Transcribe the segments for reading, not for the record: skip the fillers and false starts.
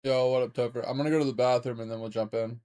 Yo, what up, Topher? I'm gonna go to the bathroom and then we'll jump in.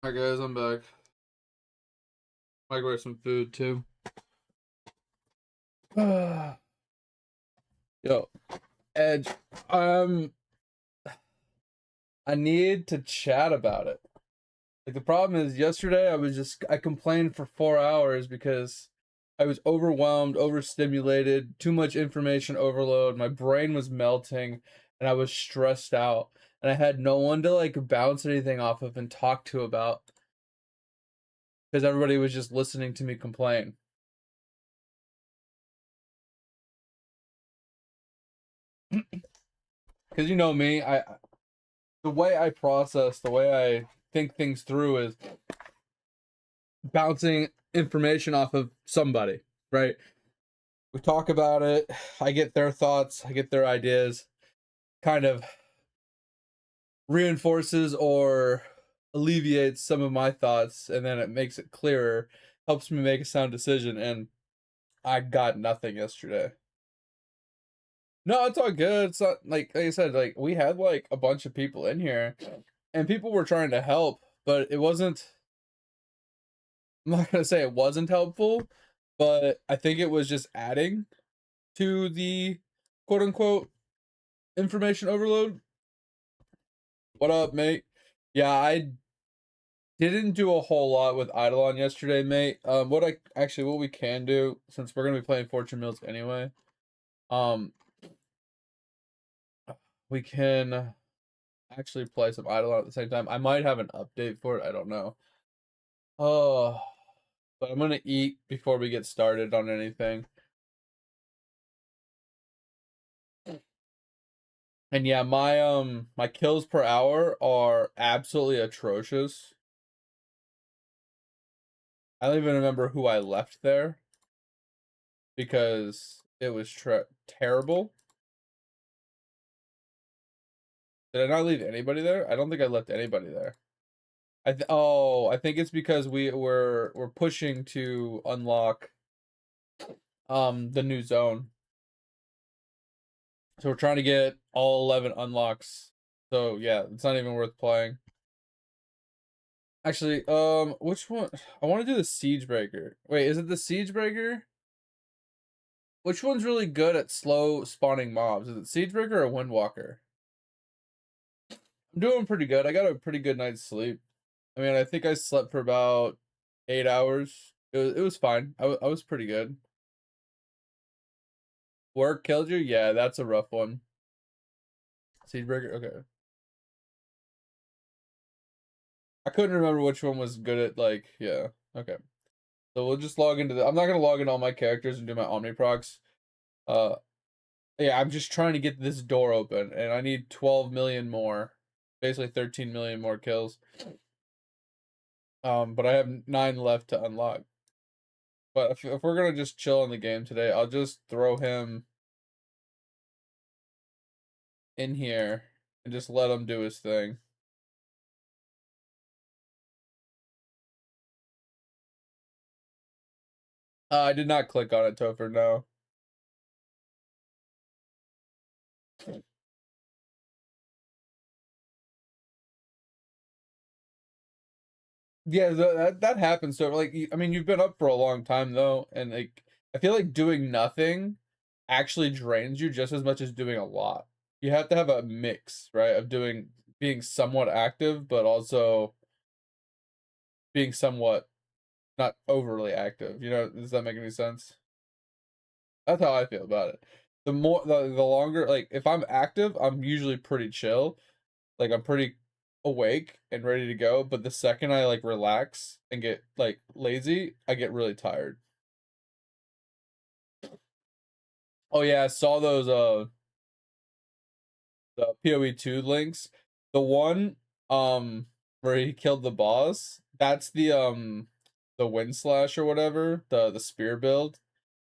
Alright guys, I'm back. Microwave some food too. Yo, Edge, I need to chat about it. Like the problem is yesterday I complained for 4 hours because I was overwhelmed, overstimulated, too much information overload, my brain was melting, and I was stressed out. And I had no one to like bounce anything off of and talk to about because everybody was just listening to me complain. Because you know me, the way I process, the way I think things through is bouncing information off of somebody, right? We talk about it, I get their thoughts, I get their ideas, kind of reinforces or alleviates some of my thoughts, and then it makes it clearer, helps me make a sound decision, and I got nothing yesterday. No, it's all good. It's not like I said, like we had like a bunch of people in here and people were trying to help, but it wasn't, I'm not gonna say it wasn't helpful, but I think it was just adding to the quote unquote information overload. What up, mate? Yeah, I didn't do a whole lot with Eidolon yesterday, mate. What we can do, since we're gonna be playing Fortune Mills anyway, um, we can actually play some Eidolon at the same time. I might have an update for it. I don't know. Oh, but I'm gonna eat before we get started on anything. And yeah, my kills per hour are absolutely atrocious. I don't even remember who I left there because it was terrible. Did I not leave anybody there? I don't think I left anybody there. I think it's because we're pushing to unlock the new zone. So we're trying to get all 11 unlocks. So yeah, it's not even worth playing. Actually, which one? I want to do the Siege Breaker. Wait, is it the Siege Breaker? Which one's really good at slow spawning mobs? Is it Siege Breaker or Windwalker? I'm doing pretty good. I got a pretty good night's sleep. I mean, I think I slept for about 8 hours. It was fine. I was pretty good. Work killed you? Yeah, that's a rough one. Siege Breaker? Okay. I couldn't remember which one was good at, like, yeah. Okay. So we'll just log into I'm not going to log into all my characters and do my Omniprocs. Yeah, I'm just trying to get this door open, and I need 12 million more. Basically 13 million more kills. But I have 9 left to unlock. But if we're gonna just chill in the game today, I'll just throw him in here and just let him do his thing. I did not click on it, Topher, no. Yeah, that happens. So, like, I mean, you've been up for a long time, though, and, like, I feel like doing nothing actually drains you just as much as doing a lot. You have to have a mix, right, of being somewhat active, but also being somewhat not overly active. You know, does that make any sense? That's how I feel about it. The longer, like, if I'm active, I'm usually pretty chill. Like, I'm pretty awake and ready to go, but the second I like relax and get like lazy, I get really tired. Oh yeah, I saw those the PoE2 links. The one where he killed the boss, that's the wind slash or whatever, the spear build.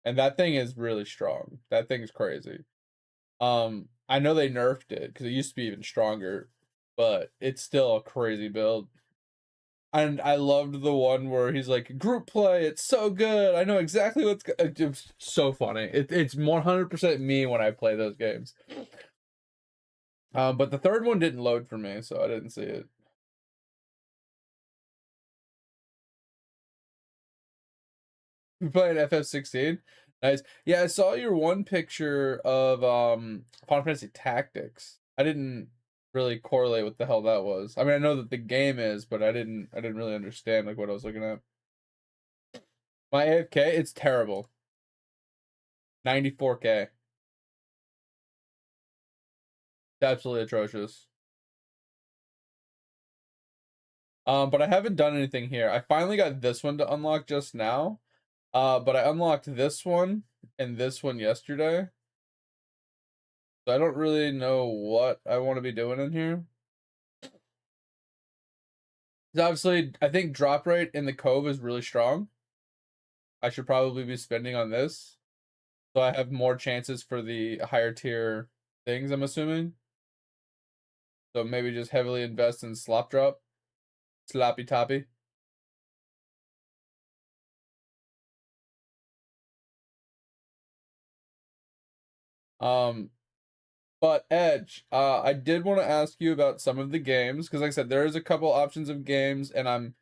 And that thing is really strong. That thing's crazy. I know they nerfed it because it used to be even stronger, but it's still a crazy build. And I loved the one where he's like, group play, it's so good. I know exactly what's it's so funny. It's 100% me when I play those games. But the third one didn't load for me, so I didn't see it. You playing FF16? Nice. Yeah, I saw your one picture of Final Fantasy Tactics. I didn't really correlate what the hell that was. I mean, I know that the game is, but I didn't really understand like what I was looking at. My AFK, it's terrible. 94K. It's absolutely atrocious. But I haven't done anything here. I finally got this one to unlock just now. But I unlocked this one and this one yesterday. So I don't really know what I want to be doing in here. 'Cause obviously, I think drop rate in the Cove is really strong. I should probably be spending on this. So I have more chances for the higher tier things, I'm assuming. So maybe just heavily invest in slop drop. Sloppy toppy. Um, but Edge, I did want to ask you about some of the games, because like I said, there is a couple options of games, and I'm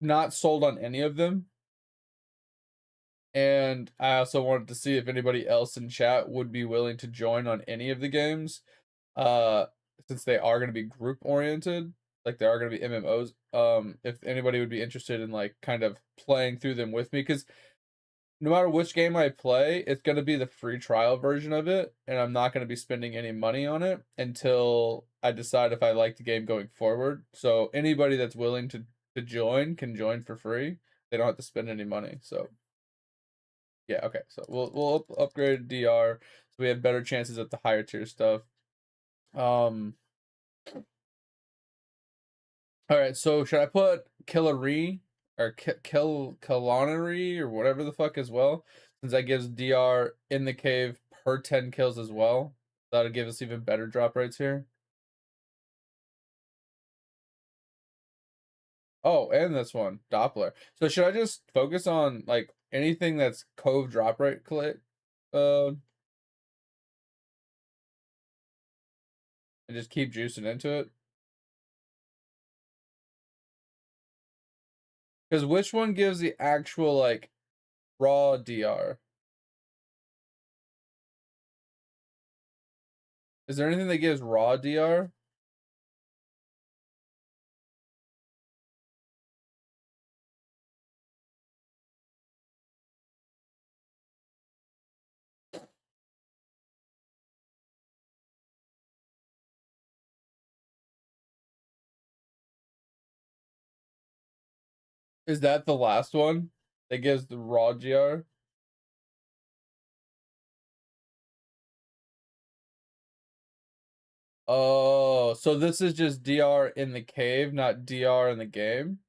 not sold on any of them. And I also wanted to see if anybody else in chat would be willing to join on any of the games. Uh, since they are going to be group oriented, like they are going to be MMOs. If anybody would be interested in like kind of playing through them with me, because no matter which game I play, it's going to be the free trial version of it, and I'm not going to be spending any money on it until I decide if I like the game going forward. So anybody that's willing to join can join for free. They don't have to spend any money. So yeah, okay. So we'll upgrade DR so we have better chances at the higher tier stuff. Um, all right. So should I put Killary or Killonery or whatever the fuck as well? Since that gives DR in the cave per 10 kills as well. That'll give us even better drop rates here. Oh, and this one, Doppler. So should I just focus on like anything that's Cove drop rate click, and just keep juicing into it? Because which one gives the actual like raw DR? Is there anything that gives raw DR? Is that the last one that gives the raw GR? Oh, so this is just DR in the cave, not DR in the game?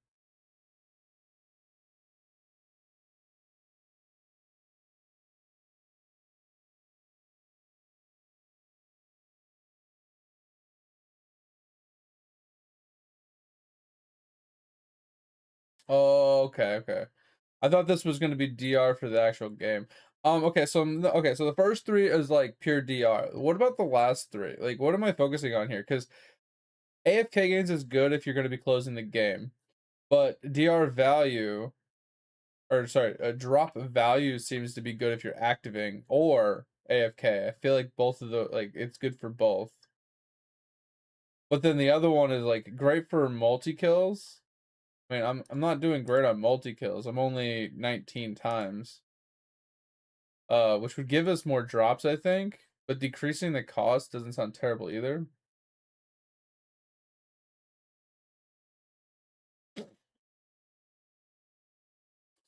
Oh, okay, okay. I thought this was gonna be DR for the actual game. Okay, so so the first three is like pure DR. What about the last three? Like, what am I focusing on here? Because AFK gains is good if you're gonna be closing the game, but DR value, or sorry, a drop value seems to be good if you're activating or AFK. I feel like both of the like it's good for both. But then the other one is like great for multi kills. I mean, I'm not doing great on multi kills. I'm only 19 times. Which would give us more drops, I think. But decreasing the cost doesn't sound terrible either.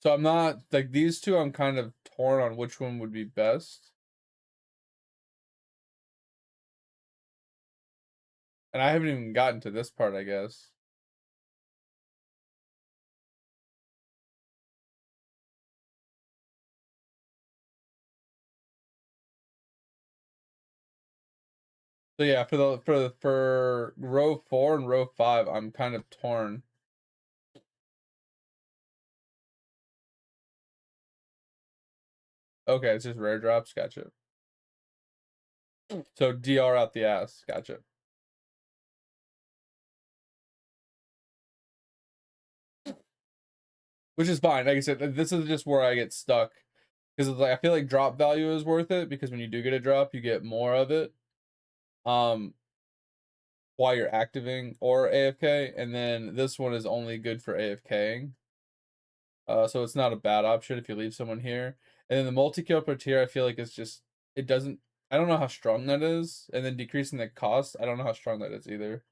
So I'm not like these two. I'm kind of torn on which one would be best. And I haven't even gotten to this part, I guess. So yeah, for row 4 and row 5, I'm kind of torn. Okay, it's just rare drops. Gotcha. So DR out the ass. Gotcha. which is fine. Like I said, this is just where I get stuck because it's like I feel like drop value is worth it because when you do get a drop, you get more of it. Um, while you're activating or AFK, and then this one is only good for AFKing. So it's not a bad option if you leave someone here. And then the multi-kill per tier, I feel like it's just it doesn't. I don't know how strong that is, and then decreasing the cost, I don't know how strong that is either.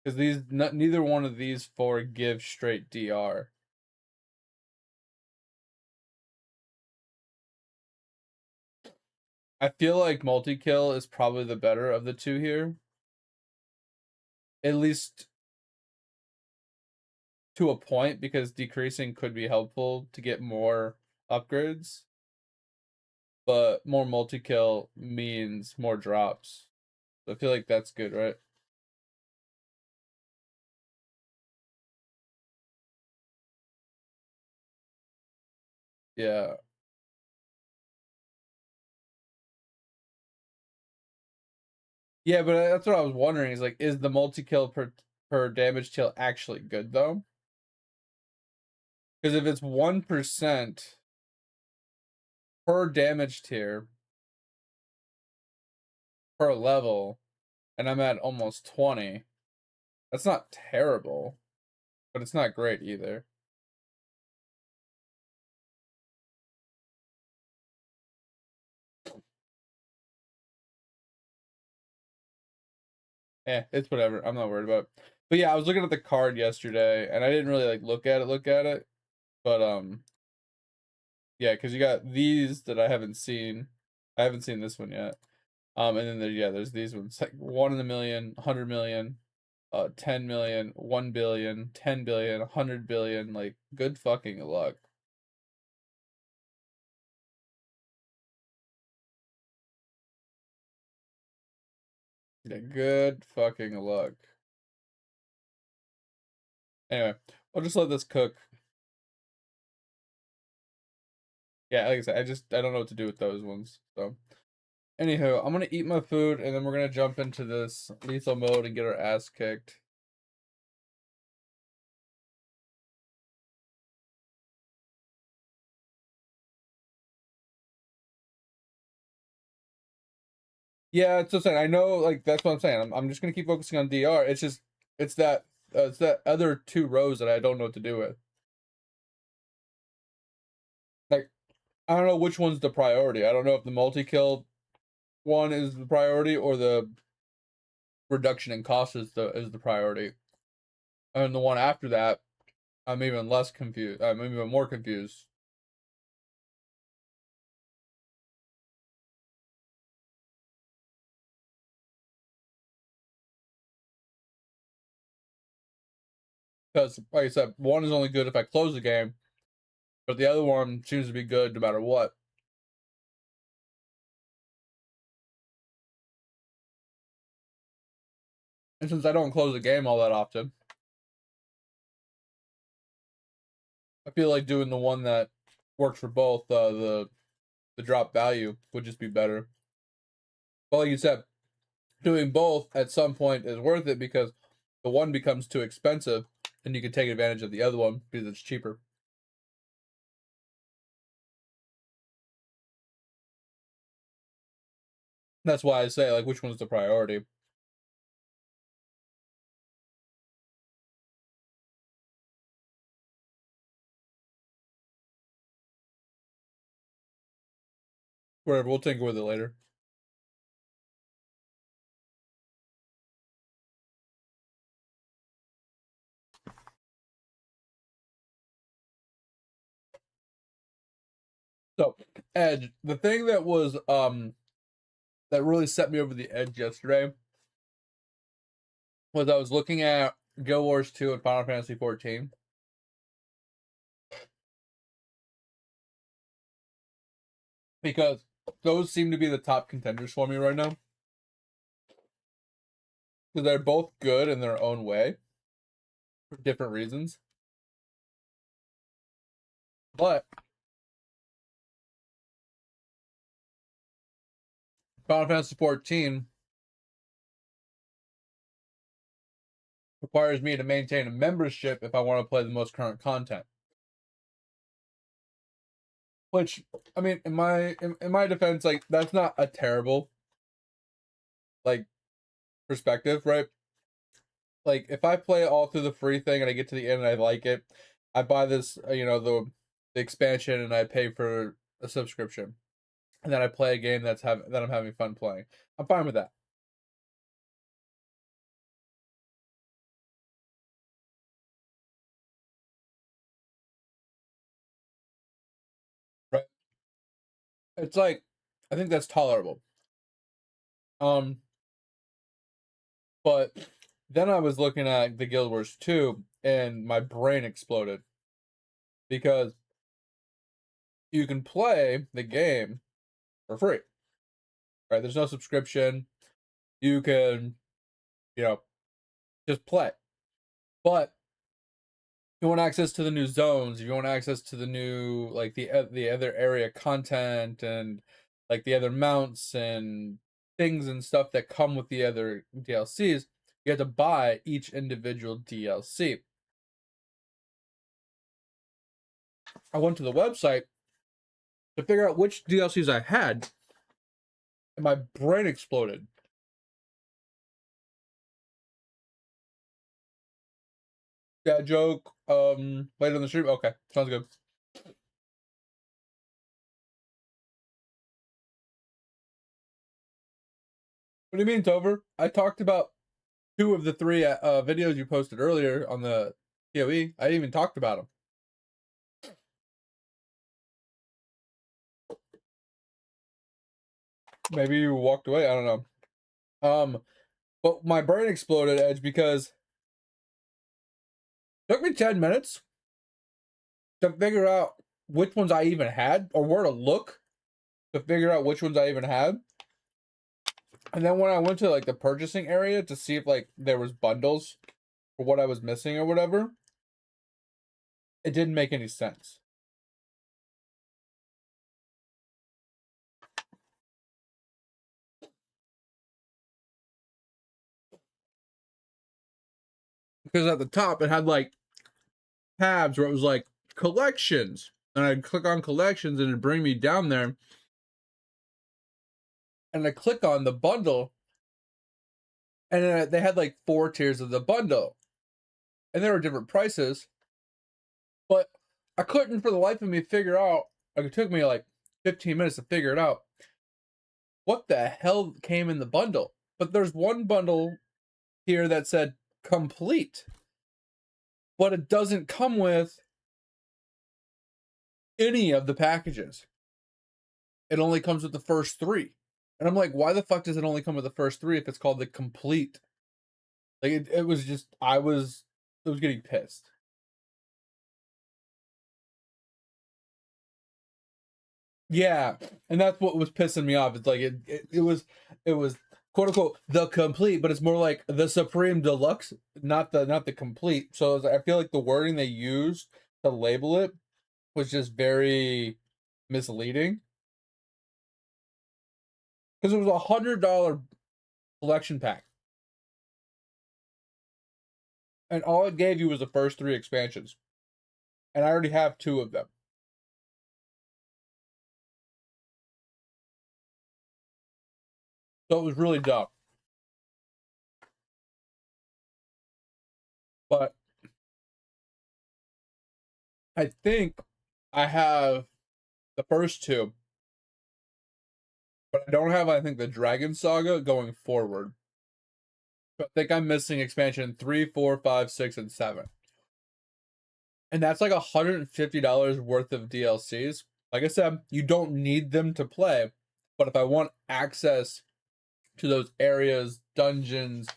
Because neither one of these four give straight DR. I feel like multi-kill is probably the better of the two here. At least to a point, because decreasing could be helpful to get more upgrades. But more multi-kill means more drops. So I feel like that's good, right? Yeah. Yeah, but that's what I was wondering is like, is the multi-kill per damage tail actually good though? Because if it's 1% per damage tier per level, and I'm at almost 20, that's not terrible, but it's not great either. It's whatever. I'm not worried about it. But yeah, I was looking at the card yesterday, and I didn't really like look at it. But yeah, because you got these that I haven't seen. I haven't seen this one yet. And then there's these ones like 1 in a million, 100 million, 10 million, 1 billion, 10 billion, 100 billion. Like good fucking luck. Yeah, good fucking luck. Anyway, I'll just let this cook. Yeah, like I said, I don't know what to do with those ones. So, anywho, I'm gonna eat my food and then we're gonna jump into this lethal mode and get our ass kicked. Yeah, it's just saying. I know, like that's what I'm saying. I'm just gonna keep focusing on DR. It's just it's that other two rows that I don't know what to do with. Like I don't know which one's the priority. I don't know if the multi-kill one is the priority or the reduction in cost is the priority. And the one after that, I'm even less confused. I'm even more confused. Because, like I said, one is only good if I close the game, but the other one seems to be good no matter what. And since I don't close the game all that often, I feel like doing the one that works for both, the drop value would just be better. But like you said, doing both at some point is worth it because the one becomes too expensive and you can take advantage of the other one because it's cheaper. That's why I say like which one's the priority. Whatever, we'll tinker with it later. So, Edge, the thing that was that really set me over the edge yesterday was I was looking at Guild Wars 2 and Final Fantasy 14. Because those seem to be the top contenders for me right now. Because they're both good in their own way for different reasons. But Final Fantasy 14 requires me to maintain a membership if I want to play the most current content. Which, I mean, in my defense, like, that's not a terrible, like, perspective, right? Like, if I play all through the free thing and I get to the end and I like it, I buy this, the expansion and I pay for a subscription, and then I play a game that I'm having fun playing. I'm fine with that. Right? It's like, I think that's tolerable. Um, but then I was looking at the Guild Wars 2 and my brain exploded because you can play the game for free. Right? There's no subscription. You can, you know, just play. But you want access to the new zones, you want access to the new, like, the other area content, and like the other mounts and things and stuff that come with the other DLCs, you have to buy each individual DLC. I went to the website to figure out which DLCs I had, and my brain exploded. That joke, later in the stream? Okay, sounds good. What do you mean, Tover? I talked about two of the three videos you posted earlier on the PoE. I even talked about them. Maybe you walked away. I don't know. But my brain exploded, Edge, because it took me 10 minutes to figure out which ones I even had, or where to look to figure out which ones I even had. And then when I went to, like, the purchasing area to see if, like, there was bundles for what I was missing or whatever, it didn't make any sense. Because at the top it had, like, tabs where it was like collections, and I'd click on collections and it'd bring me down there, and I click on the bundle, and then they had like 4 tiers of the bundle, and there were different prices, but I couldn't for the life of me figure out, like, it took me like 15 minutes to figure it out, what the hell came in the bundle. But there's one bundle here that said complete, but it doesn't come with any of the packages. It only comes with the first 3. And I'm like, why the fuck does it only come with the first 3 if it's called the complete? Like, it was just, I was getting pissed. Yeah, and that's what was pissing me off. It's like, it was quote unquote the complete, but it's more like the Supreme Deluxe, not the complete. So I feel like the wording they used to label it was just very misleading, because it was $100 collection pack, and all it gave you was the first 3 expansions, and I already have 2 of them. So it was really dumb. But I think I have the first 2, but I don't have, I think, the Dragon Saga going forward. So I think I'm missing expansion 3, 4, 5, 6, and 7. And that's like $150 worth of DLCs. Like I said, you don't need them to play, but if I want access to those areas, dungeons,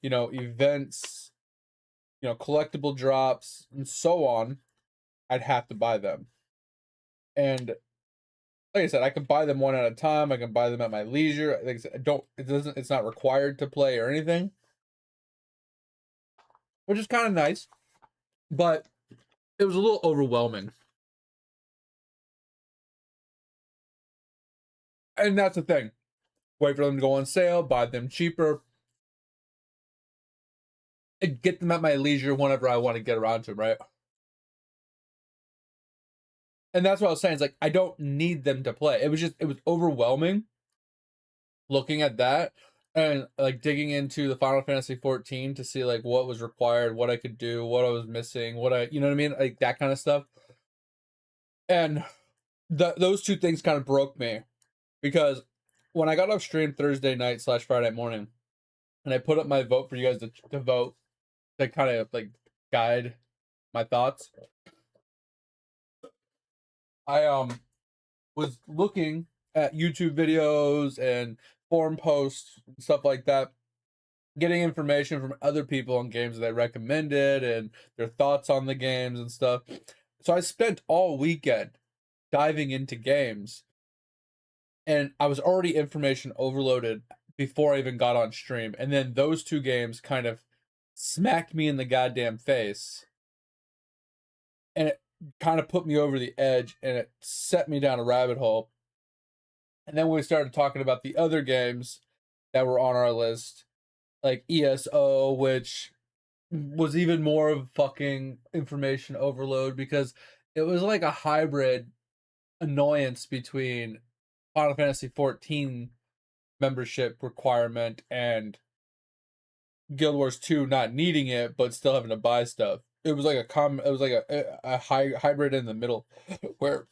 events, collectible drops, and so on, I'd have to buy them. And like I said, I can buy them one at a time. I can buy them at my leisure. Like I said, it's not required to play or anything, which is kind of nice, but it was a little overwhelming. And that's the thing. Wait for them to go on sale, buy them cheaper. and get them at my leisure whenever I want to get around to them, right? And that's what I was saying. It's like I don't need them to play. It was overwhelming looking at that and like digging into the Final Fantasy 14 to see like what was required, what I could do, what I was missing, what I, you know what I mean, like that kind of stuff. And those two things kind of broke me because when I got off stream Thursday night / Friday morning, and I put up my vote for you guys to vote to kind of like guide my thoughts. I was looking at YouTube videos and forum posts and stuff like that, getting information from other people on games that they recommended and their thoughts on the games and stuff. So I spent all weekend diving into games, and I was already information overloaded before I even got on stream. And then those two games kind of smacked me in the goddamn face. And it kind of put me over the edge and it set me down a rabbit hole. And then we started talking about the other games that were on our list, like ESO, which was even more of fucking information overload because it was like a hybrid annoyance between Final Fantasy 14 membership requirement and Guild Wars 2 not needing it but still having to buy stuff. It was like it was like a hybrid in the middle where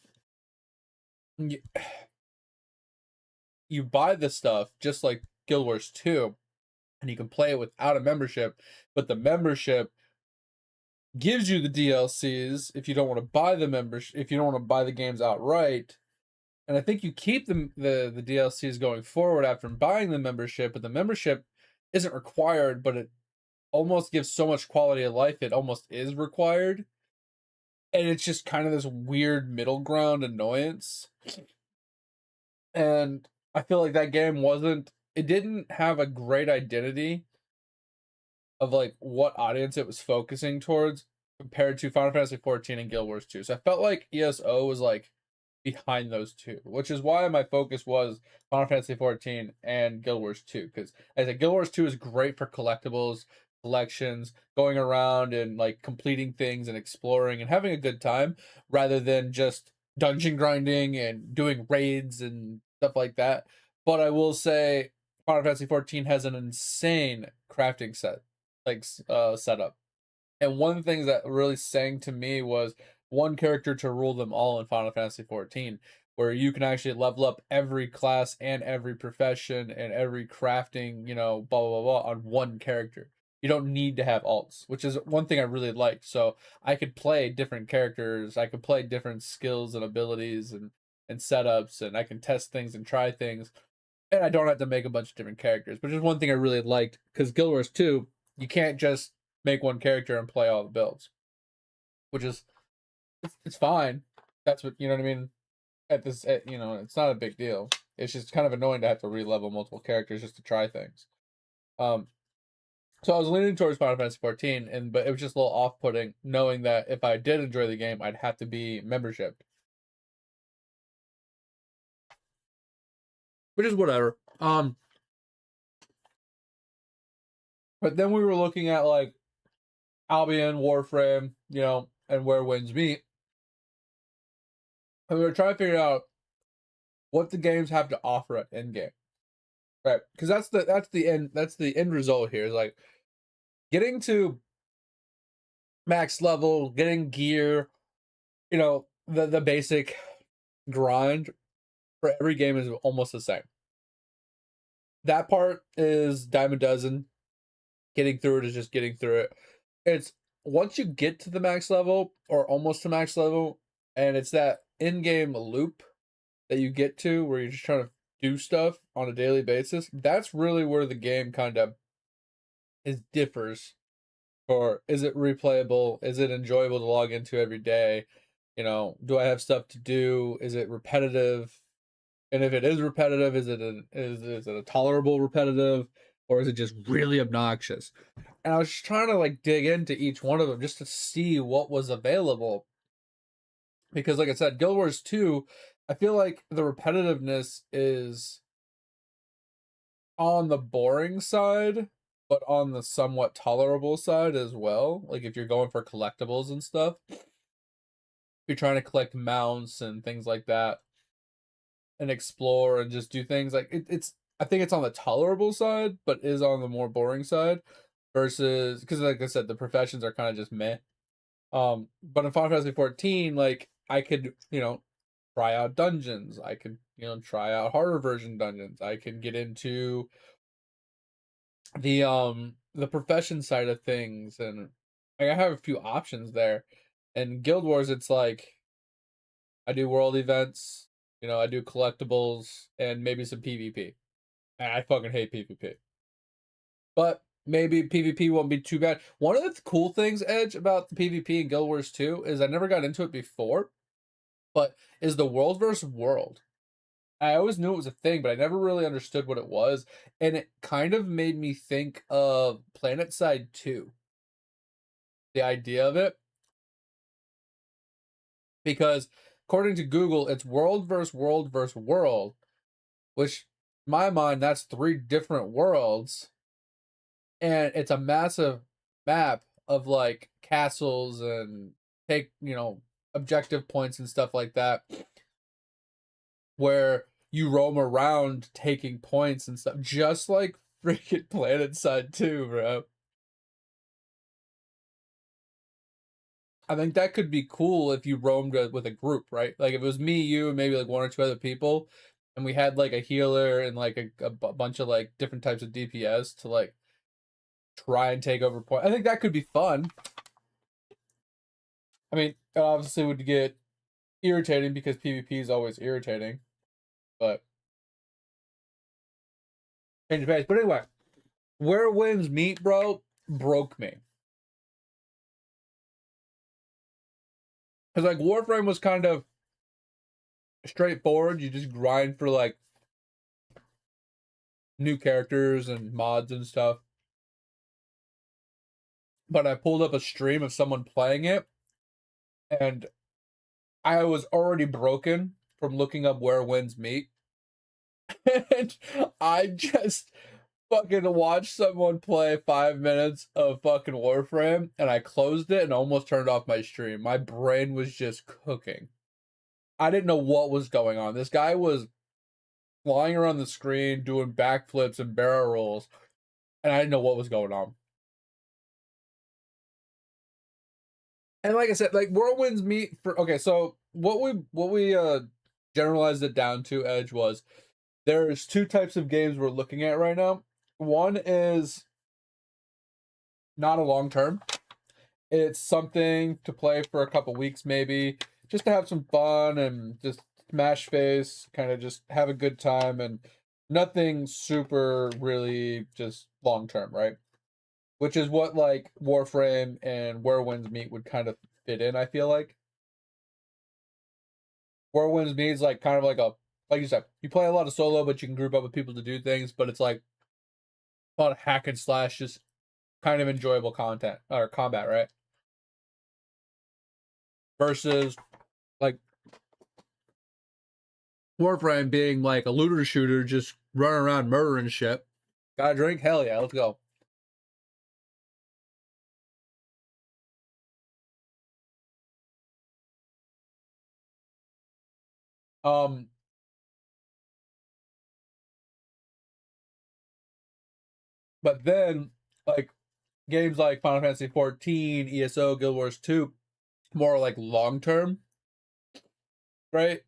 you buy the stuff just like Guild Wars 2 and you can play it without a membership, but the membership gives you the DLCs if you don't want to buy the membership, if you don't want to buy the games outright. And I think you keep the DLCs going forward after buying the membership, but the membership isn't required, but it almost gives so much quality of life it almost is required. And it's just kind of this weird middle ground annoyance. And I feel like that game it didn't have a great identity of like what audience it was focusing towards compared to Final Fantasy 14 and Guild Wars 2. So I felt like ESO was like behind those two, which is why my focus was Final Fantasy 14 and Guild Wars 2. Because I said Guild Wars 2 is great for collectibles, collections, going around and like completing things and exploring and having a good time rather than just dungeon grinding and doing raids and stuff like that. But I will say Final Fantasy 14 has an insane crafting setup. And one of the things that really sang to me was one character to rule them all in Final Fantasy 14, where you can actually level up every class and every profession and every crafting, blah, blah, blah, on one character. You don't need to have alts, which is one thing I really liked. So I could play different characters, I could play different skills and abilities and setups, and I can test things and try things. And I don't have to make a bunch of different characters, which is one thing I really liked, because Guild Wars 2, you can't just make one character and play all the builds, which is it's fine. That's what, you know what I mean. It's not a big deal. It's just kind of annoying to have to re-level multiple characters just to try things. So I was leaning towards Final Fantasy 14, but it was just a little off-putting knowing that if I did enjoy the game, I'd have to be membership, which is whatever. But then we were looking at like Albion, Warframe, and where winds meet. And we were trying to figure out what the games have to offer at end game. Right. Because that's the end result here, is like getting to max level, getting gear, the basic grind for every game is almost the same. That part is dime a dozen. Getting through it is just getting through it. It's once you get to the max level or almost to max level, and it's that in-game loop that you get to where you're just trying to do stuff on a daily basis. That's really where the game kind of differs. Or is it replayable? Is it enjoyable to log into every day? Do I have stuff to do? Is it repetitive? And if it is repetitive, is it a tolerable repetitive, or is it just really obnoxious? And I was just trying to like dig into each one of them just to see what was available. Because like I said, Guild Wars 2, I feel like the repetitiveness is on the boring side but on the somewhat tolerable side as well. Like if you're going for collectibles and stuff, you're trying to collect mounts and things like that and explore and just do things like it's I think it's on the tolerable side, but is on the more boring side versus because like I said, the professions are kind of just meh. But in Final Fantasy 14, like I could, try out dungeons. I could, try out harder version dungeons. I can get into the profession side of things and like, I have a few options there. And Guild Wars, it's like I do world events, I do collectibles and maybe some PvP. And I fucking hate PvP. But maybe PvP won't be too bad. One of the cool things, Edge, about the PvP in Guild Wars 2 is I never got into it before, but is the world versus world. I always knew it was a thing, but I never really understood what it was. And it kind of made me think of PlanetSide 2. The idea of it. Because according to Google, it's world versus world versus world, which in my mind, that's 3 different worlds. And it's a massive map of like castles and take, objective points and stuff like that, where you roam around taking points and stuff, just like freaking PlanetSide 2, bro. I think that could be cool if you roamed with a group, right? Like if it was me, you, and maybe like 1 or 2 other people, and we had like a healer and like a bunch of like different types of DPS to like try and take over point. I think that could be fun. I mean, it obviously would get irritating because PvP is always irritating, but change of pace. But anyway, where winds meet, bro, broke me. Because like Warframe was kind of straightforward. You just grind for like new characters and mods and stuff. But I pulled up a stream of someone playing it, and I was already broken from looking up where winds meet. And I just fucking watched someone play 5 minutes of fucking Warframe, and I closed it and almost turned off my stream. My brain was just cooking. I didn't know what was going on. This guy was flying around the screen, doing backflips and barrel rolls, and I didn't know what was going on. And like I said, like whirlwinds meet for okay. So what we generalized it down to, Edge, was there's 2 types of games we're looking at right now. One is not a long term. It's something to play for a couple weeks, maybe, just to have some fun and just smash face, kind of just have a good time, and nothing super really just long term, right? Which is what like Warframe and Where Winds Meet would kind of fit in, I feel like. Where Winds Meet is like kind of like you said, you play a lot of solo, but you can group up with people to do things, but it's like a lot of hack and slash, just kind of enjoyable content or combat, right? Versus like Warframe being like a looter shooter, just running around murdering shit. Got a drink? Hell yeah, let's go. Um, but then like games like Final Fantasy 14, ESO, Guild Wars 2, more like long term, right?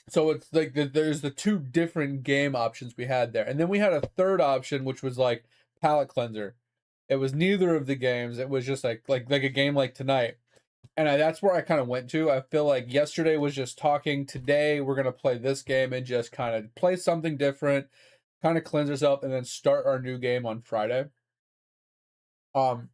So it's like there's the 2 different game options we had there, and then we had a third option which was like palette cleanser. It was neither of the games. It was just like a game like tonight, and that's where I kind of went to. I feel like yesterday was just talking. Today we're gonna play this game and just kind of play something different, kind of cleanse ourselves, and then start our new game on Friday. Um,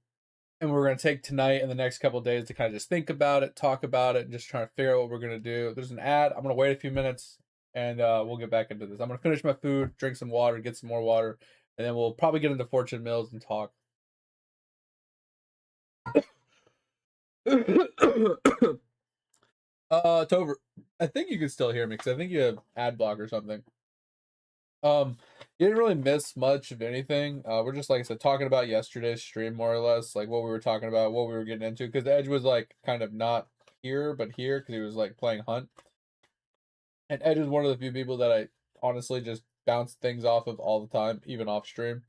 and we're gonna take tonight and the next couple of days to kind of just think about it, talk about it, and just try to figure out what we're gonna do. There's an ad. I'm gonna wait a few minutes, and we'll get back into this. I'm gonna finish my food, drink some water, get some more water, and then we'll probably get into Fortune Mills and talk. Tover, I think you can still hear me because I think you have ad block or something. Um, You didn't really miss much of anything. We're just, like I said, talking about yesterday's stream more or less, like what we were talking about, what we were getting into, because Edge was like kind of not here, but here because he was like playing Hunt. And Edge is one of the few people that I honestly just bounce things off of all the time, even off stream.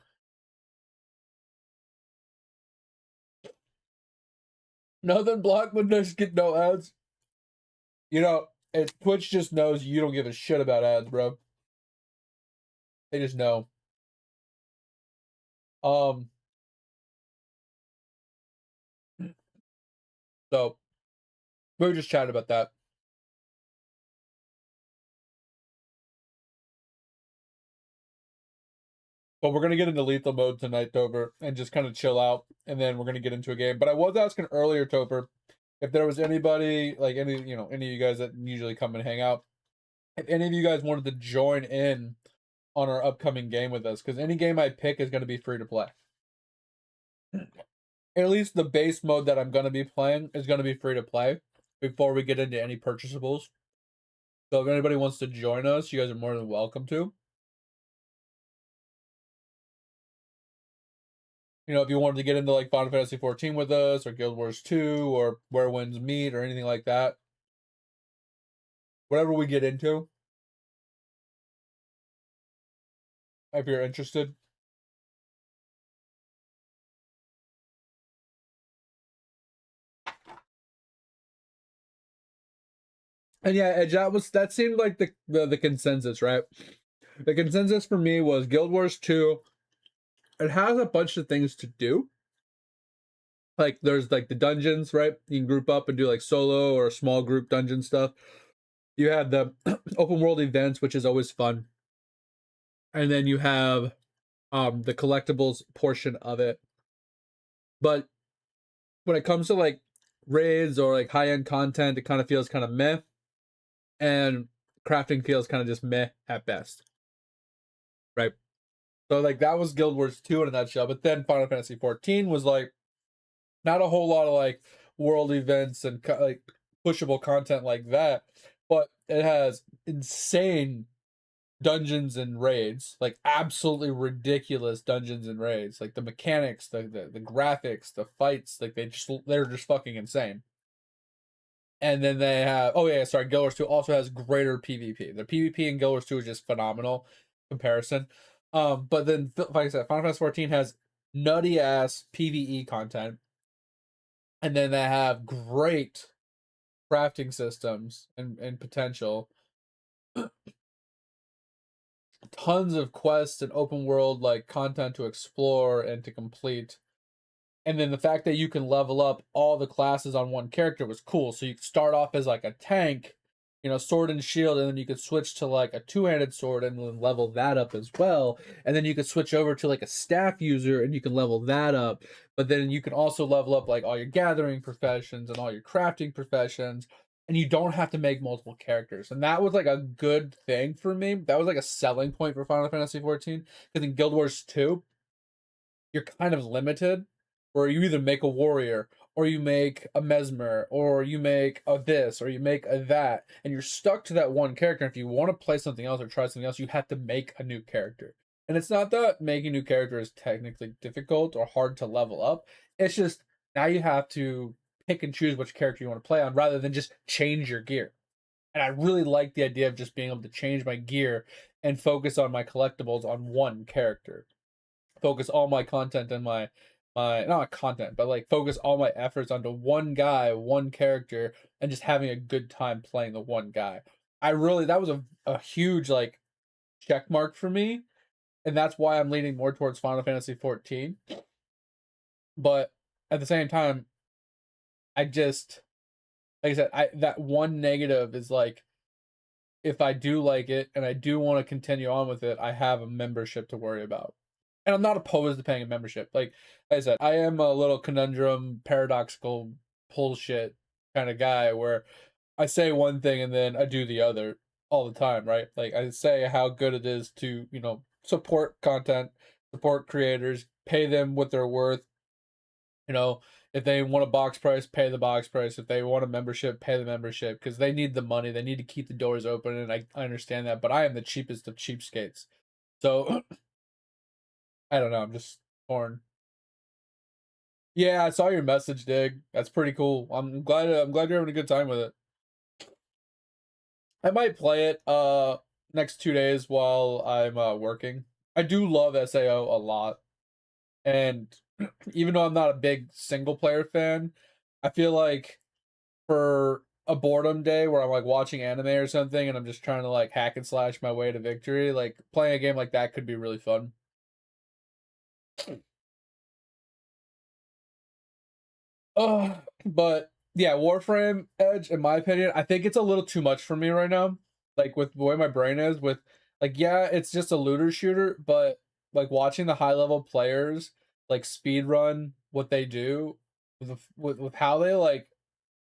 Nothing blocked, but just get no ads. You know, Twitch just knows you don't give a shit about ads, bro. They just know. Um, so we were just chatting about that. But we're gonna get into lethal mode tonight, Tober, and just kind of chill out, and then we're gonna get into a game. But I was asking earlier, Tober, if there was anybody, like any of you guys that usually come and hang out, if any of you guys wanted to join in on our upcoming game with us, because any game I pick is gonna be free to play. At least the base mode that I'm gonna be playing is gonna be free to play before we get into any purchasables. So if anybody wants to join us, you guys are more than welcome to. You know, if you wanted to get into like Final Fantasy 14 with us, or Guild Wars 2, or Where Winds Meet, or anything like that, whatever we get into, if you're interested. And yeah, Edge, that seemed like the consensus, right? The consensus for me was Guild Wars 2. It has a bunch of things to do. Like there's like the dungeons, right? You can group up and do like solo or small group dungeon stuff. You have the open world events, which is always fun. And then you have the collectibles portion of it. But when it comes to like raids or like high end content, it kind of feels kind of meh. And crafting feels kind of just meh at best. Right? So like that was Guild Wars 2 in a nutshell. But then Final Fantasy 14 was like not a whole lot of like world events and like pushable content like that, but it has insane dungeons and raids, like absolutely ridiculous dungeons and raids. Like the mechanics, the graphics, the fights, like they're just fucking insane. And then they have Guild Wars 2 also has greater PvP. The PvP in Guild Wars 2 is just phenomenal comparison. But then like I said, Final Fantasy 14 has nutty ass PvE content. And then they have great crafting systems and potential. Tons of quests and open world like content to explore and to complete. And then the fact that you can level up all the classes on one character was cool. So you could start off as like a tank, sword and shield, and then you could switch to like a two-handed sword and then level that up as well. And then you could switch over to like a staff user and you can level that up. But then you can also level up like all your gathering professions and all your crafting professions. And you don't have to make multiple characters. And that was like a good thing for me. That was like a selling point for Final Fantasy 14. Because in Guild Wars 2, you're kind of limited, where you either make a warrior or you make a mesmer or you make a this or you make a that, and you're stuck to that one character. If you want to play something else or try something else, you have to make a new character. And it's not that making a new character is technically difficult or hard to level up. It's just now you have to pick and choose which character you want to play on rather than just change your gear. And I really like the idea of just being able to change my gear and focus on my collectibles on one character. Focus all my content and my not content, but like focus all my efforts onto one guy, one character, and just having a good time playing the one guy. That was a huge like check mark for me, and that's why I'm leaning more towards Final Fantasy 14. But at the same time, I just like I said, that one negative is like if I do like it and I do want to continue on with it, I have a membership to worry about. And I'm not opposed to paying a membership. Like I said, I am a little conundrum, paradoxical bullshit kind of guy where I say one thing and then I do the other all the time, right? Like I say how good it is to, support content, support creators, pay them what they're worth. If they want a box price, pay the box price. If they want a membership, pay the membership because they need the money. They need to keep the doors open, and I understand that. But I am the cheapest of cheapskates. So I don't know. I'm just torn. Yeah, I saw your message, Dig. That's pretty cool. I'm glad you're having a good time with it. I might play it next 2 days while I'm working. I do love SAO a lot. And even though I'm not a big single player fan, I feel like for a boredom day where I'm like watching anime or something and I'm just trying to like hack and slash my way to victory, like playing a game like that could be really fun. But yeah, Warframe Edge, in my opinion, I think it's a little too much for me right now. Like with the way my brain is, with like, yeah, it's just a looter shooter, but like watching the high level players like speed run what they do with how they like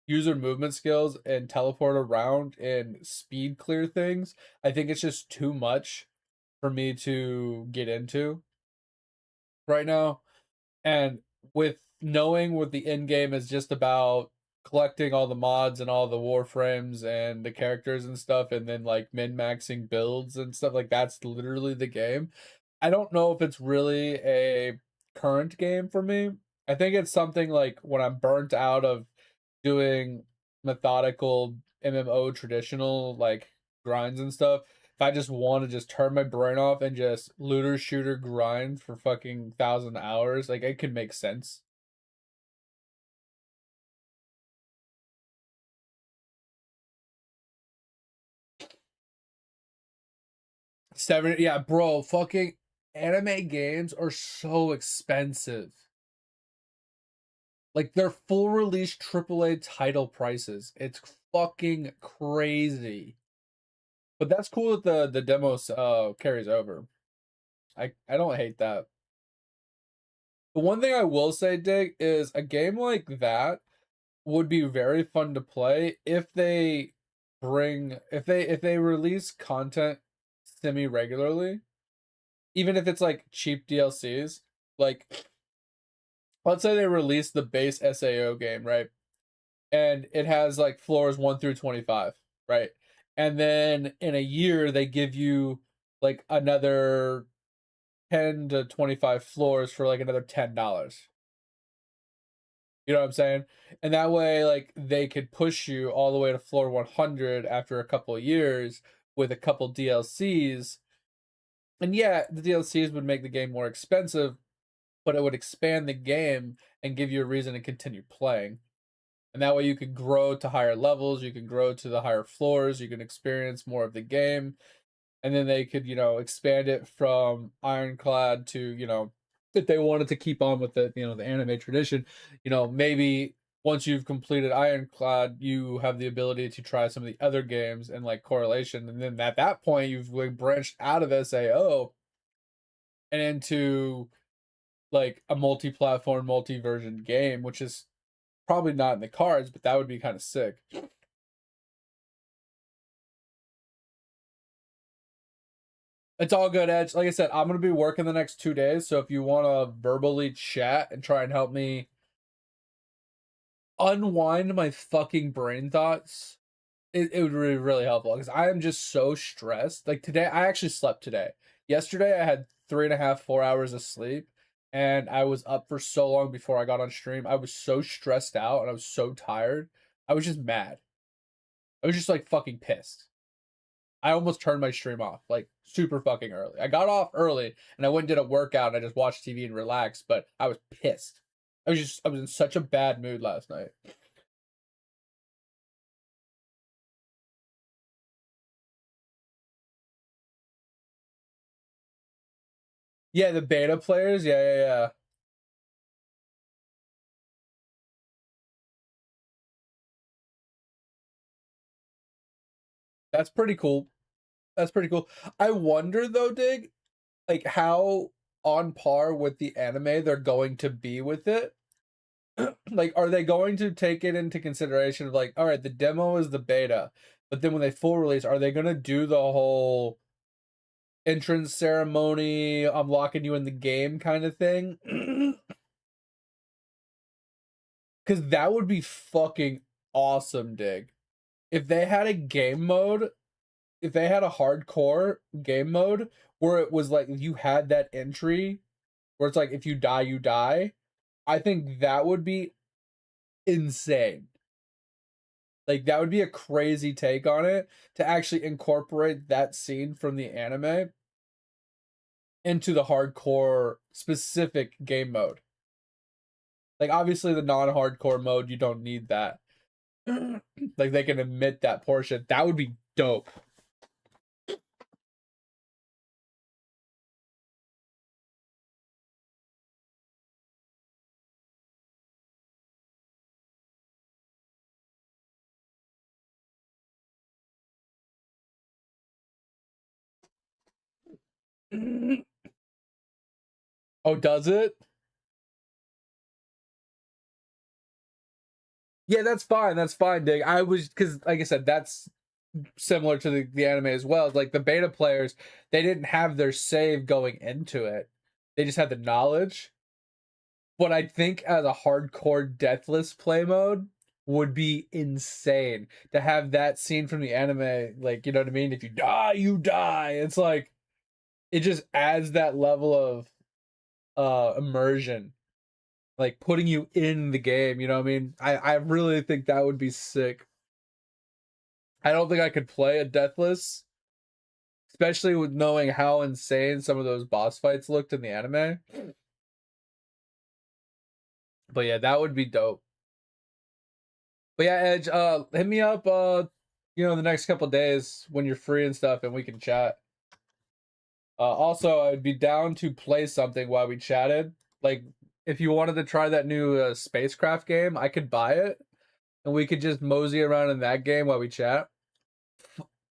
use their movement skills and teleport around and speed clear things, I think it's just too much for me to get into right now. And with knowing what the end game is just about collecting all the mods and all the warframes and the characters and stuff, and then like min-maxing builds and stuff, like that's literally the game. I don't know if it's really a current game for me. I think it's something like when I'm burnt out of doing methodical MMO traditional like grinds and stuff. If I just want to just turn my brain off and just looter shooter grind for fucking 1,000 hours, like it could make sense. Seven, yeah, bro, fucking anime games are so expensive. Like they're full release AAA title prices. It's fucking crazy. But that's cool that the demos carries over. I don't hate that. The one thing I will say, Dig, is a game like that would be very fun to play if they if they release content semi regularly, even if it's like cheap DLCs. Like let's say they release the base SAO game, right? And it has like floors 1 through 25, right? And then in a year they give you like another 10 to 25 floors for like another $10. You know what I'm saying? And that way, like, they could push you all the way to floor 100 after a couple of years with a couple DLCs. And yeah, the DLCs would make the game more expensive, but it would expand the game and give you a reason to continue playing. And that way you could grow to higher levels, you can grow to the higher floors, you can experience more of the game, and then they could, expand it from Ironclad to, if they wanted to keep on with the anime tradition, maybe once you've completed Ironclad, you have the ability to try some of the other games and like correlation, and then at that point you've like branched out of SAO and into like a multi-platform, multi-version game, which is probably not in the cards, but that would be kind of sick. It's all good, Edge. Like I said, I'm gonna be working the next 2 days, so if you want to verbally chat and try and help me unwind my fucking brain thoughts, it would be really helpful because I am just so stressed. Like today, I actually slept today. Yesterday, I had 3.5, 4 hours of sleep, and I was up for so long before I got on stream. I was so stressed out and I was so tired. I was just mad. I was just like fucking pissed. I almost turned my stream off like super fucking early. I got off early and I went and did a workout and I just watched TV and relaxed, but I was pissed. I was in such a bad mood last night. Yeah, the beta players, yeah, yeah, yeah. That's pretty cool. That's pretty cool. I wonder though, Dig, like how on par with the anime they're going to be with it. Like, are they going to take it into consideration of like, all right, the demo is the beta, but then when they full release, are they gonna do the whole entrance ceremony, I'm locking you in the game kind of thing? Because that would be fucking awesome, Dig. If they had a game mode, if they had a hardcore game mode where it was like you had that entry where it's like if you die, you die. I think that would be insane. Like that would be a crazy take on it to actually incorporate that scene from the anime into the hardcore specific game mode. Like obviously the non-hardcore mode, you don't need that. Like they can omit that portion. That would be dope. Oh, does it? Yeah, that's fine. That's fine, Dig. I was because, like I said, that's similar to the anime as well. Like the beta players, they didn't have their save going into it. They just had the knowledge. But I think as a hardcore deathless play mode would be insane to have that scene from the anime. Like, you know what I mean? If you die, you die. It's like it just adds that level of immersion, like putting you in the game, you know what I mean? I really think that would be sick. I don't think I could play a deathless, especially with knowing how insane some of those boss fights looked in the anime. But yeah, that would be dope. But yeah, Edge, hit me up the next couple days when you're free and stuff and we can chat. Also, I'd be down to play something while we chatted. Like if you wanted to try that new spacecraft game, I could buy it and we could just mosey around in that game while we chat.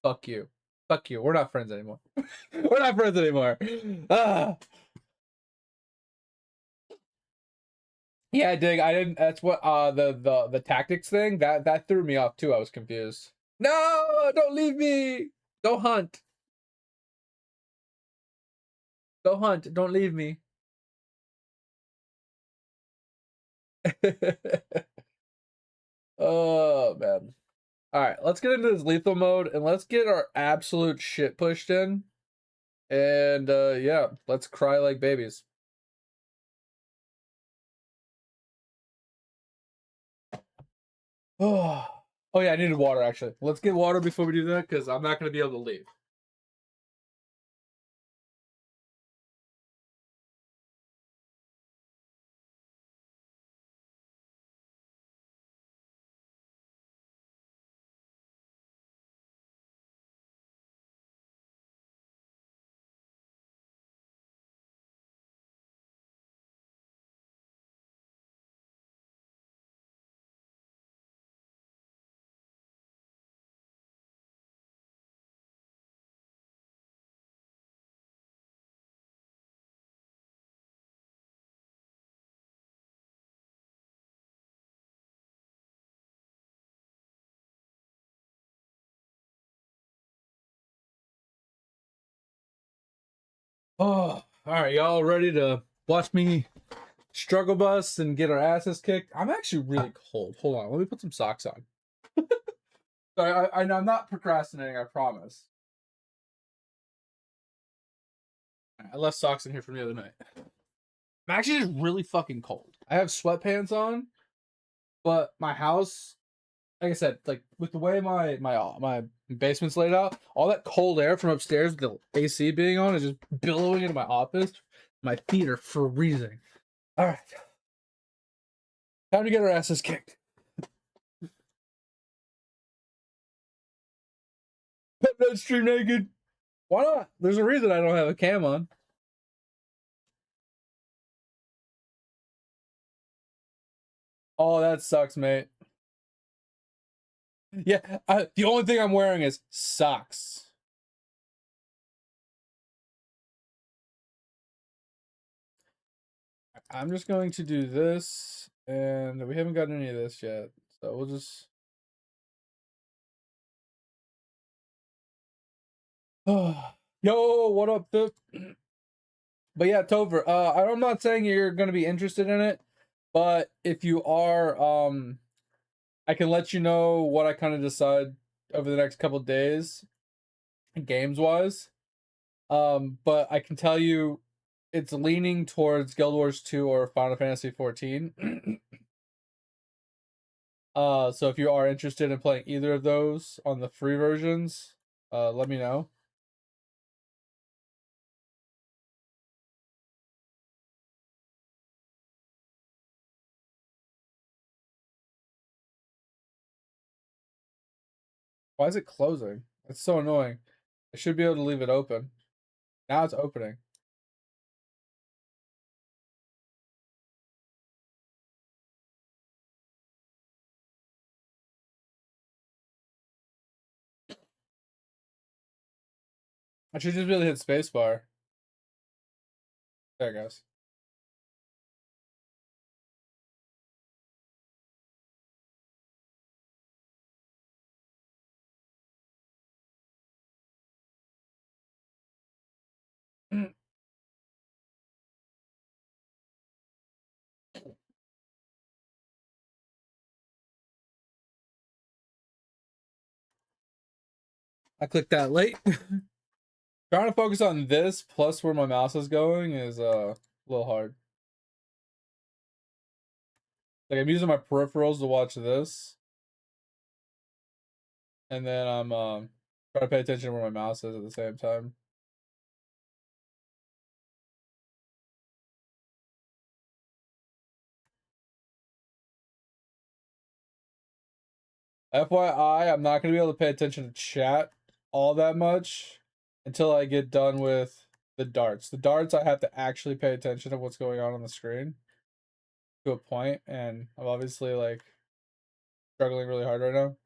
Fuck you. Fuck you. We're not friends anymore. We're not friends anymore. Ah. Yeah, Dig. I didn't. That's what the tactics thing that threw me off too. I was confused. No, don't leave me. Go hunt. Go hunt. Don't leave me. Oh man. All right, let's get into this lethal mode and let's get our absolute shit pushed in. And yeah, let's cry like babies. Oh, oh yeah, I needed water actually. Let's get water before we do that because I'm not gonna be able to leave. Oh, all right, y'all ready to watch me struggle bus and get our asses kicked? I'm actually really cold. Hold on, let me put some socks on. Sorry, I'm not procrastinating. I promise. I left socks in here from the other night. I'm actually just really fucking cold. I have sweatpants on, but my house, like I said, like with the way my basement's laid out, all that cold air from upstairs with the AC being on is just billowing into my office. My feet are freezing. All right, time to get our asses kicked. Not stream naked. Why not? There's a reason I don't have a cam on. Oh, that sucks, mate. Yeah, the only thing I'm wearing is socks. I'm just going to do this, and we haven't gotten any of this yet, so we'll just. Yo, what up, Fip? But yeah, Topher, I'm not saying you're gonna be interested in it, but if you are, I can let you know what I kind of decide over the next couple days, games wise. But I can tell you, it's leaning towards Guild Wars 2 or Final Fantasy 14. So if you are interested in playing either of those on the free versions, let me know. Why is it closing? It's so annoying. I should be able to leave it open. Now it's opening. I should just be able to hit spacebar. There it goes. I clicked that late. Trying to focus on this plus where my mouse is going is a little hard. Like I'm using my peripherals to watch this, and then I'm trying to pay attention to where my mouse is at the same time. FYI, I'm not gonna be able to pay attention to chat all that much until I get done with the darts. The darts, I have to actually pay attention to what's going on the screen to a point, and I'm obviously like struggling really hard right now.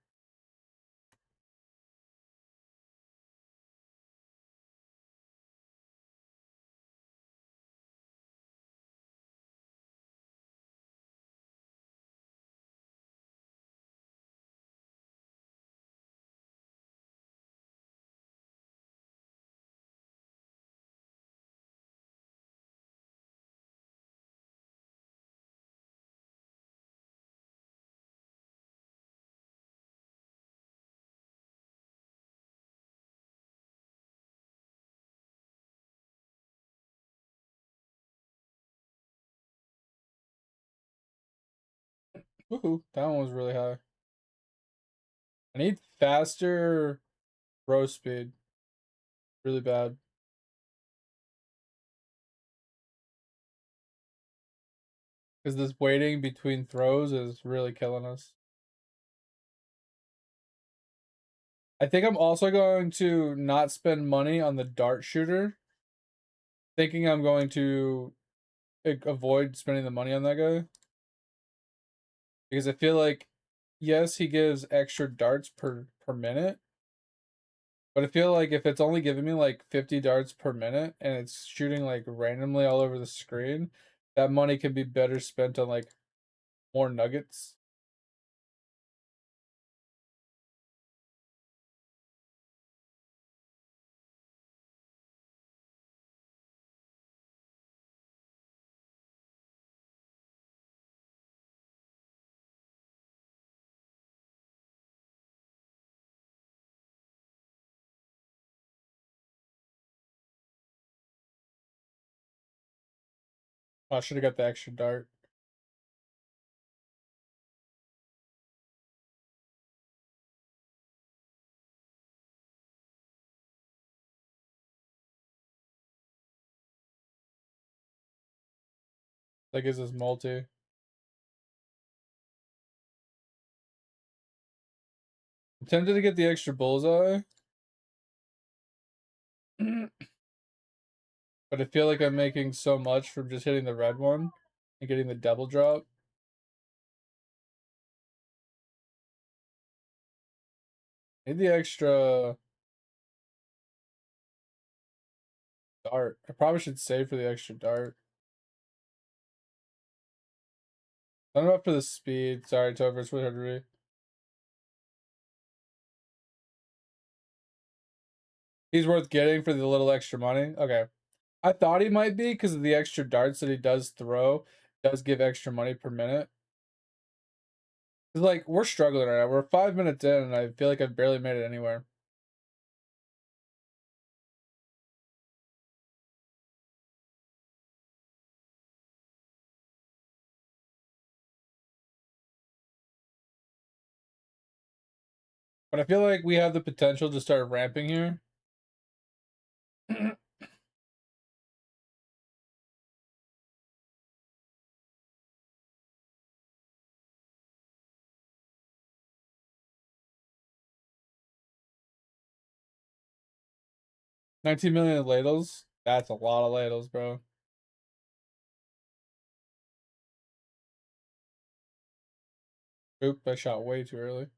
Woohoo, that one was really high. I need faster row speed. Really bad. Because this waiting between throws is really killing us. I think I'm also going to not spend money on the dart shooter. Thinking I'm going to avoid spending the money on that guy. Because I feel like, yes, he gives extra darts per minute. But I feel like if it's only giving me like 50 darts per minute and it's shooting like randomly all over the screen, that money could be better spent on like more nuggets. Oh, I should have got the extra dart. That gives us multi. I'm tempted to get the extra bullseye. But I feel like I'm making so much from just hitting the red one and getting the double drop. Need the extra dart. I probably should save for the extra dart. I'm up for the speed. Sorry, Topher, it's really hard to read. He's worth getting for the little extra money. Okay. I thought he might be because of the extra darts that he does throw. Does give extra money per minute. It's like, we're struggling right now. We're 5 minutes in and I feel like I've barely made it anywhere. But I feel like we have the potential to start ramping here. 19 million ladles? That's a lot of ladles, bro. Oop, I shot way too early.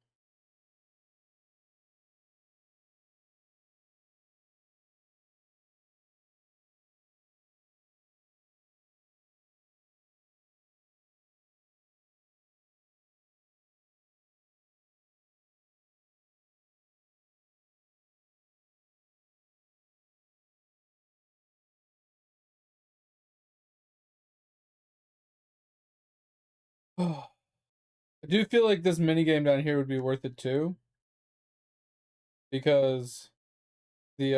I do feel like this mini game down here would be worth it too, because the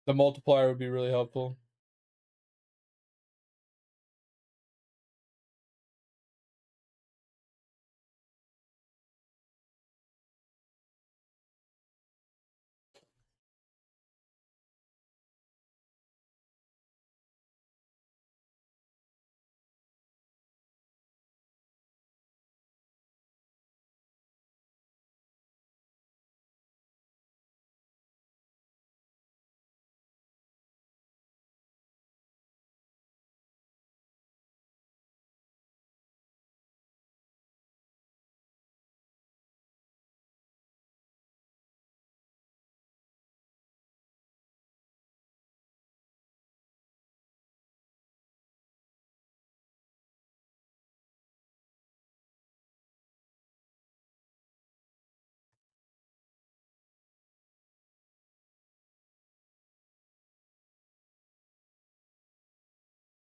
the multiplier would be really helpful.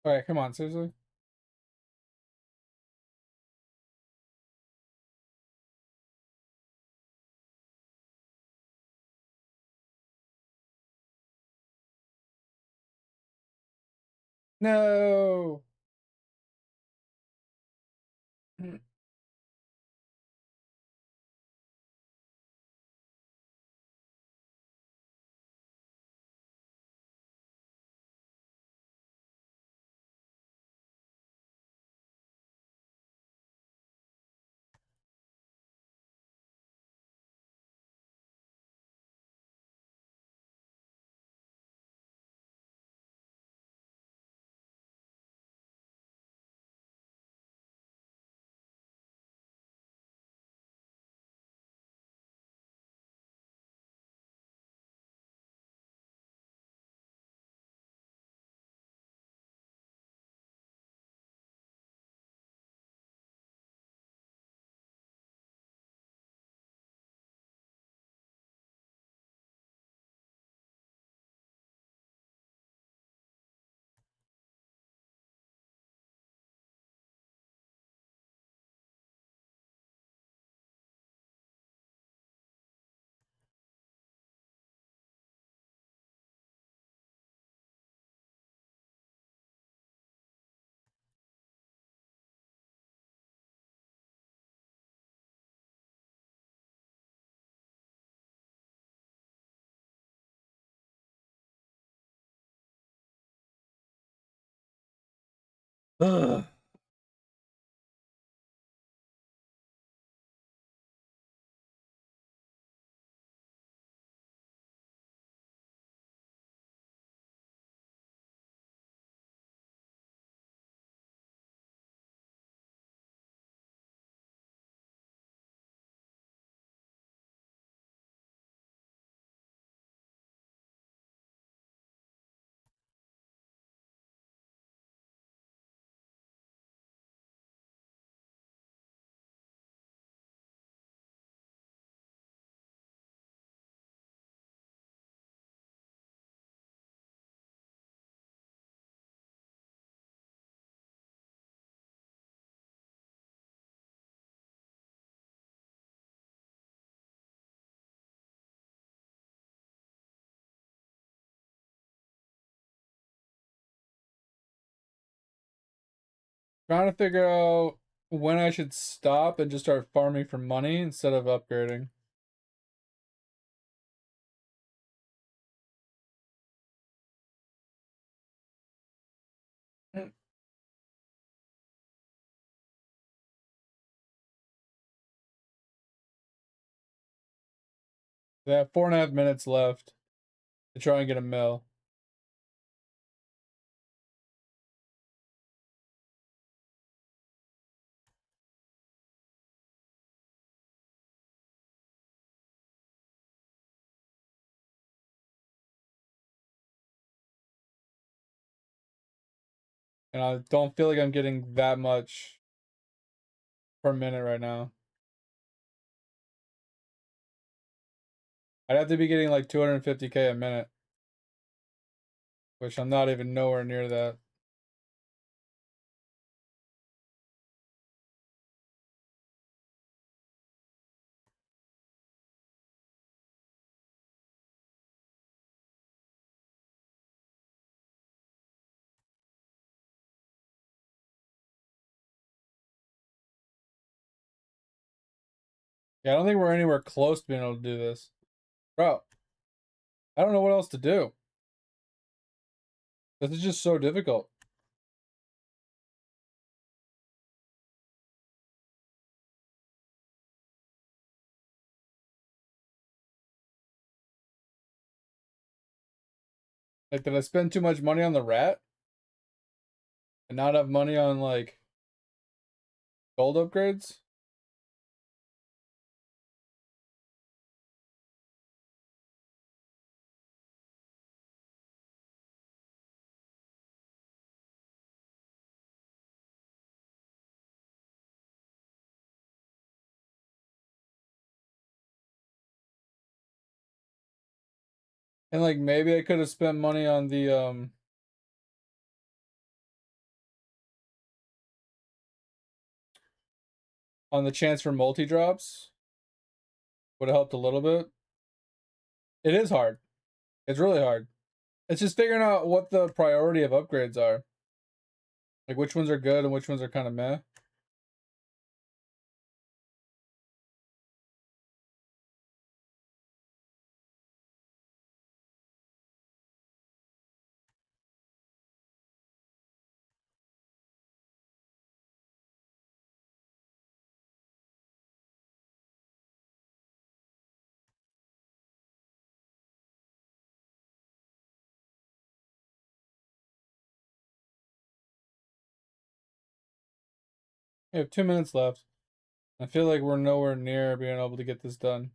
All right, come on, seriously. No. Ugh. Trying to figure out when I should stop and just start farming for money instead of upgrading. They have 4.5 minutes left to try and get a mill. And I don't feel like I'm getting that much per minute right now. I'd have to be getting like 250K a minute, which I'm not even nowhere near that. Yeah, I don't think we're anywhere close to being able to do this. Bro, I don't know what else to do. This is just so difficult. Like, did I spend too much money on the rat? And not have money on, like, gold upgrades? And, like, maybe I could have spent money on the chance for multi-drops. Would have helped a little bit. It is hard. It's really hard. It's just figuring out what the priority of upgrades are. Like, which ones are good and which ones are kind of meh. We have 2 minutes left. I feel like we're nowhere near being able to get this done.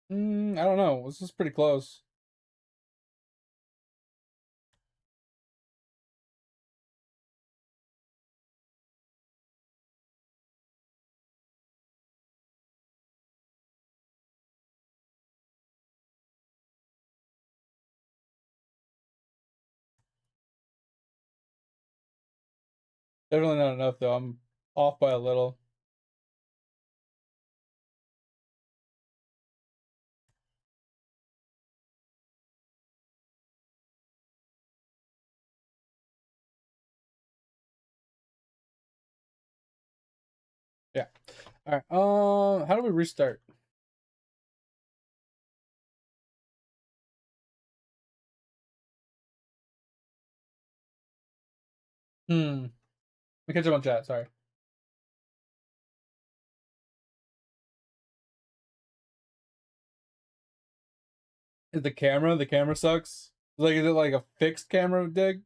I don't know. This is pretty close. Definitely not enough, though. I'm off by a little. Yeah. All right. How do we restart? Let me catch up on chat. Sorry. Is the camera? The camera sucks. Like, is it like a fixed camera dig?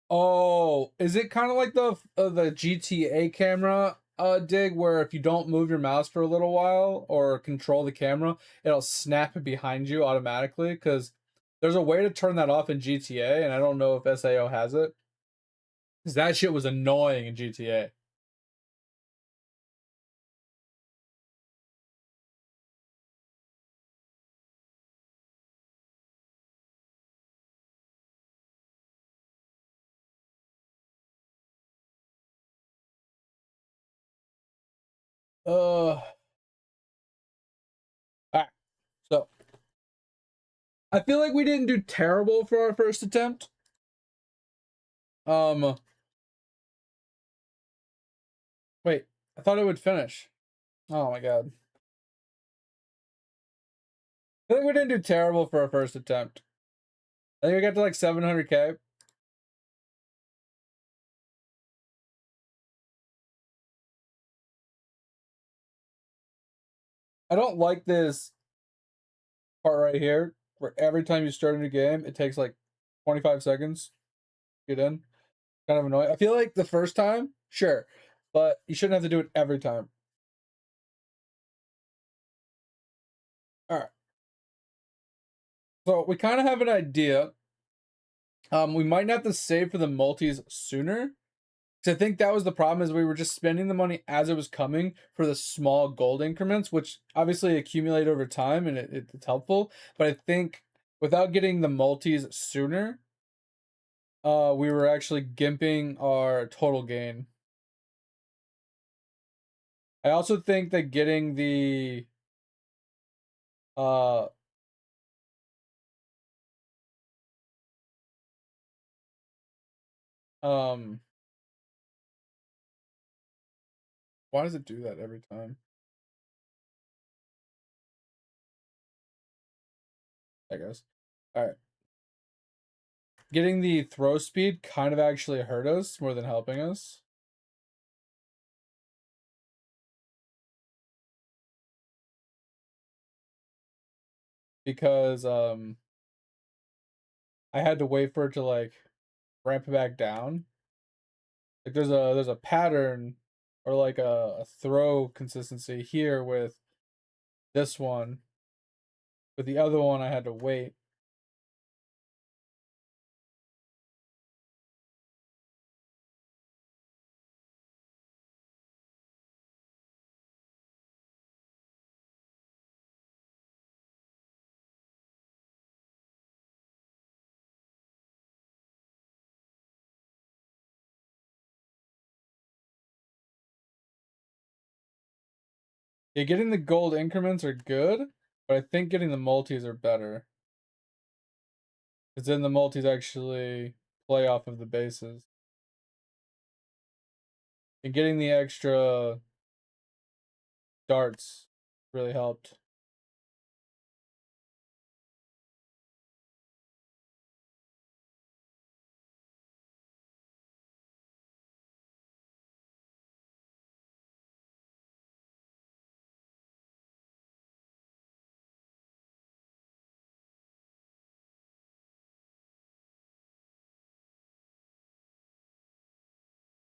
Oh, is it kind of like the GTA camera dig where if you don't move your mouse for a little while or control the camera, it'll snap it behind you automatically? Because there's a way to turn that off in GTA, and I don't know if SAO has it. Because that shit was annoying in GTA. All right, so I feel like we didn't do terrible for our first attempt. Um, Wait, I thought it would finish. Oh my god. I think we didn't do terrible for our first attempt. I think we got to like 700K. I don't like this part right here where every time you start a new game, it takes like 25 seconds to get in. Kind of annoying. I feel like the first time, sure, but you shouldn't have to do it every time. All right. So we kind of have an idea. We might have to save for the multis sooner. I think that was the problem, is we were just spending the money as it was coming for the small gold increments, which obviously accumulate over time, and it's helpful. But I think without getting the multis sooner, we were actually gimping our total gain. I also think that getting the uh um why does it do that every time? I guess. All right. Getting the throw speed kind of actually hurt us more than helping us. Because I had to wait for it to like ramp it back down. Like there's a pattern or like a throw consistency here with this one. With the other one I had to wait. Yeah, getting the gold increments are good, but I think getting the multis are better. Because then the multis actually play off of the bases. And getting the extra darts really helped.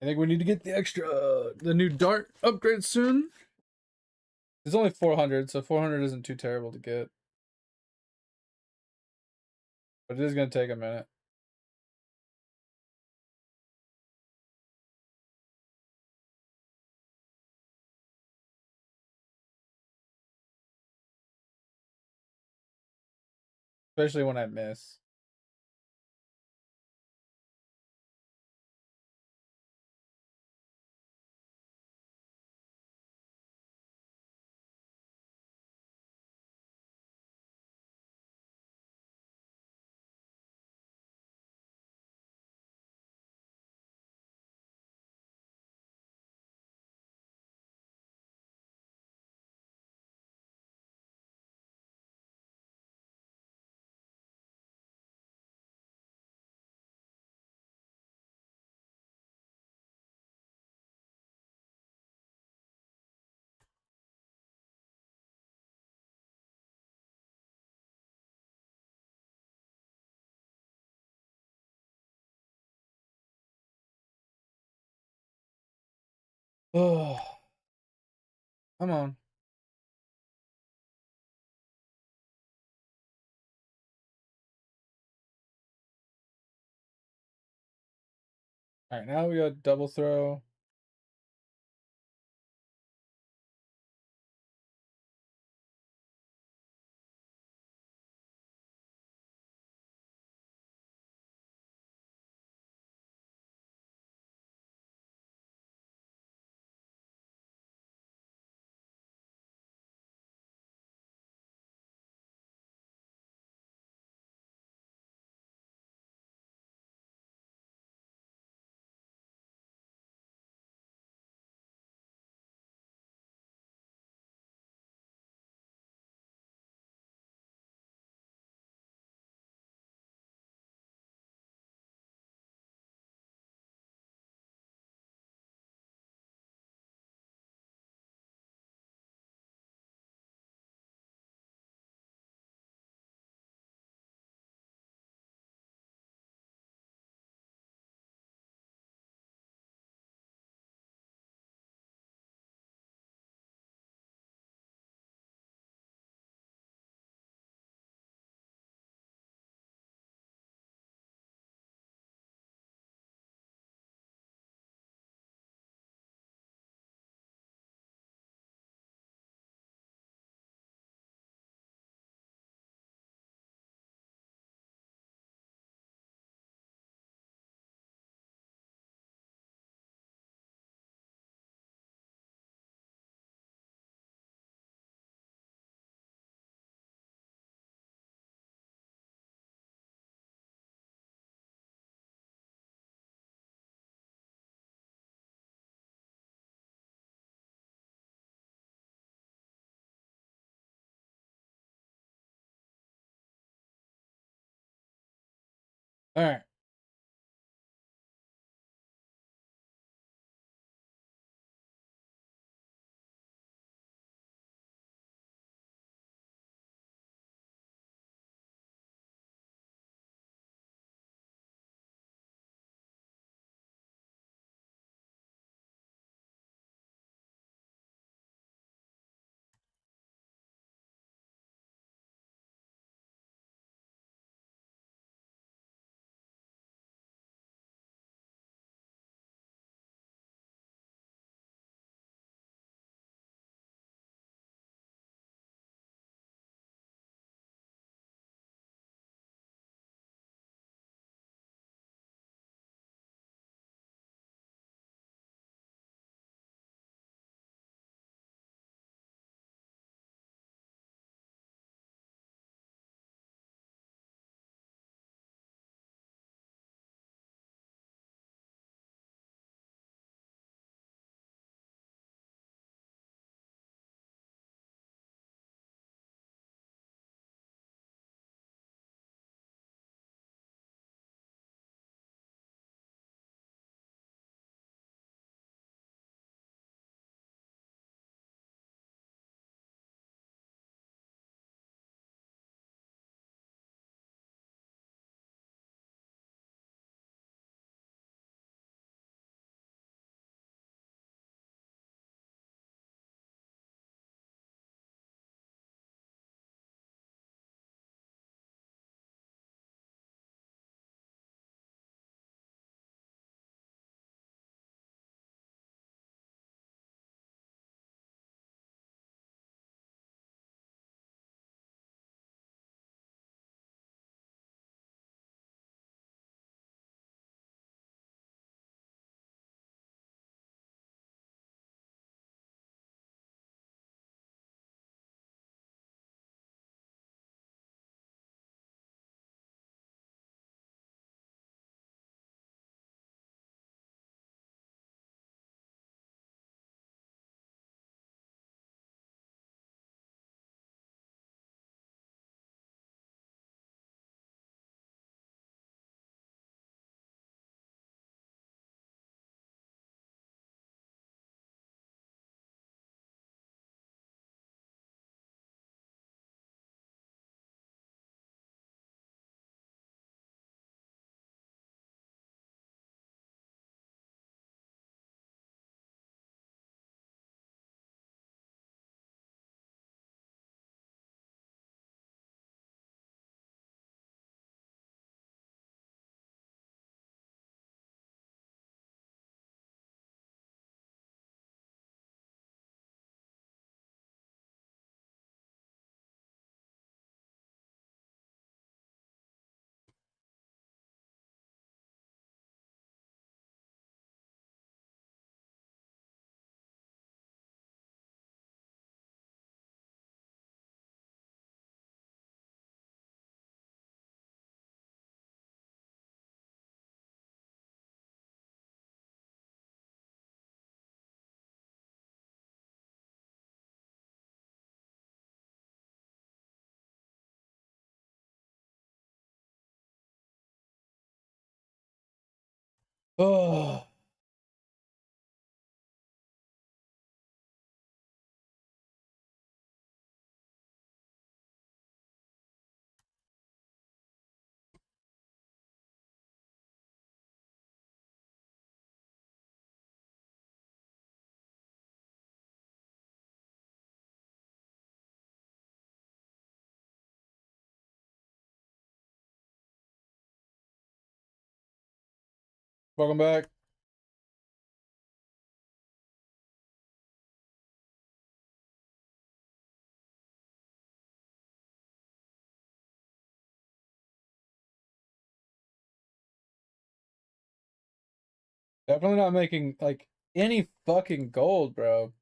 I think we need to get the extra, the new dart upgrade soon. It's only 400, so 400 isn't too terrible to get. But it is going to take a minute. Especially when I miss. Oh, come on. All right, now we got double throw. All right. Oh. Welcome back. Definitely not making like any fucking gold, bro.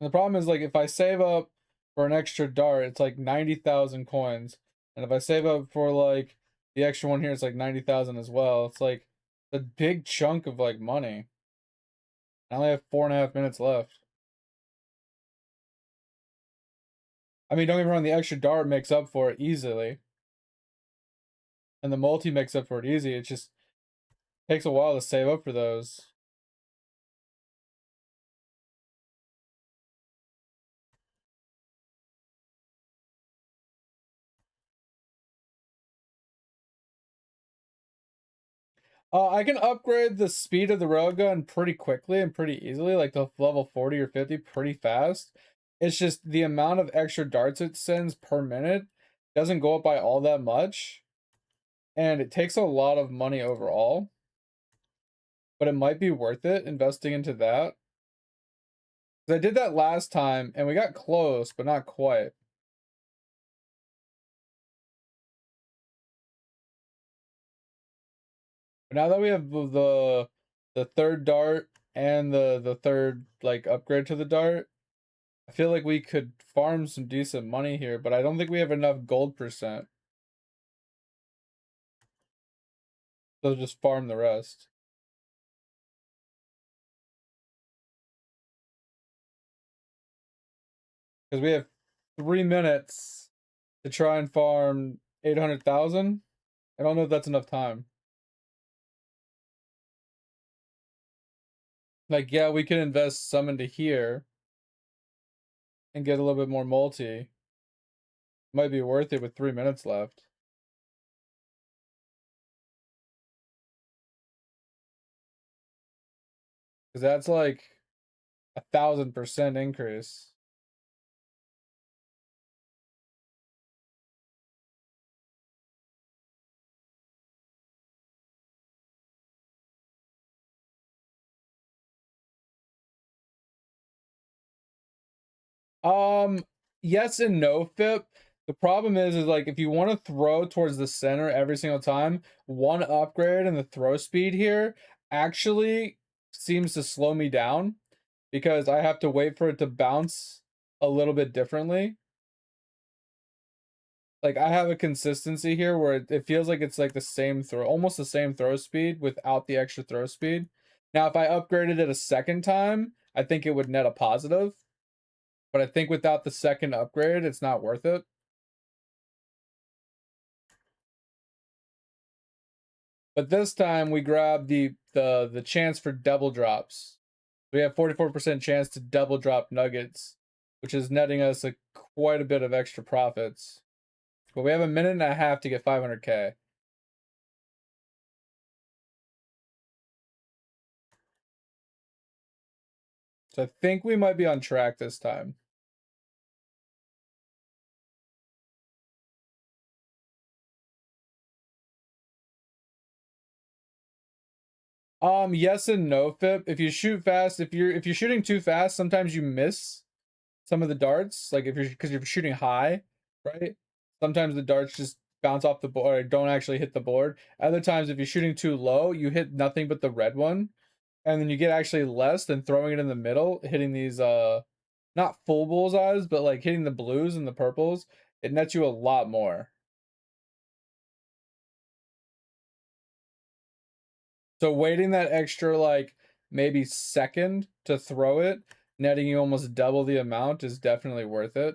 And the problem is like if I save up for an extra dart, it's like 90,000 coins. And if I save up for like the extra one here, it's like 90,000 as well. It's like a big chunk of like money. I only have 4.5 minutes left. I mean, don't get me wrong, the extra dart makes up for it easily. And the multi makes up for it easy. It just takes a while to save up for those. I can upgrade the speed of the railgun pretty quickly and pretty easily, like to level 40 or 50 pretty fast. It's just the amount of extra darts it sends per minute doesn't go up by all that much. And it takes a lot of money overall. But it might be worth it investing into that. 'Cause I did that last time and we got close, but not quite. But now that we have the third dart and the third like upgrade to the dart, I feel like we could farm some decent money here, but I don't think we have enough gold percent. So just farm the rest. Because we have 3 minutes to try and farm 800,000. I don't know if that's enough time. Like, yeah, we can invest some into here and get a little bit more multi. Might be worth it with 3 minutes left. Because that's like 1,000% increase. Yes and no, Fip. The problem is like if you want to throw towards the center every single time, one upgrade and the throw speed here actually seems to slow me down because I have to wait for it to bounce a little bit differently. Like I have a consistency here where it feels like it's like the same throw, almost the same throw speed without the extra throw speed. Now, if I upgraded it a second time, I think it would net a positive. But I think without the second upgrade, it's not worth it. But this time we grab the chance for double drops. We have 44% chance to double drop nuggets, which is netting us quite a bit of extra profits. But we have a minute and a half to get 500k. So I think we might be on track this time. Yes and no, Fip. If you shoot fast, if you're shooting too fast, sometimes you miss some of the darts. Like if you're because you're shooting high, right? Sometimes the darts just bounce off the board or don't actually hit the board. Other times, if you're shooting too low, you hit nothing but the red one, and then you get actually less than throwing it in the middle, hitting these not full bullseyes, but like hitting the blues and the purples. It nets you a lot more. So waiting that extra like maybe second to throw it netting you almost double the amount is definitely worth it.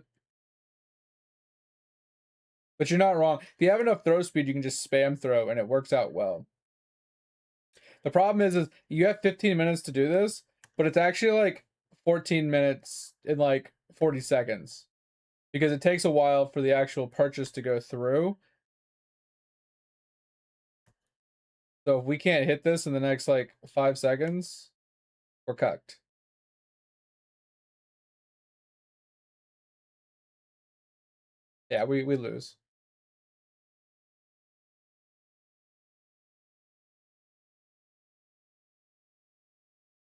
But you're not wrong. If you have enough throw speed, you can just spam throw and it works out well. The problem is you have 15 minutes to do this, but it's actually like 14 minutes in like 40 seconds. Because it takes a while for the actual purchase to go through. So if we can't hit this in the next like 5 seconds, we're cucked. Yeah, we lose.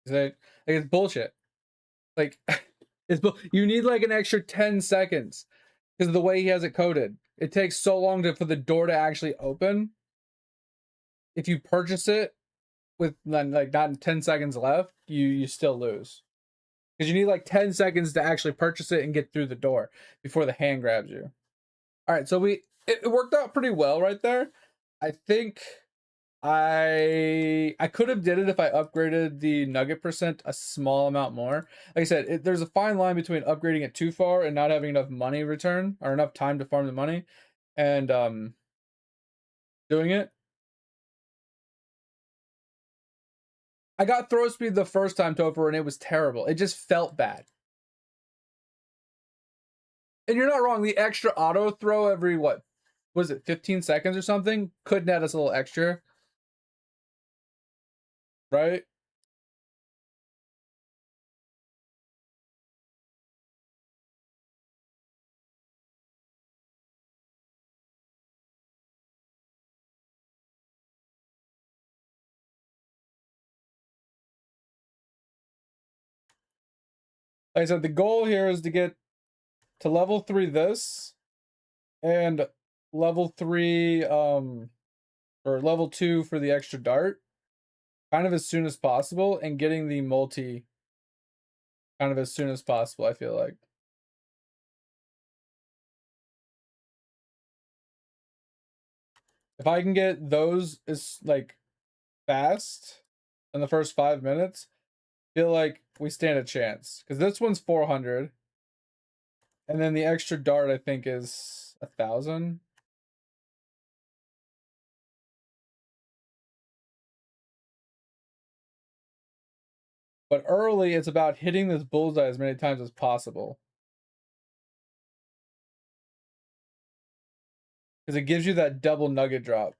It's bullshit. Like you need like an extra 10 seconds because of the way he has it coded. It takes so long for the door to actually open. If you purchase it with like not 10 seconds left, you still lose. Because you need like 10 seconds to actually purchase it and get through the door before the hand grabs you. All right, so it worked out pretty well right there. I think I could have did it if I upgraded the nugget percent a small amount more. Like I said, there's a fine line between upgrading it too far and not having enough money return or enough time to farm the money and doing it. I got throw speed the first time, Topher, and it was terrible. It just felt bad. And you're not wrong. The extra auto throw every, what was it, 15 seconds or something? Could net us a little extra. Right? Like I said, the goal here is to get to level 3 this and level 3 or level 2 for the extra dart kind of as soon as possible and getting the multi kind of as soon as possible, I feel like. If I can get those is like fast in the first 5 minutes, I feel like we stand a chance because this one's 400 and then the extra dart I think is 1,000. But early, it's about hitting this bullseye as many times as possible. Because it gives you that double nugget drop.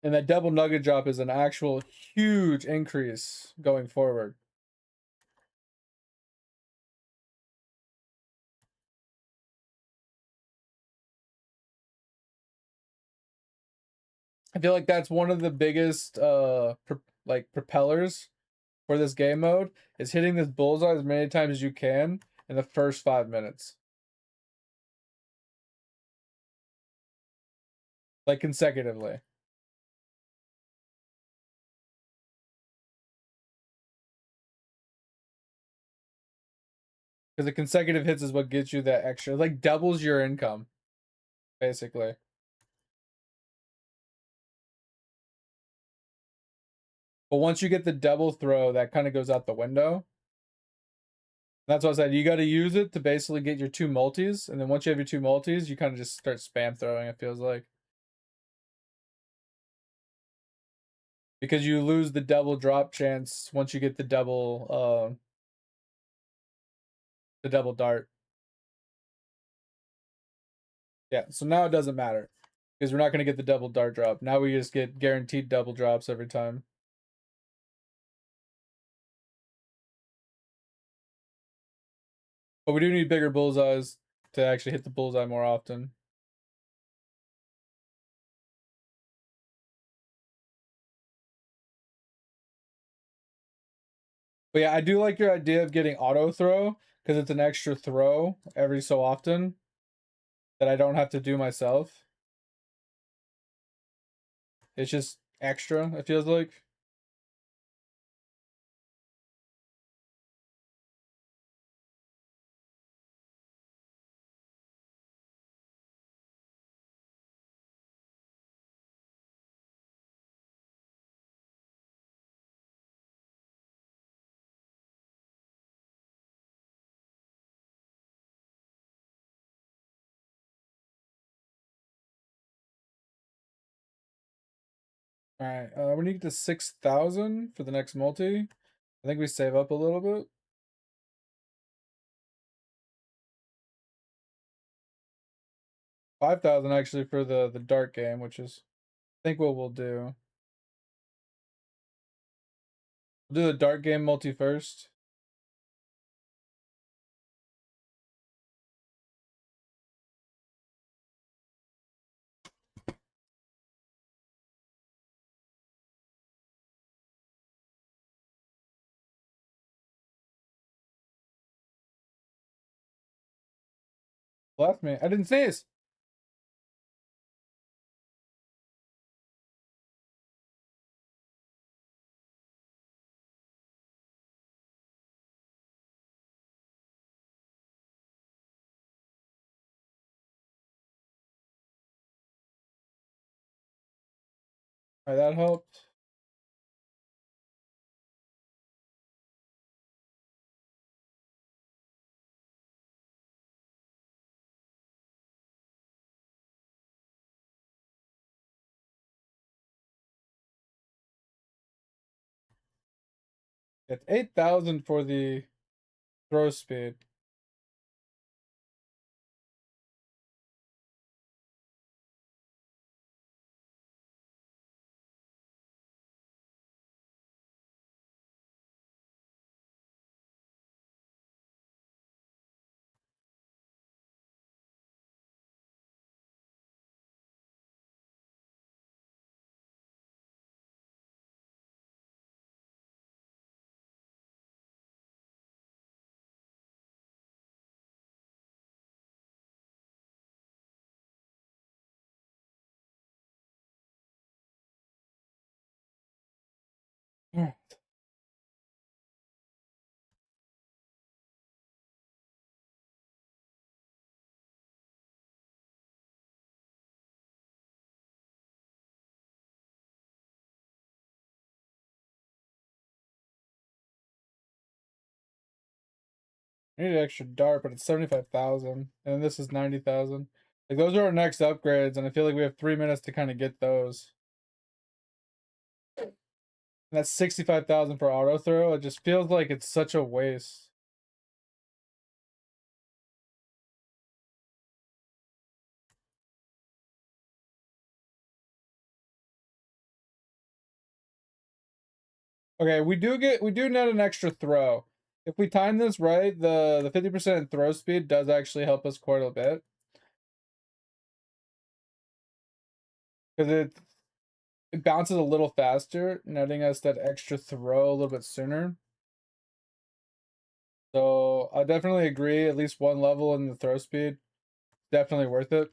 And that double nugget drop is an actual huge increase going forward. I feel like that's one of the biggest propellers for this game mode is hitting this bullseye as many times as you can in the first 5 minutes. Like consecutively. Because the consecutive hits is what gets you that extra. It like doubles your income, basically. But once you get the double throw, that kind of goes out the window. That's what I said. You got to use it to basically get your 2 multis. And then once you have your 2 multis, you kind of just start spam throwing, it feels like. Because you lose the double drop chance once you get the double dart. Yeah, so now it doesn't matter. Because we're not going to get the double dart drop. Now we just get guaranteed double drops every time. But we do need bigger bullseyes to actually hit the bullseye more often. But yeah, I do like your idea of getting auto throw because it's an extra throw every so often that I don't have to do myself. It's just extra, it feels like. Alright, we need to 6,000 for the next multi. I think we save up a little bit. 5,000 actually for the dark game, which is I think what we'll do. We'll do the dark game multi first. Bless me. I didn't sneeze. Alright, that helped. It's 8,000 for the throw speed. I need an extra dart, but it's 75,000. And this is 90,000. Like, those are our next upgrades, and I feel like we have 3 minutes to kind of get those. And that's 65,000 for auto throw. It just feels like it's such a waste. Okay, we do net an extra throw. If we time this right, the 50% throw speed does actually help us quite a bit. Because it bounces a little faster, netting us that extra throw a little bit sooner. So I definitely agree, at least one level in the throw speed. Definitely worth it.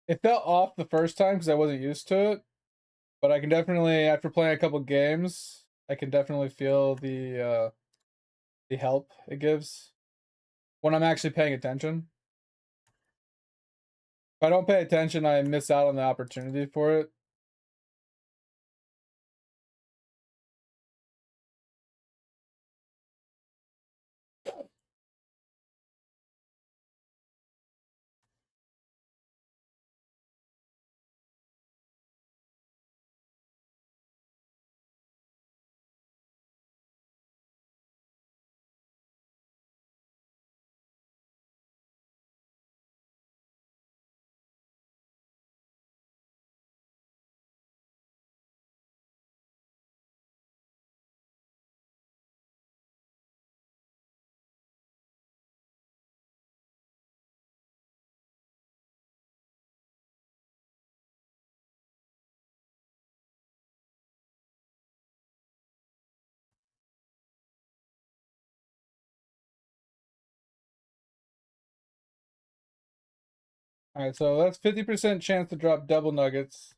It felt off the first time because I wasn't used to it. But I can definitely, after playing a couple games, I can definitely feel the help it gives when I'm actually paying attention. If I don't pay attention, I miss out on the opportunity for it. All right, so that's 50% chance to drop double nuggets.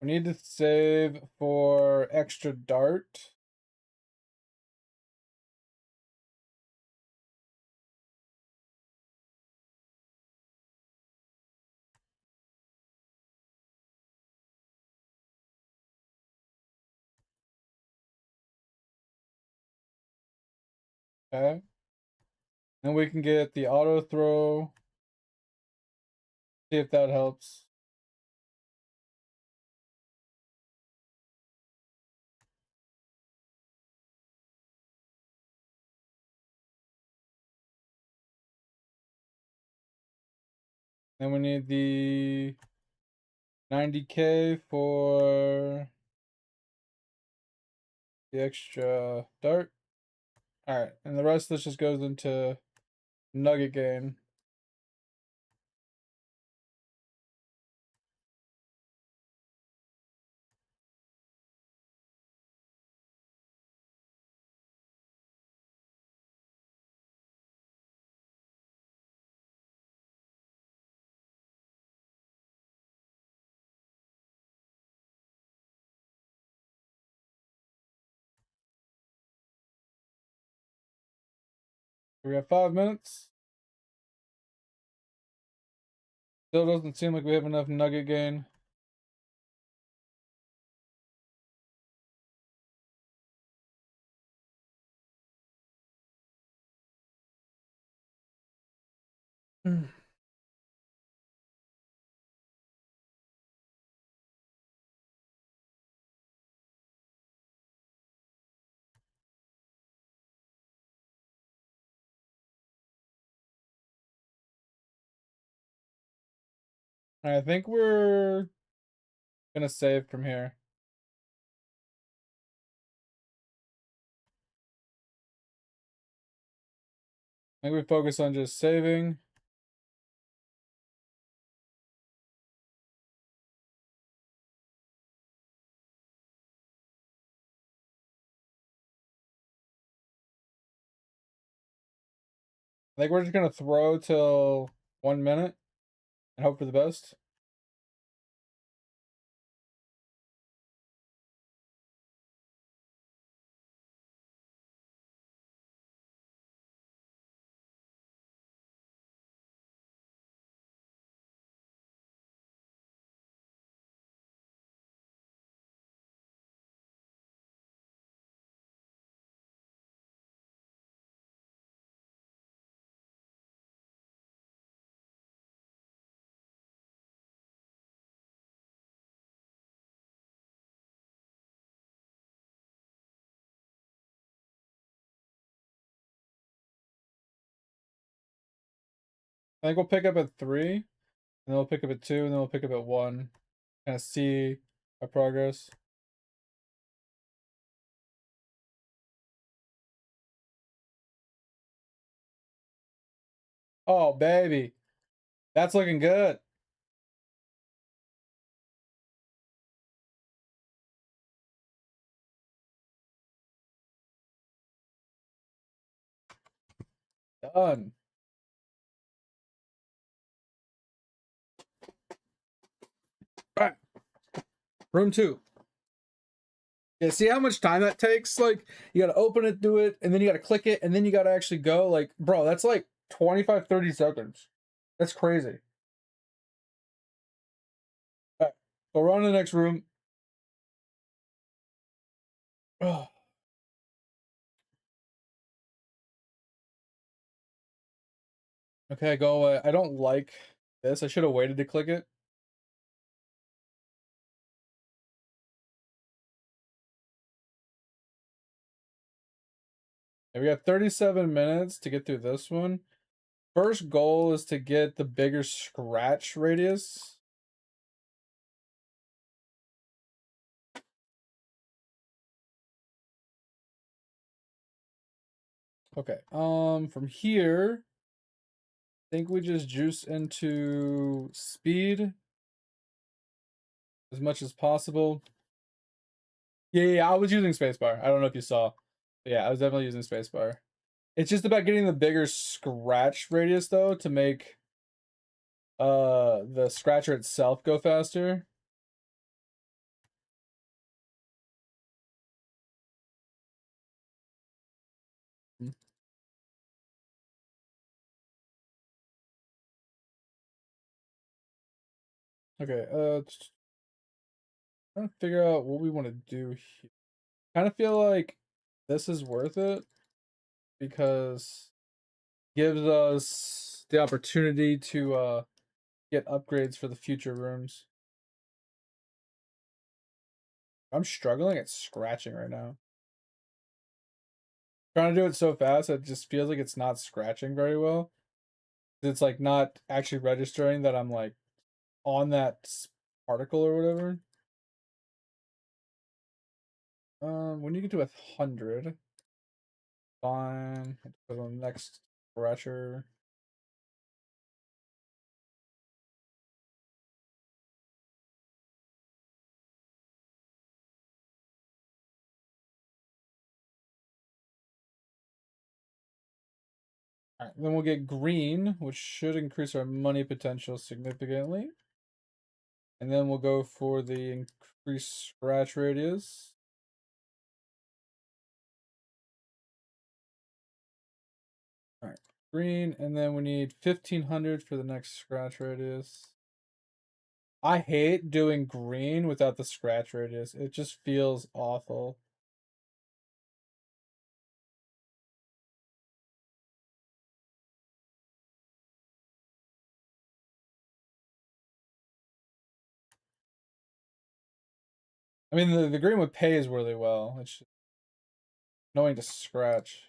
We need to save for extra dart. Okay. Then we can get the auto throw. See if that helps. Then we need the 90K for the extra dart. Alright, and the rest of this just goes into nugget gain. We have 5 minutes. Still doesn't seem like we have enough nugget gain. I think we're gonna save from here. I think we focus on just saving. I think we're just gonna throw till 1 minute and hope for the best. I think we'll pick up at 3, and then we'll pick up at 2, and then we'll pick up at 1. Kind of see our progress. Oh, baby. That's looking good. Done. All right. Room 2. Yeah, see how much time that takes? Like, you gotta open it, do it, and then you gotta click it, and then you gotta actually go. Like, bro, that's like 25, 30 seconds. That's crazy. All right. So we're on to the next room. Oh. Okay, go away. I don't like this. I should have waited to click it. Okay, we got 37 minutes to get through this one. First goal is to get the bigger scratch radius. Okay, from here, I think we just juice into speed as much as possible. Yeah, I was using spacebar. I don't know if you saw. But yeah, I was definitely using spacebar. It's just about getting the bigger scratch radius though to make the scratcher itself go faster. Okay, trying to figure out what we want to do here. Kind of feel like this is worth it. because it gives us the opportunity to get upgrades for the future rooms. I'm struggling at scratching right now. Trying to do it so fast, it just feels like it's not scratching very well. It's like not actually registering that I'm like on that particle or whatever. When you get to 100, fine. Go to the next scratcher. All right, then we'll get green, which should increase our money potential significantly. And then we'll go for the increased scratch radius. All right, green, and then we need 1500 for the next scratch radius. I hate doing green without the scratch radius. It just feels awful. I mean, the green would pays really well. It's just annoying to scratch.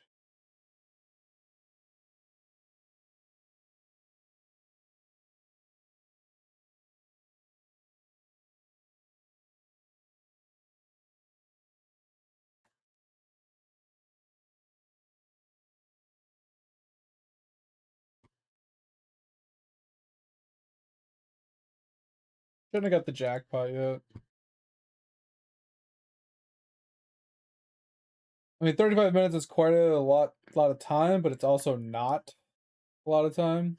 Shouldn't have got the jackpot yet. I mean, 35 minutes is quite a lot of time, but it's also not a lot of time.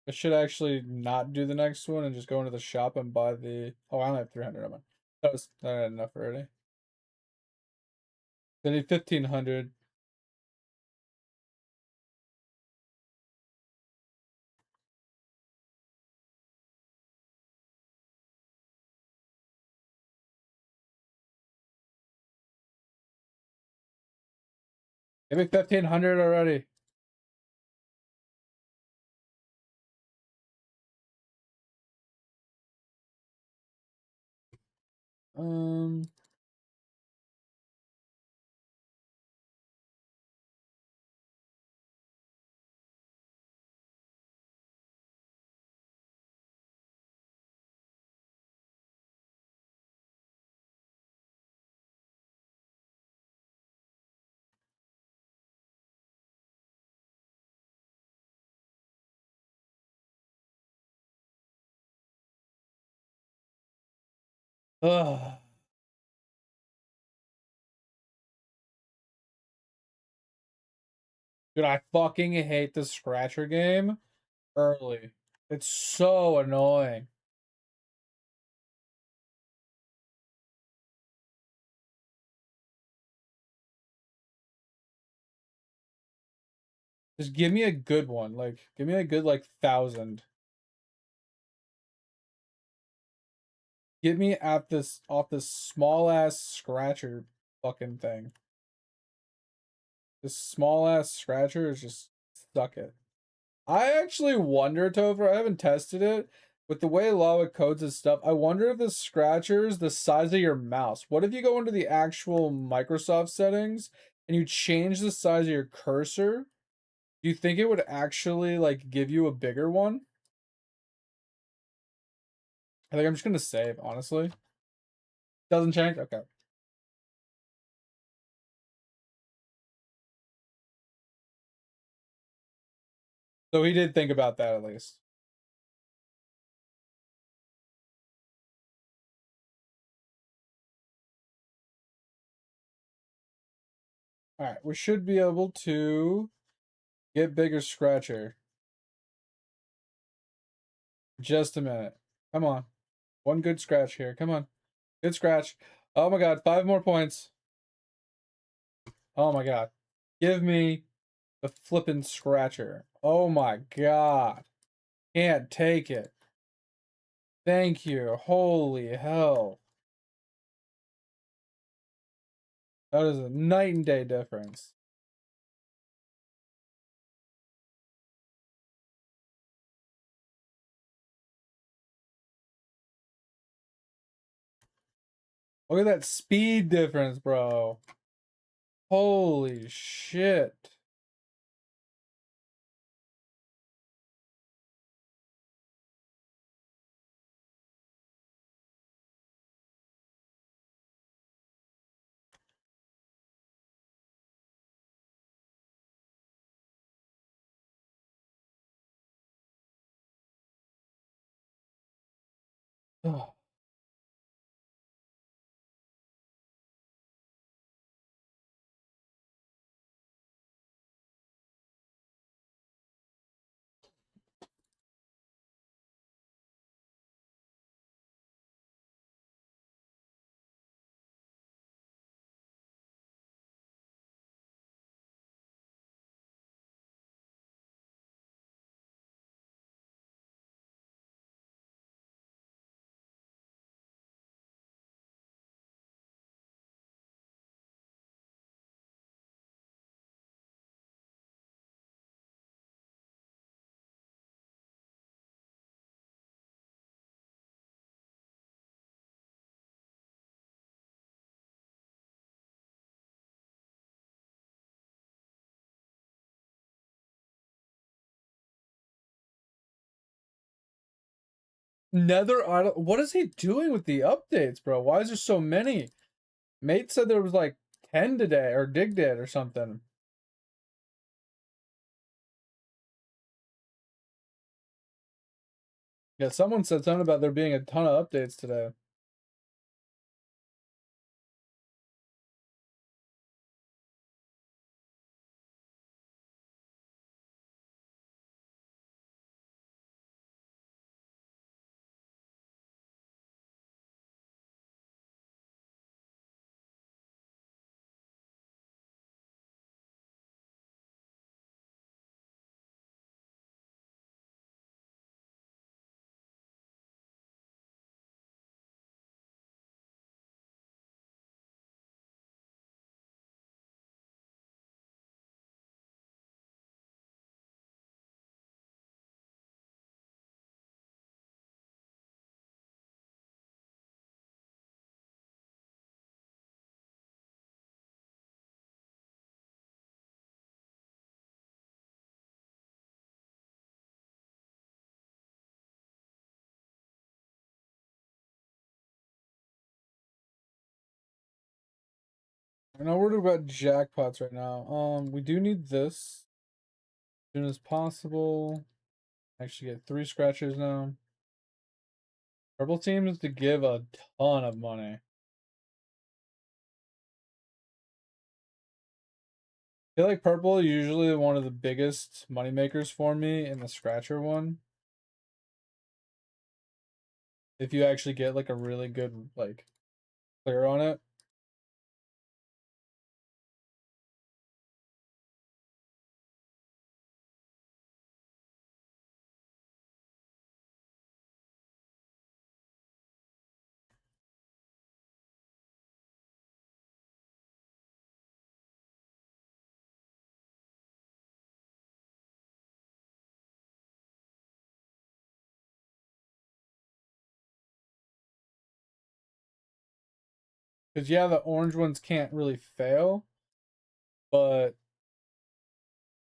I should actually not do the next one and just go into the shop and buy the. Oh, I only have 300 of them. That had enough already. They need 1500. Give me 1500 already. Um. Ugh. Dude, I fucking hate the scratcher game early. It's so annoying. Just give me a good one. Like, give me a good, like, 1000. Get me at this, off this small ass scratcher fucking thing. This small ass scratcher is just suck it. I actually wonder, Topher, I haven't tested it. With the way Lava codes his stuff, I wonder if the scratcher is the size of your mouse. What if you go into the actual Microsoft settings and you change the size of your cursor? Do you think it would actually like give you a bigger one? I think I'm just gonna save, honestly. Doesn't change? Okay. So he did think about that at least. Alright, we should be able to get bigger scratcher. Just a minute. Come on. One good scratch here. Come on. Good scratch. Oh my god, 5 more points. Oh my god. Give me the flippin' scratcher. Oh my god. Can't take it. Thank you. Holy hell. That is a night and day difference. Look at that speed difference, bro. Holy shit. Oh. Nether idol. What is he doing with the updates, bro? Why is there so many? Mate said there was like 10 today, or Dig did, or something. Yeah, someone said something about there being a ton of updates today. I know we're talking about jackpots right now. We do need this as soon as possible. Actually get 3 scratchers now. Purple seems to give a ton of money. I feel like purple is usually one of the biggest money makers for me in the scratcher one. If you actually get like a really good like clear on it. Because yeah, the orange ones can't really fail, but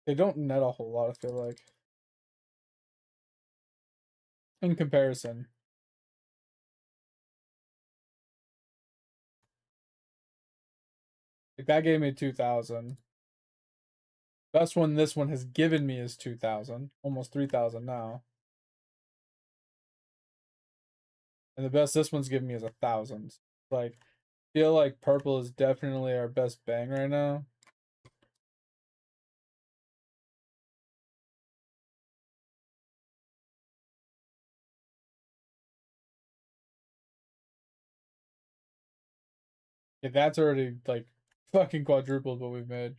they don't net a whole lot, I feel like. In comparison. Like that gave me 2,000. Best one this one has given me is 2,000. Almost 3,000 now. And the best this one's given me is 1,000. Like, feel like purple is definitely our best bang right now. Yeah, that's already like fucking quadrupled what we've made.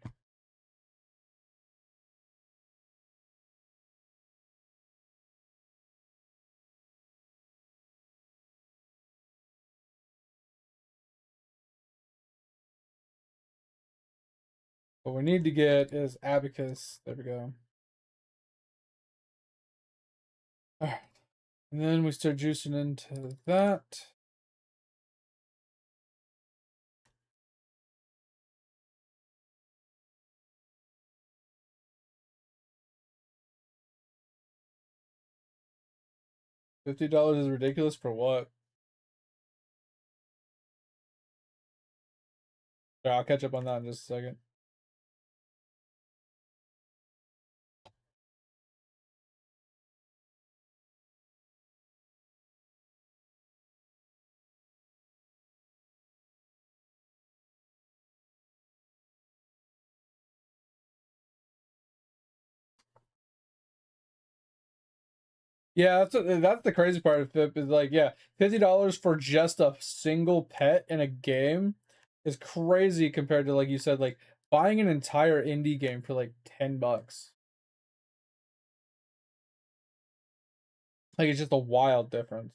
What we need to get is Abacus. There we go. Alright. And then we start juicing into that. $50 is ridiculous for what? Sorry, I'll catch up on that in just a second. Yeah, that's the crazy part of FIP is like, yeah, $50 for just a single pet in a game is crazy compared to, like you said, like buying an entire indie game for like $10. Like it's just a wild difference.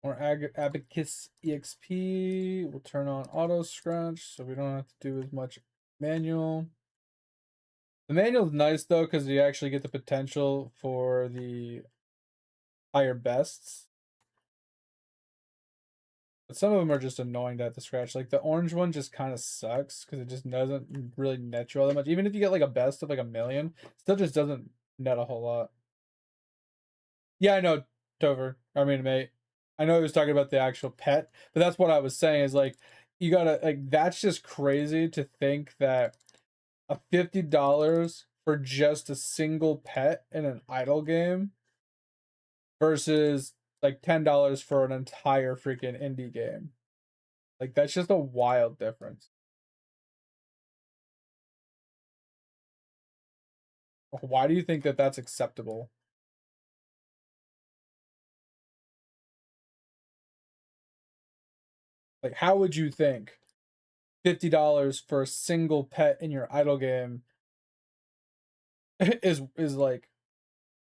Or Abacus EXP. We'll turn on auto scratch so we don't have to do as much manual. The manual's nice though because you actually get the potential for the higher bests. But some of them are just annoying to have to scratch. Like the orange one just kind of sucks because it just doesn't really net you all that much. Even if you get like a best of like 1,000,000, still just doesn't net a whole lot. Yeah, I know, Tover. I mean, mate. I know he was talking about the actual pet, but that's what I was saying is like, you gotta, like, that's just crazy to think that a $50 for just a single pet in an idle game versus like $10 for an entire freaking indie game. Like, that's just a wild difference. Why do you think that that's acceptable? Like, how would you think $50 for a single pet in your idle game is like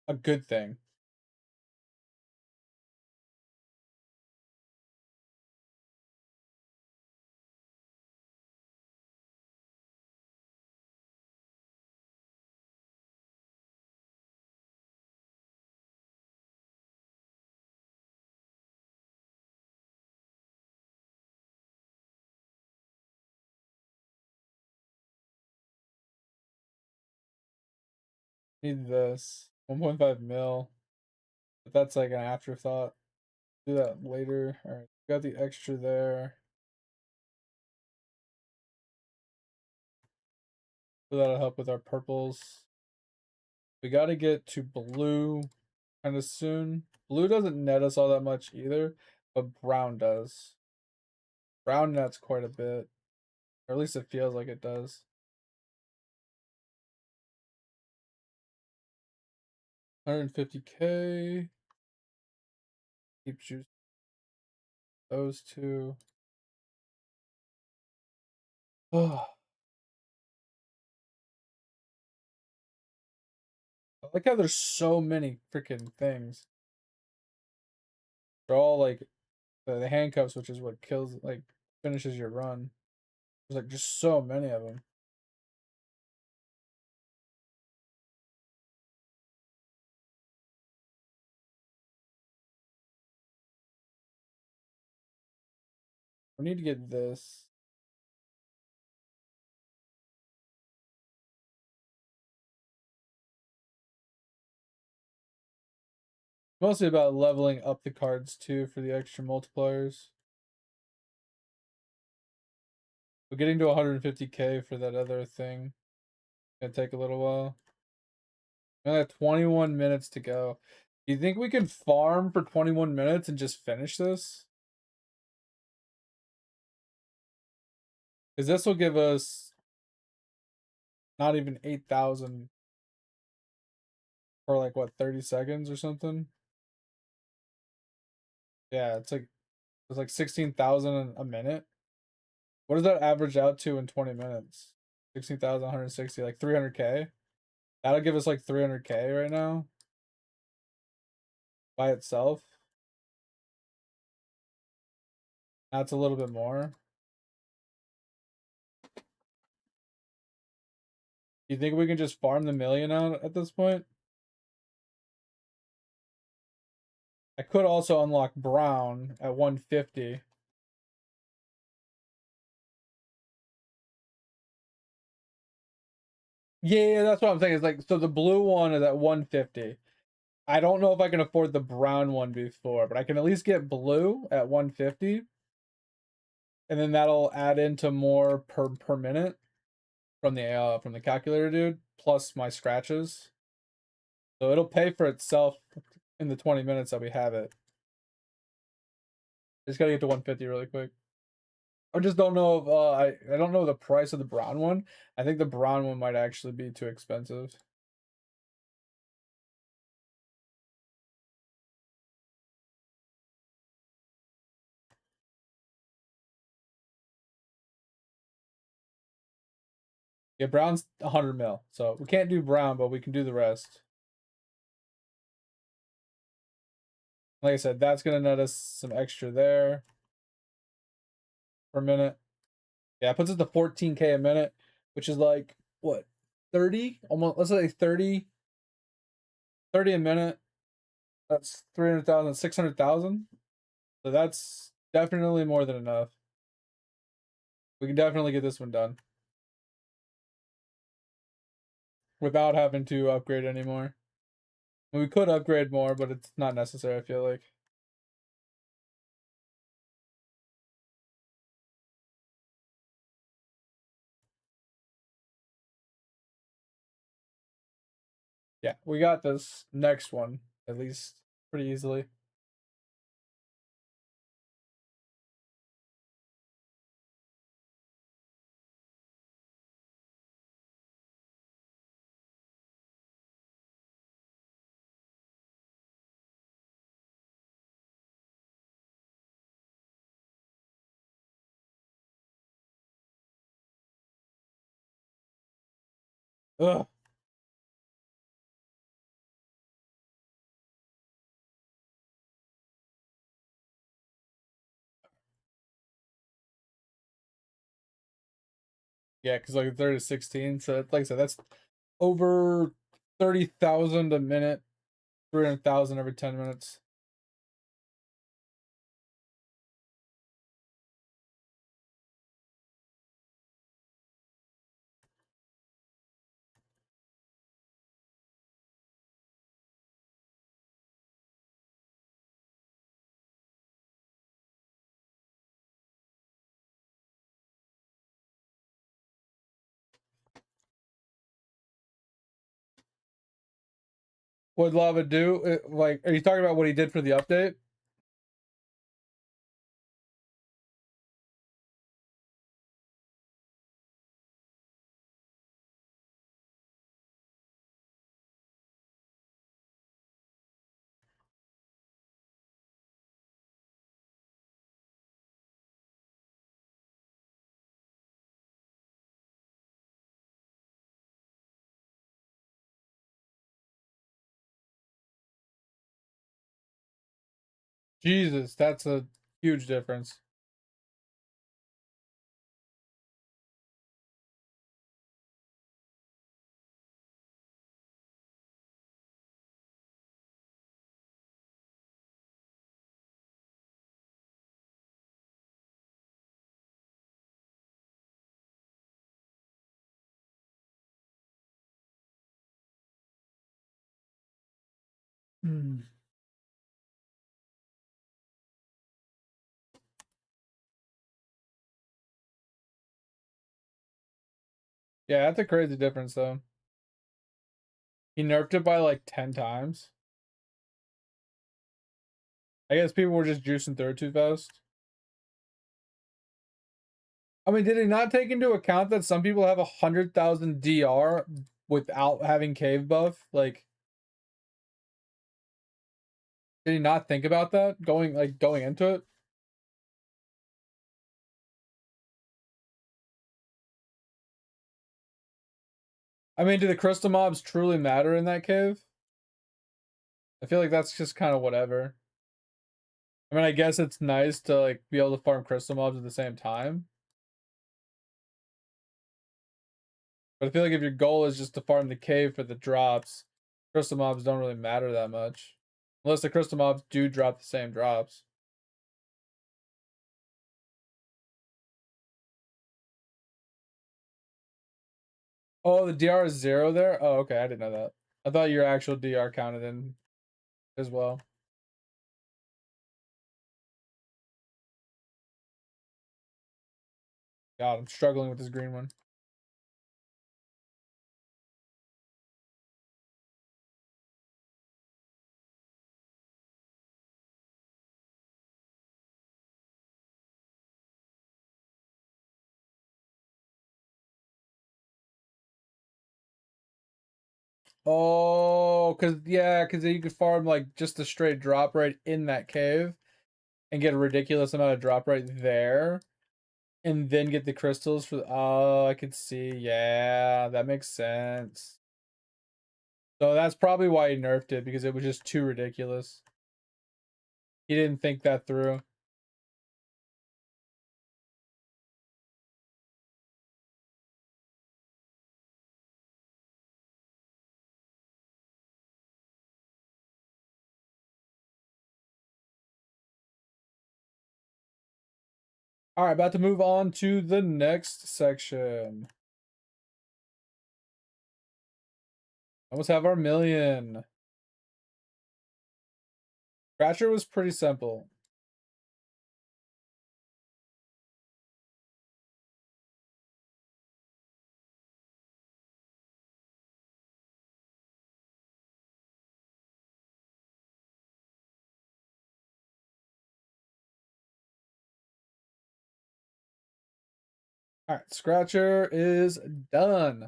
a good thing? Need this 1.5 mil, but that's like an afterthought. Do that later. All right, got the extra there. So that'll help with our purples. We got to get to blue kind of soon. Blue doesn't net us all that much either, but brown does. Brown nets quite a bit, or at least it feels like it does. 150K. Keep juice. Those two. Oh, I like how there's so many freaking things. They're all like the handcuffs, which is what kills, like, finishes your run. There's like just so many of them. We need to get this. Mostly about leveling up the cards too for the extra multipliers. But getting to 150K for that other thing gonna take a little while. We only have 21 minutes to go. Do you think we can farm for 21 minutes and just finish this? Because this will give us not even 8,000 for like what, 30 seconds or something? Yeah, it's like 16,000 a minute. What does that average out to in 20 minutes? 16,160, like 300K. That'll give us like 300K right now by itself. That's a little bit more. You think we can just farm the million out at this point? I could also unlock Brown at 150. Yeah, that's what I'm saying. It's like, so the blue one is at 150. I don't know if I can afford the brown one before, but I can at least get blue at 150. And then that'll add into more per minute from the calculator, dude, plus my scratches. So it'll pay for itself in the 20 minutes that we have it. Just gotta get to 150 really quick. I just don't know if I don't know the price of the brown one. I think the brown one might actually be too expensive. Yeah, brown's 100 mil, so we can't do brown, but we can do the rest. Like I said, that's gonna net us some extra there per minute. Yeah, it puts us to 14K a minute, which is like what, 30? Almost, let's say 30 a minute. That's 300,000, 600,000. So that's definitely more than enough. We can definitely get this one done without having to upgrade anymore. We could upgrade more, but it's not necessary, I feel like. Yeah, we got this next one, at least pretty easily. Ugh. Yeah, because like 30 to 16. So like I said, that's over 30,000 a minute, 300,000 every 10 minutes. What Lava do? Like, are you talking about what he did for the update? Jesus, that's a huge difference. Hmm. Yeah, that's a crazy difference, though. He nerfed it by like 10 times. I guess people were just juicing through it too fast. I mean, did he not take into account that some people have 100,000 DR without having cave buff? Like, did he not think about that going into it? I mean, do the crystal mobs truly matter in that cave? I feel like that's just kind of whatever. I mean, I guess it's nice to like be able to farm crystal mobs at the same time. But I feel like if your goal is just to farm the cave for the drops, crystal mobs don't really matter that much. Unless the crystal mobs do drop the same drops. Oh, the DR is 0 there? Oh, okay, I didn't know that. I thought your actual DR counted in as well. God, I'm struggling with this green one. Oh, because you could farm like just a straight drop rate in that cave and get a ridiculous amount of drop rate there and then get the crystals for oh, I could see. Yeah, that makes sense. So that's probably why he nerfed it, because it was just too ridiculous. He didn't think that through. All right, about to move on to the next section. Almost have our million. Scratcher was pretty simple. All right, Scratcher is done.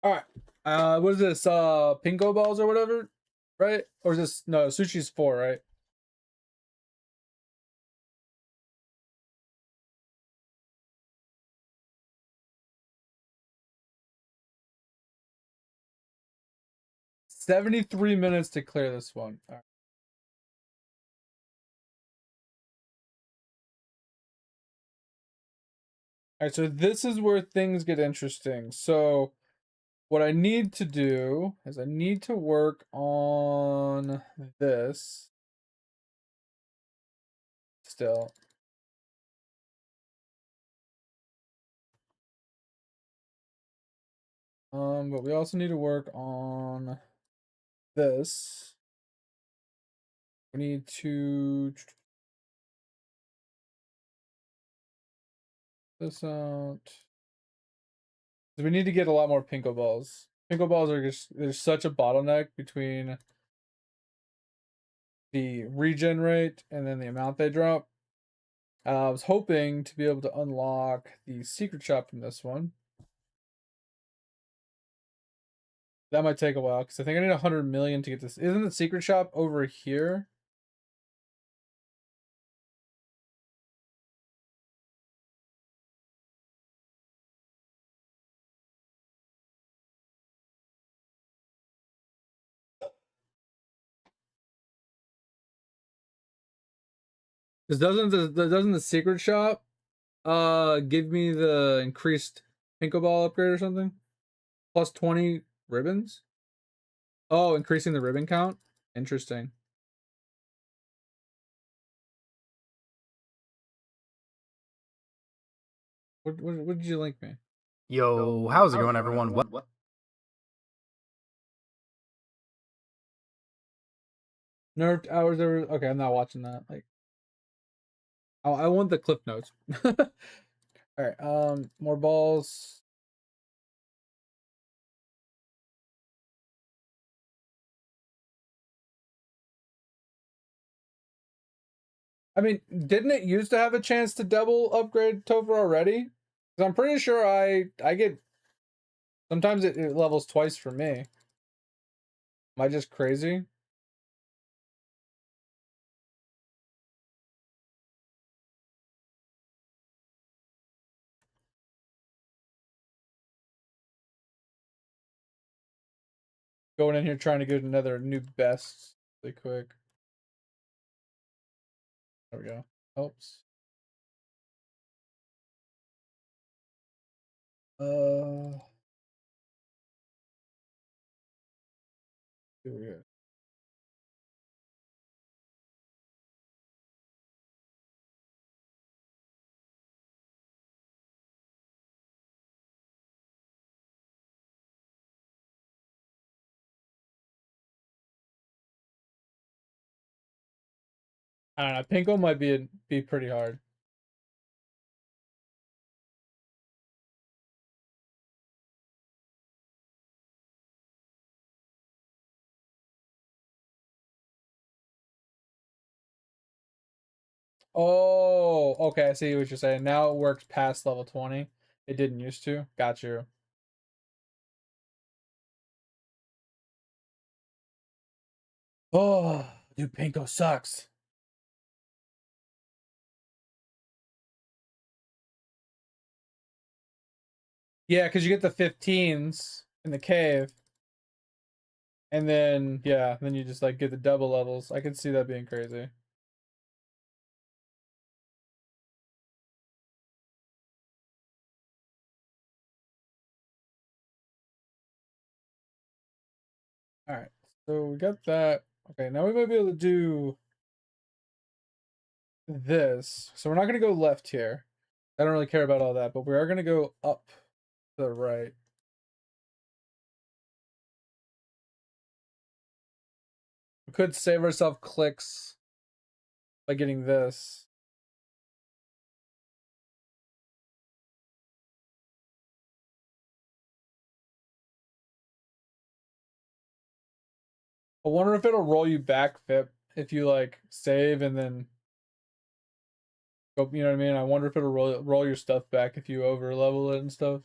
All right. What is this? Pinko balls or whatever, right? Or is this no? Sushi's 4, right? $73 minutes to clear this one. All right. All right, so this is where things get interesting. So what I need to do is I need to work on this still. But we also need to work on this. We need to this out. We need to get a lot more Pinko balls. Pinko balls are just there's such a bottleneck between the regen rate and then the amount they drop. I was hoping to be able to unlock the secret shop from this one. That might take a while because I think I need 100 million to get this. Isn't the secret shop over here? Because doesn't the secret shop give me the increased Pinko ball upgrade or something? Plus 20 ribbons? Oh, increasing the ribbon count? Interesting. What did you link me? Yo, how's it going, everyone? What? Nerfed hours over. Okay, I'm not watching that. Like, I want the clip notes. All right. More balls. I mean, didn't it used to have a chance to double upgrade Topher already? Because I'm pretty sure I get sometimes it levels twice for me. Am I just crazy? Going in here trying to get another new best really quick. There we go. Oops. Here we go. I don't know. Pinko might be pretty hard. Oh, okay. I see what you're saying. Now it works past level 20. It didn't used to. Got you. Oh, dude, Pinko sucks. Yeah, because you get the 15s in the cave. And then, yeah, then you just like get the double levels. I can see that being crazy. All right, so we got that. Okay, now we might be able to do this. So we're not going to go left here. I don't really care about all that, but we are going to go up to the right. We could save ourselves clicks by getting this. I wonder if it'll roll you back, Pip, if you like save and then go. You know what I mean? I wonder if it'll roll your stuff back if you over level it and stuff.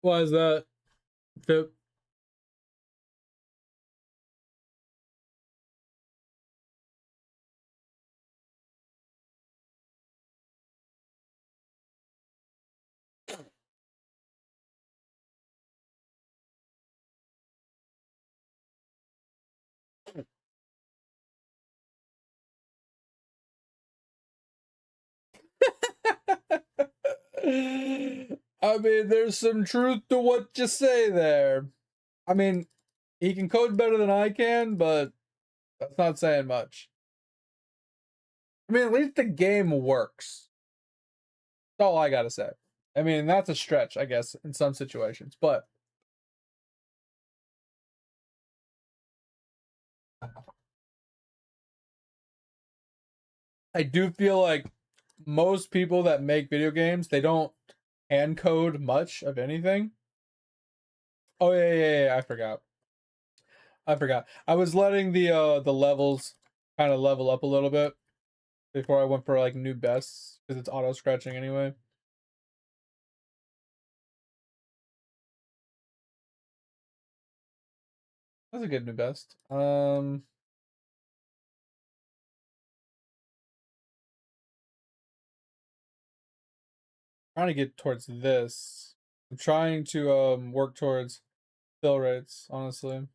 Why is that, Pip? I mean, there's some truth to what you say there. I mean, he can code better than I can, but that's not saying much. I mean, at least the game works. That's all I gotta say. I mean, that's a stretch, I guess, in some situations, but I do feel like most people that make video games, they don't hand code much of anything. Oh yeah, I forgot. I was letting the levels kind of level up a little bit before I went for like new bests because it's auto scratching anyway. That's a good new best. Trying to get towards this. I'm trying to work towards fill rates, honestly.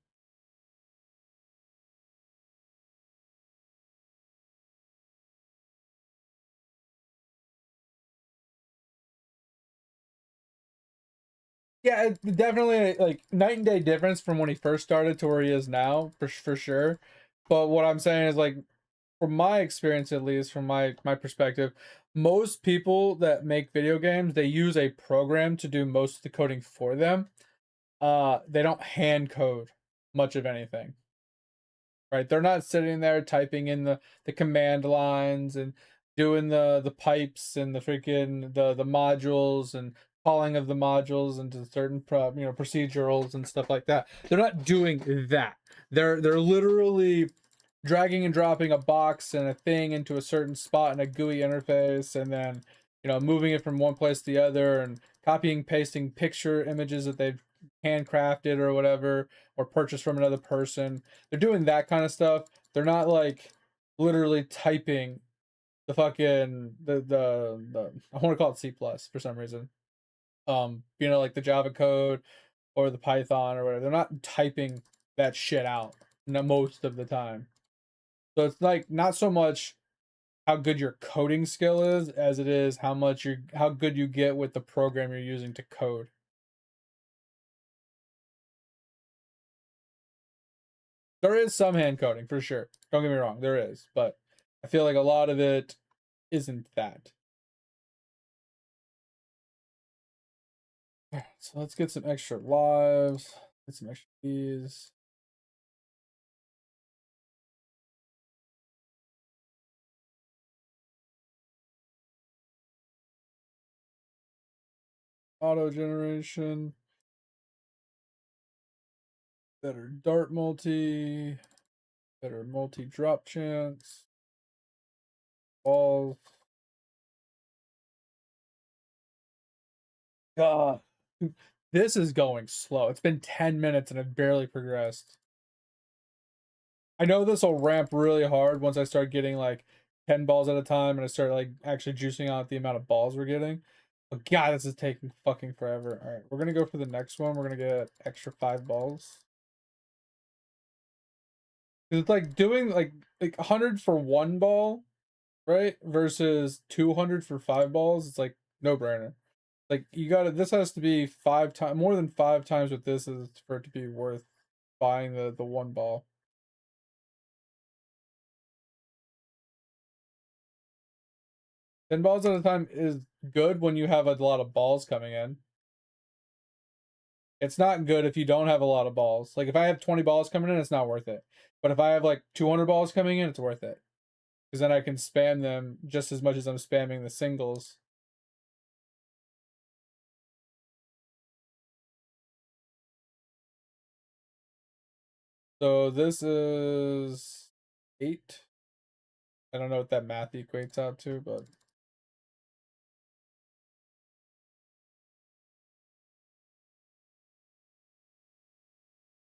Yeah, it's definitely like night and day difference from when he first started to where he is now, for sure. But what I'm saying is like, from my experience at least, from my perspective, most people that make video games, they use a program to do most of the coding for them. They don't hand code much of anything, right? They're not sitting there typing in the command lines and doing the pipes and the freaking the modules and calling of the modules into certain procedurals and stuff like that. They're not doing that. They're literally dragging and dropping a box and a thing into a certain spot in a GUI interface, and then moving it from one place to the other, and copying pasting picture images that they've handcrafted or whatever, or purchased from another person. They're doing that kind of stuff. They're not like literally typing the fucking the I want to call it C plus for some reason. Like the Java code or the Python or whatever. They're not typing that shit out most of the time. So it's like not so much how good your coding skill is as it is how good you get with the program you're using to code. There is some hand coding for sure. Don't get me wrong, there is, but I feel like a lot of it isn't that. So let's get some extra lives, get some extra keys. Auto generation. Better dart multi. Better multi drop chance. Balls. God. This is going slow. It's been 10 minutes and I've barely progressed. I know this will ramp really hard once I start getting like 10 balls at a time and I start like actually juicing out the amount of balls we're getting. But God, this is taking fucking forever. All right, we're gonna go for the next one. We're gonna get extra 5 balls. It's like doing like 100 for 1 ball, right? Versus 200 for 5 balls. It's like no brainer. Like you gotta. This has to be 5 times more than 5 times what this is for it to be worth buying the 1 ball. 10 balls at a time is good when you have a lot of balls coming in. It's not good if you don't have a lot of balls. Like if I have 20 balls coming in, it's not worth it. But if I have like 200 balls coming in, it's worth it. Because then I can spam them just as much as I'm spamming the singles. So this is 8. I don't know what that math equates out to, but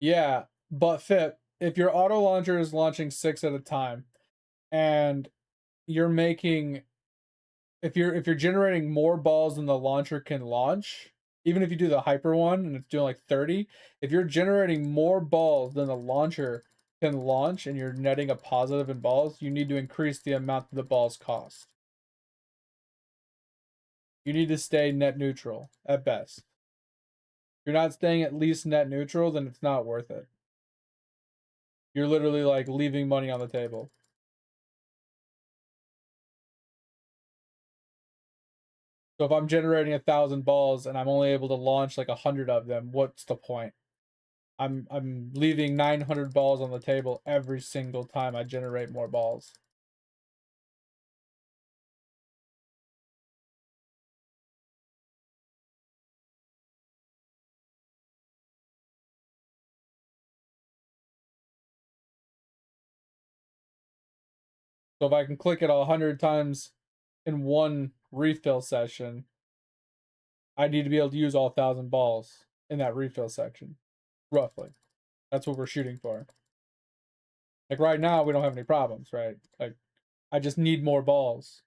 yeah. But Fit, if your auto launcher is launching 6 at a time and you're making if you're generating more balls than the launcher can launch, even if you do the hyper one and it's doing like 30, if you're generating more balls than the launcher can launch and you're netting a positive in balls, you need to increase the amount that the balls cost. You need to stay net neutral at best. If you're not staying at least net neutral, then it's not worth it. You're literally like leaving money on the table. So if I'm generating 1,000 balls and I'm only able to launch like 100 of them, what's the point? I'm leaving 900 balls on the table every single time I generate more balls. So if I can click it 100 times in one refill session, I need to be able to use all 1,000 balls in that refill section, roughly. That's what we're shooting for. Like right now, we don't have any problems, right? Like I just need more balls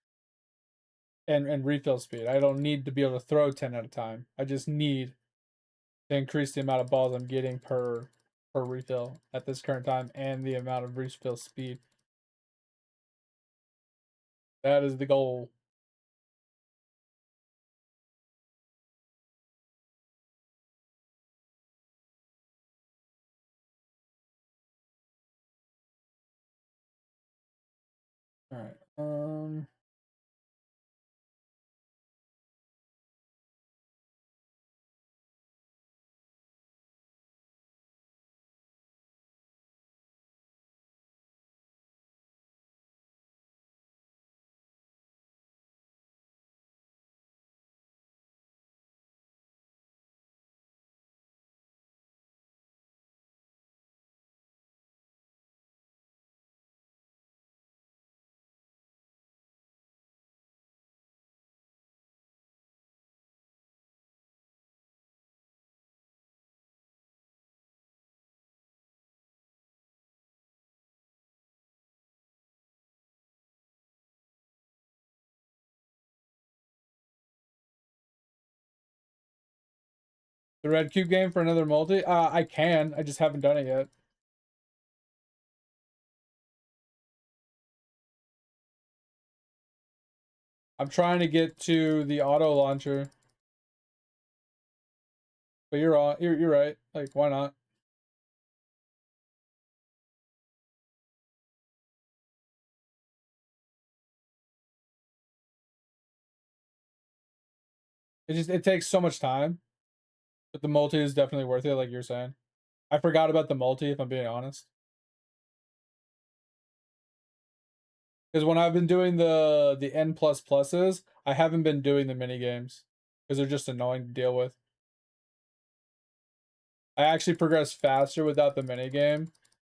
and refill speed. I don't need to be able to throw 10 at a time. I just need to increase the amount of balls I'm getting per refill at this current time and the amount of refill speed. That is the goal. All right. The red cube game for another multi? I can. I just haven't done it yet. I'm trying to get to the auto launcher. But you're right. Like, why not? It takes so much time. But the multi is definitely worth it, like you're saying. I forgot about the multi, if I'm being honest. Because when I've been doing the N plus pluses, I haven't been doing the mini games because they're just annoying to deal with. I actually progress faster without the mini game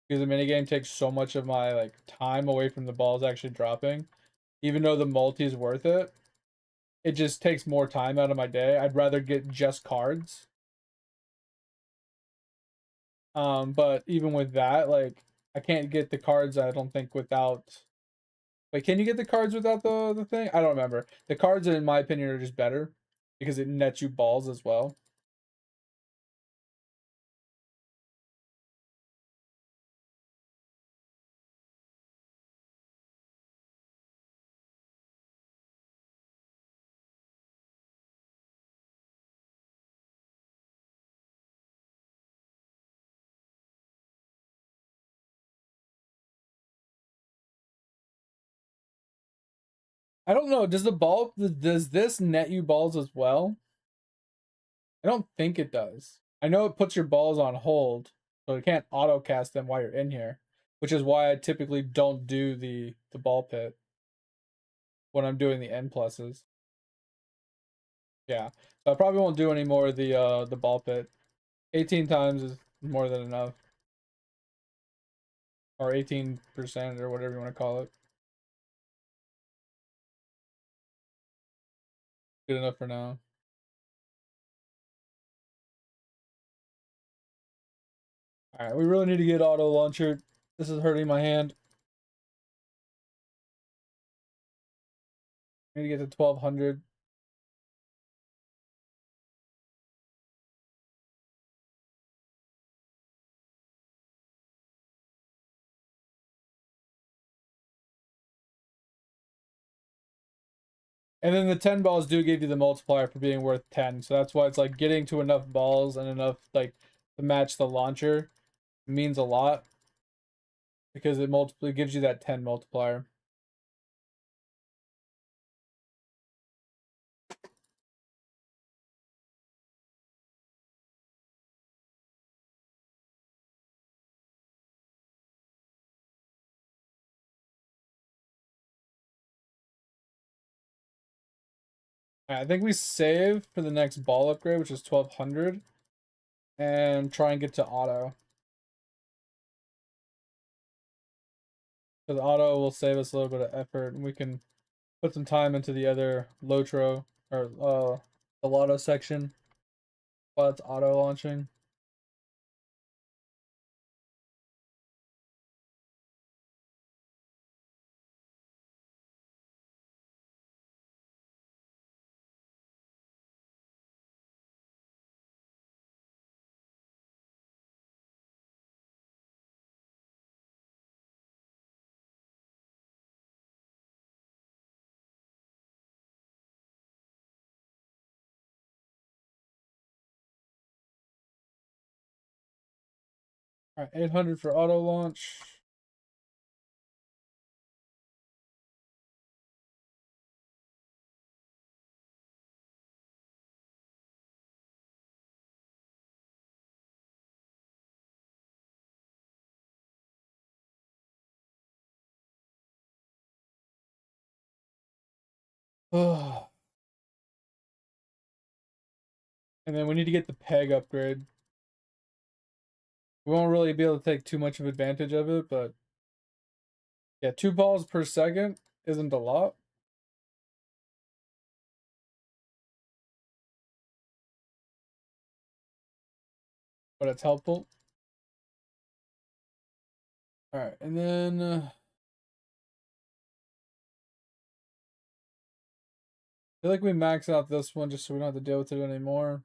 because the mini game takes so much of my like time away from the balls actually dropping. Even though the multi is worth it, it just takes more time out of my day. I'd rather get just cards. But even with that, like I can't get the cards, I don't think, without. Wait, can you get the cards without the thing? I don't remember. The cards, in my opinion, are just better because it nets you balls as well. I don't know. Does this net you balls as well? I don't think it does. I know it puts your balls on hold, so it can't auto cast them while you're in here, which is why I typically don't do the ball pit when I'm doing the N pluses. Yeah, so I probably won't do any more of the ball pit. 18 times is more than enough, or 18% or whatever you want to call it. Good enough for now. All right, we really need to get auto launcher. This is hurting my hand. I need to get to 1200. And then the 10 balls do give you the multiplier for being worth 10. So that's why it's like getting to enough balls and enough like to match the launcher means a lot because it gives you that 10 multiplier. Right, I think we save for the next ball upgrade, which is 1200, and try and get to auto. Because auto will save us a little bit of effort and we can put some time into the other Lotro or the Lotto section while it's auto launching. All right, 800 for auto launch. Oh. And then we need to get the peg upgrade. We won't really be able to take too much of advantage of it, but yeah, 2 balls per second isn't a lot. But it's helpful. Alright, and then I feel like we max out this one just so we don't have to deal with it anymore.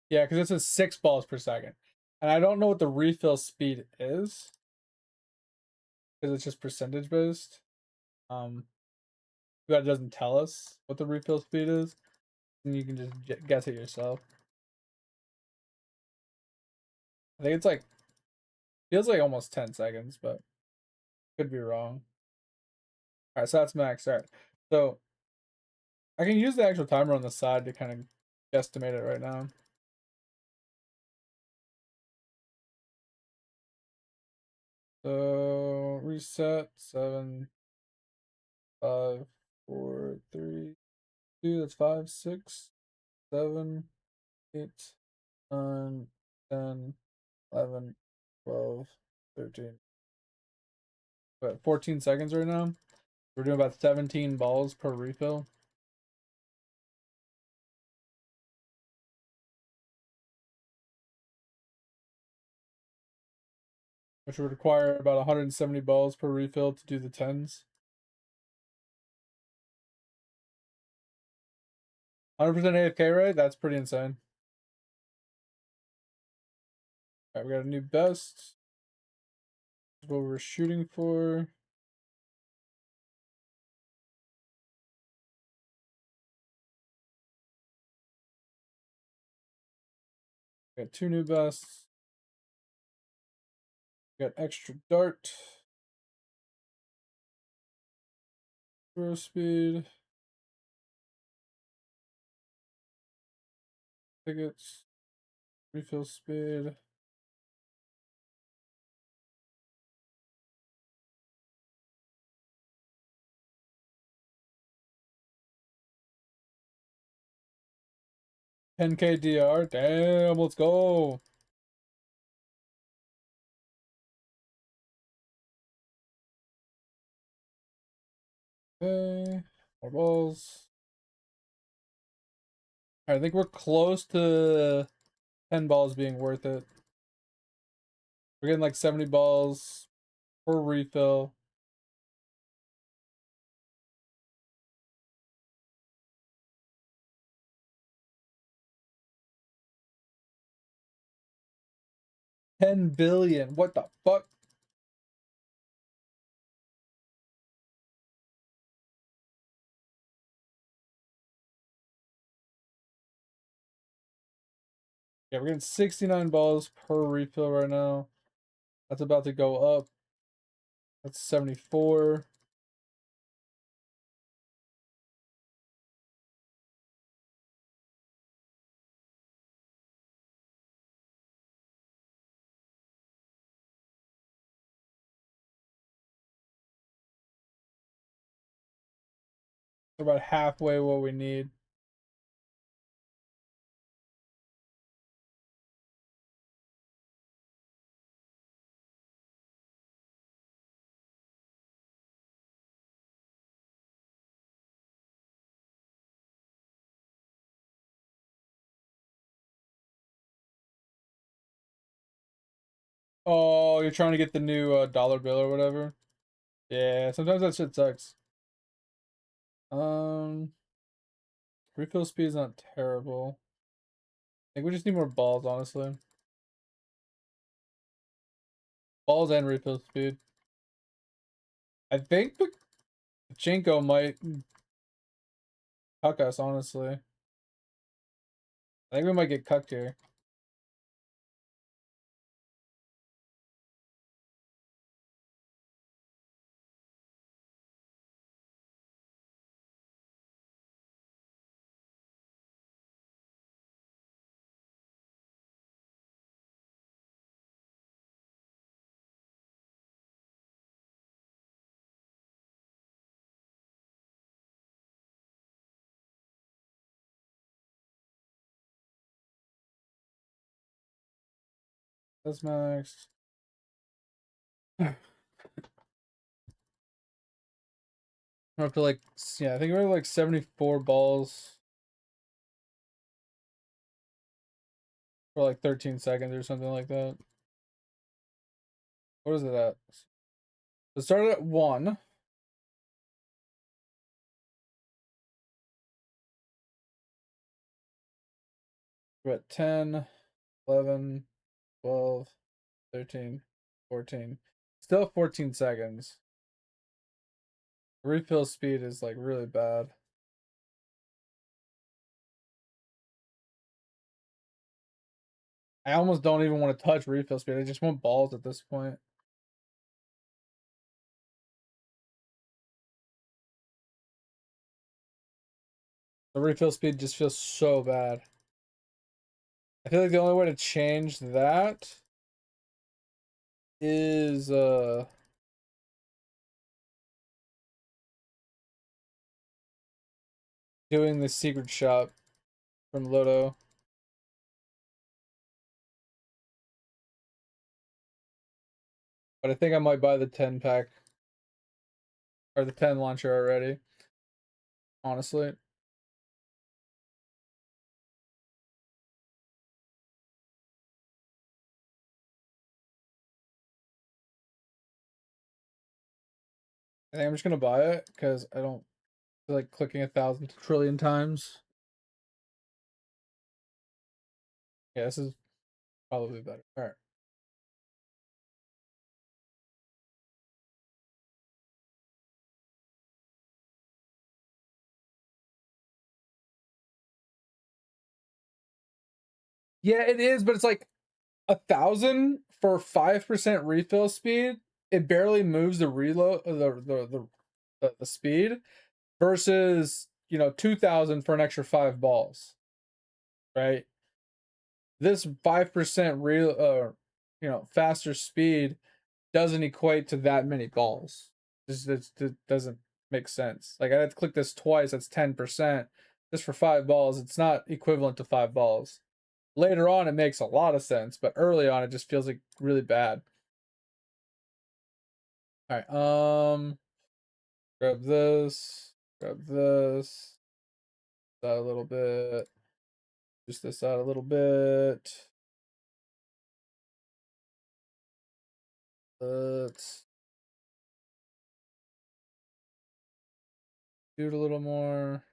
Yeah, because it says 6 balls per second. And I don't know what the refill speed is. Because it's just percentage based. But it doesn't tell us what the refill speed is. And you can just guess it yourself. I think it's like, feels like almost 10 seconds, but could be wrong. Alright, so that's max. Alright. So I can use the actual timer on the side to kind of guesstimate it right now. So reset 7, 5, 4, 3, 2. That's 5, 6, 7, 8, 9, 10, 11, 12, 13. What, 14 seconds right now? We're doing about 17 balls per refill. Which would require about 170 balls per refill to do the 10s. 100% AFK rate? That's pretty insane. Alright, we got a new best. That's what we're shooting for. Got 2 new bests. Got extra dart. Throw speed. Tickets. Refill speed. $10K DR. Damn, let's go. Okay. More balls. I think we're close to 10 balls being worth it. We're getting like 70 balls per refill. $10 billion. What the fuck? Yeah, we're getting 69 balls per refill right now. That's about to go up. That's 74. We're about halfway what we need. Oh, you're trying to get the new dollar bill or whatever? Yeah, sometimes that shit sucks. Um, Refill speed is not terrible. I think we just need more balls, honestly. Balls and refill speed. I think Pachinko might cuck us, honestly. I think we might get cucked here. That's max. We're up to like, yeah, I think we're like 74 balls for like 13 seconds or something like that. What is it at? It started at 1. We're at 10, 11, 12, 13, 14. Still 14 seconds. Refill speed is like really bad. I almost don't even want to touch refill speed. I just want balls at this point. The refill speed just feels so bad. I feel like the only way to change that is doing the secret shop from Loto. But I think I might buy the 10 pack or the 10 launcher already. Honestly. I think I'm just gonna buy it because I don't feel like clicking 1,000 trillion times. Yeah, this is probably better. Alright. Yeah, it is, but it's like 1,000 for 5% refill speed. It barely moves the reload the speed versus 2,000 for an extra 5 balls, right? This 5% real faster speed doesn't equate to that many balls. This doesn't make sense. Like I had to click this twice. That's 10% just for 5 balls. It's not equivalent to 5 balls. Later on, it makes a lot of sense, but early on, it just feels like really bad. All right, grab this, that a little bit, just this out a little bit. Let's do it a little more.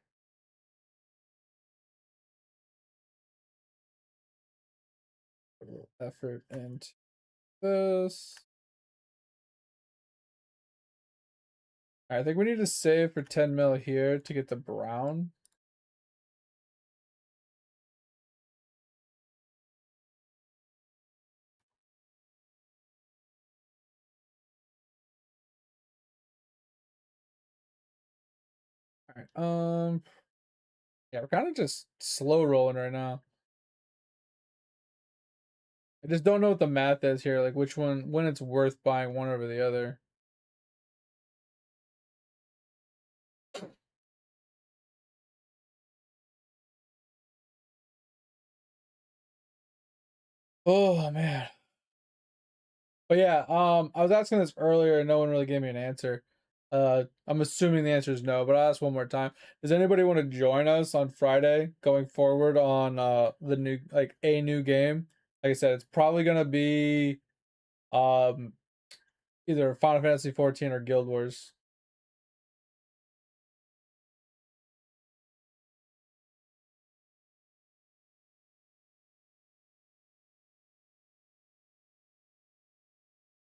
Put a little effort into this. All right, I think we need to save for 10 mil here to get the brown. All right, yeah, we're kind of just slow rolling right now. I just don't know what the math is here, like which one, when it's worth buying one over the other. Oh man. But yeah, I was asking this earlier and no one really gave me an answer. I'm assuming the answer is no, but I'll ask one more time. Does anybody want to join us on Friday going forward on the new a new game? Like I said, it's probably gonna be um either Final Fantasy 14 or Guild Wars.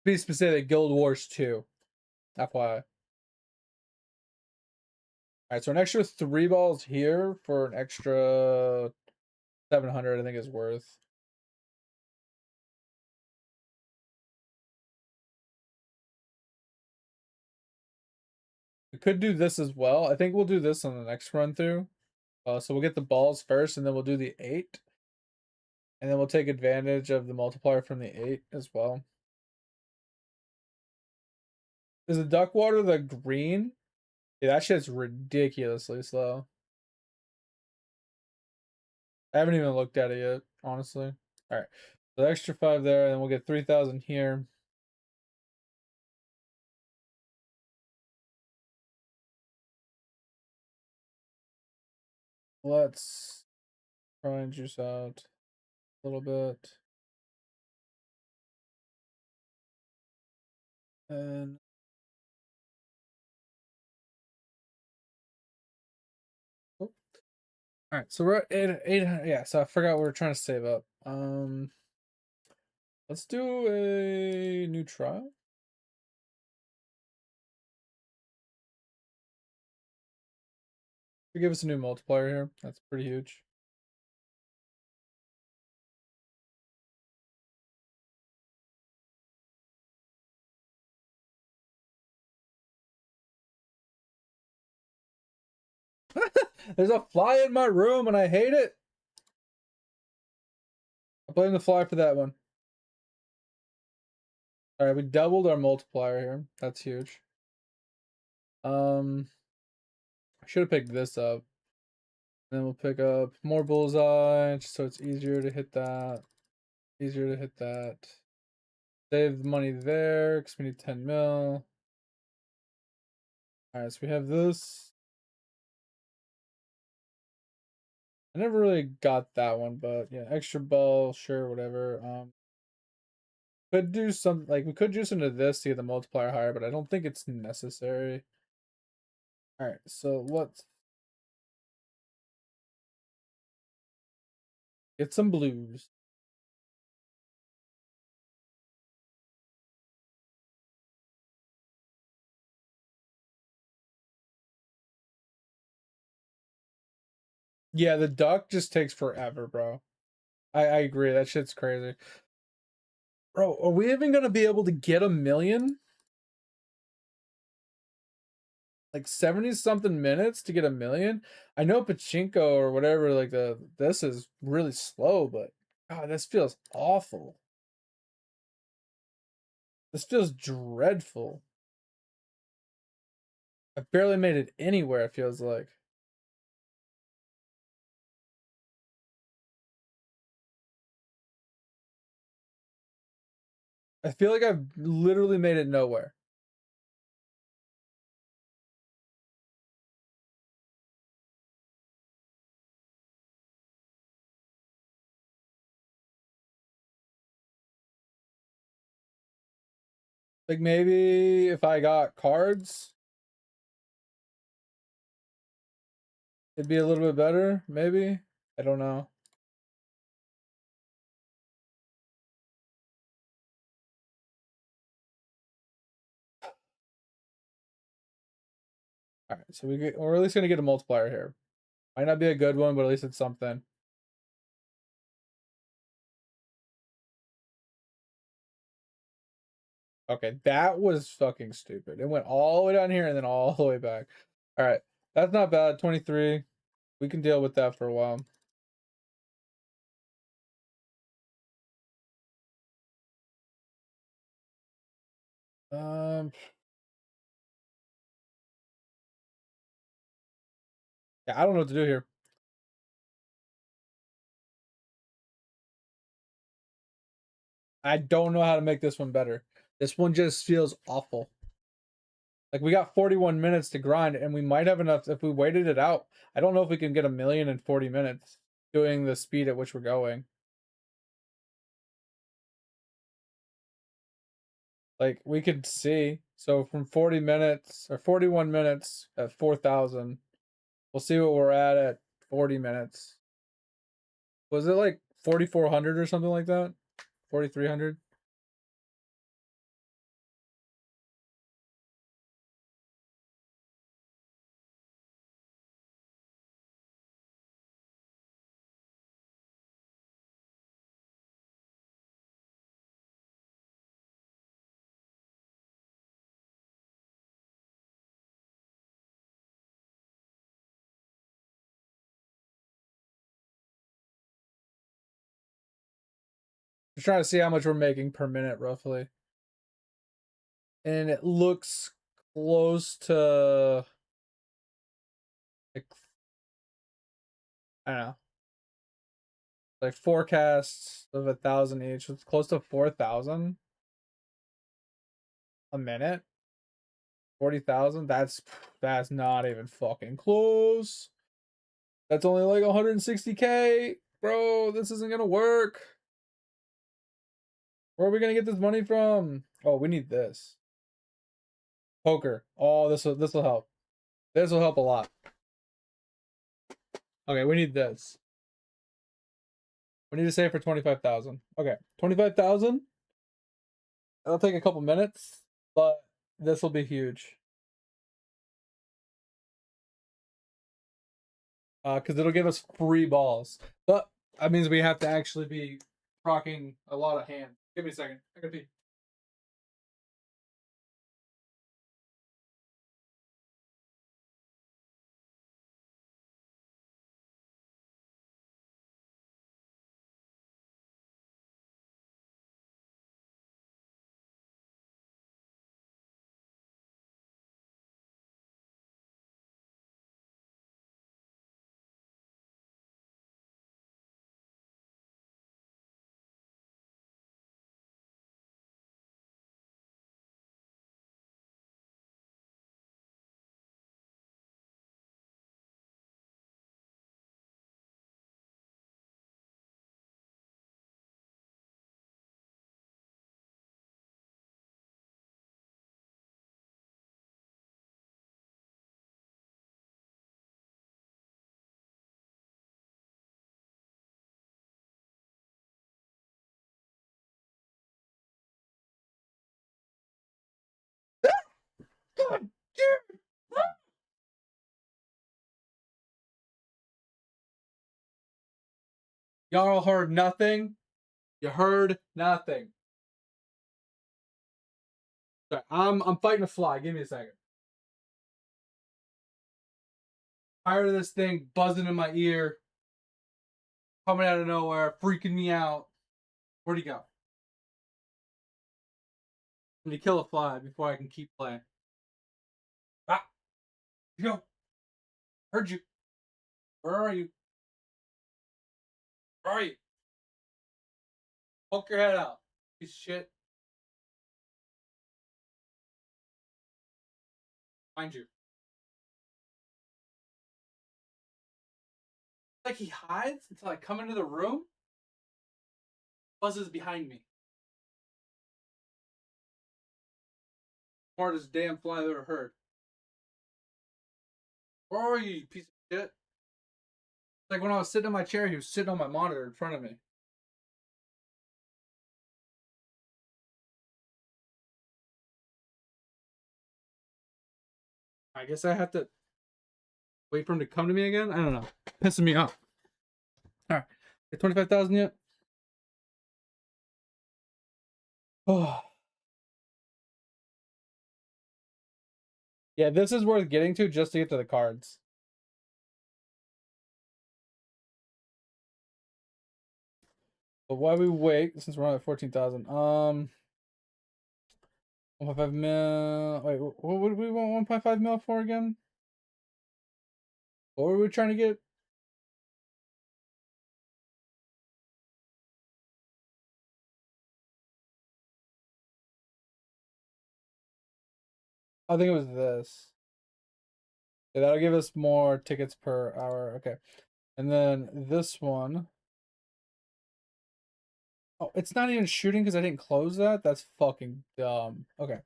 Be specific, Guild Wars 2. FYI. Alright, so an extra 3 balls here for an extra 700 I think is worth. We could do this as well. I think we'll do this on the next run through. So we'll get the balls first, and then we'll do the 8. And then we'll take advantage of the multiplier from the 8 as well. Is the duck water the green? Yeah, that shit's ridiculously slow. I haven't even looked at it yet, honestly. Alright. So extra 5 there, and we'll get 3,000 here. Let's try and juice out a little bit. And oh. All right, so we're at 800. Yeah, so I forgot we were trying to save up. Let's do a new trial. Give us a new multiplier here. That's pretty huge. There's a fly in my room and I hate it. I blame the fly for that one. All right, we doubled our multiplier here. That's huge. I should have picked this up. Then we'll pick up more bullseye, just so it's easier to hit that. Easier to hit that. Save the money there, because we need 10 mil. Alright, so we have this. I never really got that one, but yeah, extra ball, sure, whatever. Could do some, like, we could juice into this to get the multiplier higher, but I don't think it's necessary. Alright, so let's get some blues. Yeah, the duck just takes forever, bro. I agree, that shit's crazy. Bro, are we even gonna be able to get a million? Like 70 something minutes to get a million? I know Pachinko or whatever, like this is really slow, but God, this feels awful. This feels dreadful. I barely made it anywhere, it feels like. I feel like I've literally made it nowhere. Like maybe if I got cards, it'd be a little bit better, maybe. I don't know. All right, so we're at least gonna get a multiplier here. Might not be a good one, but at least it's something. Okay, that was fucking stupid. It went all the way down here and then all the way back. All right, that's not bad. 23. We can deal with that for a while. Um, yeah, I don't know what to do here. I don't know how to make this one better. This one just feels awful. Like we got 41 minutes to grind, and we might have enough if we waited it out. I don't know if we can get a million in 40 minutes doing the speed at which we're going. Like we could see. So from 40 minutes or 41 minutes at 4,000, we'll see what we're at 40 minutes. Was it like 4,400 or something like that? 4,300? I'm trying to see how much we're making per minute roughly. And it looks close to like I don't know. Like forecasts of 1,000 each. It's close to 4,000 a minute. 40,000. That's not even fucking close. That's only like 160K, bro. This isn't gonna work. Where are we gonna get this money from? Oh, we need this. Poker. Oh, this will help. This will help a lot. Okay, we need this. We need to save for 25,000. Okay, 25,000. It'll take a couple minutes, but this will be huge. Because it'll give us free balls. But that means we have to actually be procking a lot of hand. Give me a second. I gotta pee. God damn. Y'all heard nothing. You heard nothing. Sorry, I'm fighting a fly. Give me a second. Tired of this thing buzzing in my ear, coming out of nowhere, freaking me out. Where'd he go? I need to kill a fly before I can keep playing. Ah, you go. Heard you. Where are you? Where are you? Poke your head out. Piece of shit. Find you. Like he hides until I come into the room. Buzzes behind me. Smartest damn fly I've ever heard. Where are you, you piece of shit? Like when I was sitting in my chair, he was sitting on my monitor in front of me. I guess I have to wait for him to come to me again. I don't know. Pissing me off. All right, get 25,000 yet? Oh, yeah. This is worth getting to just to get to the cards. But why we wait since we're on at 14,000? 1.5 mil. Wait, what would we want 1.5 mil for again? What were we trying to get? I think it was this. Yeah, that'll give us more tickets per hour. Okay. And then this one. Oh, it's not even shooting because I didn't close that? That's fucking dumb. Okay.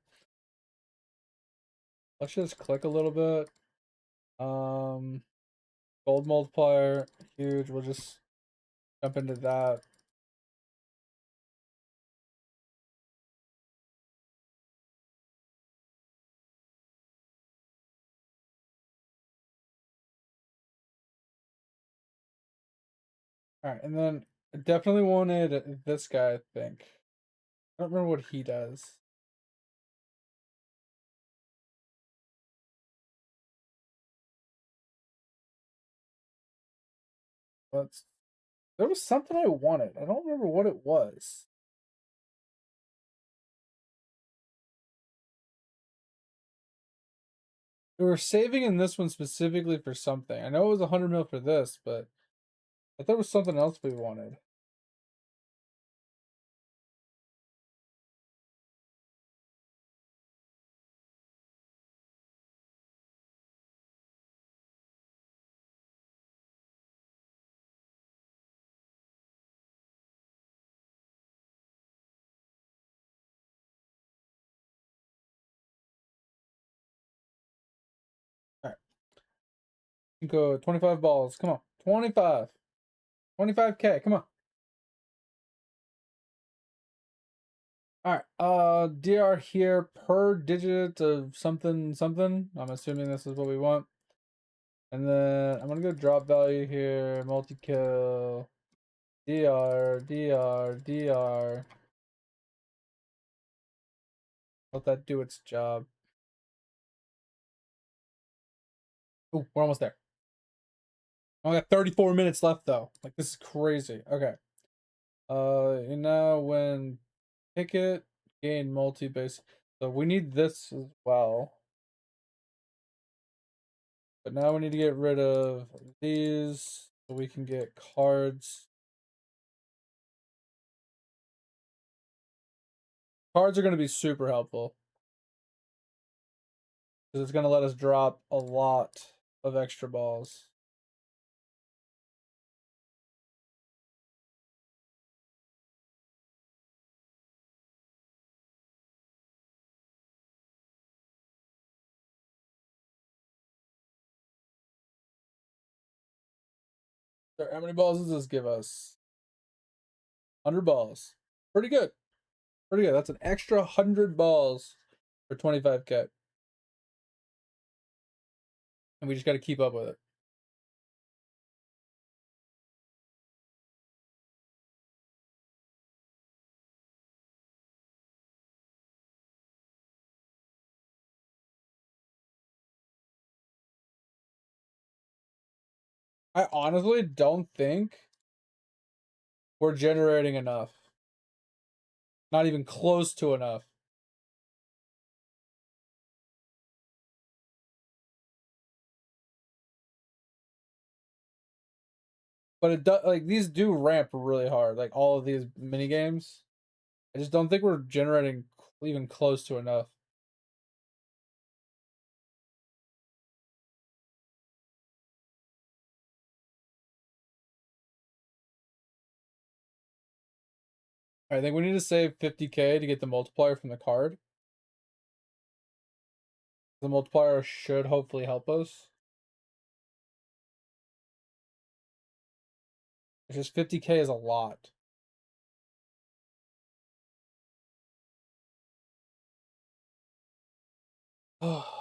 Let's just click a little bit. Gold multiplier, huge. We'll just jump into that. Alright, and then I definitely wanted this guy, I think. I don't remember what he does. Let's there was something I wanted. I don't remember what it was. We were saving in this one specifically for something. I know it was 100 mil for this, but I thought it was something else we wanted. Go 25 balls. Come on. 25. 25K. Come on. Alright. DR here per digit of something something. I'm assuming this is what we want. And then I'm gonna go drop value here. Multi-kill. DR, DR, DR. Let that do its job. Oh, we're almost there. I got 34 minutes left though. Like this is crazy. Okay. And now when ticket gain multi-base. So we need this as well. But now we need to get rid of these so we can get cards. Cards are going to be super helpful. Because it's going to let us drop a lot of extra balls. So how many balls does this give us? 100 balls. Pretty good. Pretty good. That's an extra 100 balls for 25K. And we just got to keep up with it. I honestly don't think we're generating enough. Not even close to enough. But it does, like, these do ramp really hard. Like all of these mini games. I just don't think we're generating even close to enough. I think we need to save 50K to get the multiplier from the card. The multiplier should hopefully help us. It's just 50K is a lot. Oh.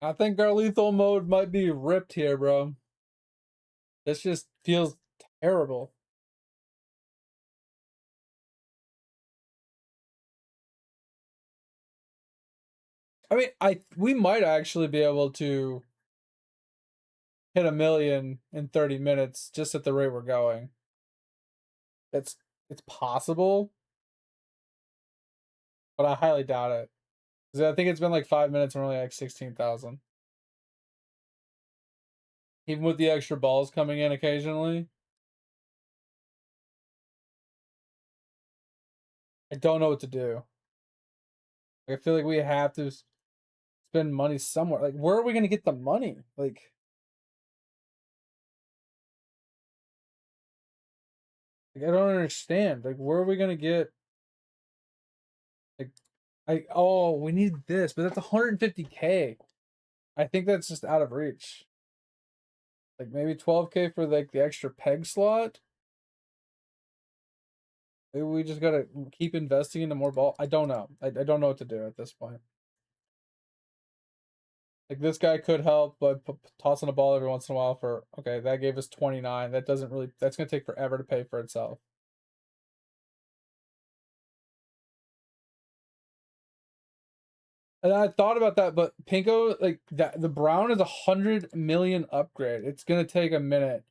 I think our lethal mode might be ripped here, bro. This just feels terrible. I mean, we might actually be able to hit 1 million in 30 minutes just at the rate we're going. It's possible, but I highly doubt it. Because I think it's been like 5 minutes and we're only like 16,000. Even with the extra balls coming in occasionally. I don't know what to do. I feel like we have to spend money somewhere. Like, where are we going to get the money? Like, I don't understand. Like, where are we going to get? Like, oh, we need this, but that's 150K. I think that's just out of reach. Like, maybe 12K for like the extra peg slot. Maybe we just gotta keep investing into more ball. I don't know. I don't know what to do at this point. Like this guy could help, but tossing a ball every once in a while for okay, that gave us 29. That doesn't really. That's gonna take forever to pay for itself. And I thought about that, but Pinko, like that, the Brown is 100 million upgrade. It's gonna take a minute.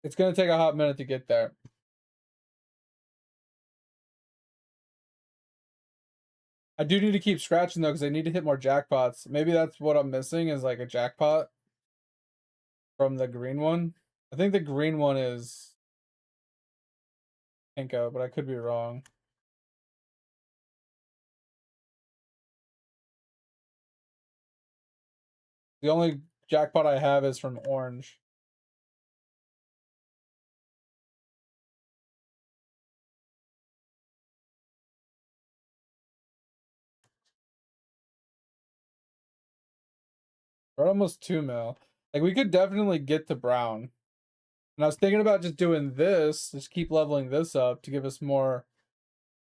It's gonna take a hot minute to get there. I do need to keep scratching though, because I need to hit more jackpots. Maybe that's what I'm missing is like a jackpot from the green one. I think the green one is Pinko, but I could be wrong. The only jackpot I have is from orange. We're almost 2 mil. Like we could definitely get to Brown. And I was thinking about just doing this, just keep leveling this up to give us more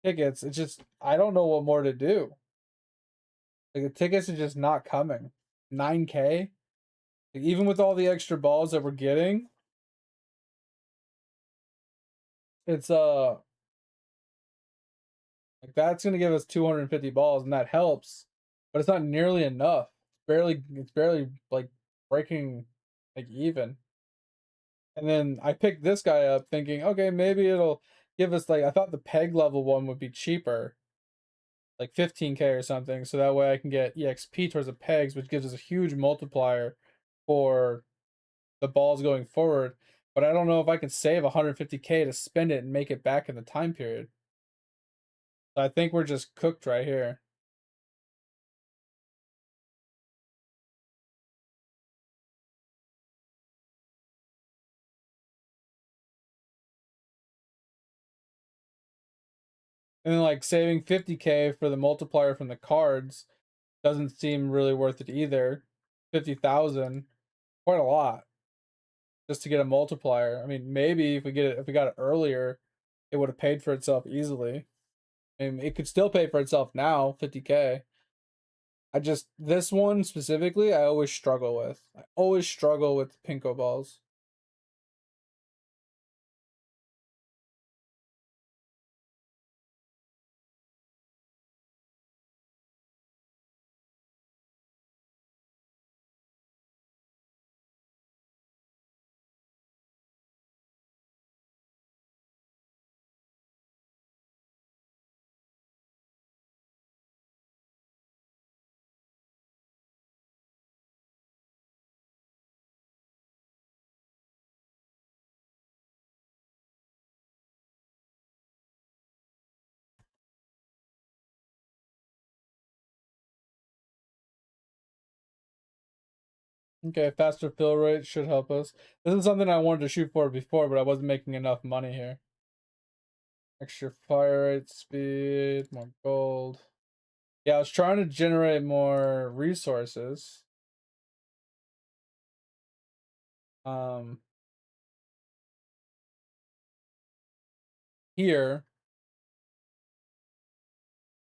tickets. It's just I don't know what more to do. Like the tickets are just not coming. 9K? Like, even with all the extra balls that we're getting, it's like that's gonna give us 250 balls, and that helps, but it's not nearly enough. It's barely like breaking like even. And then I picked this guy up thinking, okay, maybe it'll give us like I thought the peg level one would be cheaper, like 15K or something, so that way I can get EXP towards the pegs, which gives us a huge multiplier for the balls going forward. But I don't know if I can save 150K to spend it and make it back in the time period. So I think we're just cooked right here. And then like saving 50K for the multiplier from the cards doesn't seem really worth it either. 50,000, quite a lot, just to get a multiplier. I mean, maybe if we got it earlier, it would have paid for itself easily. I mean, it could still pay for itself now, 50K. I just this one specifically, I always struggle with. I always struggle with Pinko balls. Okay, faster fill rate should help us. This is something I wanted to shoot for before, but I wasn't making enough money here. Extra fire rate, speed, more gold. Yeah, I was trying to generate more resources. Um, Here,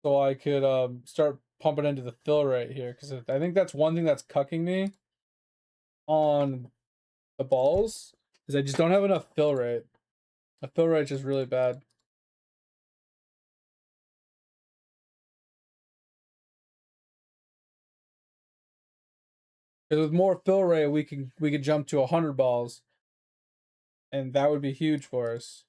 so I could start pumping into the fill rate here, because I think that's one thing that's cucking me on the balls is I just don't have enough fill rate. The fill rate is really bad. Because with more fill rate, we could jump to 100 balls, and that would be huge for us.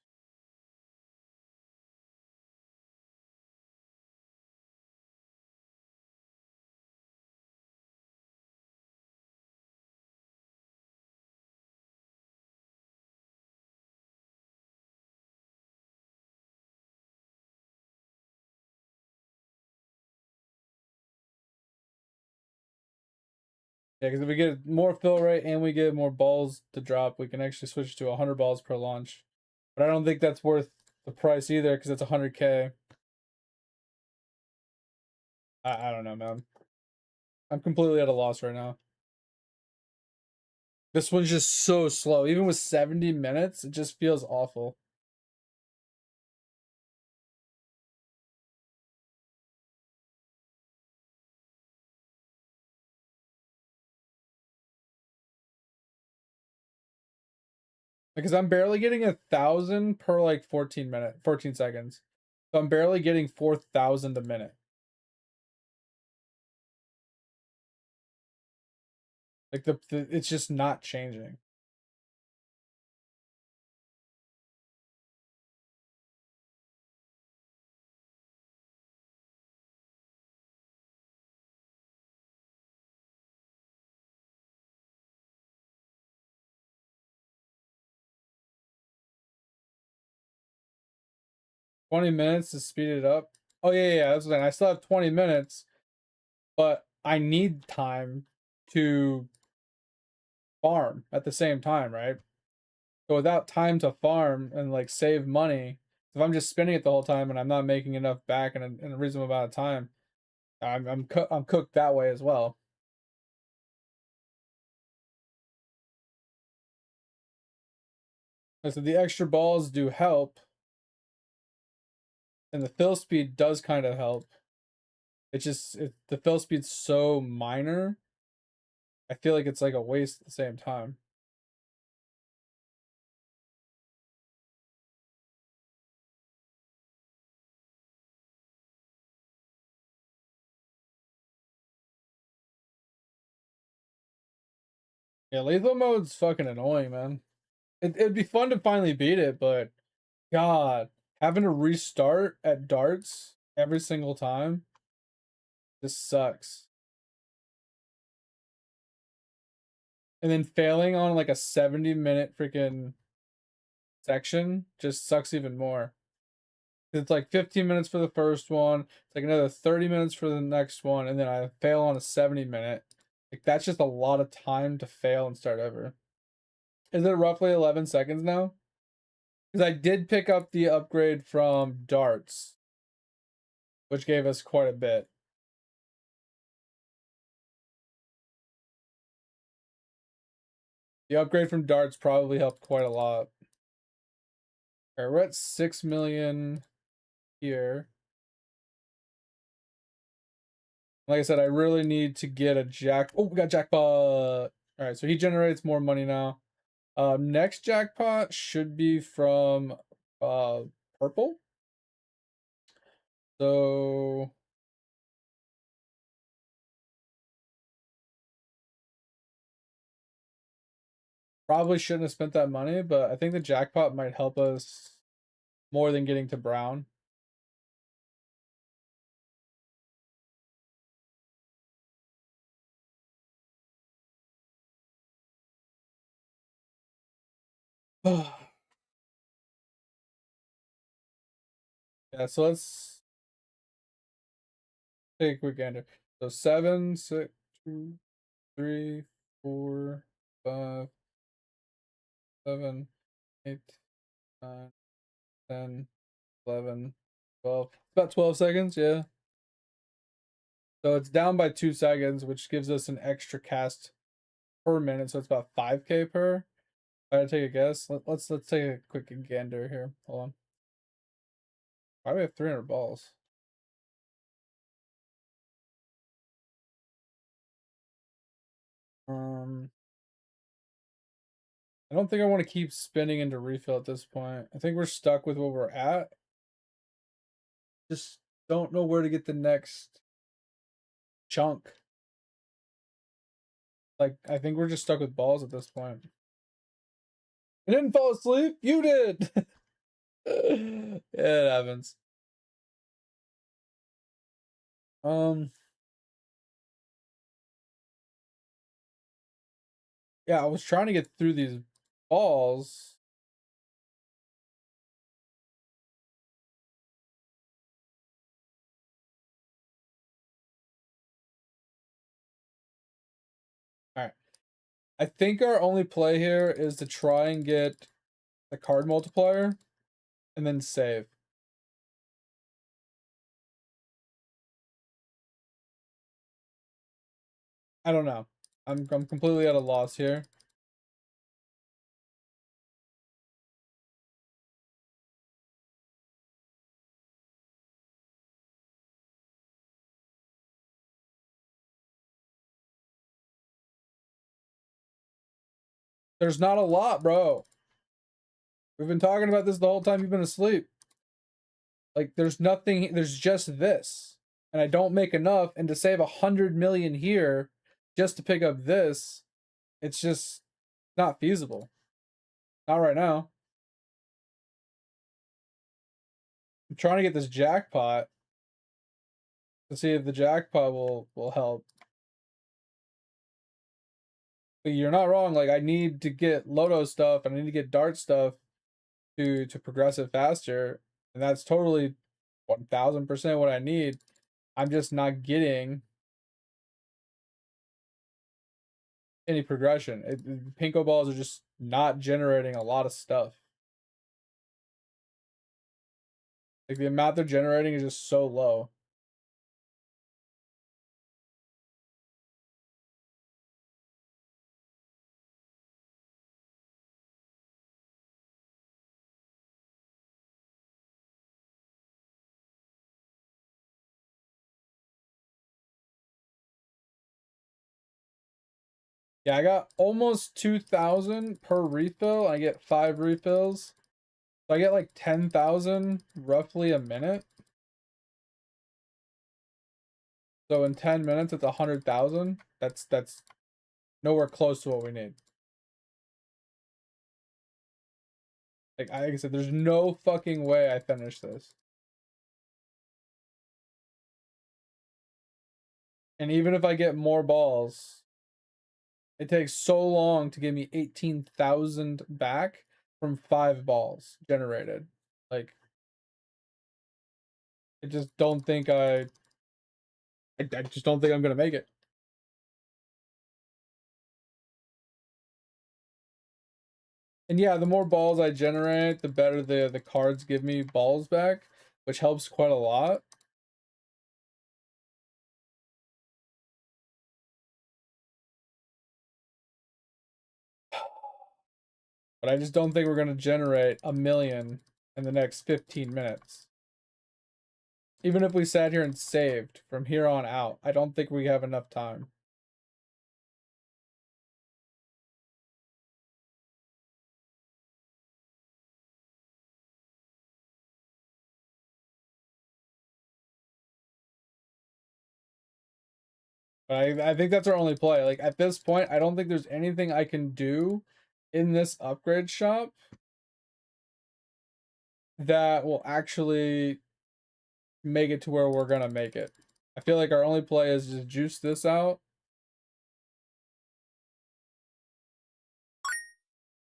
Yeah, because if we get more fill rate and we get more balls to drop, we can actually switch to 100 balls per launch. But I don't think that's worth the price either, because it's 100K. I don't know, man. I'm completely at a loss right now. This one's just so slow. Even with 70 minutes, it just feels awful. Because I'm barely getting 1,000 per like 14 seconds. So I'm barely getting 4,000 a minute. Like it's just not changing. Twenty minutes to speed it up. Oh yeah, that's what I still have 20 minutes, but I need time to farm at the same time, right? So without time to farm and like save money, if I'm just spending it the whole time and I'm not making enough back in a reasonable amount of time, I'm cooked that way as well. And so the extra balls do help, and the fill speed does kind of help. The fill speed's so minor. I feel like it's like a waste at the same time. Yeah, lethal mode's fucking annoying, man. It'd be fun to finally beat it, but God, having to restart at darts every single time just sucks. And then failing on like a 70-minute freaking section just sucks even more. It's like 15 minutes for the first one, it's like another 30 minutes for the next one, and then I fail on a 70-minute. Like that's just a lot of time to fail and start over. Is it roughly 11 seconds now? Because I did pick up the upgrade from darts, which gave us quite a bit. The upgrade from darts probably helped quite a lot. All right, we're at 6 million here. Like I said, I really need to get a jack. Oh, we got jackpot. All right, so he generates more money now. Next jackpot should be from purple. So probably shouldn't have spent that money, but I think the jackpot might help us more than getting to brown. Yeah, so let's take a quick gander. So 7, 6, 2, 3, 4, 5, 7, 8, 9, 10, 11, 12. About 12 seconds, yeah. So it's down by 2 seconds, which gives us an extra cast per minute. So it's about 5K per. I gotta take a guess. Let's take a quick gander here. Hold on. Why do we have 300 balls? Um, I don't think I want to keep spinning into refill at this point. I think we're stuck with what we're at. Just don't know where to get the next chunk. Like, I think we're just stuck with balls at this point. I didn't fall asleep. You did. Yeah, it happens. Um, yeah, I was trying to get through these balls. All right. I think our only play here is to try and get the card multiplier and then save. I don't know. I'm completely at a loss here. There's not a lot, bro. We've been talking about this the whole time you've been asleep. Like, there's nothing, there's just this. And I don't make enough, and to save 100 million here just to pick up this, it's just not feasible. Not right now. I'm trying to get this jackpot to see if the jackpot will help. But you're not wrong. Like, I need to get Loto stuff and I need to get Dart stuff to progress it faster, and that's totally 1000% what I need. I'm just not getting any progression. Pinko balls are just not generating a lot of stuff. Like, the amount they're generating is just so low. Yeah, I got almost 2,000 per refill. I get 5 refills. So I get like 10,000 roughly a minute. So in 10 minutes, it's 100,000. That's nowhere close to what we need. Like I said, there's no fucking way I finish this. And even if I get more balls, it takes so long to give me 18,000 back from 5 balls generated. Like, I just don't think I just don't think I'm gonna make it. And yeah, the more balls I generate, the better the cards give me balls back, which helps quite a lot. But I just don't think we're gonna generate 1,000,000 in the next 15 minutes. Even if we sat here and saved from here on out, I don't think we have enough time. But I think that's our only play. Like, at this point, I don't think there's anything I can do in this upgrade shop that will actually make it to where we're gonna make it. I feel like our only play is just juice this out.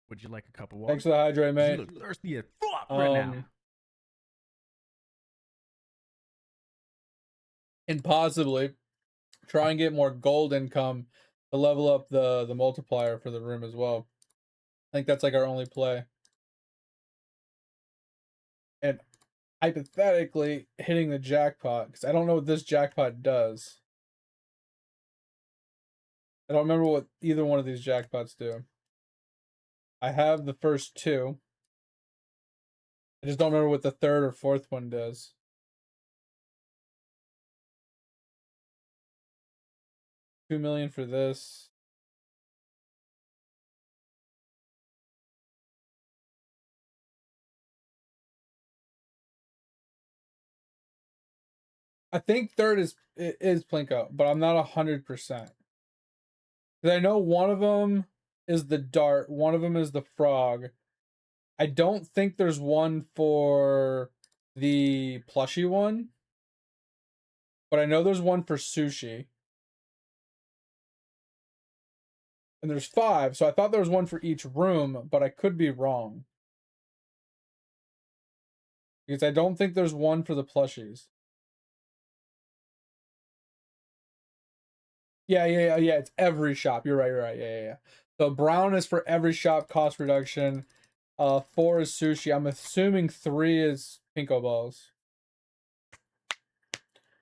Would you like a cup of water? Thanks for the hydrate, mate. You look thirsty as fuck right now. And possibly try and get more gold income to level up the multiplier for the room as well. I think that's like our only play. And hypothetically hitting the jackpot, because I don't know what this jackpot does. I don't remember what either one of these jackpots do. I have the first 2. I just don't remember what the third or fourth one does. $2 million for this. I think third is Plinko, but I'm not 100%. Because I know one of them is the dart, one of them is the frog. I don't think there's one for the plushie one, but I know there's one for sushi. And there's 5, so I thought there was one for each room, but I could be wrong. Because I don't think there's one for the plushies. Yeah, it's every shop. You're right. Yeah. So brown is for every shop, cost reduction. 4 is sushi. I'm assuming 3 is Pinko Balls.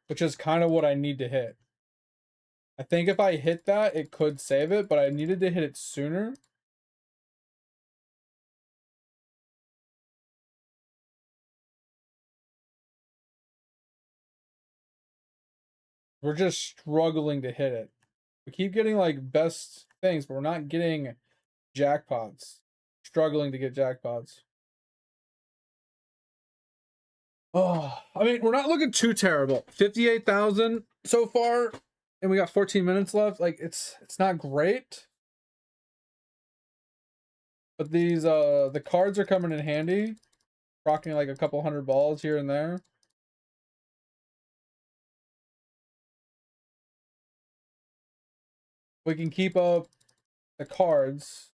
Which is kind of what I need to hit. I think if I hit that, it could save it, but I needed to hit it sooner. We're just struggling to hit it. We keep getting like best things, but we're not getting jackpots. Struggling to get jackpots. Oh, I mean, we're not looking too terrible. 58,000 so far, and we got 14 minutes left. Like, it's not great. But these the cards are coming in handy. Rocking like a couple hundred balls here and there. We can keep up the cards.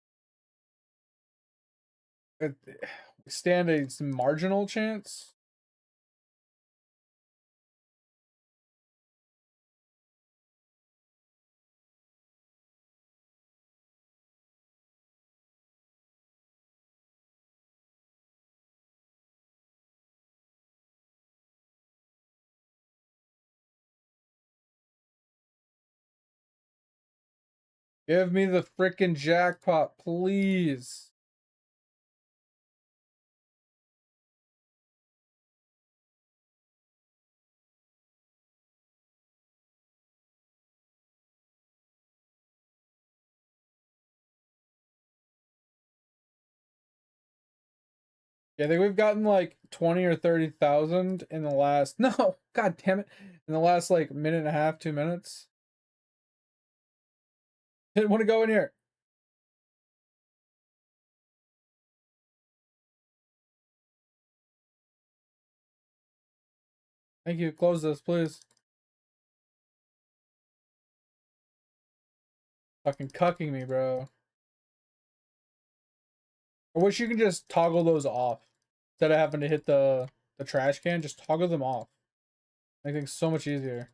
We stand a marginal chance. Give me the frickin' jackpot, please. Yeah, I think we've gotten like 20 or 30,000 in the last, no, god damn it, in the last like minute and a half, 2 minutes. Didn't want to go in here. Thank you. Close this, please. Fucking cucking me, bro. I wish you could just toggle those off. Instead of having to hit the trash can, just toggle them off. Make things so much easier.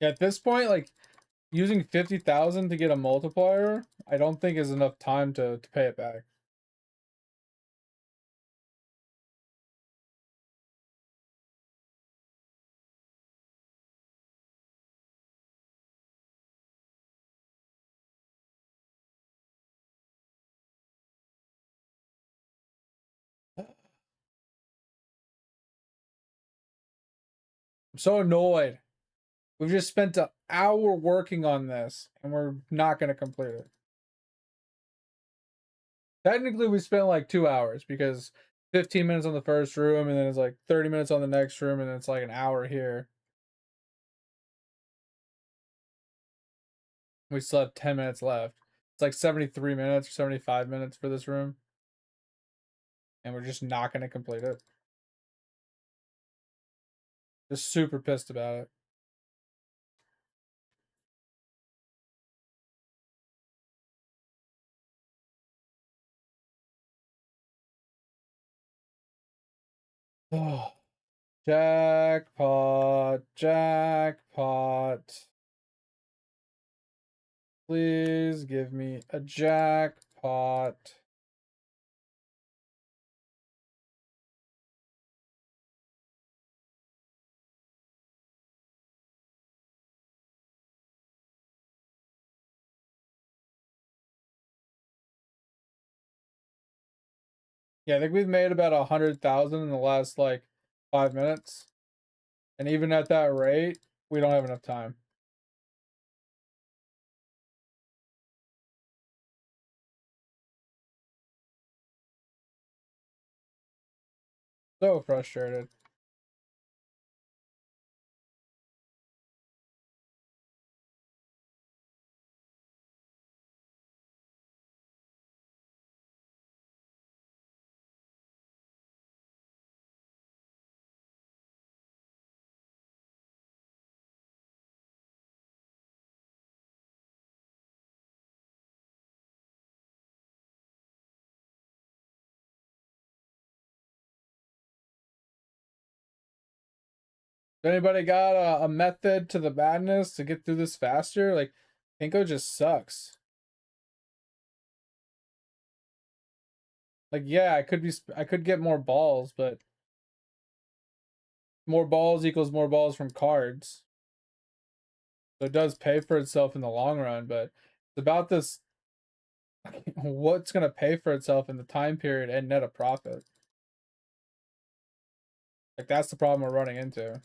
Yeah, at this point, like, using 50,000 to get a multiplier, I don't think is enough time to pay it back. I'm so annoyed. We've just spent an hour working on this, and we're not going to complete it. Technically, we spent like 2 hours, because 15 minutes on the first room, and then it's like 30 minutes on the next room, and then it's like an hour here. We still have 10 minutes left. It's like 73 minutes or 75 minutes for this room. And we're just not going to complete it. Just super pissed about it. Oh, jackpot, jackpot. Please give me a jackpot. Yeah, I think we've made about 100,000 in the last like 5 minutes. And even at that rate, we don't have enough time. So frustrated. Anybody got a method to the madness to get through this faster? Like, Pinko just sucks. Like, yeah, I could get more balls, but more balls equals more balls from cards. So it does pay for itself in the long run, but it's about this what's gonna pay for itself in the time period and net a profit. Like, that's the problem we're running into.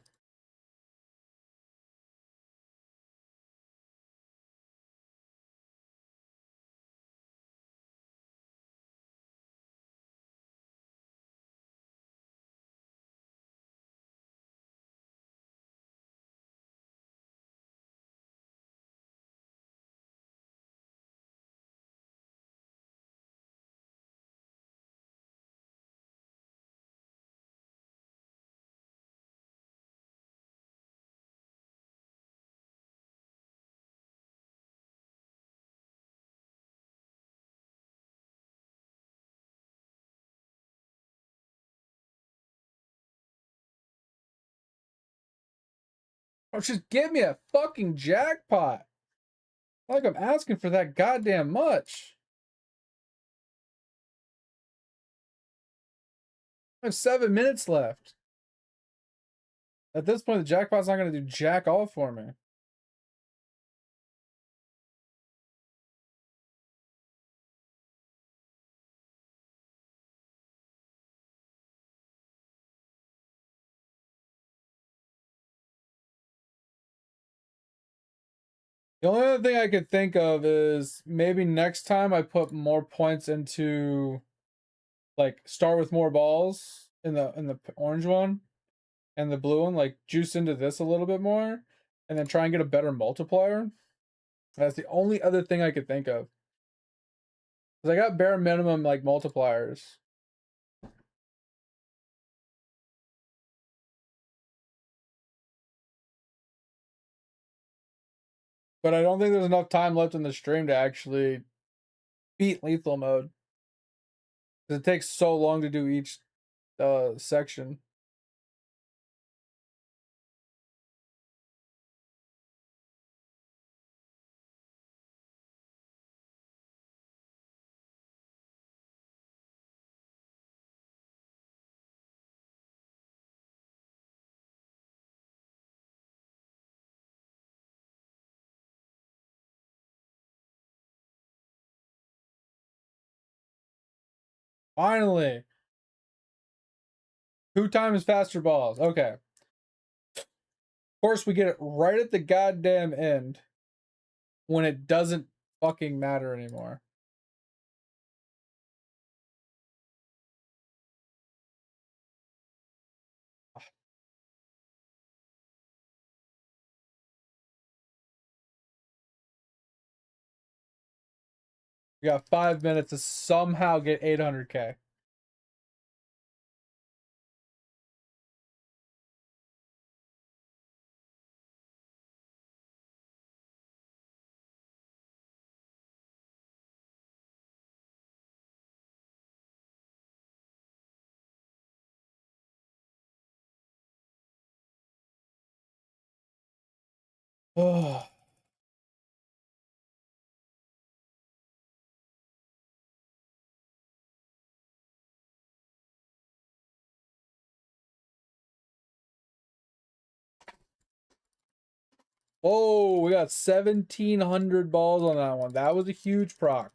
Oh, just give me a fucking jackpot. Like I'm asking for that goddamn much. I have 7 minutes left. At this point, the jackpot's not gonna do jack all for me. The only other thing I could think of is maybe next time I put more points into, like, start with more balls in the orange one and the blue one, like juice into this a little bit more, and then try and get a better multiplier. That's the only other thing I could think of. Because I got bare minimum like multipliers. But I don't think there's enough time left in the stream to actually beat lethal mode. It takes so long to do each section. Finally! 2 times faster balls. Okay. Of course, we get it right at the goddamn end when it doesn't fucking matter anymore. We got 5 minutes to somehow get 800K. Oh. Oh, we got 1,700 balls on that one. That was a huge proc.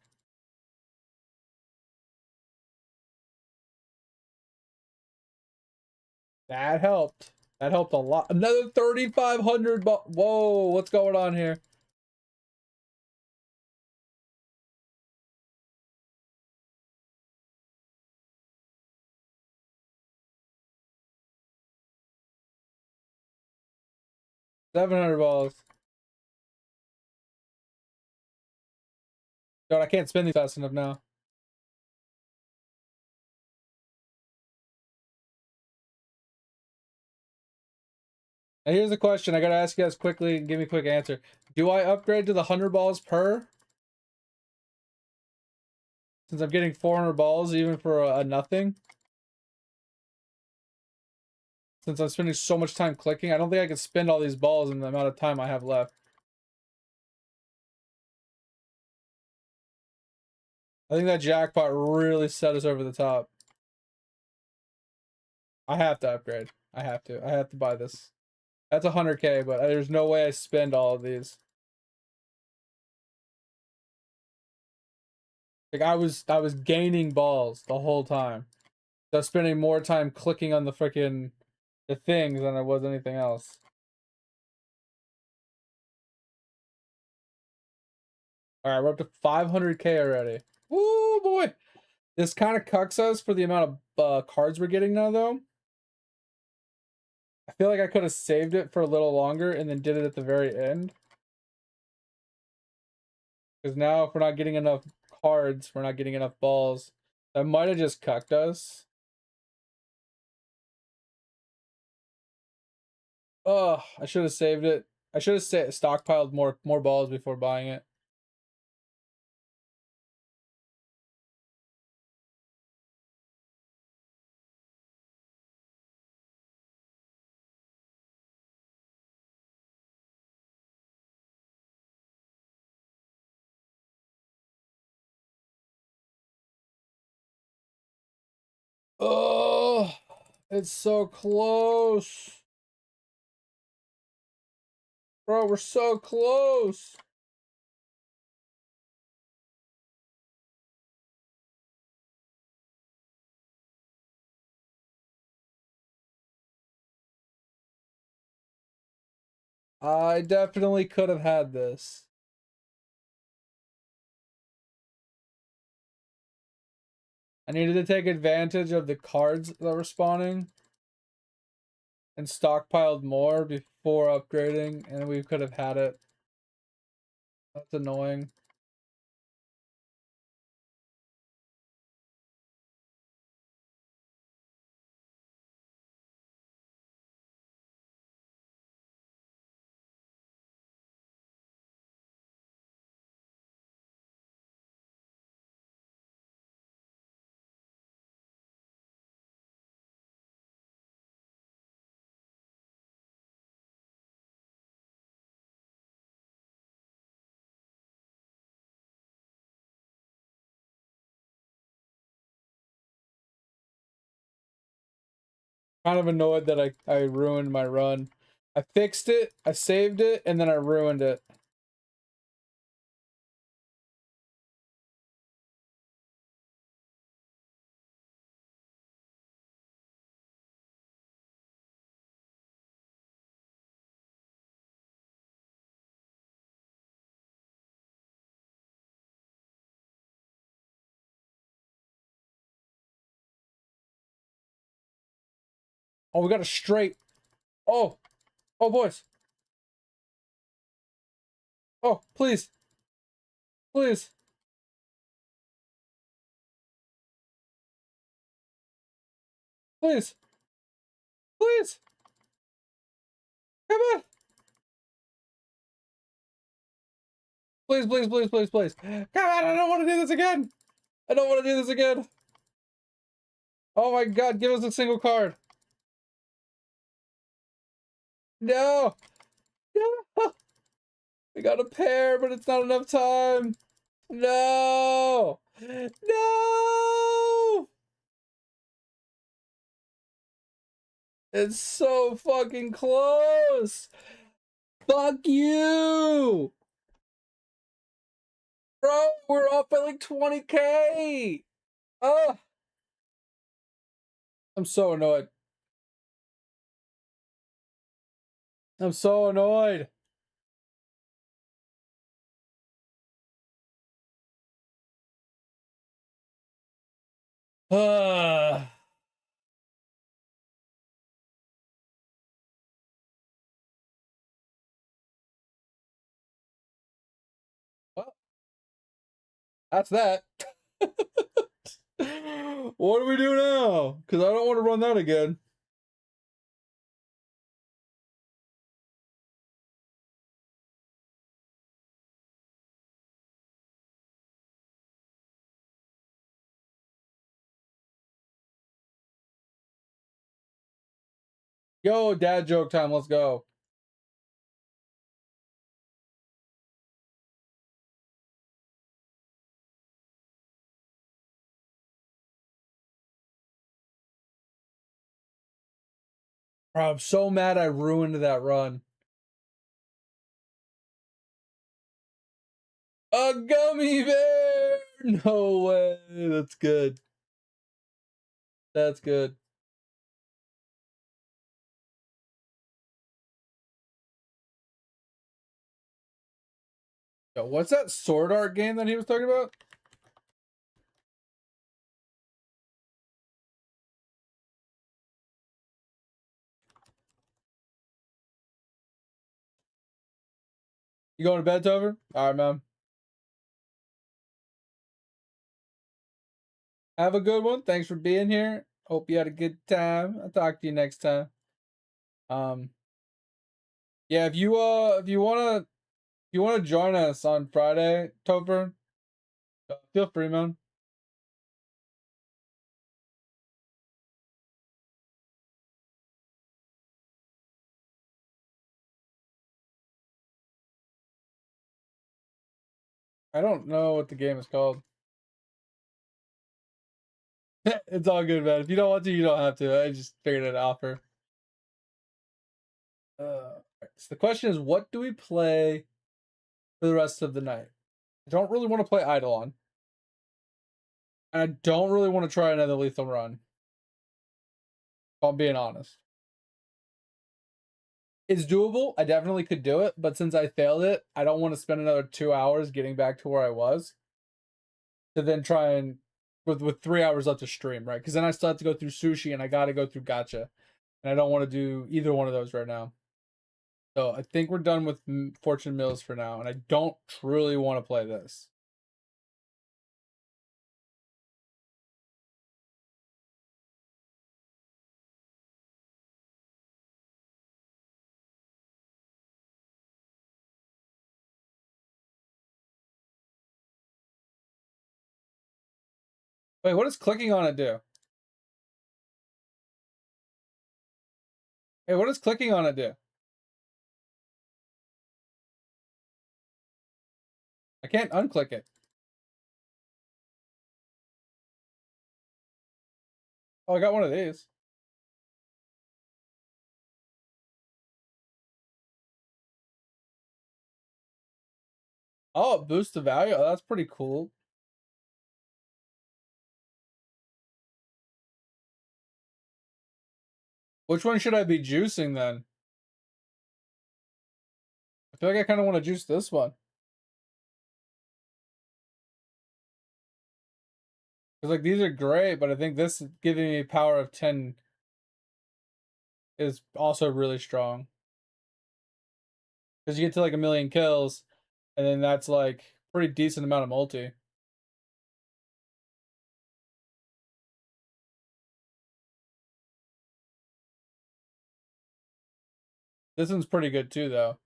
That helped. That helped a lot. Another 3,500 balls. Whoa, what's going on here? $700 balls. God, I can't spend these fast enough now. Now here's the question. I gotta ask you guys quickly and give me a quick answer. Do I upgrade to the 100 balls per? Since I'm getting 400 balls even for a nothing? since I'm spending so much time clicking, I don't think I can spend all these balls in the amount of time I have left. I think that jackpot really set us over the top. I have to upgrade. I have to buy this. That's 100K, but there's no way I spend all of these. Like I was gaining balls the whole time. So I was spending more time clicking on the freaking the things than I was anything else. All right, we're up to 500K already. Woo boy! This kind of cucks us for the amount of cards we're getting now, though. I feel like I could have saved it for a little longer and then did it at the very end. Because now if we're not getting enough cards, we're not getting enough balls. That might have just cucked us. Oh, I should have saved it. I should have stockpiled more balls before buying it. Oh, it's so close. Bro, we're so close. I definitely could have had this. I needed to take advantage of the cards that were spawning and stockpiled more before upgrading, and we could have had it. That's annoying. Kind of annoyed that I ruined my run. I fixed it, I saved it, and then I ruined it. Oh, we got a straight. Oh, oh, boys. Oh, please. Please. Please. Please. Come on. Please, please, please, please, please. Come on, I don't want to do this again. I don't want to do this again. Oh my god, give us a single card. No. No. We got a pair, but it's not enough time. No. No. It's so fucking close. Fuck you. Bro, we're up by like 20K. Oh, I'm so annoyed. I'm so annoyed. Well, that's that. What do we do now? Because I don't want to run that again. Yo, dad joke time. Let's go. Bro, I'm so mad I ruined that run. A gummy bear! No way. That's good. That's good. Yo, what's that sword art game that he was talking about? You going to bed, Tover? All right, man. Have a good one. Thanks for being here. Hope you had a good time. I'll talk to you next time. Yeah, if you wanna join us on Friday, Topher, feel free, man. I don't know what the game is called. It's all good, man. If you don't want to, you don't have to. I just figured I'd offer. So the question is, what do we play for the rest of the night? I don't really want to play Eidolon. And I don't really want to try another lethal run. If I'm being honest. It's doable. I definitely could do it, but since I failed it, I don't want to spend another 2 hours getting back to where I was. To then try and with 3 hours left to stream, right? Because then I still have to go through sushi and I got to go through gacha, and I don't want to do either one of those right now. So I think we're done with Fortune Mills for now, and I don't truly want to play this. Wait, what does clicking on it do? Hey, what does clicking on it do? I can't unclick it. Oh, I got one of these. Oh, it boosts the value. Oh, that's pretty cool. Which one should I be juicing then? I feel like I kind of want to juice this one. Because like these are great, but I think this giving me power of 10 is also really strong. Because you get to like 1,000,000 kills, and then that's like pretty decent amount of multi. This one's pretty good too, though.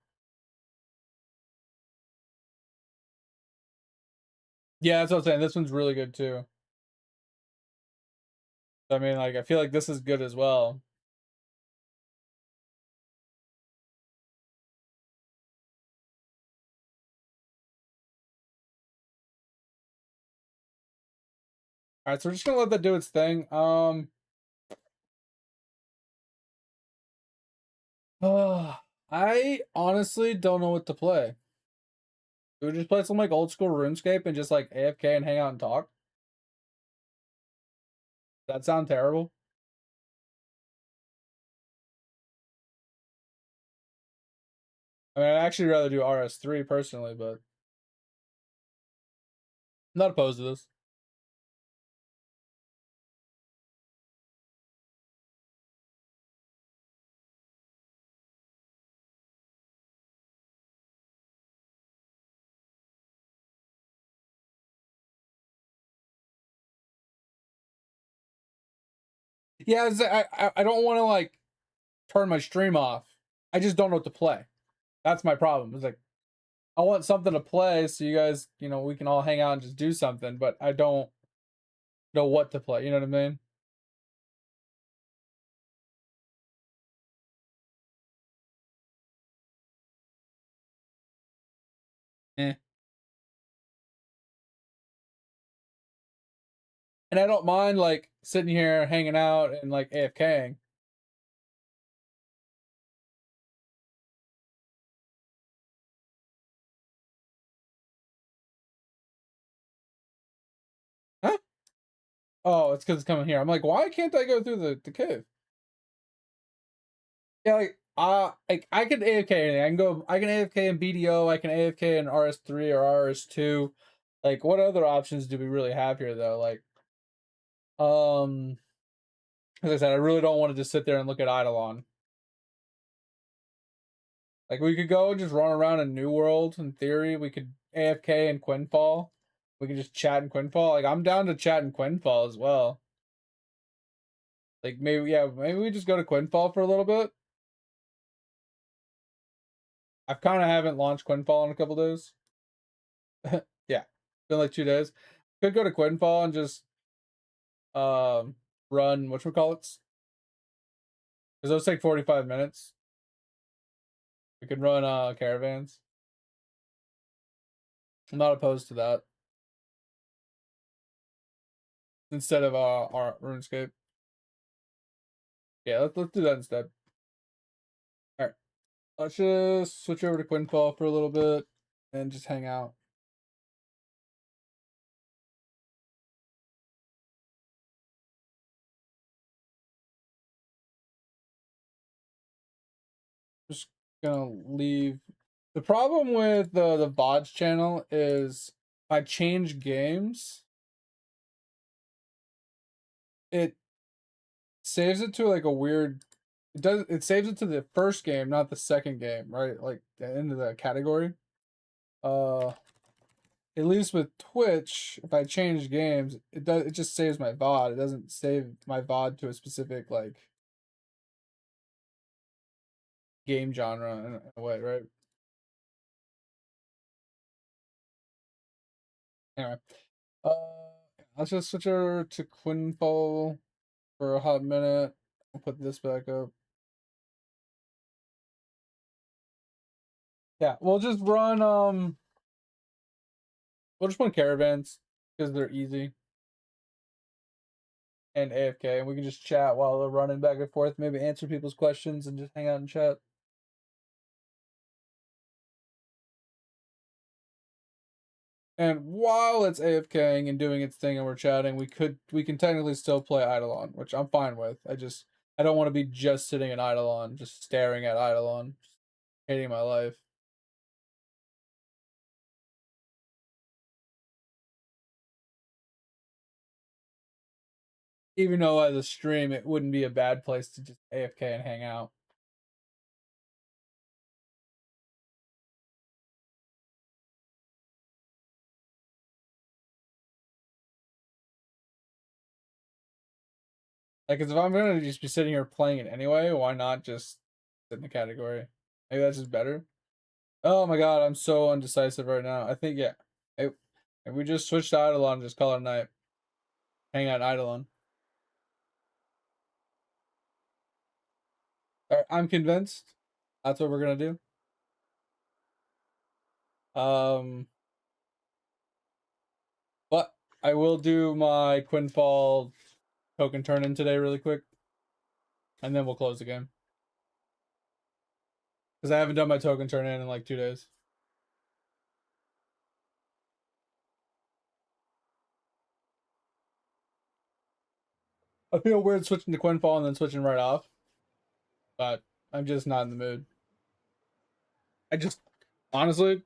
Yeah, that's what I'm saying. This one's really good too. I mean, like, I feel like this is good as well. All right, so we're just gonna let that do its thing. I honestly don't know what to play. Do we just play some like old school RuneScape and just like AFK and hang out and talk? Does that sound terrible? I mean, I'd actually rather do RS3 personally, but I'm not opposed to this. Yeah, I don't want to like turn my stream off. I just don't know what to play. That's my problem. It's like I want something to play so you guys, we can all hang out and just do something, but I don't know what to play. You know what I mean? And I don't mind like sitting here hanging out and like AFKing. Huh? Oh, it's because it's coming here. I'm like, why can't I go through the cave? Yeah, like I can AFK anything. I can AFK in BDO, I can AFK in RS3 or RS2. Like, what other options do we really have here though? Like, as I said, I really don't want to just sit there and look at Eidolon. Like, we could go and just run around in New World. In theory, we could AFK in Quinfall. We could just chat in Quinfall. Like, I'm down to chat in Quinfall as well. Like, maybe, yeah, maybe we just go to Quinfall for a little bit. I kind of haven't launched Quinfall in a couple days. Yeah, been like 2 days. Could go to Quinfall and just run whatchamacallits. Because those take 45 minutes. We could run caravans. I'm not opposed to that. Instead of our RuneScape. Yeah, let's do that instead. Alright. Let's just switch over to Quinfall for a little bit and just hang out. Just gonna leave. The problem with the VODs channel is if I change games, it saves it to like a weird, it saves it to the first game, not the second game, right? Like the end of the category. Uh at least with Twitch, if I change games, it just saves my VOD. It doesn't save my VOD to a specific like game genre in a way, right? Anyway. Uh let's just switch over to Quinfall for a hot minute. I'll put this back up. Yeah, we'll just run caravans because they're easy and AFK, and we can just chat while they're running back and forth, maybe answer people's questions and just hang out and chat. And while it's AFKing and doing its thing and we're chatting, we can technically still play Eidolon, which I'm fine with. I don't want to be just sitting in Eidolon, just staring at Eidolon, just hating my life. Even though as a stream, it wouldn't be a bad place to just AFK and hang out. Like, 'cause if I'm gonna just be sitting here playing it anyway, why not just sit in the category? Maybe that's just better. Oh my god, I'm so undecisive right now. I think yeah. If we just switch to Eidolon and just call it a night. Hang out in Eidolon. Alright, I'm convinced. That's what we're gonna do. But I will do my Quinfall token turn in today really quick. And then we'll close the game. Because I haven't done my token turn in like 2 days. I feel weird switching to Quinfall and then switching right off. But I'm just not in the mood. Honestly,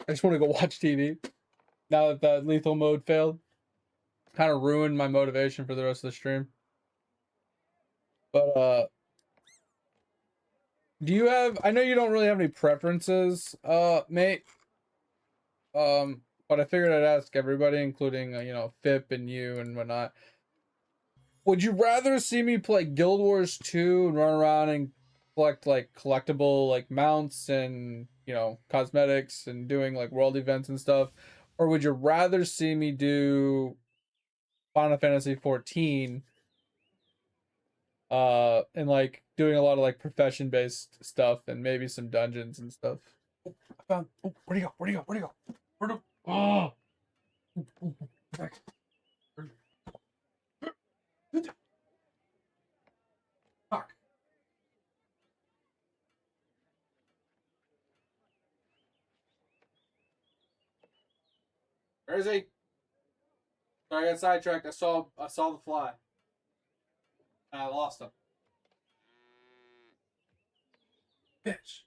I just want to go watch TV. Now that that lethal mode failed. Kind of ruined my motivation for the rest of the stream. But do you have, I know you don't really have any preferences, mate. But I figured I'd ask everybody, including you know, Fip and you and whatnot. Would you rather see me play Guild Wars 2 and run around and collect like collectible like mounts and, you know, cosmetics and doing like world events and stuff? Or would you rather see me do Final Fantasy 14 and like doing a lot of like profession based stuff and maybe some dungeons and stuff? Oh, I found, oh, where'd he go? Where'd he go? Where'd he go? Where'd he, oh, Where is he? Sorry, I got sidetracked. I saw the fly. And I lost him. Bitch.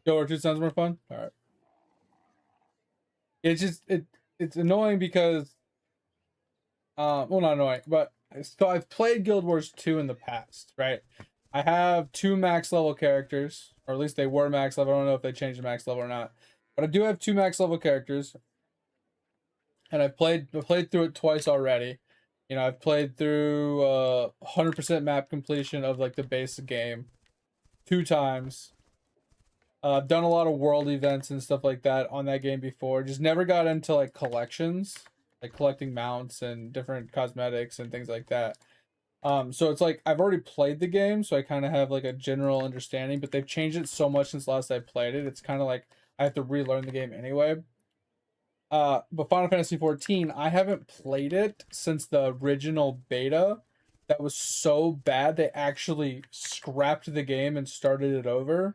Go War 2 sounds more fun? Alright. It's just it's annoying because well, not annoying, but so I've played Guild Wars 2 in the past, right? I have 2 max level characters, or at least they were max level. I don't know if they changed the max level or not, but I do have 2 max level characters, and I played through it twice already. You know, I've played through 100% map completion of like the basic game 2 times. I've done a lot of world events and stuff like that on that game before. Just never got into like collections, like collecting mounts and different cosmetics and things like that. So it's like I've already played the game, so I kind of have like a general understanding, but they've changed it so much since last I played it. It's kind of like I have to relearn the game anyway. But Final Fantasy 14, I haven't played it since the original beta. That was so bad they actually scrapped the game and started it over.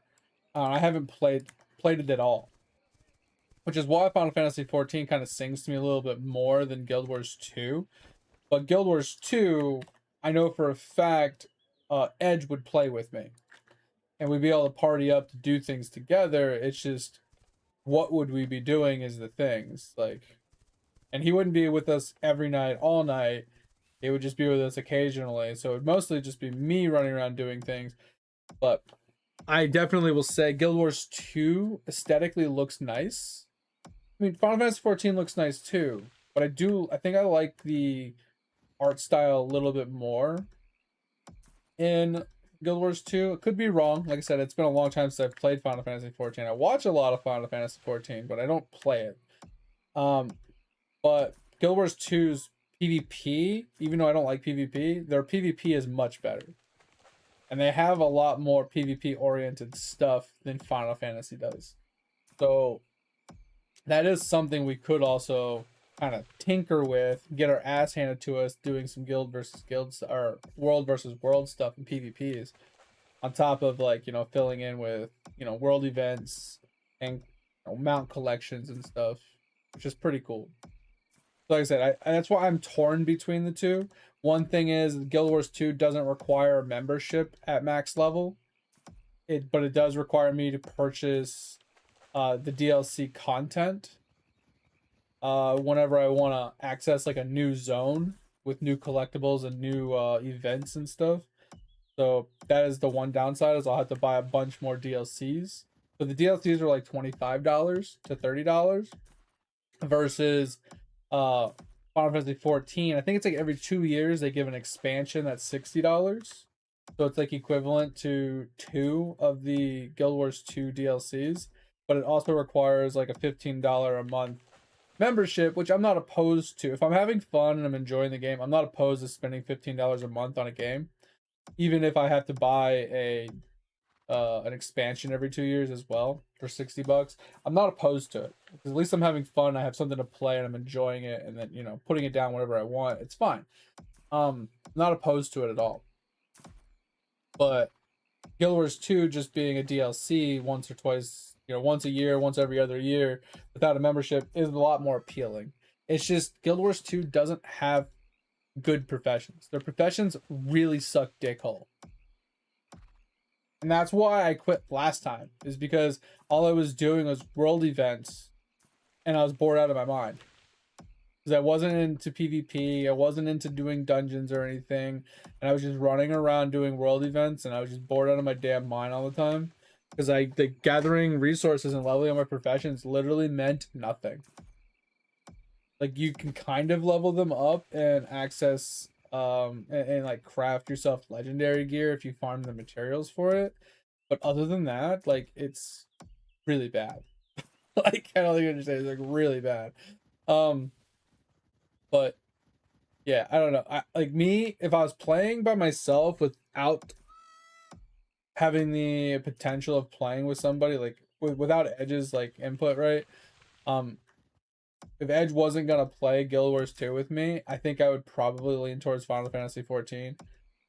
I haven't played it at all, which is why Final Fantasy 14 kind of sings to me a little bit more than Guild Wars 2. But Guild Wars 2, I know for a fact, Edge would play with me, and we'd be able to party up to do things together. It's just, what would we be doing is the things, like, and he wouldn't be with us every night, all night. He would just be with us occasionally, so it would mostly just be me running around doing things. But I definitely will say Guild Wars 2 aesthetically looks nice. I mean, Final Fantasy 14 looks nice too, but I think I like the art style a little bit more in Guild Wars 2. It could be wrong. Like I said, it's been a long time since I've played Final Fantasy 14. I watch a lot of Final Fantasy 14, but I don't play it. But Guild Wars 2's PvP, even though I don't like PvP, their PvP is much better. And they have a lot more PvP oriented stuff than Final Fantasy does. So that is something we could also kind of tinker with, get our ass handed to us doing some guild versus guild or world versus world stuff in PvPs, on top of, like, you know, filling in with, you know, world events and, you know, mount collections and stuff, which is pretty cool. Like I said, that's why I'm torn between the two. One thing is Guild Wars 2 doesn't require membership at max level. But it does require me to purchase the DLC content whenever I want to access like a new zone with new collectibles and new events and stuff. So that is the one downside, is I'll have to buy a bunch more DLCs. But the DLCs are like $25 to $30 versus Final Fantasy 14. I think it's like every 2 years they give an expansion that's $60. So it's like equivalent to 2 of the Guild Wars 2 DLCs, but it also requires like a $15 a month membership, which I'm not opposed to. If I'm having fun and I'm enjoying the game, I'm not opposed to spending $15 a month on a game, even if I have to buy an expansion every 2 years as well for $60. I'm not opposed to it, because at least I'm having fun. I have something to play and I'm enjoying it, and then, you know, putting it down whenever I want. It's fine. Not opposed to it at all. But Guild Wars 2 just being a DLC once or twice, you know, once a year, once every other year, without a membership, is a lot more appealing. It's just Guild Wars 2 doesn't have good professions. Their professions really suck dickhole. And that's why I quit last time, is because all I was doing was world events and I was bored out of my mind. Because I wasn't into PvP, I wasn't into doing dungeons or anything, and I was just running around doing world events, and I was just bored out of my damn mind all the time. Because the gathering resources and leveling up my professions literally meant nothing. Like, you can kind of level them up and access and like craft yourself legendary gear if you farm the materials for it. But other than that, like, it's really bad. Like, I don't think you understand, it's like really bad. But yeah, I don't know. Like me, if I was playing by myself without having the potential of playing with somebody, like without Edge's like input, right? if Edge wasn't gonna play Guild Wars 2 with me, I think I would probably lean towards Final Fantasy 14.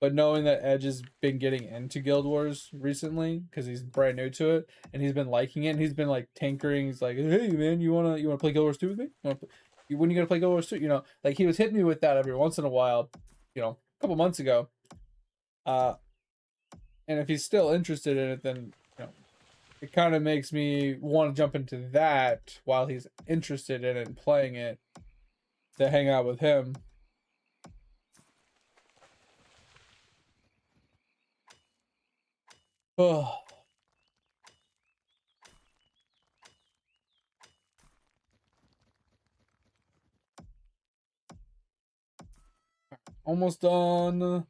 But knowing that Edge has been getting into Guild Wars recently because he's brand new to it and he's been liking it and he's been like tinkering, he's like, "Hey man, you wanna play Guild Wars 2 with me? When you gonna play Guild Wars 2?" You know, like he was hitting me with that every once in a while, you know, a couple months ago. And if he's still interested in it, then you know, it kind of makes me want to jump into that while he's interested in it and playing it to hang out with him. Oh. Almost done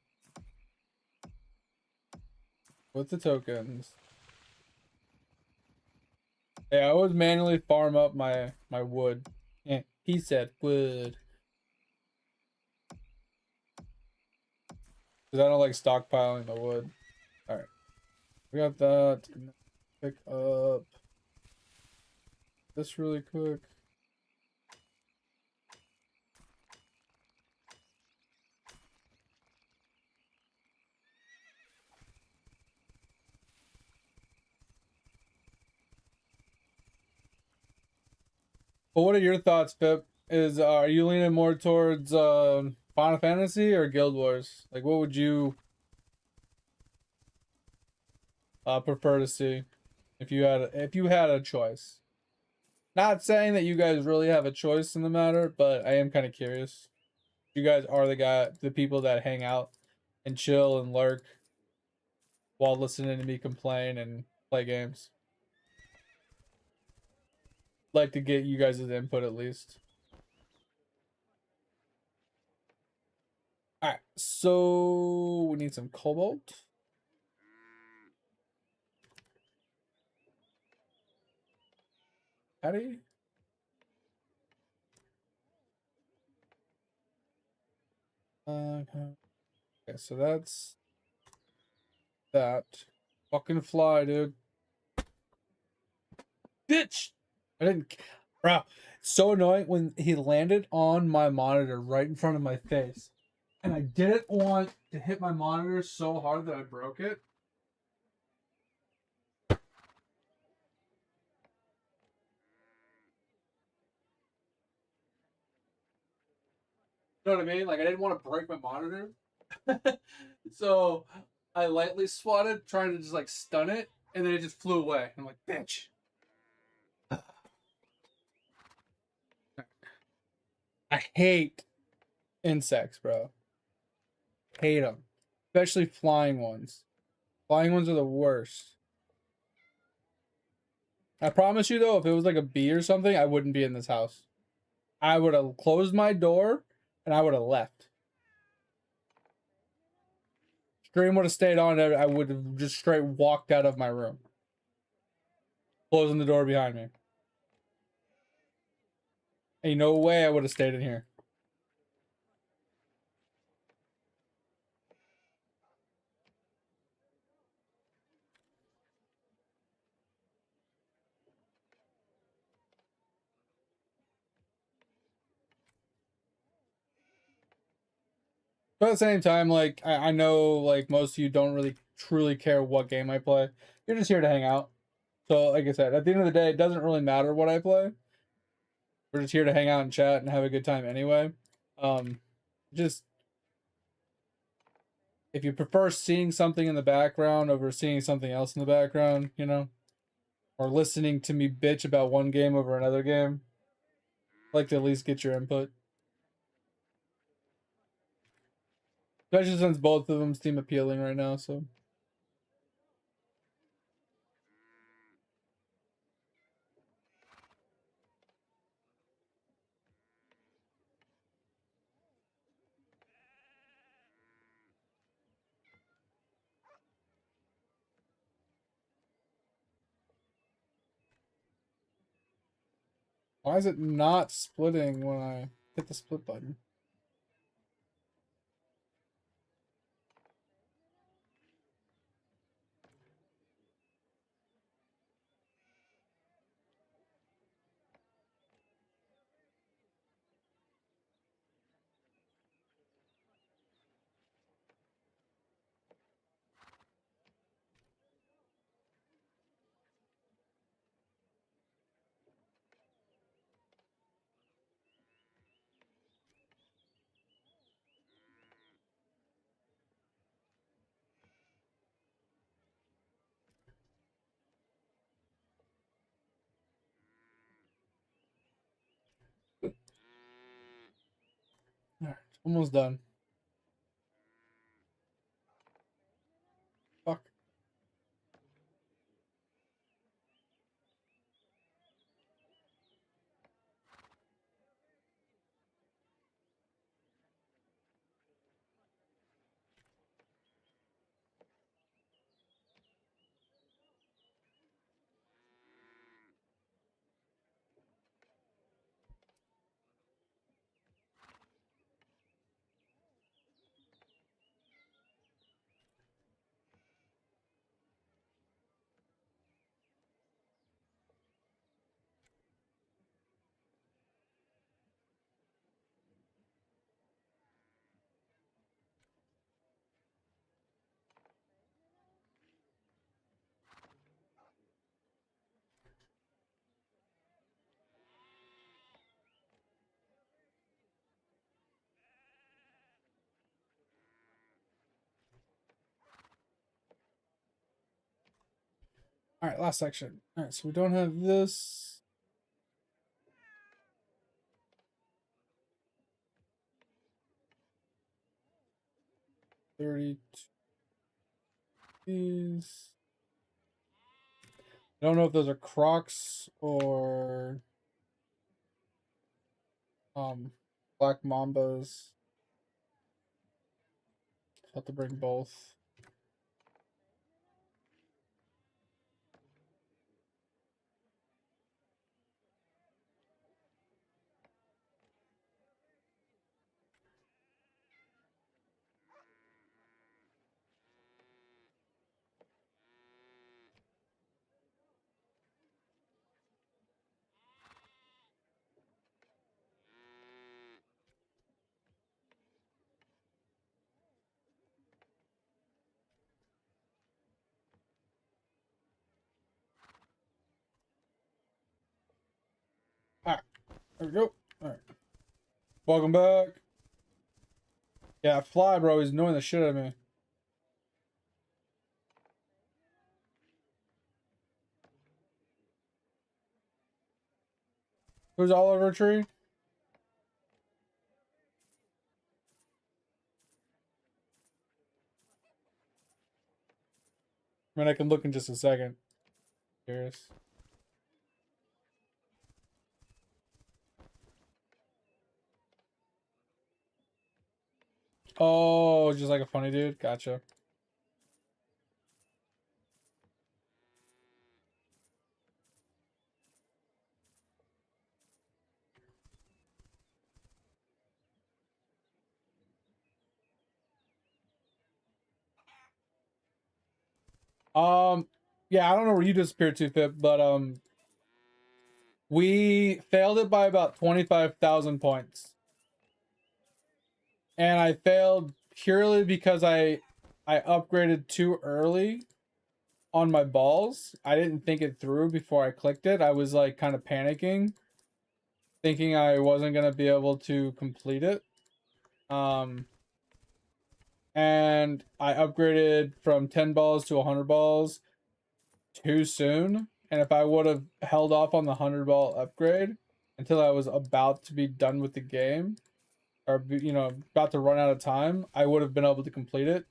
with the tokens. Yeah, I would manually farm up my wood. Yeah, he said wood. Because I don't like stockpiling the wood. Alright. We got that. Pick up this really quick. But what are your thoughts, Pip? Are you leaning more towards Final Fantasy or Guild Wars? Like, what would you prefer to see if you had a choice? Not saying that you guys really have a choice in the matter, but I am kind of curious. You guys are the people that hang out and chill and lurk while listening to me complain and play games. Like to get you guys' input at least. All right, so we need some cobalt. Patty. Okay, so that's that. Fucking fly, dude. Bitch! I didn't. Bro, so annoying when he landed on my monitor right in front of my face. And I didn't want to hit my monitor so hard that I broke it. You know what I mean? Like, I didn't want to break my monitor. So I lightly swatted, trying to just like stun it, and then it just flew away. I'm like, bitch. I hate insects, bro. Hate them. Especially flying ones. Flying ones are the worst. I promise you, though, if it was like a bee or something, I wouldn't be in this house. I would have closed my door and I would have left. Stream would have stayed on. I would have just straight walked out of my room, closing the door behind me. Ain't no way I would have stayed in here. But at the same time, like, I know, like, most of you don't really truly care what game I play. You're just here to hang out. So, like I said, at the end of the day, it doesn't really matter what I play. We're just here to hang out and chat and have a good time anyway. Just, if you prefer seeing something in the background over seeing something else in the background, you know, or listening to me bitch about one game over another game, I'd like to at least get your input. Especially since both of them seem appealing right now, so. Why is it not splitting when I hit the split button? Almost done. Fuck. All right, last section. All right, so we don't have this. These. I don't know if those are Crocs or Black Mambas. Have to bring both. All right, there we go. All right, welcome back. Yeah, Fly, bro, he's annoying the shit out of me. Who's Oliver Tree? I mean, I can look in just a second. Curious. Oh, just like a funny dude. Gotcha. Yeah, I don't know where you disappeared to, Pip, but we failed it by about 25,000 points. And I failed purely because I upgraded too early on my balls. I didn't think it through before I clicked it. I was like kind of panicking, thinking I wasn't gonna be able to complete it. And I upgraded from 10 balls to 100 balls too soon. And if I would have held off on the 100 ball upgrade until I was about to be done with the game, or about to run out of time, I would have been able to complete it.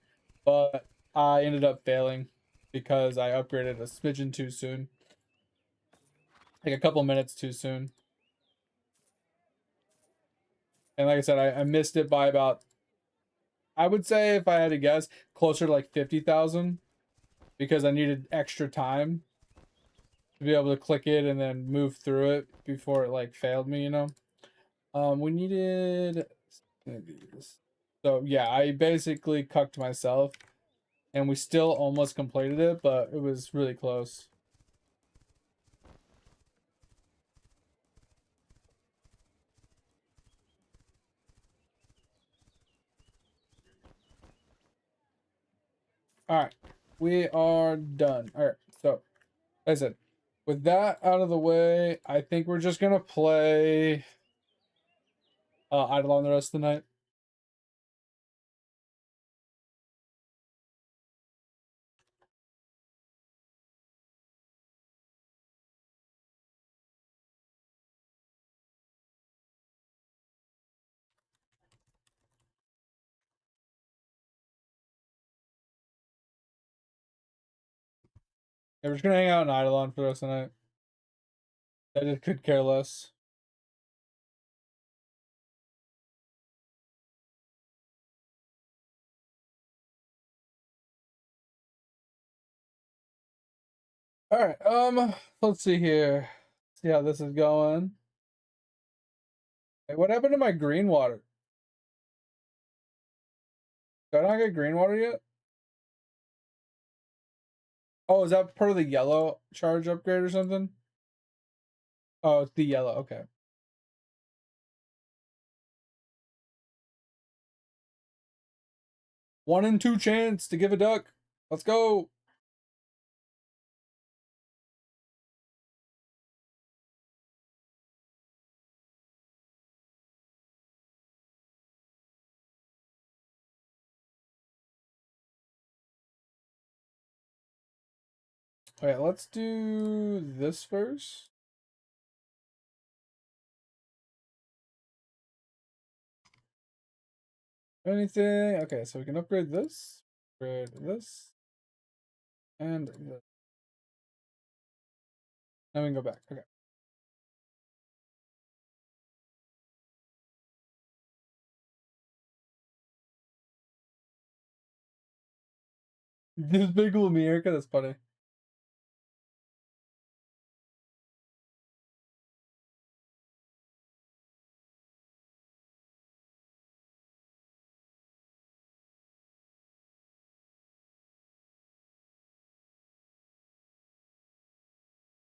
But I ended up failing because I upgraded a smidgen too soon, like a couple minutes too soon. And like I said, I missed it by about, I would say, if I had to guess, closer to like 50,000, because I needed extra time to be able to click it and then move through it before it like failed me, we needed these. So yeah, I basically cucked myself, and we still almost completed it, but it was really close. All right, we are done. All right, so like I said, with that out of the way, I think we're just gonna play Eidolon the rest of the night. Yeah, we're just gonna hang out in Eidolon for the rest of the night. I just could care less. All right. Let's see here. See how this is going. Hey, what happened to my green water? Did I not get green water yet? Oh, is that part of the yellow charge upgrade or something? Oh, it's the yellow. Okay. 1 in 2 chance to give a duck. Let's go. Okay, let's do this first. Anything? Okay, so we can upgrade this, upgrade this, and this. Then we can go back. Okay. This big America, that's funny.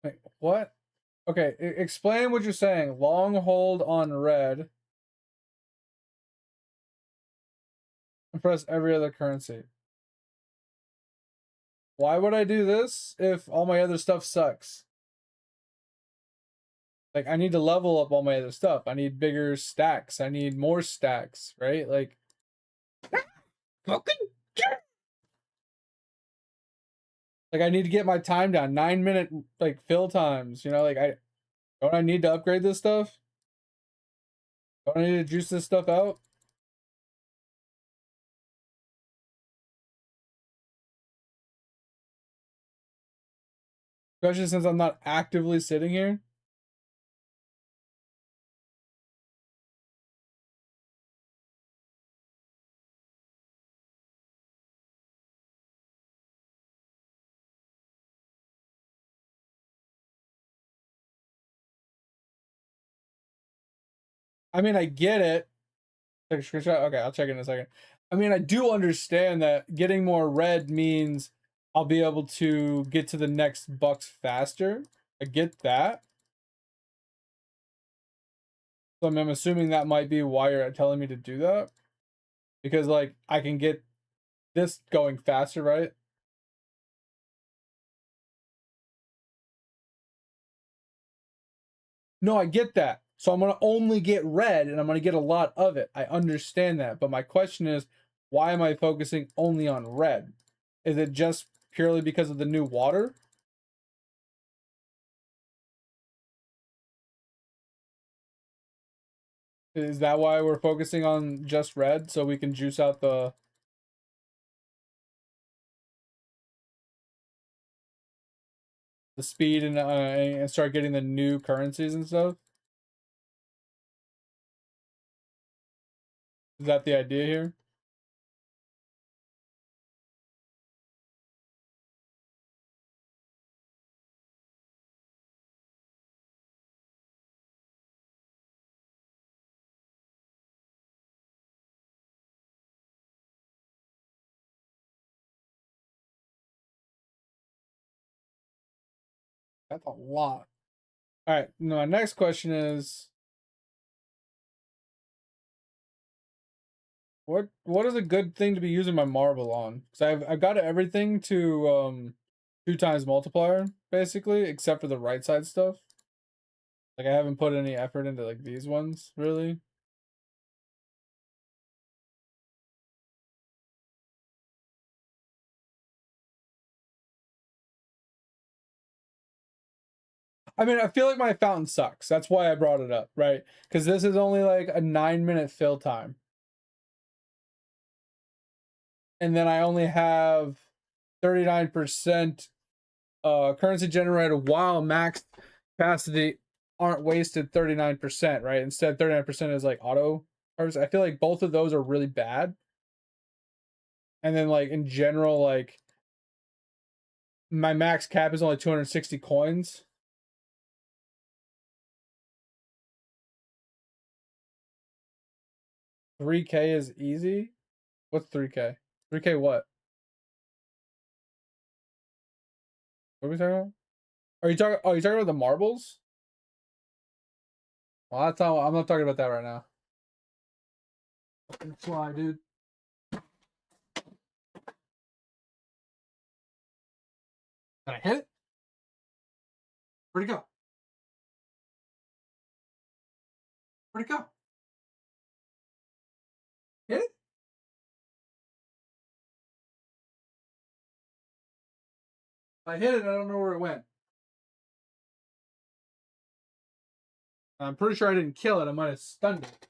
Wait, what? Okay, explain what you're saying. Long hold on red and press every other currency. Why would I do this if all my other stuff sucks? Like, I need to level up all my other stuff. I need bigger stacks. I need more stacks, right? Like, fucking like I need to get my time down. 9-minute like fill times. You know, like I need to upgrade this stuff. Don't I need to juice this stuff out? Especially since I'm not actively sitting here. I mean, I get it. Take a screenshot. Okay, I'll check in a second. I mean, I do understand that getting more red means I'll be able to get to the next bucks faster. I get that. So I'm assuming that might be why you're telling me to do that. Because, like, I can get this going faster, right? No, I get that. So I'm going to only get red and I'm going to get a lot of it. I understand that. But my question is, why am I focusing only on red? Is it just purely because of the new water? Is that why we're focusing on just red so we can juice out the speed and start getting the new currencies and stuff? Is that the idea here? That's a lot. All right. No, my next question is, what is a good thing to be using my marble on? Because I've got everything to 2 times multiplier basically, except for the right side stuff. Like I haven't put any effort into like these ones really. I mean, I feel like my fountain sucks. That's why I brought it up, right? Because this is only like a 9-minute fill time. And then I only have 39% currency generated while max capacity aren't wasted 39%, right? Instead, 39% is like auto harvest. I feel like both of those are really bad. And then like in general, like my max cap is only 260 coins. $3K is easy. What's 3K? 3K what? What are we talking about? Are you talking? Oh, you talking about the marbles? Well, that's not. I'm not talking about that right now. Fucking fly, dude. Did I hit it? Where'd it go? Where'd it go? Hit it? If I hit it, I don't know where it went. I'm pretty sure I didn't kill it. I might have stunned it.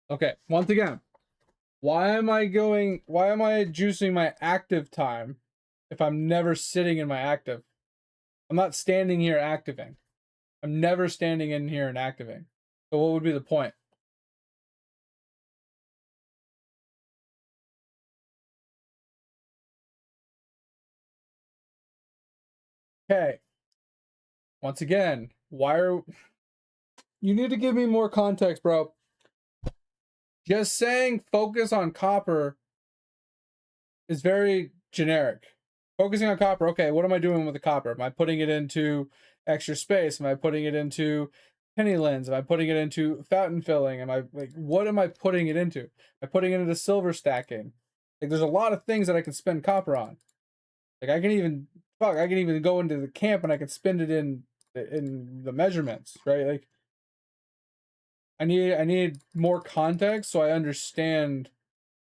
Okay, once again, why am I juicing my active time if I'm never sitting in my active? I'm not standing here activing. I'm never standing in here and activating. So what would be the point? Okay. Once again, you need to give me more context, bro. Just saying focus on copper is very generic. Focusing on copper, okay, what am I doing with the copper? Am I putting it into extra space? Am I putting it into penny lens? Am I putting it into fountain filling? What am I putting it into? Am I putting it into silver stacking? Like there's a lot of things that I can spend copper on. Like I can even go into the camp and I can spend it in the measurements, right? Like I need more context so I understand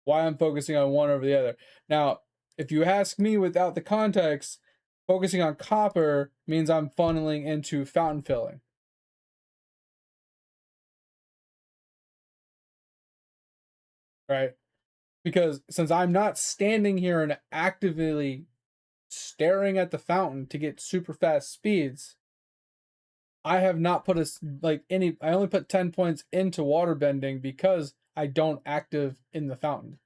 why I'm focusing on one over the other. Now, if you ask me without the context, focusing on copper means I'm funneling into fountain filling. Right? Because since I'm not standing here and actively staring at the fountain to get super fast speeds, I have not put I only put 10 points into water bending because I don't active in the fountain.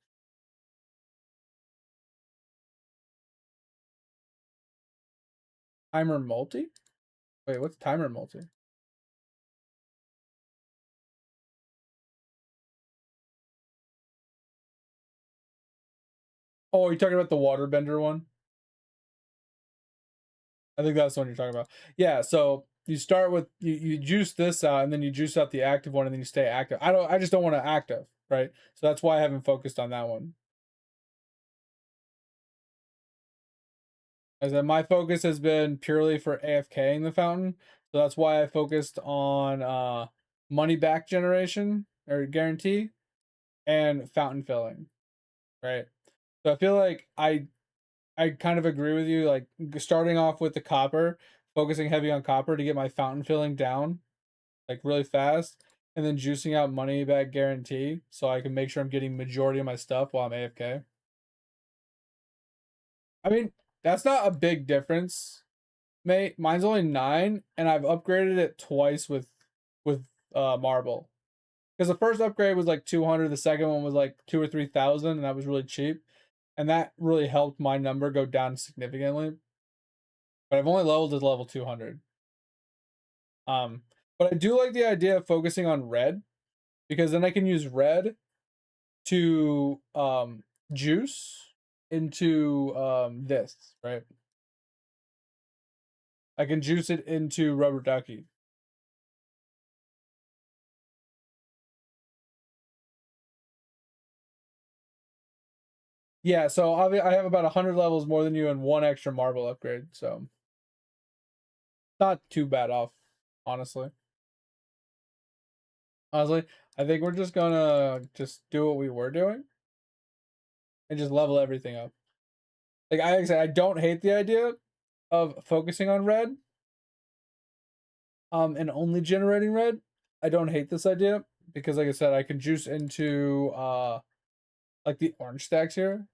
Timer multi? Wait, what's timer multi? Oh, you're talking about the waterbender one? I think that's the one you're talking about. Yeah, so you start with you juice this out and then you juice out the active one and then you stay active. I just don't want to active, right? So that's why I haven't focused on that one. As in my focus has been purely for AFKing the fountain. So that's why I focused on money back generation or guarantee and fountain filling. Right. So I feel like I kind of agree with you, like starting off with the copper, focusing heavy on copper to get my fountain filling down, like really fast, and then juicing out money back guarantee so I can make sure I'm getting majority of my stuff while I'm AFK. I mean, that's not a big difference, mate. Mine's only 9, and I've upgraded it twice with marble. Because the first upgrade was like 200, the second one was like 2 or 3,000, and that was really cheap. And that really helped my number go down significantly. But I've only leveled to level 200. But I do like the idea of focusing on red because then I can use red to juice into this, right? I can juice it into rubber ducky. Yeah, so I have about 100 levels more than you and 1 extra marble upgrade, so not too bad off, honestly. Honestly, I think we're just gonna just do what we were doing and just level everything up. Like I said, I don't hate the idea of focusing on red, and only generating red. I don't hate this idea, because like I said, I can juice into like the orange stacks here.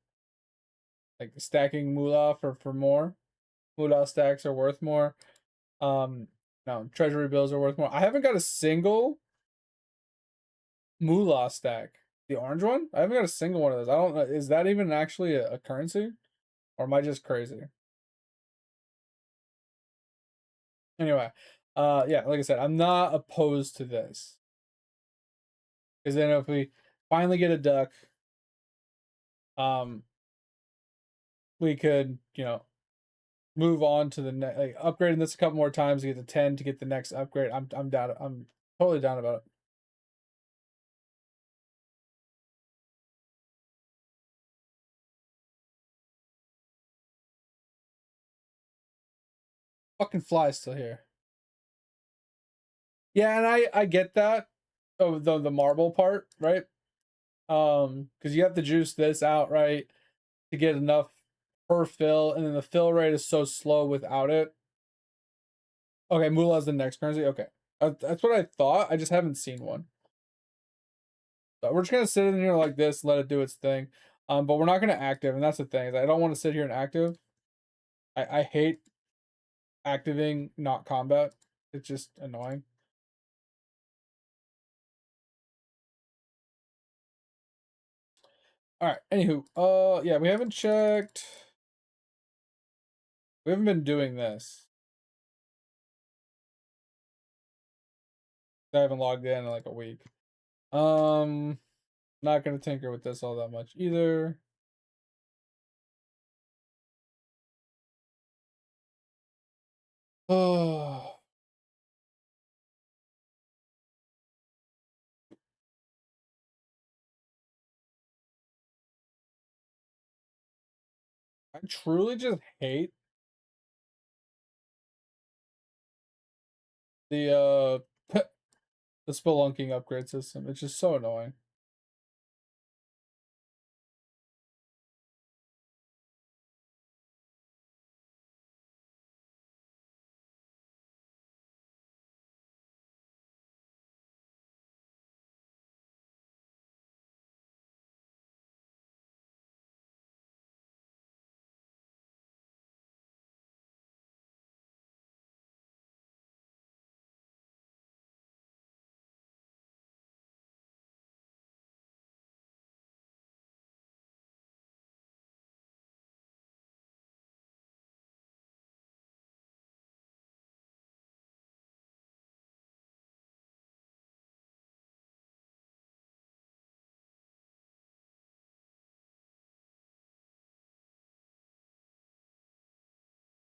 Like stacking moolah for more. Moolah stacks are worth more. No, treasury bills are worth more. I haven't got a single moolah stack. The orange one? I haven't got a single one of those. I don't know. Is that even actually a currency? Or am I just crazy? Anyway, yeah, like I said, I'm not opposed to this. Because then if we finally get a duck, we could, move on to the next, like upgrading this a couple more times to get to 10 to get the next upgrade. I'm down. I'm totally down about it. Fucking fly's still here. Yeah, and I get that. Oh, the marble part, right? Because you have to juice this out, right, to get enough per fill, and then the fill rate is so slow without it. Okay, Moolah's the next currency. Okay, that's what I thought. I just haven't seen one. But we're just gonna sit in here like this, let it do its thing. But we're not gonna active, and that's the thing. Is I don't want to sit here and active. I hate activating not combat. It's just annoying. All right. Anywho, yeah, we haven't checked. We haven't been doing this. I haven't logged in like a week. Not gonna tinker with this all that much either. Oh, I truly just hate the the spelunking upgrade system. It's just so annoying.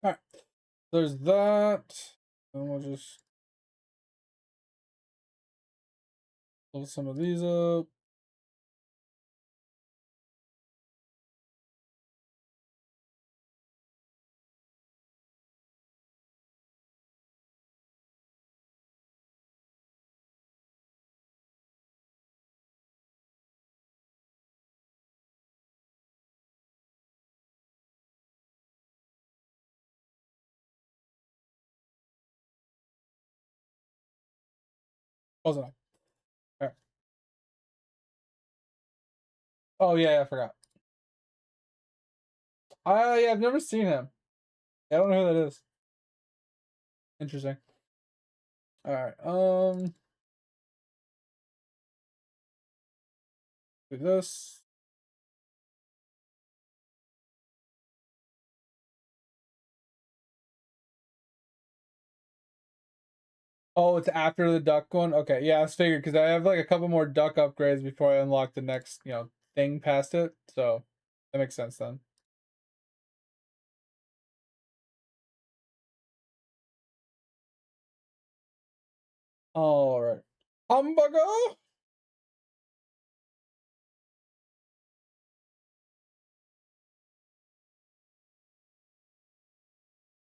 All right, there's that. And we'll just pull some of these up. Wasn't I? All right. Oh yeah, I forgot. Yeah, I've never seen him. I don't know who that is. Interesting. All right. Do this. Oh, it's after the duck one? Okay, yeah, I was figured because I have like a couple more duck upgrades before I unlock the next, thing past it. So that makes sense then. All right. Hamburger! All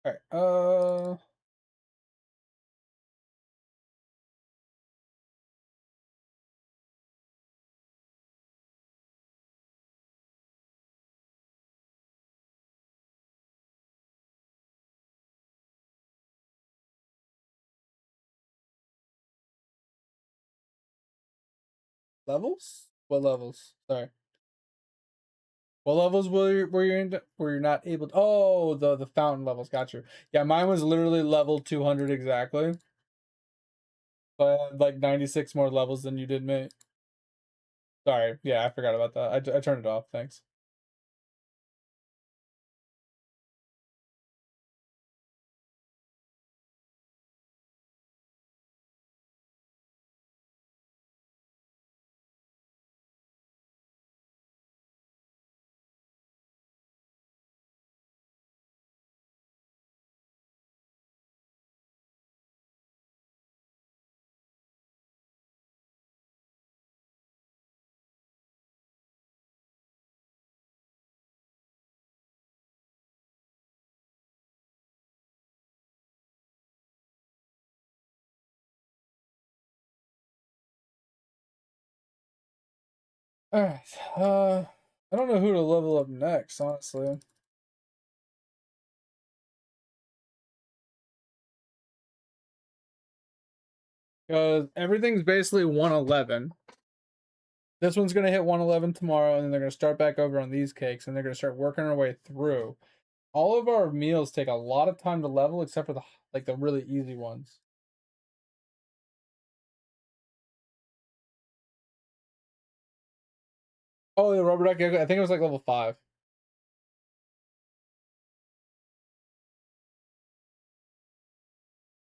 right. Levels? What levels? Sorry. What levels were you not able to, oh, the fountain levels, got you. Yeah, mine was literally level 200 exactly. So I had like 96 more levels than you did, mate. Sorry, yeah, I forgot about that. I turned it off, thanks. Alright, I don't know who to level up next, honestly. Because everything's basically 111. This one's gonna hit 111 tomorrow, and then they're gonna start back over on these cakes, and they're gonna start working our way through. All of our meals take a lot of time to level, except for the really easy ones. Oh, the rubber duck, I think it was like level 5.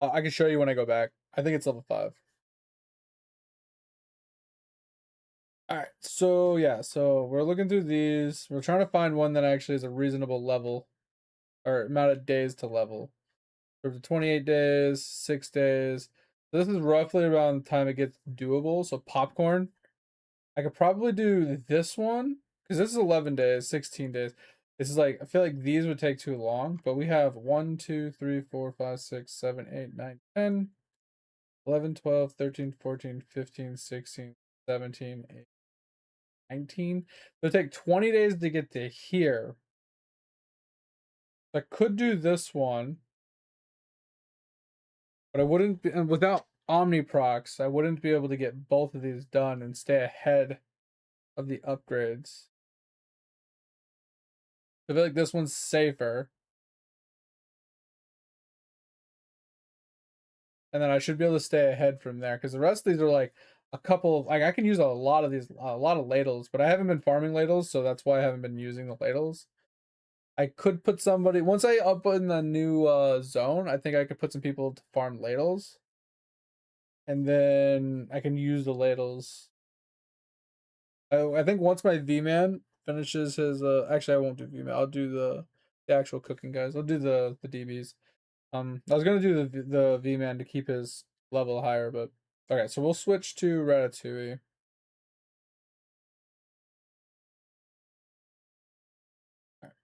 I can show you when I go back. I think it's level 5. Alright, so yeah, so we're looking through these. We're trying to find one that actually is a reasonable level, or amount of days to level. For the 28 days, 6 days. This is roughly around the time it gets doable. So popcorn, I could probably do this one because this is 11 days, 16 days. This is like, I feel like these would take too long, but we have 1, 2, 3, 4, 5, 6, 7, 8, 9, 10, 11, 12, 13, 14, 15, 16, 17, 18, 19. It'll take 20 days to get to here. I could do this one, but I wouldn't be, and without Omniprox, I wouldn't be able to get both of these done and stay ahead of the upgrades. I feel like this one's safer. And then I should be able to stay ahead from there because the rest of these are like a couple of, like, I can use a lot of these, a lot of ladles, but I haven't been farming ladles, so that's why I haven't been using the ladles. I could put somebody, once I up in the new zone, I think I could put some people to farm ladles, and then I can use the ladles. I think once my V-Man finishes his, actually I won't do V-Man, I'll do the actual cooking guys. I'll do the DBs. I was gonna do the V-Man to keep his level higher, but okay, so we'll switch to Ratatouille. Alright.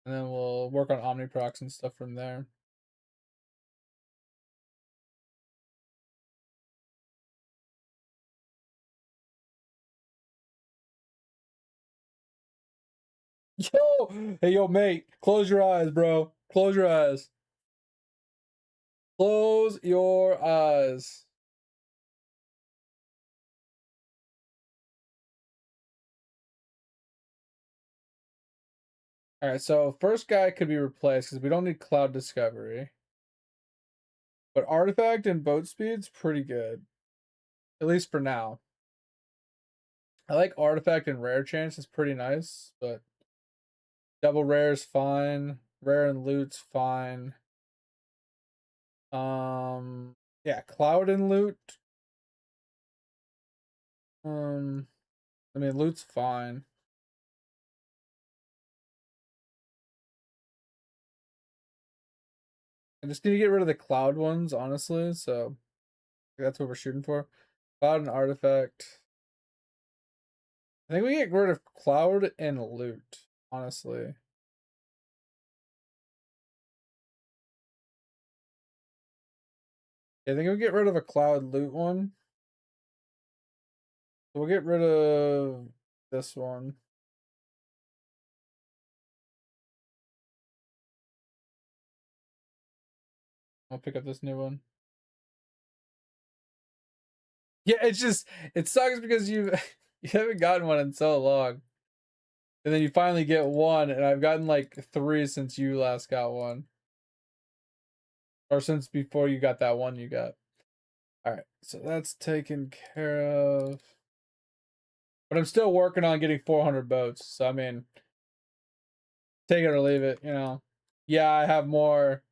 And then we'll work on Omniprox and stuff from there. Yo! Hey, yo, mate, close your eyes, bro. Close your eyes. Close your eyes. Alright, so first guy could be replaced because we don't need Cloud Discovery. But Artifact and Boat Speed's pretty good. At least for now. I like Artifact and Rare Chance, it's pretty nice, but double rare's fine. Rare and loot's fine. Yeah, Cloud and loot. I mean loot's fine. I just need to get rid of the cloud ones, honestly, so that's what we're shooting for. Cloud and artifact. I think we get rid of cloud and loot, honestly. I think we get rid of a cloud loot one. We'll get rid of this one. I'll pick up this new one. Yeah, it's just it sucks because you you haven't gotten one in so long. And then you finally get one, and I've gotten like 3 since you last got one. Or since before you got that one you got. Alright, so that's taken care of. But I'm still working on getting 400 boats. So I mean, take it or leave it, you know. Yeah, I have more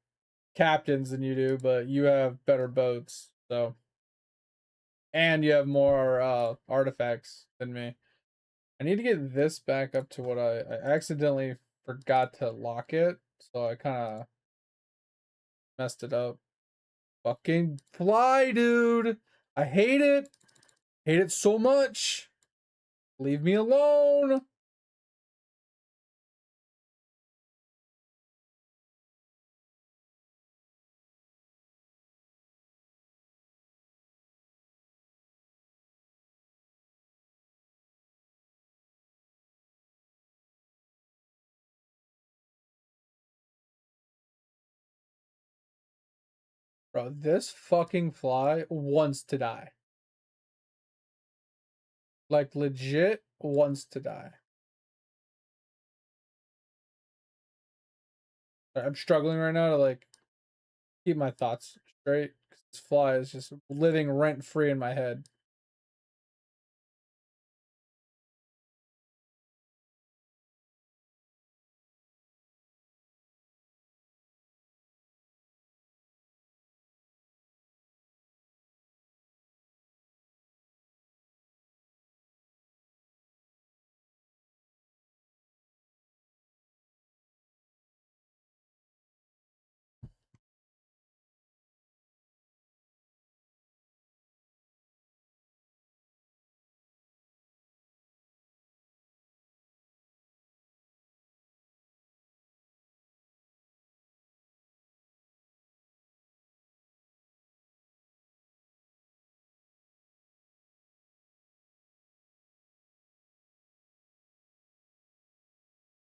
captains than you do, but you have better boats, so and you have more artifacts than me. I need to get this back up to what I accidentally forgot to lock it, so I kind of messed it up. Fucking fly, dude. I hate it. Hate it so much. Leave me alone. Bro, this fucking fly wants to die. Like legit wants to die. I'm struggling right now to like keep my thoughts straight. This fly is just living rent free in my head.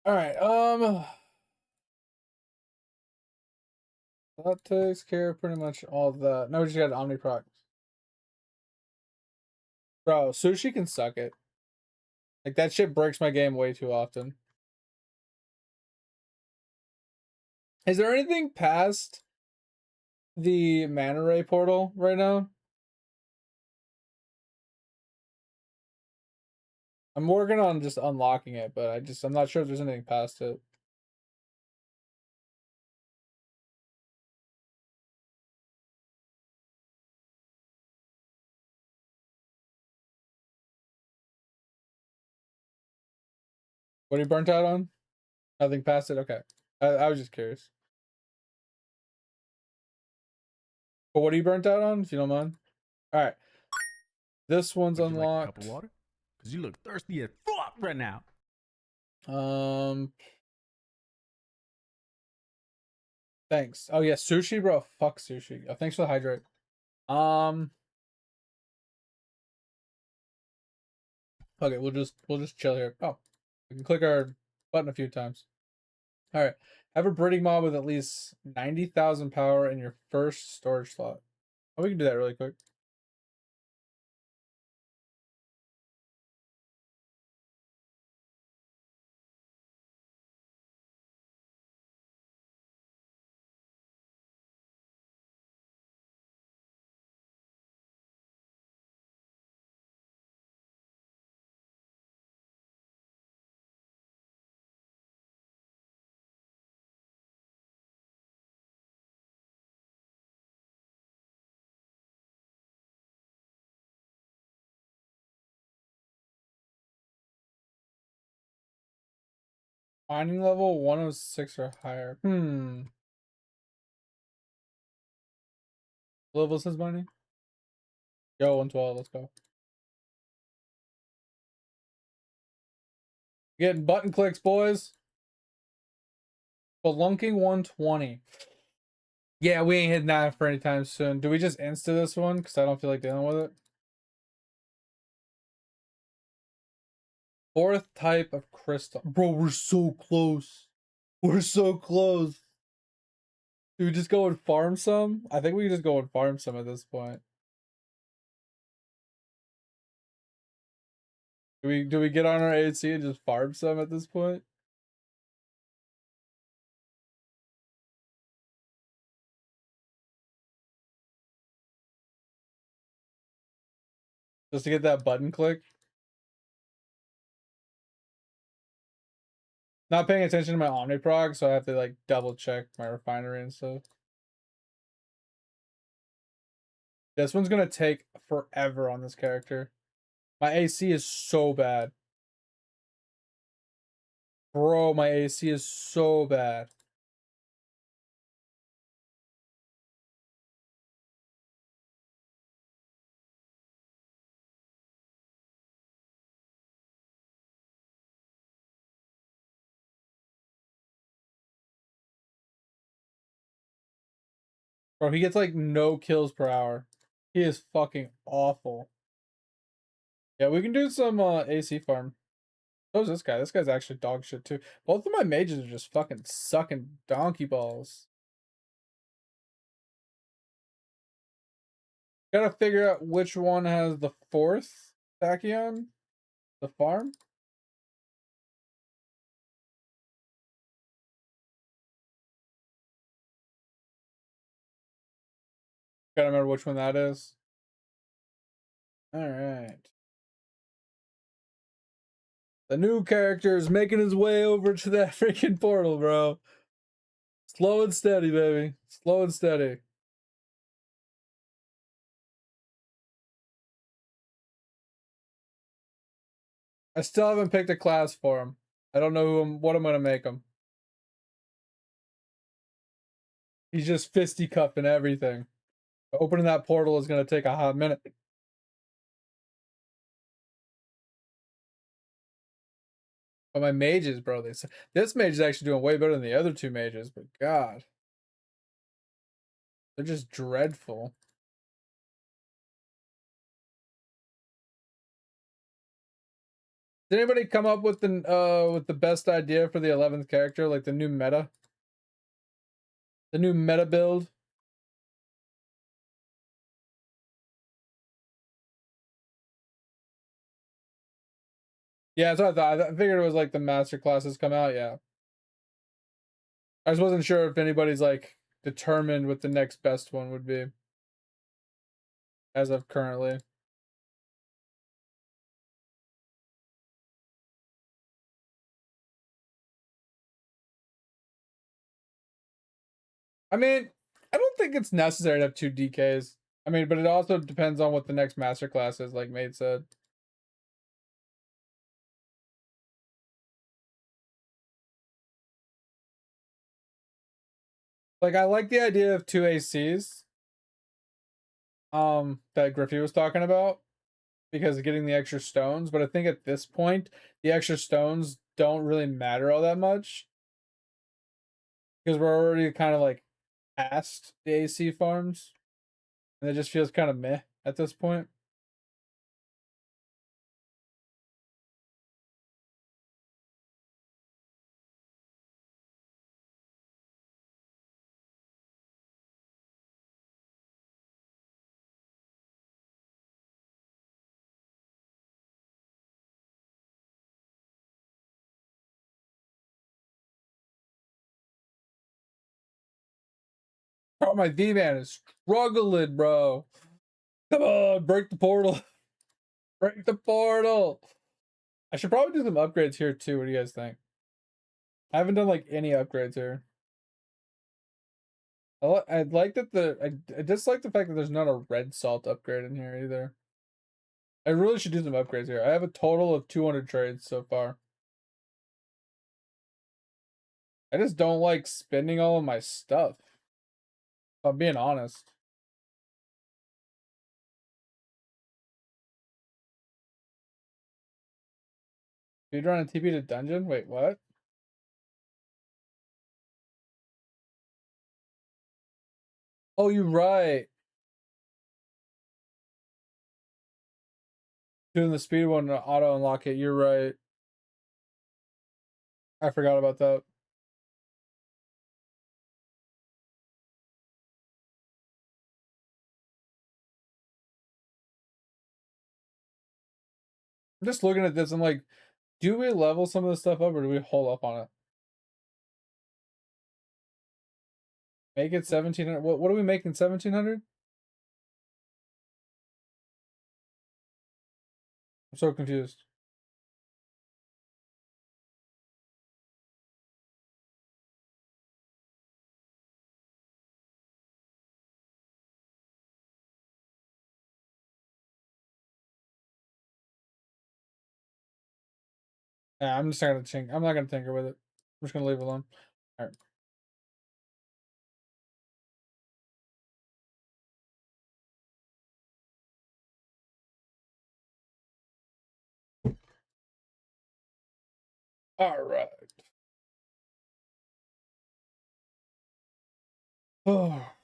All right, that takes care of pretty much all the. No, we just got Omniproc. Bro, sushi can suck it. Like that shit breaks my game way too often. Is there anything past the Manta Ray portal right now? I'm working on just unlocking it, but I'm not sure if there's anything past it. What are you burnt out on? Nothing past it? Okay. I was just curious. But what are you burnt out on, if you don't mind? Alright. This one's Would you like a cup of unlocked. water? Because you look thirsty as fuck right now. Thanks. Oh yeah, sushi, bro. Fuck sushi. Oh, thanks for the hydrate. Okay, we'll just chill here. Oh, we can click our button a few times. All right. Have a breeding mob with at least 90,000 power in your first storage slot. Oh, we can do that really quick. Mining level 106 or higher. Level says mining. Go 112. Let's go. Getting button clicks, boys. Spelunking 120. Yeah, we ain't hitting that for any time soon. Do we just insta this one? Because I don't feel like dealing with it. Fourth type of crystal. Bro, we're so close. We're so close. Do we just go and farm some? I think we just go and farm some at this point. Do we get on our AC and just farm some at this point? Just to get that button click? Not paying attention to my Omniprog, so I have to like double check my refinery and stuff. This one's gonna take forever on this character. My AC is so bad. Bro, my AC is so bad. Bro, he gets like no kills per hour. He is fucking awful. Yeah, we can do some AC farm. So is this guy. This guy's actually dog shit too. Both of my mages are just fucking sucking donkey balls. Gotta figure out which one has the 4th Tachyon. The farm. Gotta remember which one that is. Alright. The new character is making his way over to that freaking portal, bro. Slow and steady, baby. Slow and steady. I still haven't picked a class for him. I don't know what I'm gonna make him. He's just fisticuffing everything. Opening that portal is gonna take a hot minute. But my mages, bro, this mage is actually doing way better than the other 2 mages, but god. They're just dreadful. Did anybody come up with the best idea for the 11th character, like the new meta? The new meta build? Yeah, that's what I thought. I figured it was like the master classes come out, yeah. I just wasn't sure if anybody's like determined what the next best one would be. As of currently. I mean, I don't think it's necessary to have 2 DKs. I mean, but it also depends on what the next master class is, like Mate said. Like, I like the idea of 2 ACs. That Griffey was talking about. Because of getting the extra stones, but I think at this point, the extra stones don't really matter all that much. Because we're already kind of like past the AC farms. And it just feels kind of meh at this point. Oh, my V-Man is struggling, bro. Come on, break the portal. Break the portal. I should probably do some upgrades here too. What do you guys think? I haven't done like any upgrades here. I like that I dislike the fact that there's not a red salt upgrade in here either. I really should do some upgrades here. I have a total of 200 trades so far. I just don't like spending all of my stuff. If I'm being honest. Speedrun and TP to dungeon? Wait, what? Oh, you're right. Doing the speed one to auto unlock it. You're right. I forgot about that. I'm just looking at this. I'm like, do we level some of this stuff up or do we hold up on it? Make it 1700. What are we making 1700? I'm so confused. Yeah, I'm just not gonna tinker. I'm not gonna tinker with it. I'm just gonna leave it alone. All right. All right. Oh.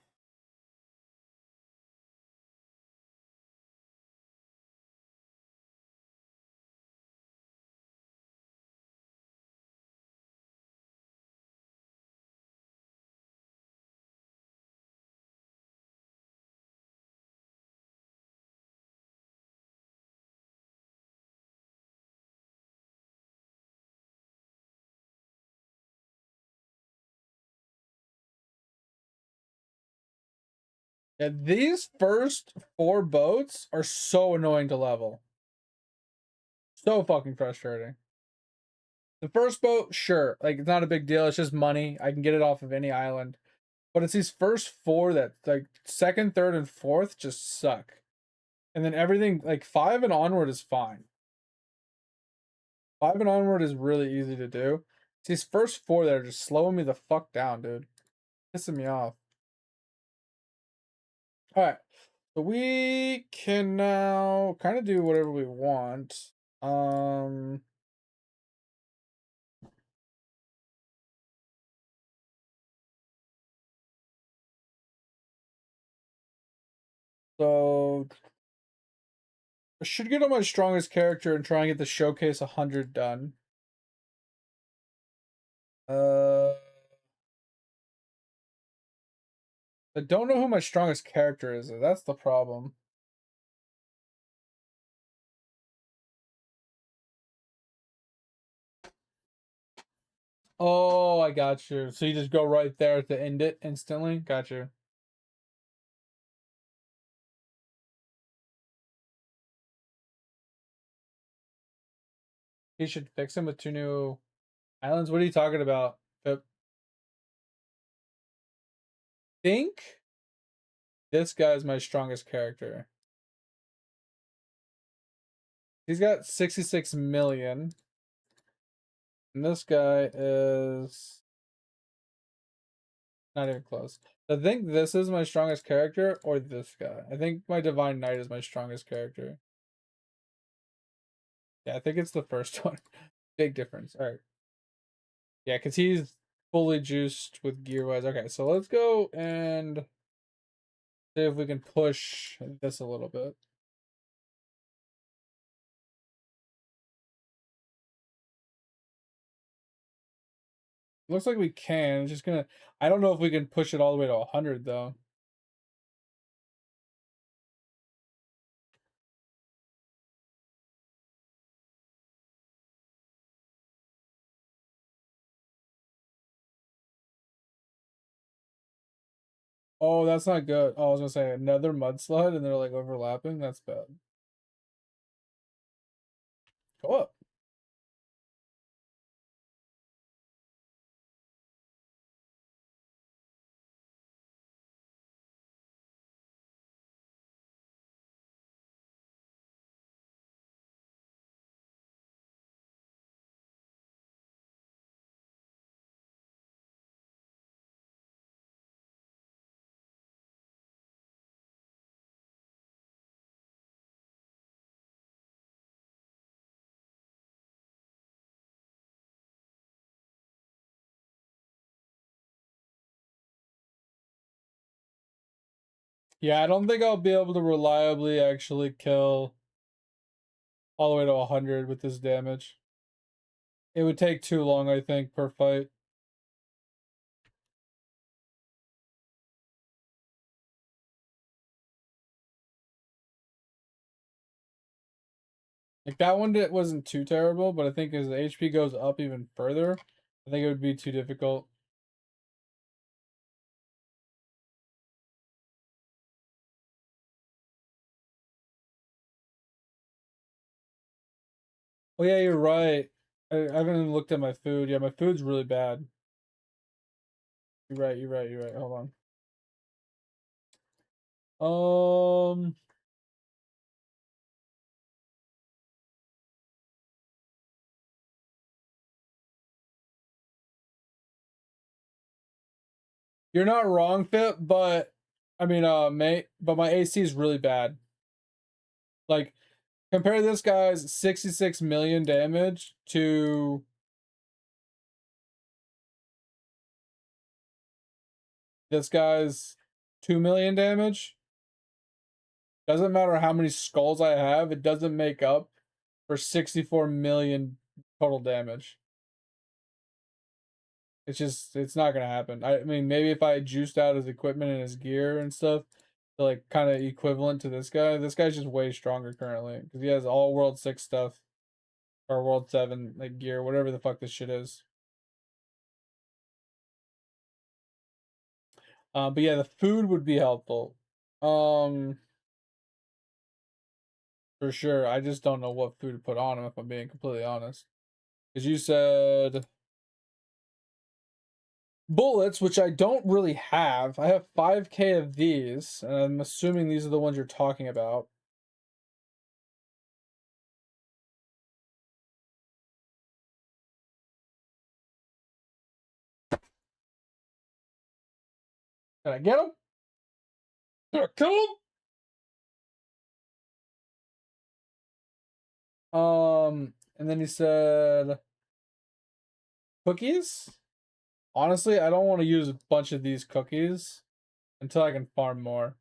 Yeah, these first 4 boats are so annoying to level. So fucking frustrating. The first boat, sure, like it's not a big deal. It's just money. I can get it off of any island. But it's these first 4 that like second, third, and fourth just suck. And then everything like 5 and onward is fine. 5 and onward is really easy to do. It's these first 4 that are just slowing me the fuck down, dude. Pissing me off. Alright. So we can now kind of do whatever we want. Um so I should get on my strongest character and try and get the showcase 100 done. Uh I don't know who my strongest character is. That's the problem. Oh, I got you. So you just go right there to end it instantly? Got you. He should fix him with 2 new islands. What are you talking about? Pip? Think this guy's my strongest character. He's got 66 million. And this guy is not even close. I think this is my strongest character or this guy. I think my Divine Knight is my strongest character. Yeah, I think it's the first one. Big difference. All right. Yeah, because he's fully juiced with gear wise. Okay, so let's go and see if we can push this a little bit. Looks like we can. It's just gonna. I don't know if we can push it all the way to 100 though. Oh, that's not good. Oh, I was gonna say another mudslide and they're like overlapping. That's bad. Go up. Yeah, I don't think I'll be able to reliably actually kill all the way to 100 with this damage. It would take too long, I think, per fight. Like that one wasn't too terrible, but I think as the HP goes up even further, I think it would be too difficult. Oh yeah, you're right. I haven't even looked at my food. Yeah, my food's really bad. You're right, you're right, you're right. Hold on. You're not wrong, Fit, but I mean, mate, but my AC is really bad. Like, compare this guy's 66 million damage to this guy's 2 million damage. Doesn't matter how many skulls I have, it doesn't make up for 64 million total damage. It's not gonna happen. I mean, maybe if I juiced out his equipment and his gear and stuff, to like kind of equivalent to this guy. This guy's just way stronger currently because he has all World 6 stuff or World 7 like gear, whatever the fuck this shit is. But yeah, the food would be helpful. Um, for sure. I just don't know what food to put on him if I'm being completely honest. Because you said bullets, which I don't really have. I have 5K of these, and I'm assuming these are the ones you're talking about. Can I get them? Can I kill them? And then he said cookies. Honestly, I don't want to use a bunch of these cookies until I can farm more.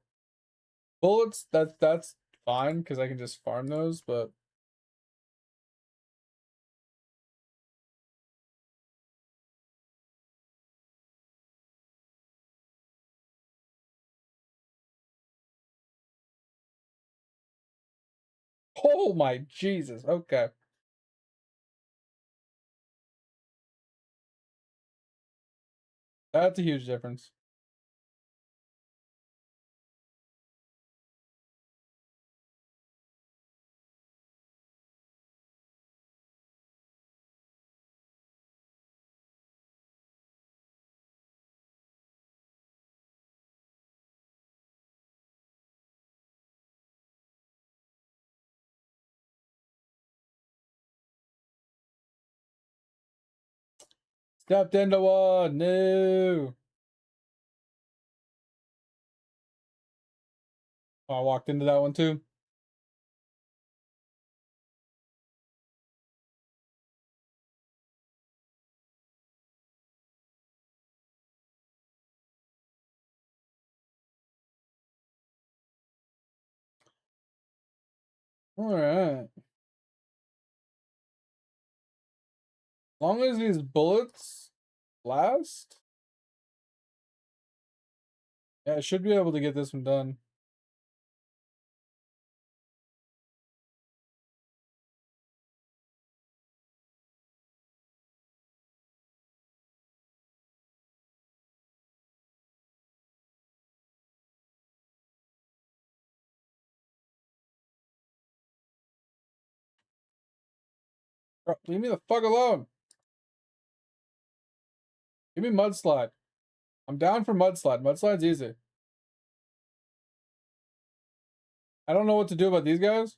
Bullets, that's fine because I can just farm those, but oh my Jesus, okay. That's a huge difference. Stepped into one. No. Oh, I walked into that one too. All right. Long as these bullets last, yeah, I should be able to get this one done. Bro, leave me the fuck alone. Give me mudslide. I'm down for mudslide. Mudslide's easy. I don't know what to do about these guys,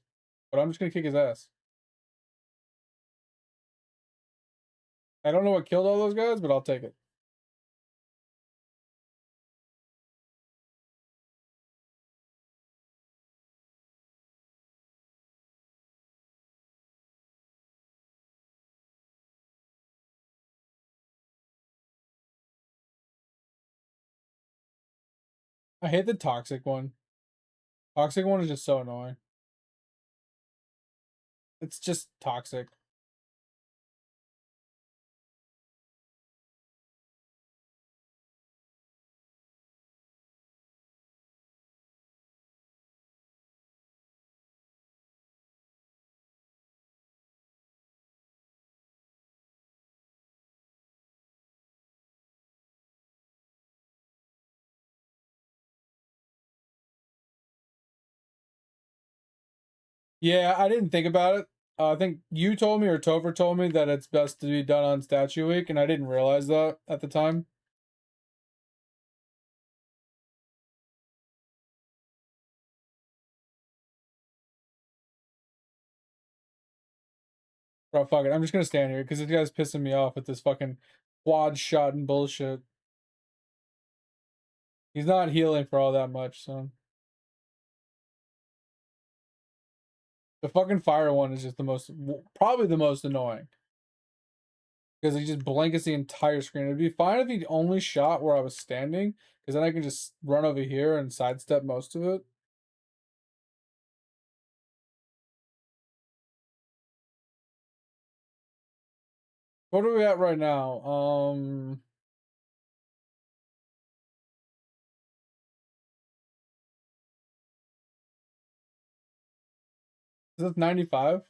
but I'm just gonna kick his ass. I don't know what killed all those guys, but I'll take it. I hate the toxic one. Toxic one is just so annoying. It's just toxic. Yeah, I didn't think about it. I think you told me or Topher told me that it's best to be done on Statue Week, and I didn't realize that at the time. Bro, fuck it. I'm just gonna stand here because this guy's pissing me off with this fucking quad shot and bullshit. He's not healing for all that much, so. The fucking fire one is just the most, probably the most annoying. Because he just blankets the entire screen. It'd be fine if he only shot where I was standing, because then I can just run over here and sidestep most of it. What are we at right now? Is this 95?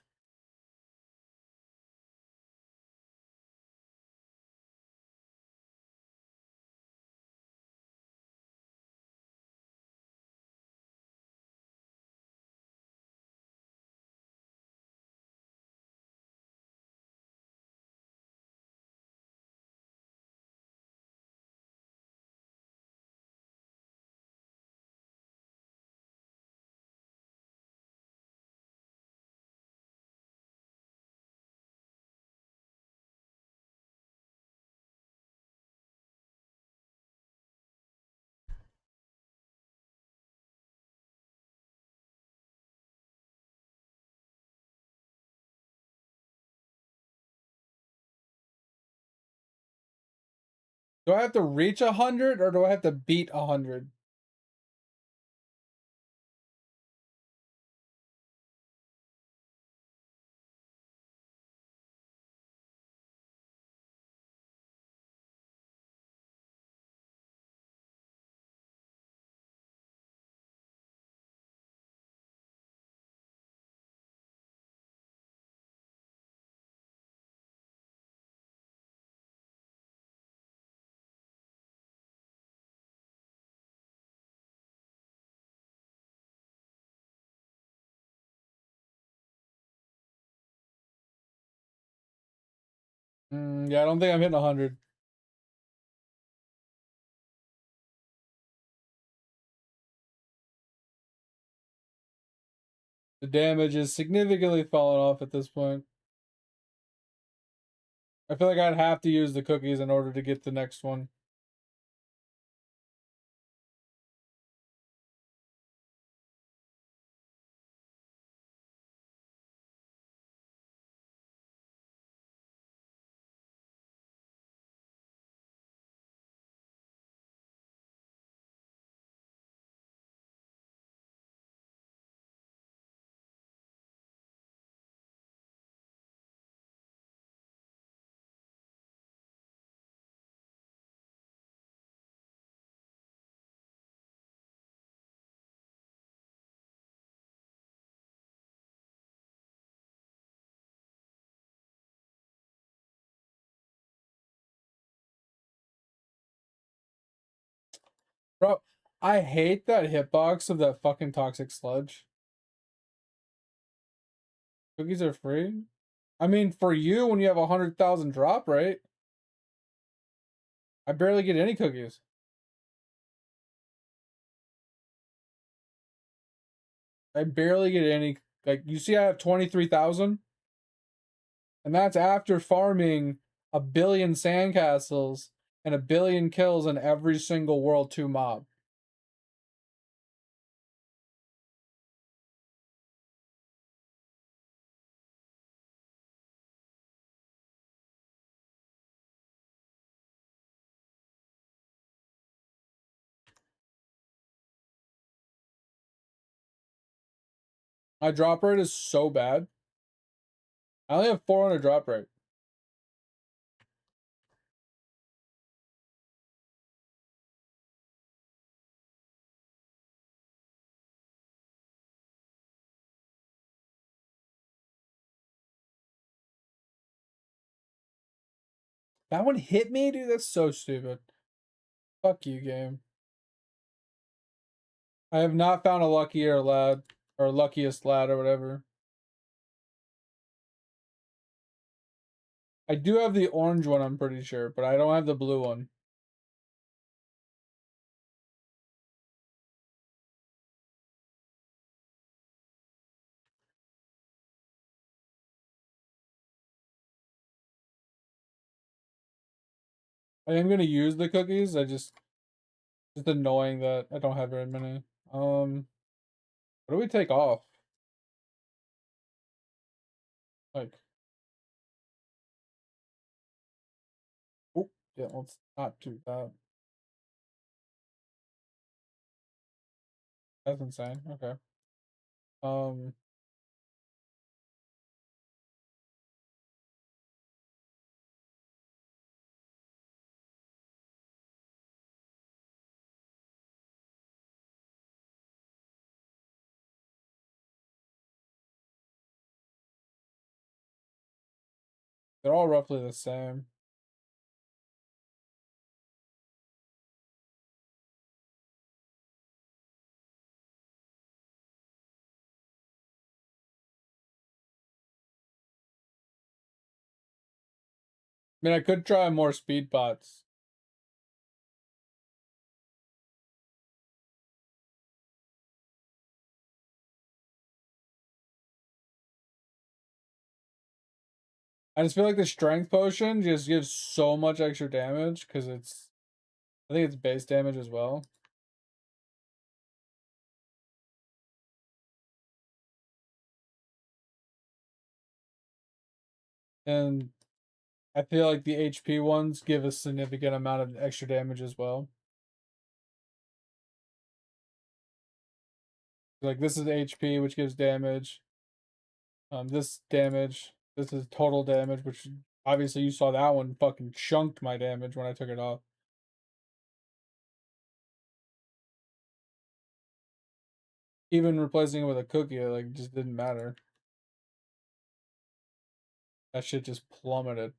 Do I have to reach 100 or do I have to beat 100? Yeah, I don't think I'm hitting 100. The damage is significantly falling off at this point. I feel like I'd have to use the cookies in order to get the next one. Bro, I hate that hitbox of that fucking toxic sludge. Cookies are free? I mean, for you, when you have 100,000 drop rate, I barely get any cookies. I barely get any. Like, you see, I have 23,000, and that's after farming a billion sandcastles and a billion kills in every single World 2 mob. My drop rate is so bad. I only have 400 drop rate. That one hit me, dude. That's so stupid. Fuck you, game. I have not found a luckier lad or luckiest lad or whatever. I do have the orange one, I'm pretty sure, but I don't have the blue one. I am gonna use the cookies. Just annoying that I don't have very many. What do we take off? Like, oh yeah, let's not do that. That's insane. Okay. Um, they're all roughly the same. I mean, I could try more speed pots. I just feel like the strength potion just gives so much extra damage because I think it's base damage as well. And I feel like the HP ones give a significant amount of extra damage as well. Like this is HP, which gives damage. This damage. This is total damage, which obviously you saw that one fucking chunked my damage when I took it off. Even replacing it with a cookie, like, just didn't matter. That shit just plummeted.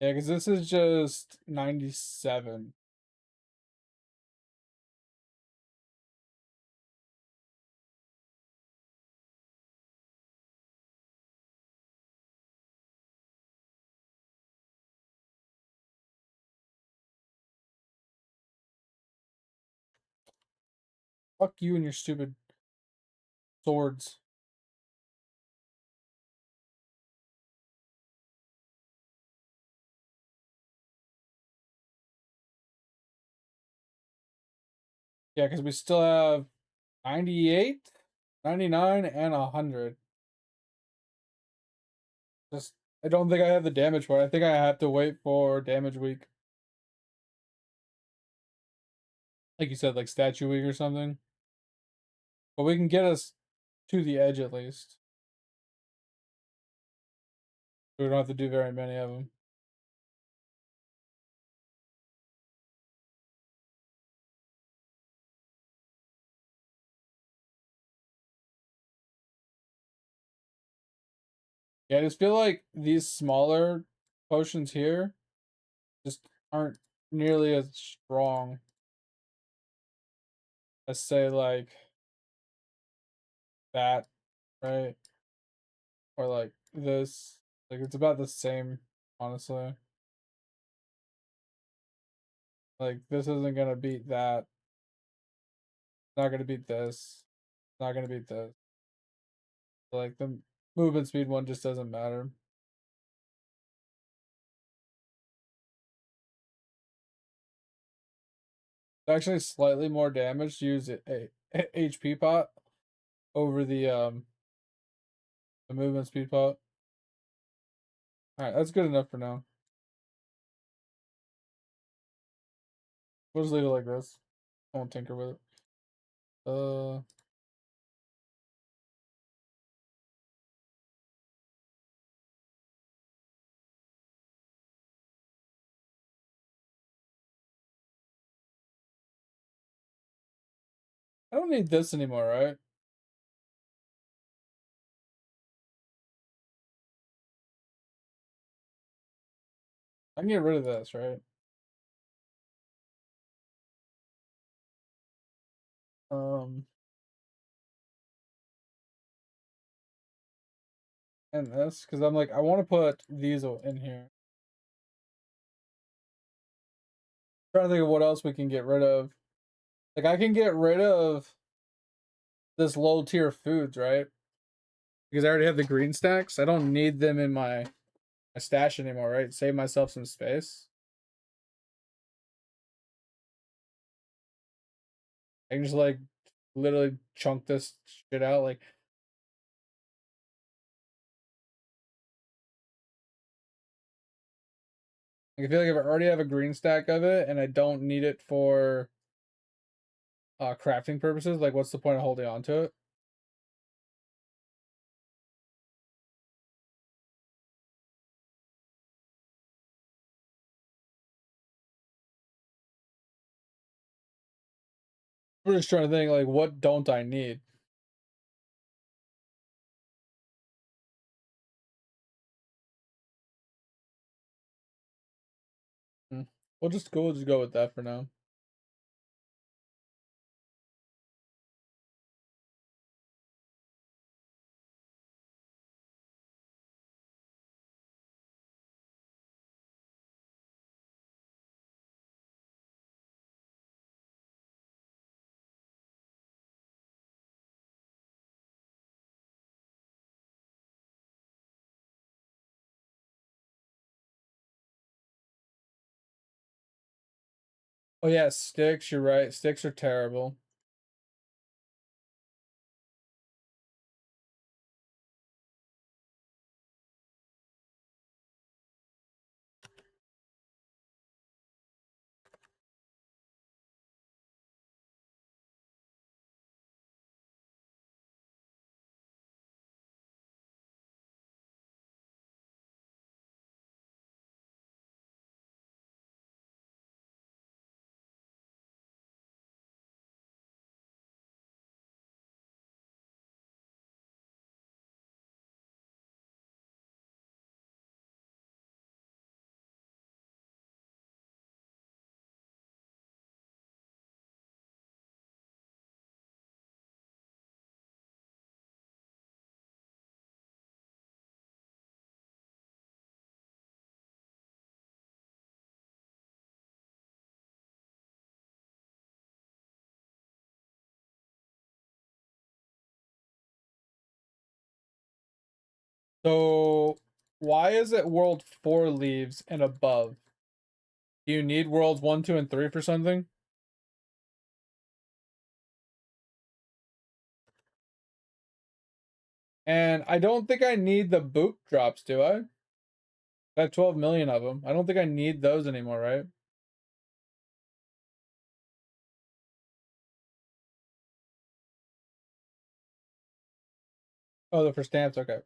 Yeah, because this is just 97. Fuck you and your stupid swords. Yeah, because we still have 98, 99, and 100. Just, I don't think I have the damage for it. I think I have to wait for damage week. Like you said, like statue week or something. But we can get us to the edge at least. We don't have to do very many of them. Yeah, I just feel like these smaller potions here just aren't nearly as strong as, say, like that, right? Or like this. Like, it's about the same, honestly. Like, this isn't gonna beat that. Not gonna beat this. Not gonna beat this. Like, the movement speed one just doesn't matter. It's actually slightly more damage to use a HP pot over the movement speed pot. Alright, that's good enough for now. We'll just leave it like this. I won't tinker with it. I don't need this anymore, right? I can get rid of this, right? Um, and this, because I'm like, I want to put these in here. Trying to think of what else we can get rid of. Like, I can get rid of this low tier foods, right? Because I already have the green stacks. I don't need them in my stash anymore, right? Save myself some space. I can just like literally chunk this shit out. Like I feel like if I already have a green stack of it and I don't need it for crafting purposes, like what's the point of holding on to it? We're just trying to think like what don't I need? Hmm. We'll just go with that for now. Oh yeah, sticks, you're right. Sticks are terrible. So why is it world 4 leaves and above? Do you need worlds 1, 2, and 3 for something? And I don't think I need the boop drops, do I? I have 12 million of them. I don't think I need those anymore, right? Oh, they're for stamps, okay.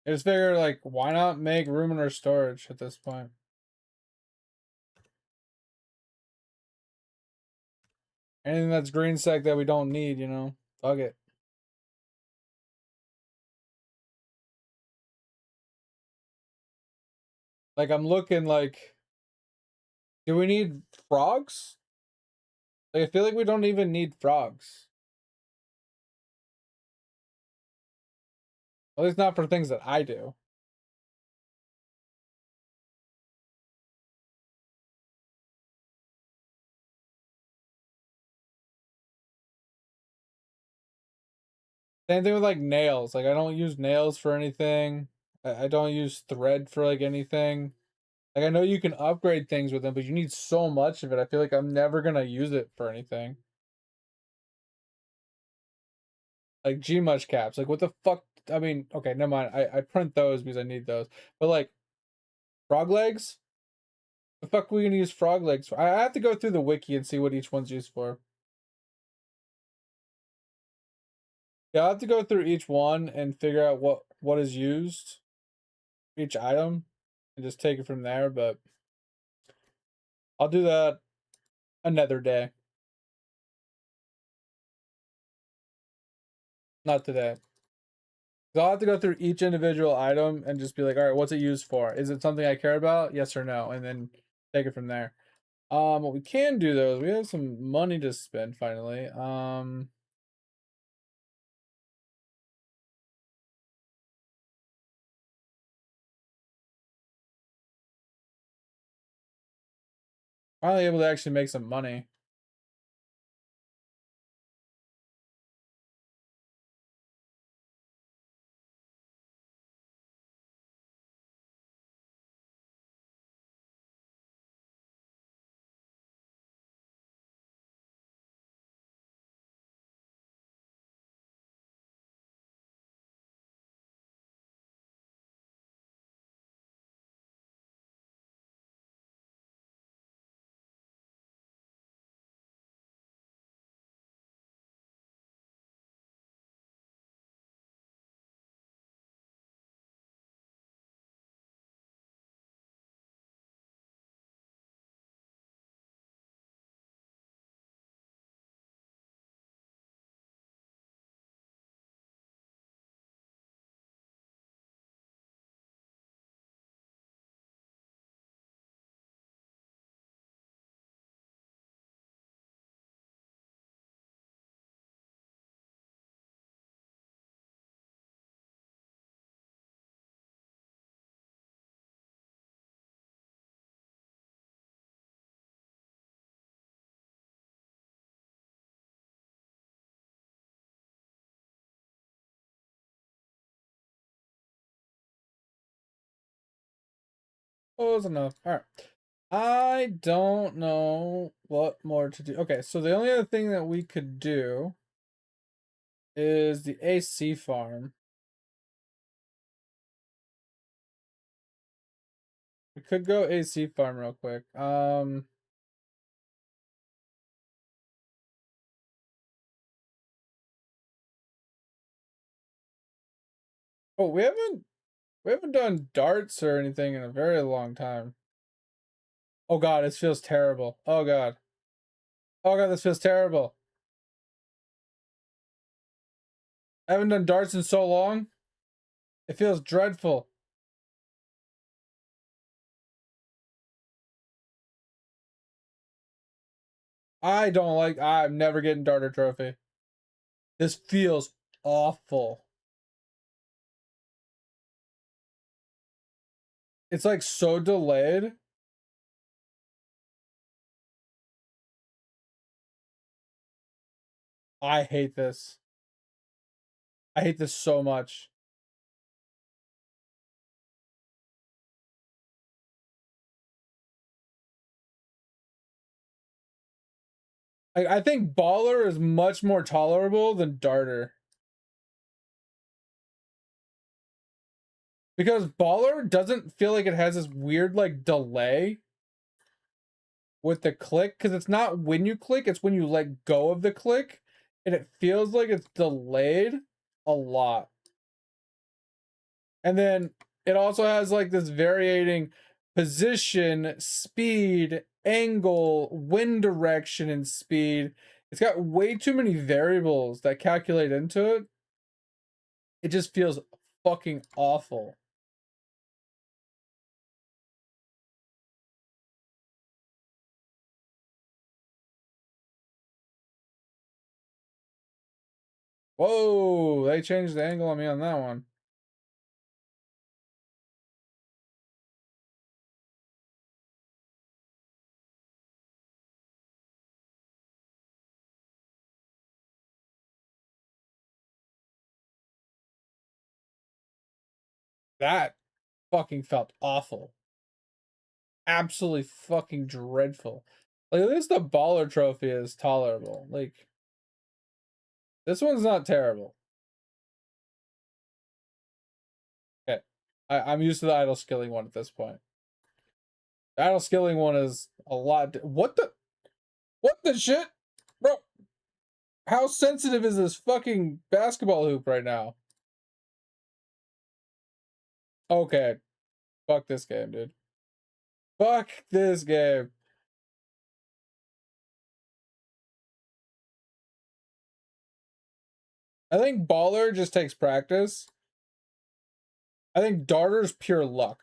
I just figure like why not make room in our storage at this point? Anything that's green sec that we don't need, you know? Fuck it. Like I'm looking like do we need frogs? Like I feel like we don't even need frogs. At least not for things that I do. Same thing with like nails. Like I don't use nails for anything. I don't use thread for like anything. Like I know you can upgrade things with them, but you need so much of it. I feel like I'm never gonna use it for anything. Like Gmush caps. Like what the fuck? I mean, okay, never mind. I print those because I need those. But like frog legs? The fuck are we gonna use frog legs for? I have to go through the wiki and see what each one's used for. Yeah, I have to go through each one and figure out what is used, each item, and just take it from there, but I'll do that another day. Not today. So I'll have to go through each individual item and just be like, all right, what's it used for? Is it something I care about? Yes or no? And then take it from there. What we can do though is we have some money to spend finally. Finally able to actually make some money. Close enough. All right. I don't know what more to do. Okay, so the only other thing that we could do is the AC farm. We could go AC farm real quick. Oh, we haven't done darts or anything in a very long time. Oh god, this feels terrible. Oh god. Oh god, this feels terrible. I haven't done darts in so long. It feels dreadful. I'm never getting darter trophy. This feels awful. It's like so delayed. I hate this. I hate this so much. I think Baller is much more tolerable than Darter. Because Baller doesn't feel like it has this weird like delay with the click, because it's not when you click, it's when you let go of the click, and it feels like it's delayed a lot. And then it also has like this varying position, speed, angle, wind direction, and speed. It's got way too many variables that calculate into it. It just feels fucking awful. Whoa, they changed the angle on me on that one. That fucking felt awful. Absolutely fucking dreadful. Like, at least the baller trophy is tolerable. Like, this one's not terrible. Okay. I'm used to the idle skilling one at this point. Battle skilling one is a lot. What the shit? Bro, how sensitive is this fucking basketball hoop right now? Okay. Fuck this game, dude. Fuck this game. I think Baller just takes practice. I think Darter's pure luck.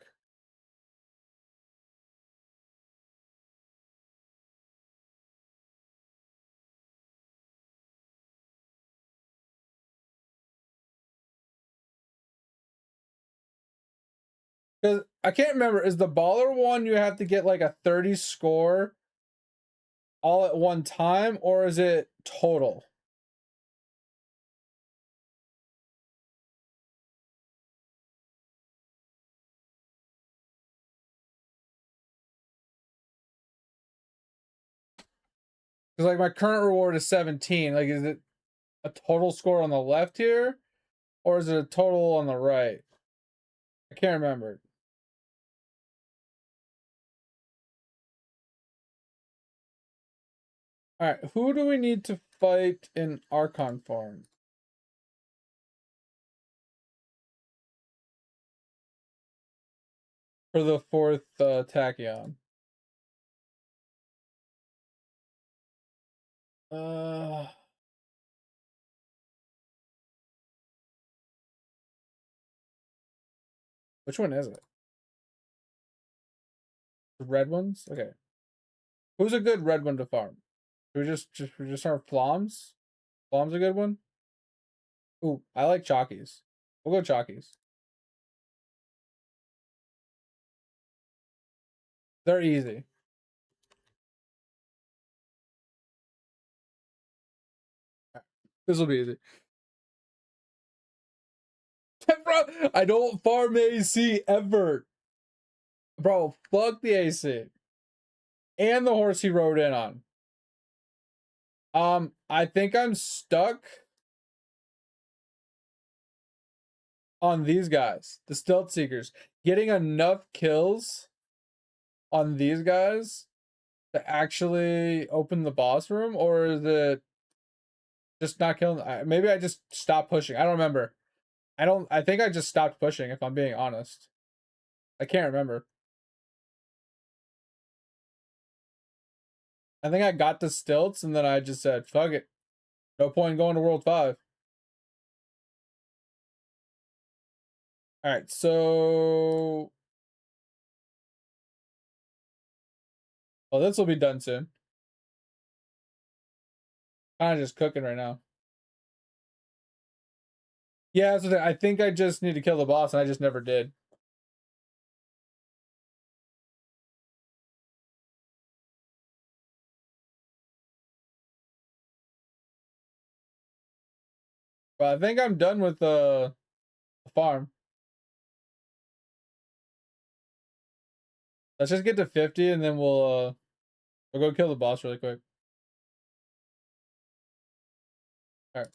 Because I can't remember, is the Baller one you have to get like a 30 score all at one time, or is it total? Because like my current reward is 17. Like, is it a total score on the left here, or is it a total on the right? I can't remember. All right, who do we need to fight in Archon form? For the fourth Tachyon. Uh, which one is it? The red ones? Okay. Who's a good red one to farm? Should we just start Floms? Flom's a good one? Ooh, I like Chalkies. We'll go Chalkies. They're easy. This will be easy. Bro, I don't farm AC ever. Bro, fuck the AC. And the horse he rode in on. I think I'm stuck on these guys, the Stealth Seekers. Getting enough kills on these guys to actually open the boss room, or is it just not killing? Maybe I just stopped pushing. I don't remember. I think I just stopped pushing, if I'm being honest. I can't remember. I think I got the stilts and then I just said, fuck it. No point in going to World 5. Alright, so... Well, this will be done soon. Kind of just cooking right now. Yeah, so I think I just need to kill the boss, and I just never did. But I think I'm done with the farm. Let's just get to 50, and then we'll go kill the boss really quick. All right.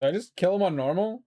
Did I just kill him on normal?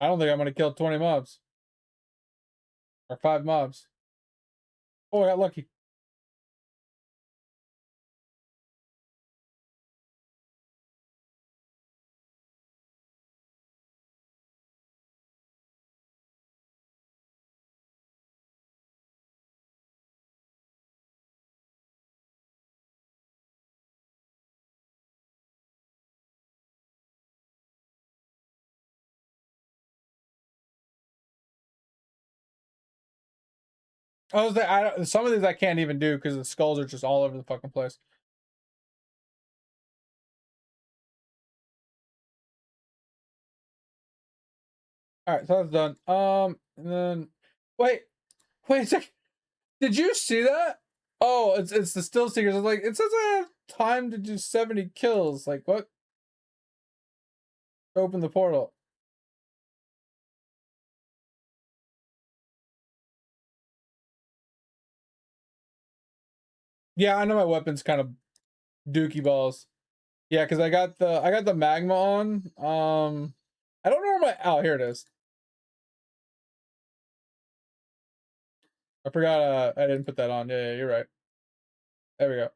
I don't think I'm gonna kill 20 mobs. Or 5 mobs. Oh, I got lucky. Some of these I can't even do because the skulls are just all over the fucking place. All right, so that's done. And then wait a second. Did you see that? Oh, it's the still seekers. It's like it says I have time to do 70 kills. Like what? Open the portal. Yeah, I know my weapon's kind of dookie balls. Yeah, because I got the magma on. I don't know where my oh here it is. I forgot I didn't put that on. Yeah, you're right. There we go.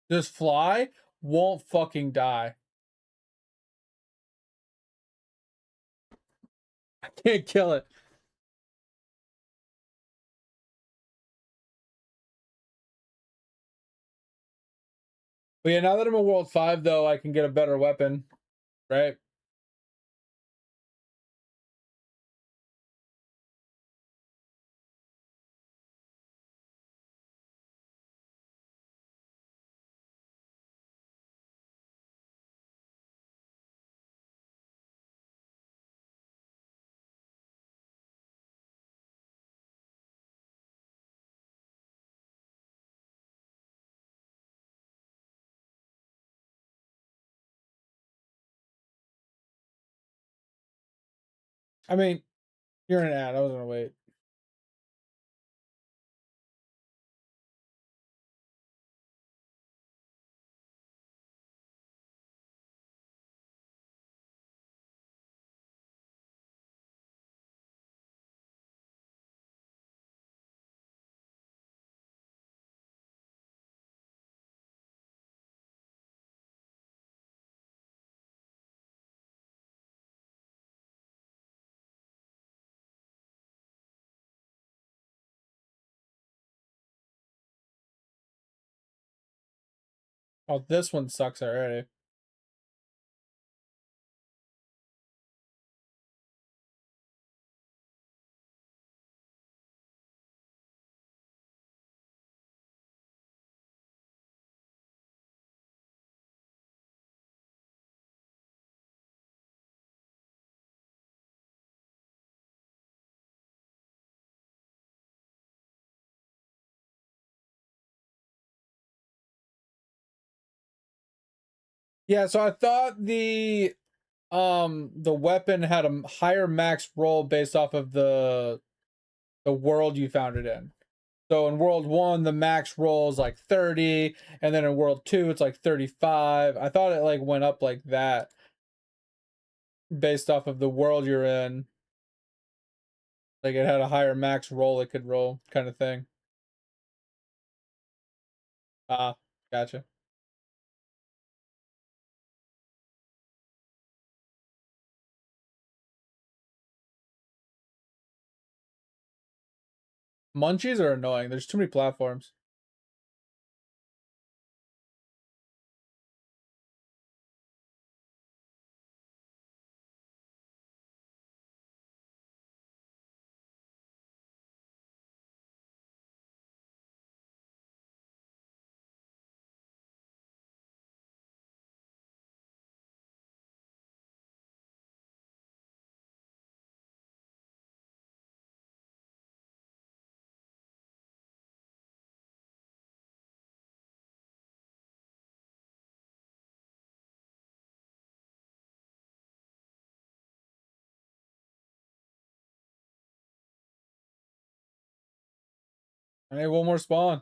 This fly won't fucking die. I can't kill it. But yeah, now that I'm in World 5 though, I can get a better weapon, right? I mean, you're an ad. I was gonna wait. Oh, this one sucks already. Yeah, so I thought the weapon had a higher max roll based off of the world you found it in. So in World 1, the max roll is like 30, and then in World 2, it's like 35. I thought it like went up like that based off of the world you're in. Like it had a higher max roll it could roll, kind of thing. Ah, gotcha. Munchies are annoying. There's too many platforms. I need one more spawn.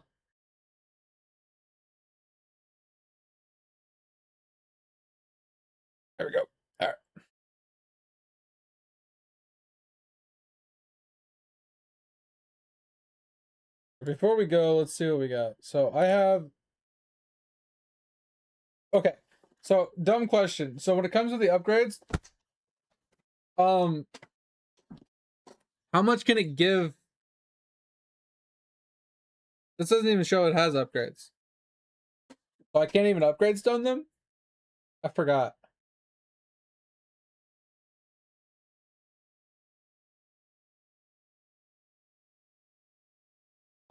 There we go. All right. Before we go, let's see what we got. So I have. Okay. So dumb question. So when it comes to the upgrades, um, how much can it give? This doesn't even show it has upgrades. So I can't even upgrade stone them? I forgot.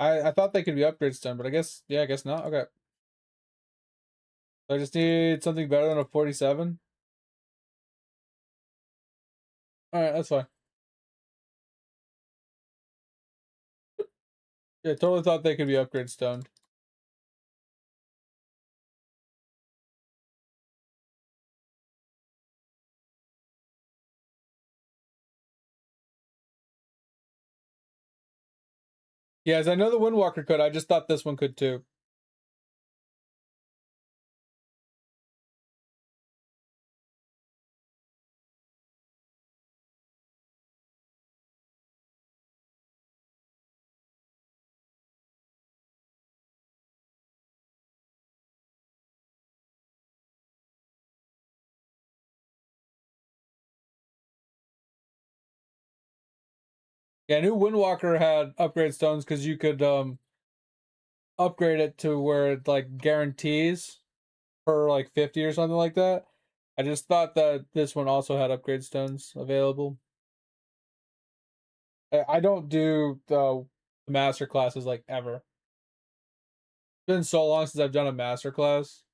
I thought they could be upgrade stone, but I guess I guess not. Okay. So I just need something better than a 47. Alright, that's fine. Yeah, totally thought they could be upgrade stoned. Yes, I know the Windwalker could. I just thought this one could too. Yeah, I knew Windwalker had upgrade stones because you could upgrade it to where it like guarantees per like 50 or something like that. I just thought that this one also had upgrade stones available. I don't do the master classes like ever. It's been so long since I've done a master class.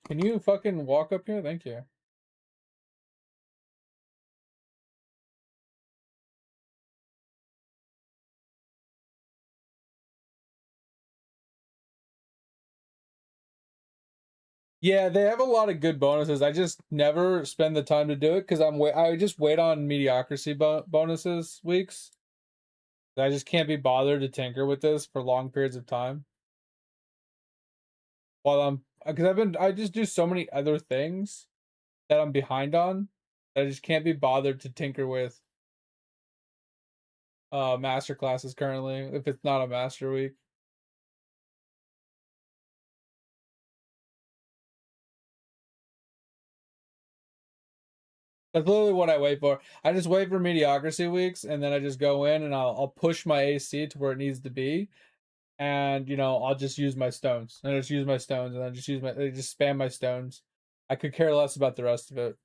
Can you fucking walk up here? Thank you. Yeah, they have a lot of good bonuses. I just never spend the time to do it because I just wait on mediocrity bonuses weeks. I just can't be bothered to tinker with this for long periods of time. While I'm because I just do so many other things that I'm behind on that I just can't be bothered to tinker with master classes currently if it's not a master week. That's literally what I wait for. I just wait for mediocrity weeks and then I just go in and I'll push my AC to where it needs to be. And I'll just use my stones. And I just use my stones and I just spam my stones. I could care less about the rest of it.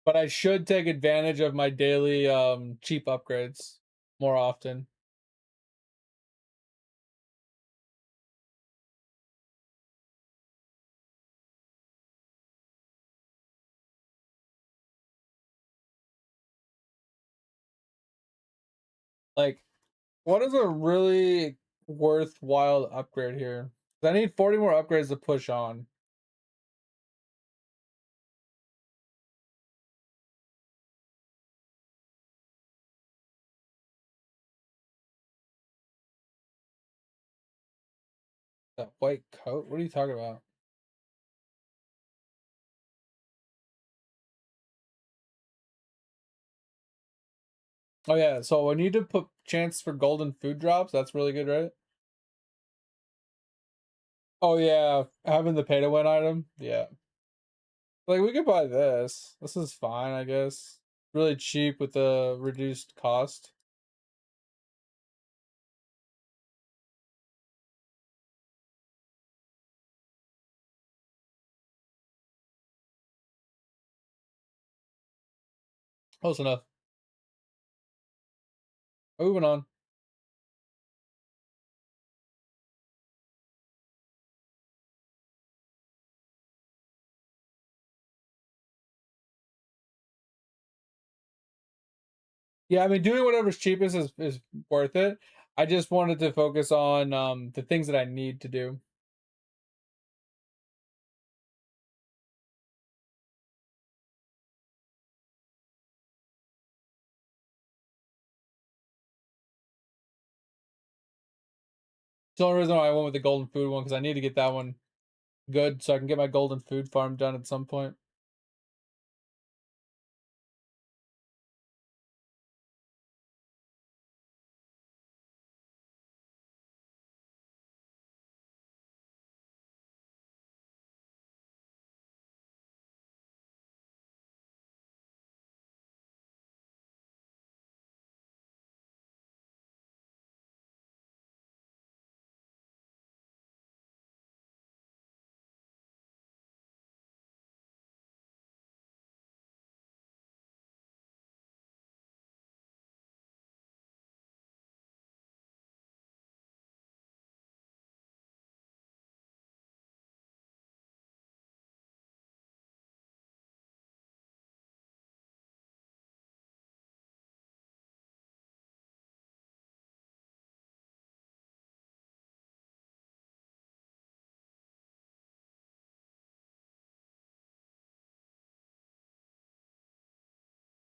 But I should take advantage of my daily cheap upgrades more often. Like, what is a really worthwhile upgrade here? I need 40 more upgrades to push on. That white coat? What are you talking about? Oh yeah, so I need to put chance for golden food drops. That's really good, right? Oh yeah, having the pay to win item. Yeah. Like we could buy this. This is fine, I guess. Really cheap with the reduced cost. Close enough. Moving on. Yeah, I mean doing whatever's cheapest is worth it. I just wanted to focus on the things that I need to do. the only reason why I went with the golden food one, because I need to get that one good so I can get my golden food farm done at some point.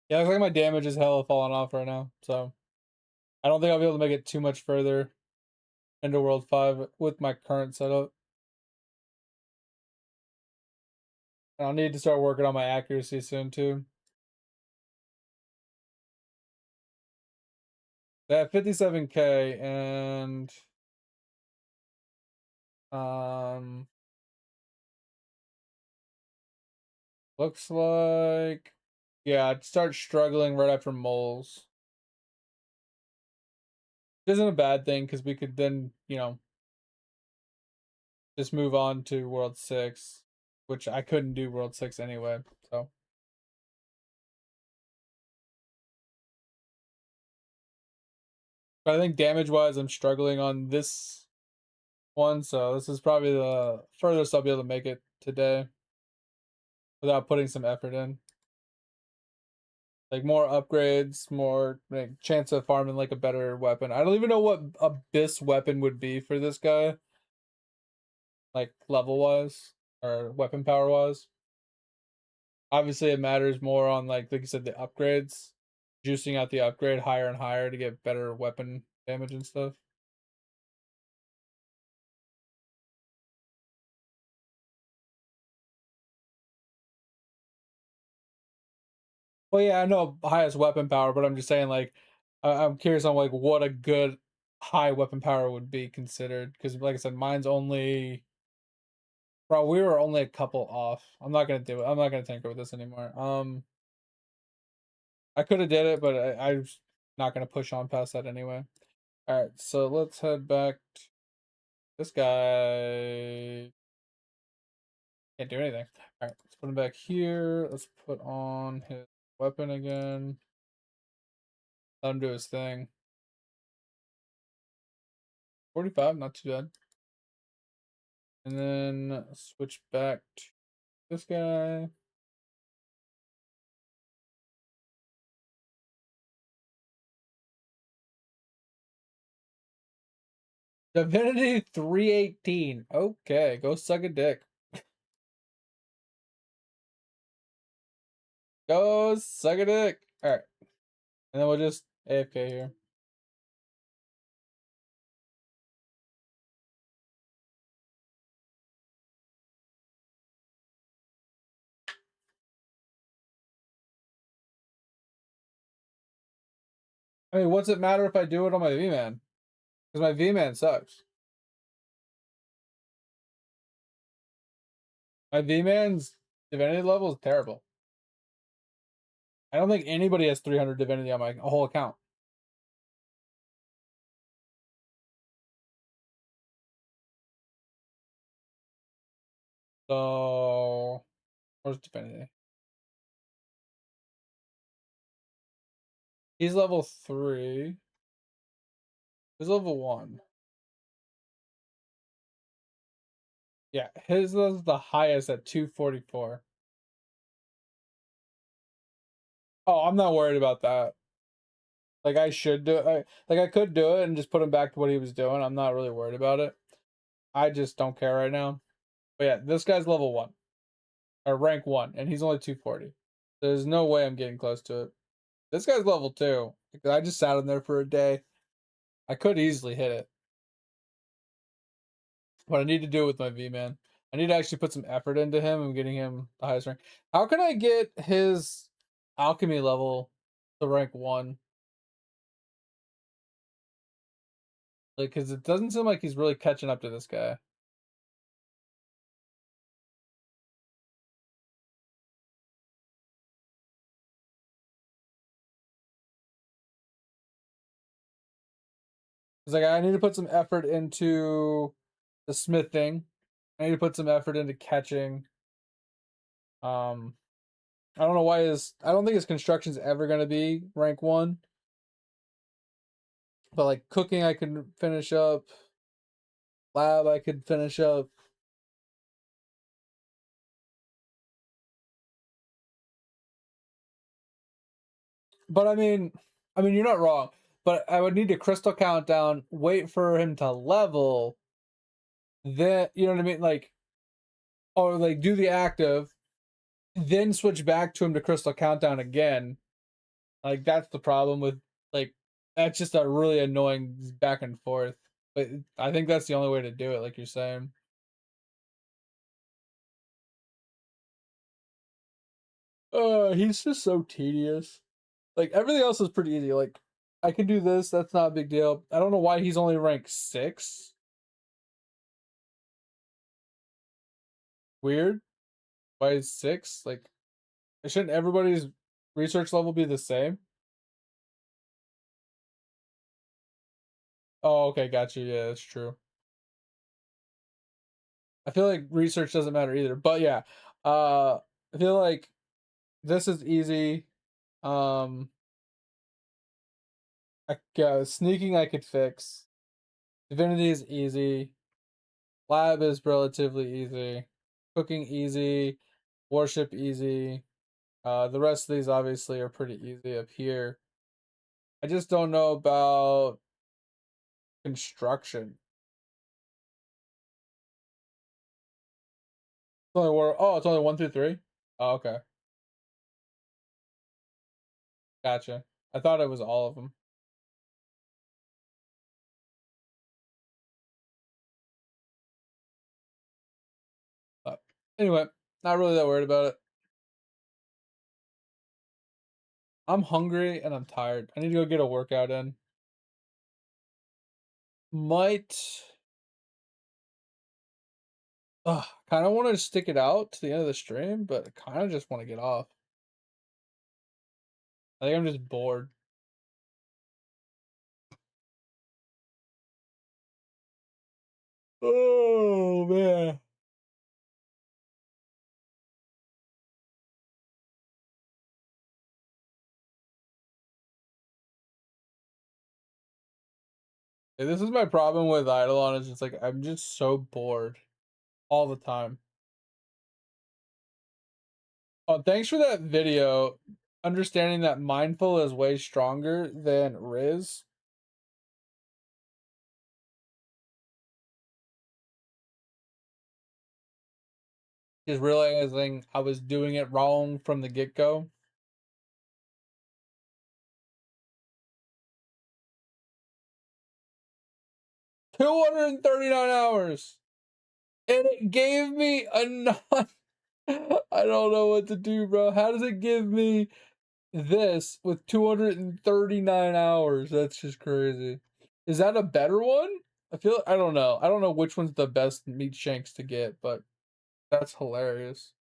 Yeah, looks like my damage is hella falling off right now, so I don't think I'll be able to make it too much further into World 5 with my current setup. I'll need to start working on my accuracy soon too. I have 57k and um looks like, yeah, I'd start struggling right after moles. Which isn't a bad thing because we could then, just move on to World 6, which I couldn't do World 6 anyway. So, but I think damage wise, I'm struggling on this one. So this is probably the furthest I'll be able to make it today without putting some effort in. Like more upgrades, more like chance of farming like a better weapon. I don't even know what abyss weapon would be for this guy, like level wise or weapon power wise. Obviously, it matters more on like you said, the upgrades, juicing out the upgrade higher and higher to get better weapon damage and stuff. Well, yeah, I know highest weapon power, but I'm just saying like I'm curious on like what a good high weapon power would be considered because, like I said, mine's only. Bro, we were only a couple off. I'm not gonna do it. I'm not gonna tinker with this anymore. I could have did it, but I'm not gonna push on past that anyway. All right, so let's head back. This guy can't do anything. All right, let's put him back here. Let's put on his weapon again. Let him do his thing. 45, not too bad. And then switch back to this guy. Divinity 318. Okay, go suck a dick. Go suck a dick. All right. And then we'll just AFK here. I mean, what's it matter if I do it on my V-Man? Because my V-Man sucks. My V-Man's divinity level is terrible. I don't think anybody has 300 divinity on my whole account. So, where's divinity? He's level 3. He's level 1. Yeah, his is the highest at 244. Oh, I'm not worried about that. Like I should do it. Like I could do it and just put him back to what he was doing. I'm not really worried about it. I just don't care right now. But yeah, this guy's level 1 or rank 1, and he's only 240. There's no way I'm getting close to it. This guy's level 2. I just sat in there for a day. I could easily hit it. But I need to do it with my V-Man. I need to actually put some effort into him and getting him the highest rank. How can I get his alchemy level to rank 1? Like, because it doesn't seem like he's really catching up to this guy. It's like I need to put some effort into the smithing. I need to put some effort into catching. Um, I don't know why I don't think his construction's ever gonna be rank 1. But like cooking, I can finish up. Lab, I could finish up. But I mean, you're not wrong. But I would need to crystal countdown, wait for him to level, then you know what I mean, like, or like do the active, then switch back to him to crystal countdown again. Like that's the problem with like that's just a really annoying back and forth. But I think that's the only way to do it, like you're saying. He's just so tedious. Like everything else is pretty easy. Like I can do this. That's not a big deal. I don't know why he's only ranked 6. Weird. Why is 6? Like shouldn't everybody's research level be the same? Oh, okay, got you. Yeah, that's true. I feel like research doesn't matter either. But yeah, I feel like this is easy. Um, sneaking I could fix. Divinity is easy. Lab is relatively easy. Cooking easy. Worship easy. The rest of these obviously are pretty easy up here. I just don't know about construction. It's only 1 through 3. Oh, okay, gotcha. I thought it was all of them. But anyway, not really that worried about it. I'm hungry and I'm tired. I need to go get a workout in. Might kind of want to stick it out to the end of the stream, but I kind of just want to get off. I think I'm just bored. Oh man. Yeah, this is my problem with Eidolon is it's like I'm just so bored all the time. Oh, thanks for that video. Understanding that mindful is way stronger than Riz. Just realizing I was doing it wrong from the get-go. 239 hours. And it gave me a non I don't know what to do, bro. How does it give me this with 239 hours? That's just crazy. Is that a better one? I don't know. I don't know which one's the best meat shanks to get, but that's hilarious.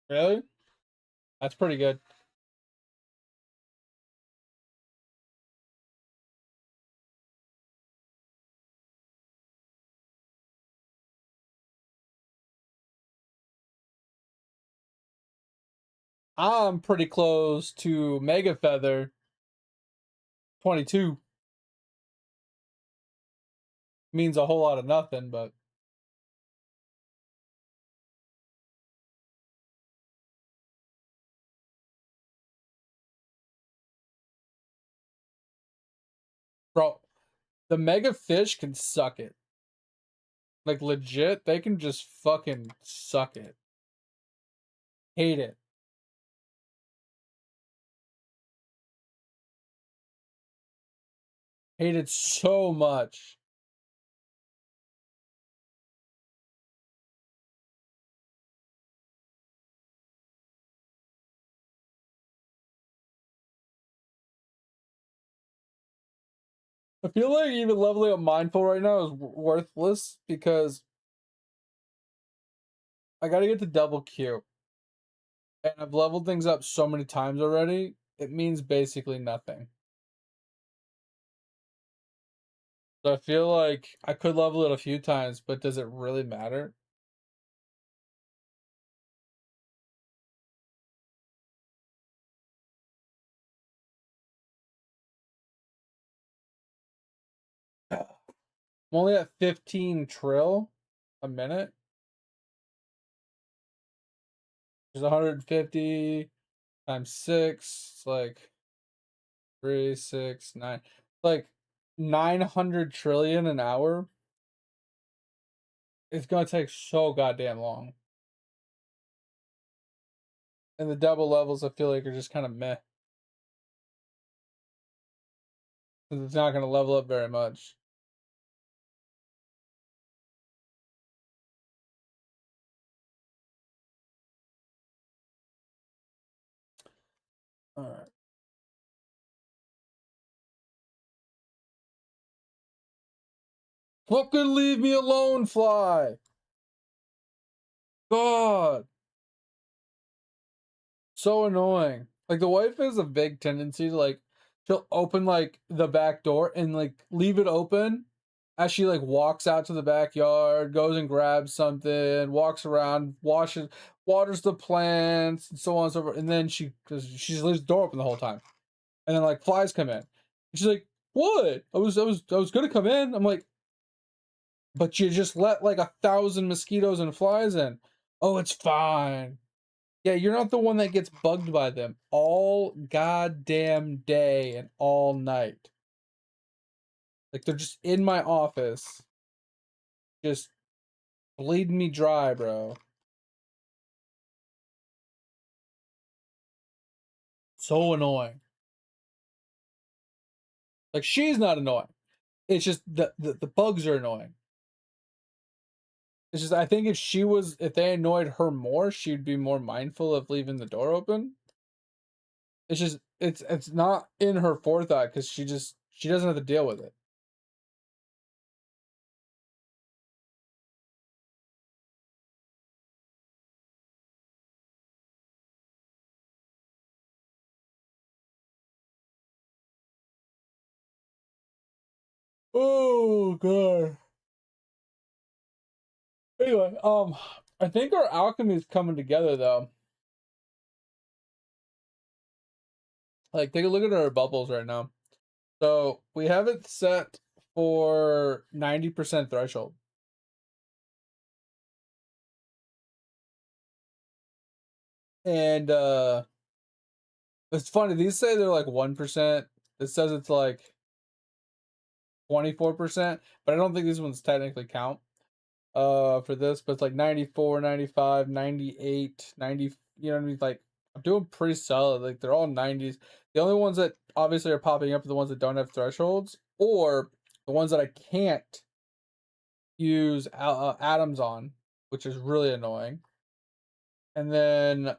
Really? That's pretty good. I'm pretty close to Mega Feather 22. Means a whole lot of nothing, but Bro, the mega fish can suck it. Like, legit, they can just fucking suck it. Hate it. Hate it so much. I feel like even leveling up mindful right now is worthless because I gotta get to double Q. And I've leveled things up so many times already, it means basically nothing. So I feel like I could level it a few times, but does it really matter? I'm only at 15 trill a minute. There's 150 times 6. It's like 3, 6, 9. Like 900 trillion an hour. It's gonna take so goddamn long. And the double levels I feel like are just kind of meh. Because it's not gonna level up very much. Alright. Fucking leave me alone, fly! God! So annoying. Like, the wife has a big tendency to, like, she'll open, like, the back door and, like, leave it open as she, like, walks out to the backyard, goes and grabs something, walks around, waters the plants, and so on and so forth. And then because she just leaves the door open the whole time. And then, like, flies come in. And she's like, what? I was gonna come in. I'm like, but you just let, like, 1,000 mosquitoes and flies in. Oh, it's fine. Yeah, you're not the one that gets bugged by them all goddamn day and all night. Like, they're just in my office, just bleeding me dry, bro. So annoying. Like, she's not annoying. It's just the bugs are annoying. It's just, I think if they annoyed her more, she'd be more mindful of leaving the door open. It's just, it's not in her forethought because she doesn't have to deal with it. Oh god. Anyway, I think our alchemy is coming together though. Like, take a look at our bubbles right now. So we have it set for 90% threshold. And it's funny, these say they're like 1%. It says it's like 24%, but I don't think these ones technically count for this, but it's like 94, 95, 98, 90, you know what I mean? Like, I'm doing pretty solid. Like, they're all 90s. The only ones that obviously are popping up are the ones that don't have thresholds, or the ones that I can't use atoms on, which is really annoying. And then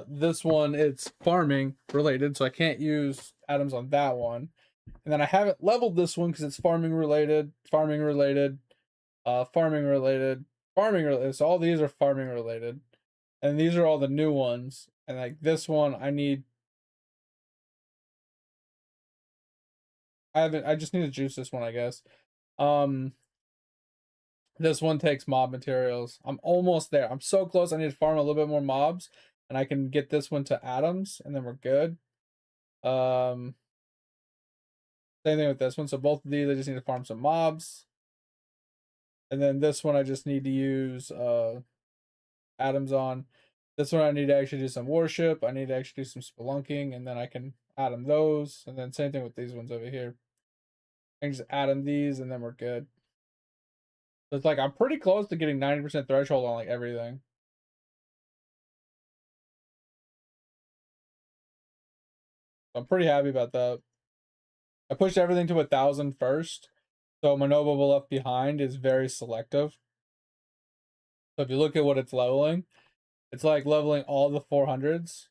this one, it's farming related, so I can't use atoms on that one. And then I haven't leveled this one because it's farming related, farming related, farming related, farming related. So all these are farming related. And these are all the new ones. And like this one, I just need to juice this one, I guess. Um, this one takes mob materials. I'm almost there. I'm so close. I need to farm a little bit more mobs and I can get this one to atoms and then we're good. Um, Same thing with this one. So both of these, I just need to farm some mobs. And then this one, I just need to use atoms on. This one, I need to actually do some worship. I need to actually do some spelunking, and then I can atom those. And then same thing with these ones over here. And just add in these, and then we're good. So it's like I'm pretty close to getting 90% threshold on like everything. I'm pretty happy about that. I pushed everything to 1,000 first, so my Noble Left Behind is very selective. So if you look at what it's leveling, it's like leveling all the 400s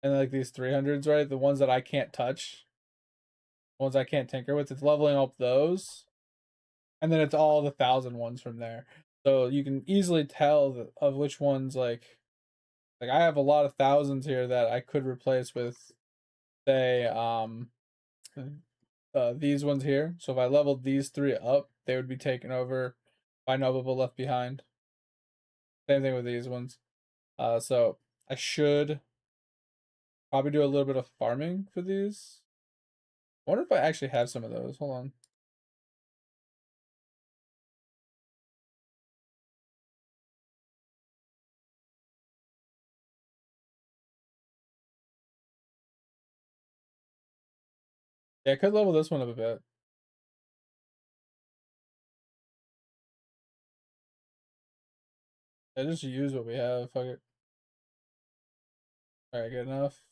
and like these 300s, right? The ones that I can't touch, the ones I can't tinker with. It's leveling up those, and then it's all the 1,000 ones from there. So you can easily tell of which ones like I have a lot of thousands here that I could replace with, say, these ones here. So if I leveled these three up, they would be taken over by Noble Left Behind. Same thing with these ones. So I should probably do a little bit of farming for these. I wonder if I actually have some of those. Hold on. Yeah, I could level this one up a bit. I just use what we have. Fuck it. Alright, good enough.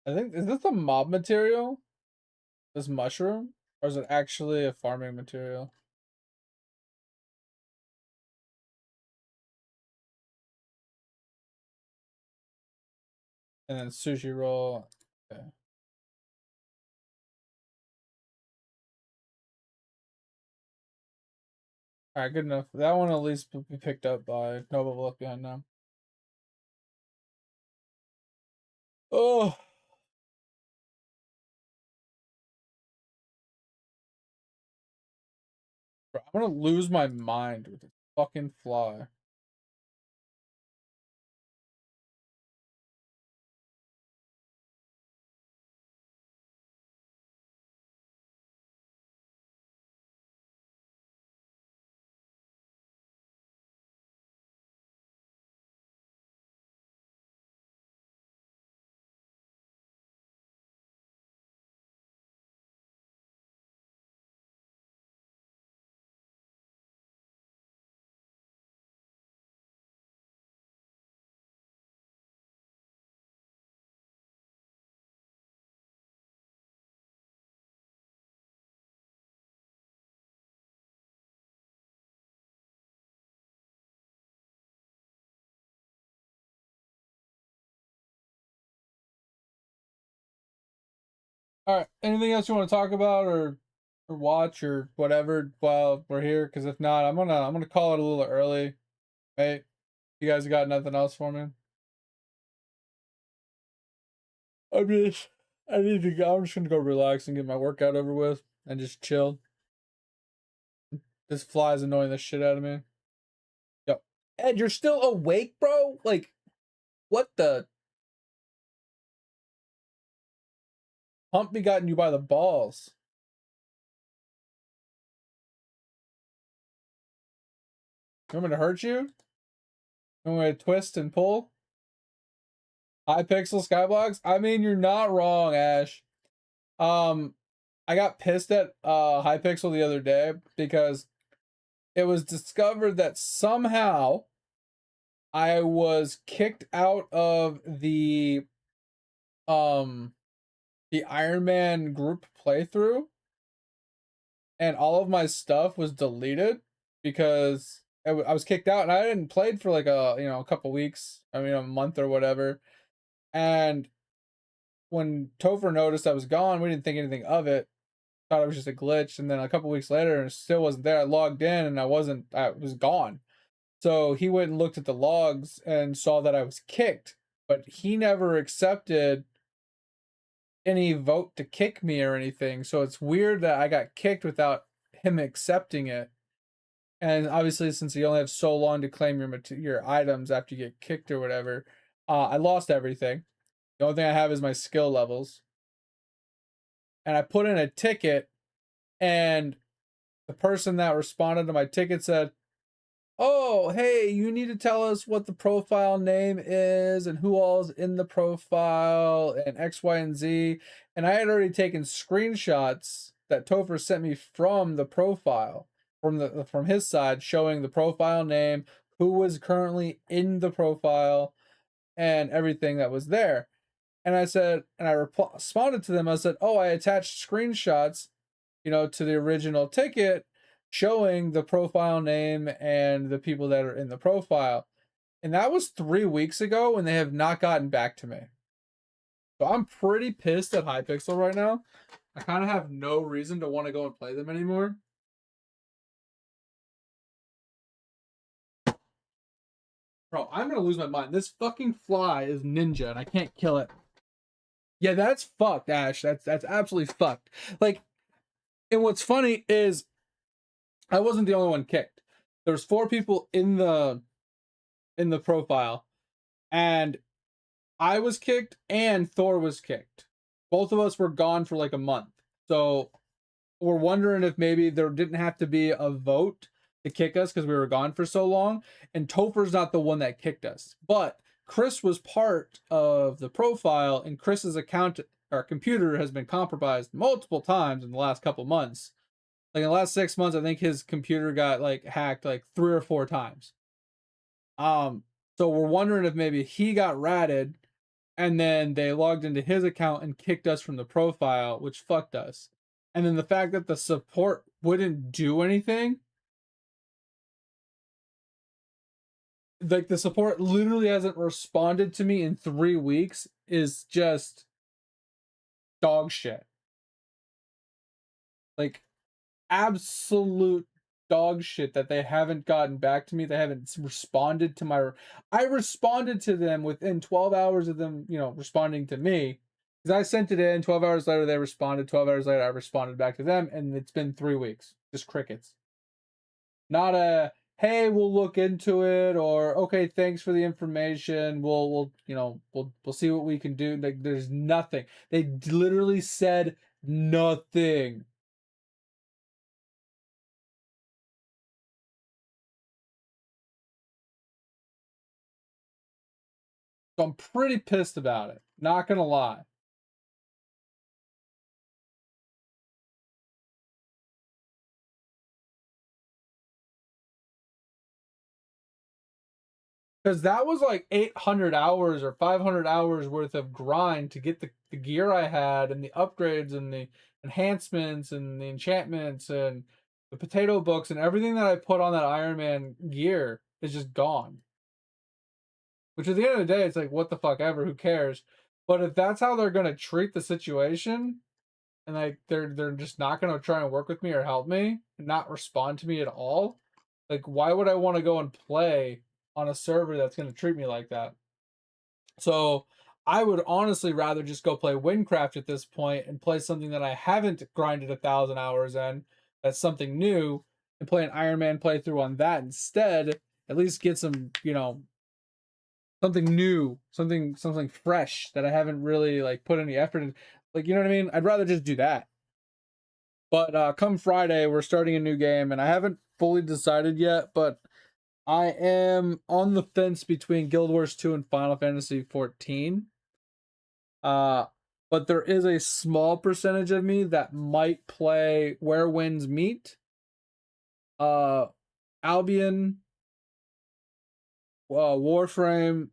I think, is this a mob material? This mushroom? Or is it actually a farming material? And then sushi roll. Okay. Alright, good enough. That one at least will be picked up by Noble Left Behind now. Oh! Bro, I'm gonna lose my mind with this fucking fly. Alright, anything else you want to talk about or watch or whatever while we're here? Because if not, I'm gonna call it a little early. Right? You guys got nothing else for me? I'm just I need to go. I'm just gonna go relax and get my workout over with and just chill. This fly's annoying the shit out of me. Yo, Ed, you're still awake, bro? Like, what the hump be gotten you by the balls? You want me to hurt you? You want me to twist and pull? Hypixel Skyblocks? I mean, you're not wrong, Ash. I got pissed at Hypixel the other day because it was discovered that somehow I was kicked out of the Iron Man group playthrough, and all of my stuff was deleted because I was kicked out, and I hadn't played for like a couple weeks. I mean, a month or whatever. And when Topher noticed I was gone, we didn't think anything of it. Thought it was just a glitch. And then a couple weeks later, and it still wasn't there. I logged in, and I was gone. So he went and looked at the logs and saw that I was kicked, but he never accepted any vote to kick me or anything. So it's weird that I got kicked without him accepting it. And obviously, since you only have so long to claim your items after you get kicked or whatever, I lost everything. The only thing I have is my skill levels. And I put in a ticket, and the person that responded to my ticket said, oh, hey, you need to tell us what the profile name is and who all's in the profile and X, Y, and Z. And I had already taken screenshots that Topher sent me from the profile, from his side, showing the profile name, who was currently in the profile, and everything that was there. And I said, and I responded to them. I said, oh, I attached screenshots, to the original ticket showing the profile name and the people that are in the profile. And that was 3 weeks ago, and they have not gotten back to me. So I'm pretty pissed at Hypixel right now. I kind of have no reason to want to go and play them anymore. Bro, I'm gonna lose my mind. This fucking fly is ninja, and I can't kill it. Yeah, that's fucked, Ash. That's absolutely fucked. Like, and what's funny is I wasn't the only one kicked. There's 4 people in the profile, and I was kicked and Thor was kicked. Both of us were gone for like a month. So we're wondering if maybe there didn't have to be a vote to kick us because we were gone for so long. And Topher's not the one that kicked us. But Chris was part of the profile, and Chris's account or computer has been compromised multiple times in the last couple months. Like in the last 6 months, I think his computer got like hacked like 3 or 4 times. So we're wondering if maybe he got ratted and then they logged into his account and kicked us from the profile, which fucked us. And then the fact that the support wouldn't do anything, like the support literally hasn't responded to me in 3 weeks, is just dog shit. Like absolute dog shit that they haven't gotten back to me. They haven't responded to my. I responded to them within 12 hours of them, responding to me. Because I sent it in. 12 hours later, they responded. 12 hours later, I responded back to them, and it's been 3 weeks. Just crickets. Not a hey, we'll look into it, or okay, thanks for the information. We'll see what we can do. Like there's nothing. They literally said nothing. So I'm pretty pissed about it. Not gonna lie. Because that was like 800 hours or 500 hours worth of grind to get the gear I had and the upgrades and the enhancements and the enchantments and the potato books and everything that I put on that Iron Man gear is just gone. Which at the end of the day, it's like, what the fuck ever, who cares? But if that's how they're gonna treat the situation, and like they're just not gonna try and work with me or help me and not respond to me at all, like why would I want to go and play on a server that's gonna treat me like that? So I would honestly rather just go play Windcraft at this point and play something that I haven't grinded 1,000 hours in. That's something new, and play an Iron Man playthrough on that instead. At least get some, something new, something fresh that I haven't really like put any effort in. Like, you know what I mean? I'd rather just do that. But come Friday, we're starting a new game, and I haven't fully decided yet, but I am on the fence between Guild Wars 2 and Final Fantasy 14. Uh, but there is a small percentage of me that might play Where Winds Meet, uh, Albion, Warframe,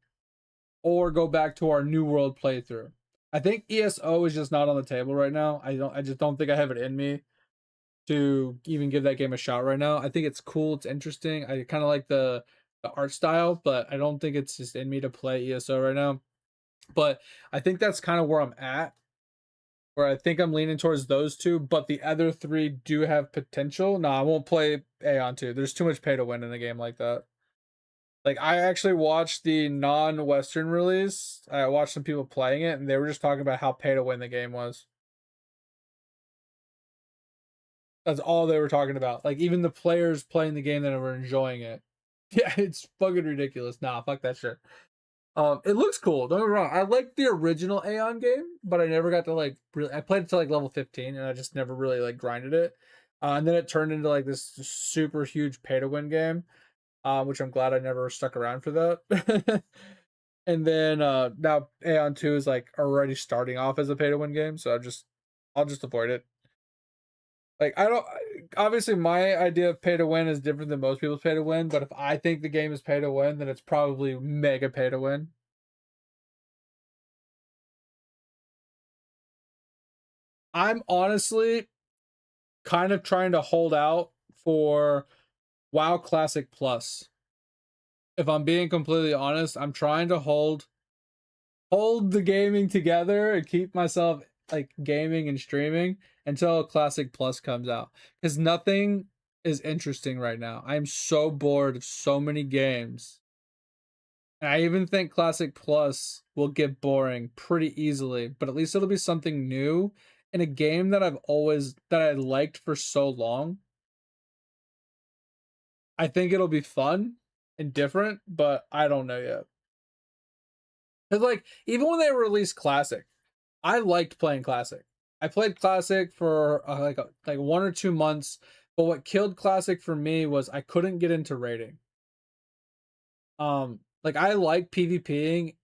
or go back to our New World playthrough. I think ESO is just not on the table right now. I just don't think I have it in me to even give that game a shot right now. I think it's cool, it's interesting. I kind of like the art style, but I don't think it's just in me to play ESO right now. But I think that's kind of where I'm at. Where I think I'm leaning towards those two, but the other 3 do have potential. No, I won't play Aeon 2. There's too much pay to win in a game like that. Like I actually watched the non-Western release. I watched some people playing it, and they were just talking about how pay to win the game was. That's all they were talking about. Like even the players playing the game that were enjoying it. Yeah, it's fucking ridiculous. Nah, fuck that shit. It looks cool. Don't get me wrong. I like the original Aeon game, but I never got to like really. I played it to like level 15, and I just never really like grinded it. And then it turned into like this super huge pay to win game. which I'm glad I never stuck around for that. And then now Aeon 2 is like already starting off as a pay to win game, so I'll just avoid it. Like I don't obviously my idea of pay to win is different than most people's pay to win, but if I think the game is pay to win, then it's probably mega pay to win. I'm honestly kind of trying to hold out for WoW Classic Plus. If I'm being completely honest, I'm trying to hold the gaming together and keep myself like gaming and streaming until Classic Plus comes out, because nothing is interesting right now. I'm so bored of so many games. And I even think Classic Plus will get boring pretty easily, but at least it'll be something new in a game that I liked for so long. I think it'll be fun and different, but I don't know yet. Cause like even when they released Classic, I liked playing Classic. I played Classic for like 1 or 2 months, but what killed Classic for me was I couldn't get into raiding. Like I like PvPing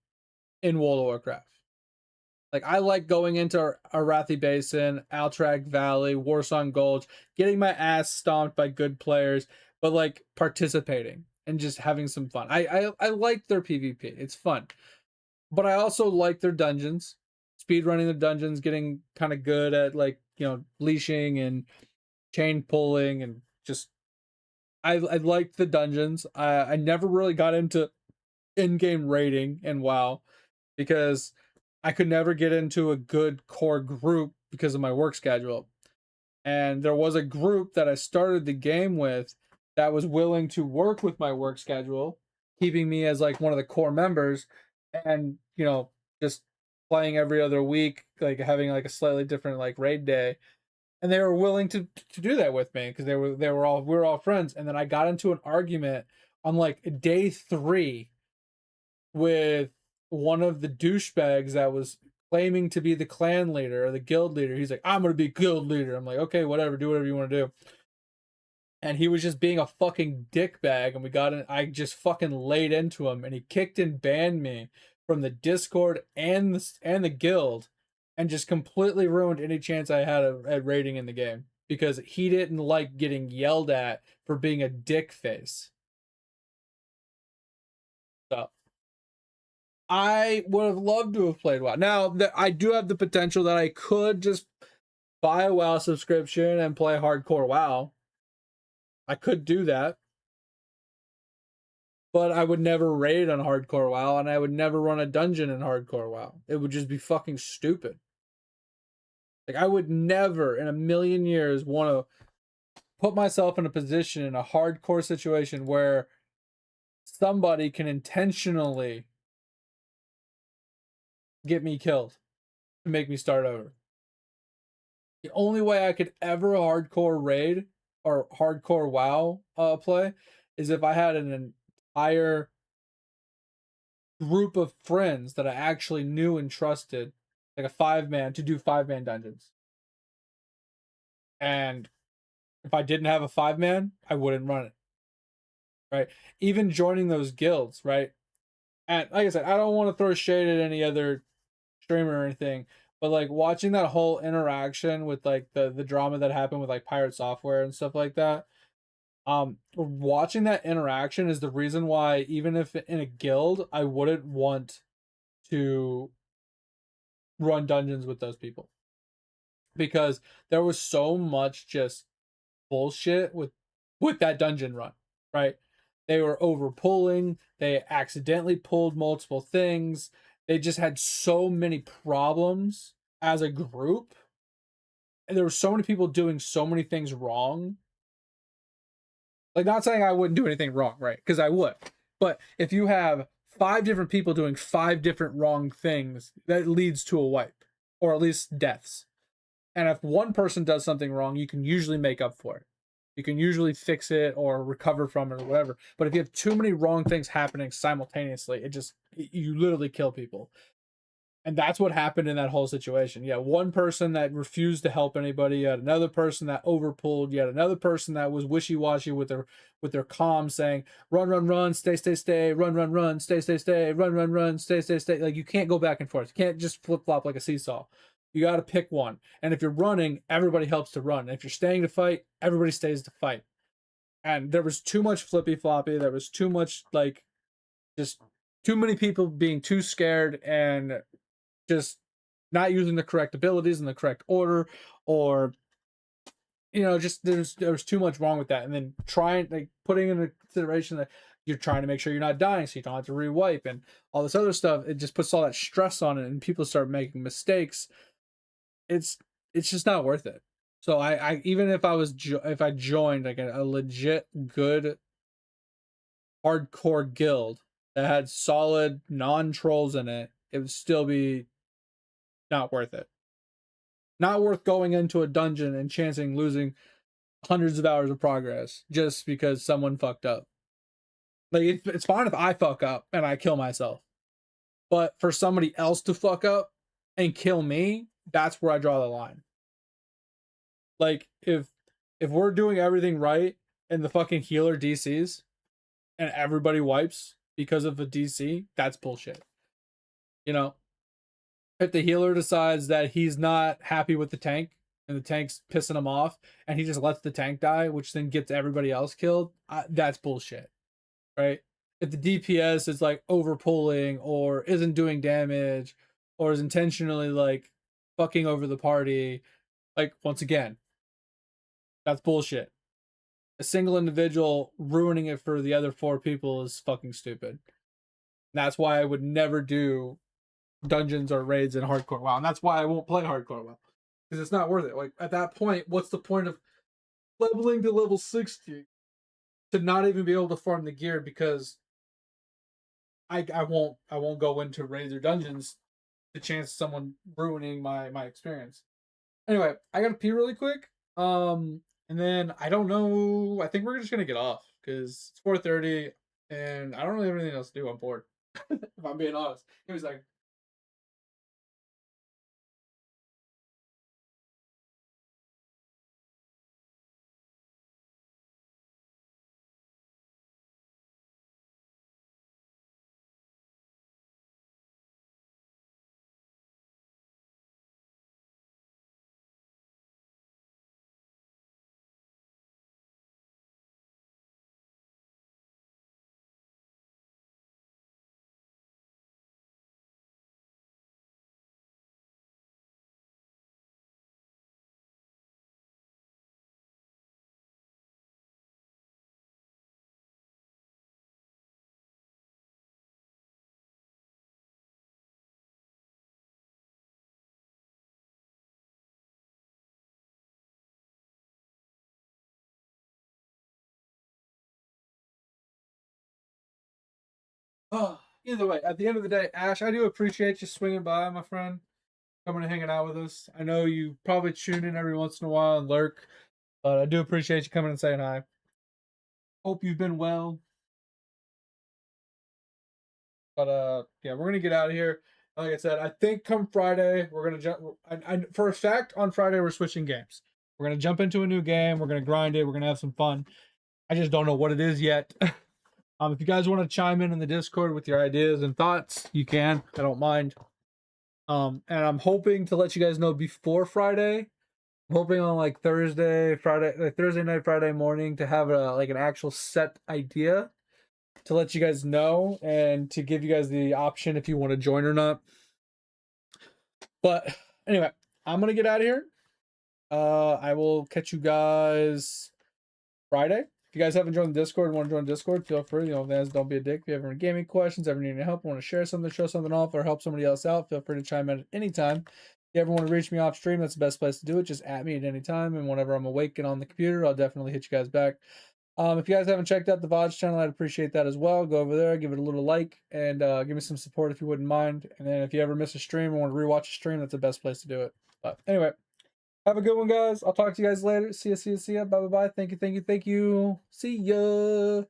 in World of Warcraft. Like I like going into Arathi Basin, Alterac Valley, Warsong Gulch, getting my ass stomped by good players, but like participating and just having some fun. I like their PvP. It's fun. But I also like their dungeons. Speed running the dungeons, getting kind of good at like, leashing and chain pulling and just I liked the dungeons. I never really got into in-game raiding in WoW because I could never get into a good core group because of my work schedule. And there was a group that I started the game with that was willing to work with my work schedule, keeping me as like one of the core members, and just playing every other week, like having like a slightly different like raid day. And they were willing to do that with me because we were all friends. And then I got into an argument on like day 3 with one of the douchebags that was claiming to be the clan leader or the guild leader. He's like, I'm gonna be guild leader. I'm like, okay, whatever, do whatever you want to do. And he was just being a fucking dickbag, and I just fucking laid into him, and he kicked and banned me from the Discord and the guild, and just completely ruined any chance I had at raiding in the game because he didn't like getting yelled at for being a dick face. So I would have loved to have played WoW. Now, I do have the potential that I could just buy a WoW subscription and play hardcore WoW. I could do that. But I would never raid on hardcore WoW, and I would never run a dungeon in hardcore WoW. It would just be fucking stupid. Like, I would never in a million years want to put myself in a position in a hardcore situation where somebody can intentionally get me killed to make me start over. The only way I could ever hardcore raid or hardcore WoW play is if I had an entire group of friends that I actually knew and trusted, like a 5-man to do 5-man dungeons. And if I didn't have a 5-man, I wouldn't run it. Right? Even joining those guilds, right? And like I said, I don't want to throw shade at any other streamer or anything, but like watching that whole interaction with like the drama that happened with like Pirate Software and stuff like that, watching that interaction is the reason why even if in a guild I wouldn't want to run dungeons with those people, because there was so much just bullshit with that dungeon run, right? They were over pulling, they accidentally pulled multiple things, they just had so many problems as a group, and there were so many people doing so many things wrong. Like, not saying I wouldn't do anything wrong, right? Because I would. But if you have 5 different people doing 5 different wrong things, that leads to a wipe, or at least deaths. And if one person does something wrong, you can usually make up for it. You can usually fix it or recover from it or whatever. But if you have too many wrong things happening simultaneously, you literally kill people. And that's what happened in that whole situation. You had one person that refused to help anybody. You had another person that overpulled. You had another person that was wishy-washy with their comms saying, run, run, run, stay, stay, stay, run, run, run, stay, stay, stay, run, run, run, stay, stay, stay. Like, you can't go back and forth. You can't just flip-flop like a seesaw. You got to pick one. And if you're running, everybody helps to run. And if you're staying to fight, everybody stays to fight. And there was too much flippy-floppy. There was too much, like, just too many people being too scared and just not using the correct abilities in the correct order, or just there's too much wrong with that. And then putting into consideration that you're trying to make sure you're not dying so you don't have to rewipe and all this other stuff, it just puts all that stress on it, and people start making mistakes. It's just not worth it. So I even if I joined like a legit good hardcore guild that had solid non-trolls in it, it would still be not worth it. Not worth going into a dungeon and chancing losing hundreds of hours of progress just because someone fucked up. Like, it's fine if I fuck up and I kill myself, but for somebody else to fuck up and kill me, that's where I draw the line. Like, if we're doing everything right and the fucking healer DCs and everybody wipes because of the DC, that's bullshit. If the healer decides that he's not happy with the tank and the tank's pissing him off and he just lets the tank die, which then gets everybody else killed, that's bullshit, right? If the DPS is like overpulling or isn't doing damage or is intentionally like fucking over the party, like, once again, that's bullshit. A single individual ruining it for the other 4 people is fucking stupid. That's why I would never do dungeons or raids in hardcore WoW, and that's why I won't play hardcore WoW, because it's not worth it. Like, at that point, what's the point of leveling to level 60 to not even be able to farm the gear? Because I won't go into raids or dungeons to chance someone ruining my experience. Anyway, I gotta pee really quick. And then I don't know. I think we're just gonna get off because it's 4:30, and I don't really have anything else to do. I'm bored. If I'm being honest. He was like, oh, either way, at the end of the day, Ash, I do appreciate you swinging by, my friend, coming and hanging out with us. I know you probably tune in every once in a while and lurk, but I do appreciate you coming and saying hi. Hope you've been well. But yeah, we're gonna get out of here. Like I said, I think come Friday we're gonna jump. For a fact, on Friday we're switching games. We're gonna jump into a new game. We're gonna grind it. We're gonna have some fun. I just don't know what it is yet. If you guys want to chime in the Discord with your ideas and thoughts, you can. I don't mind. And I'm hoping to let you guys know before Friday. I'm hoping on like Friday night, Friday morning to have an actual set idea to let you guys know and to give you guys the option if you want to join or not. But anyway, I'm gonna get out of here. I will catch you guys Friday. If you guys haven't joined the Discord and want to join Discord, feel free. Don't be a dick. If you have any gaming questions, ever need any help, want to share something, show something off, or help somebody else out, feel free to chime in at any time. If you ever want to reach me off stream, that's the best place to do it. Just at me at any time, and whenever I'm awake and on the computer, I'll definitely hit you guys back. If you guys haven't checked out the VODs channel, I'd appreciate that as well. Go over there, give it a little like, and give me some support if you wouldn't mind. And then if you ever miss a stream or want to rewatch a stream, that's the best place to do it. But anyway, have a good one, guys. I'll talk to you guys later. See ya. Bye. Thank you. See ya.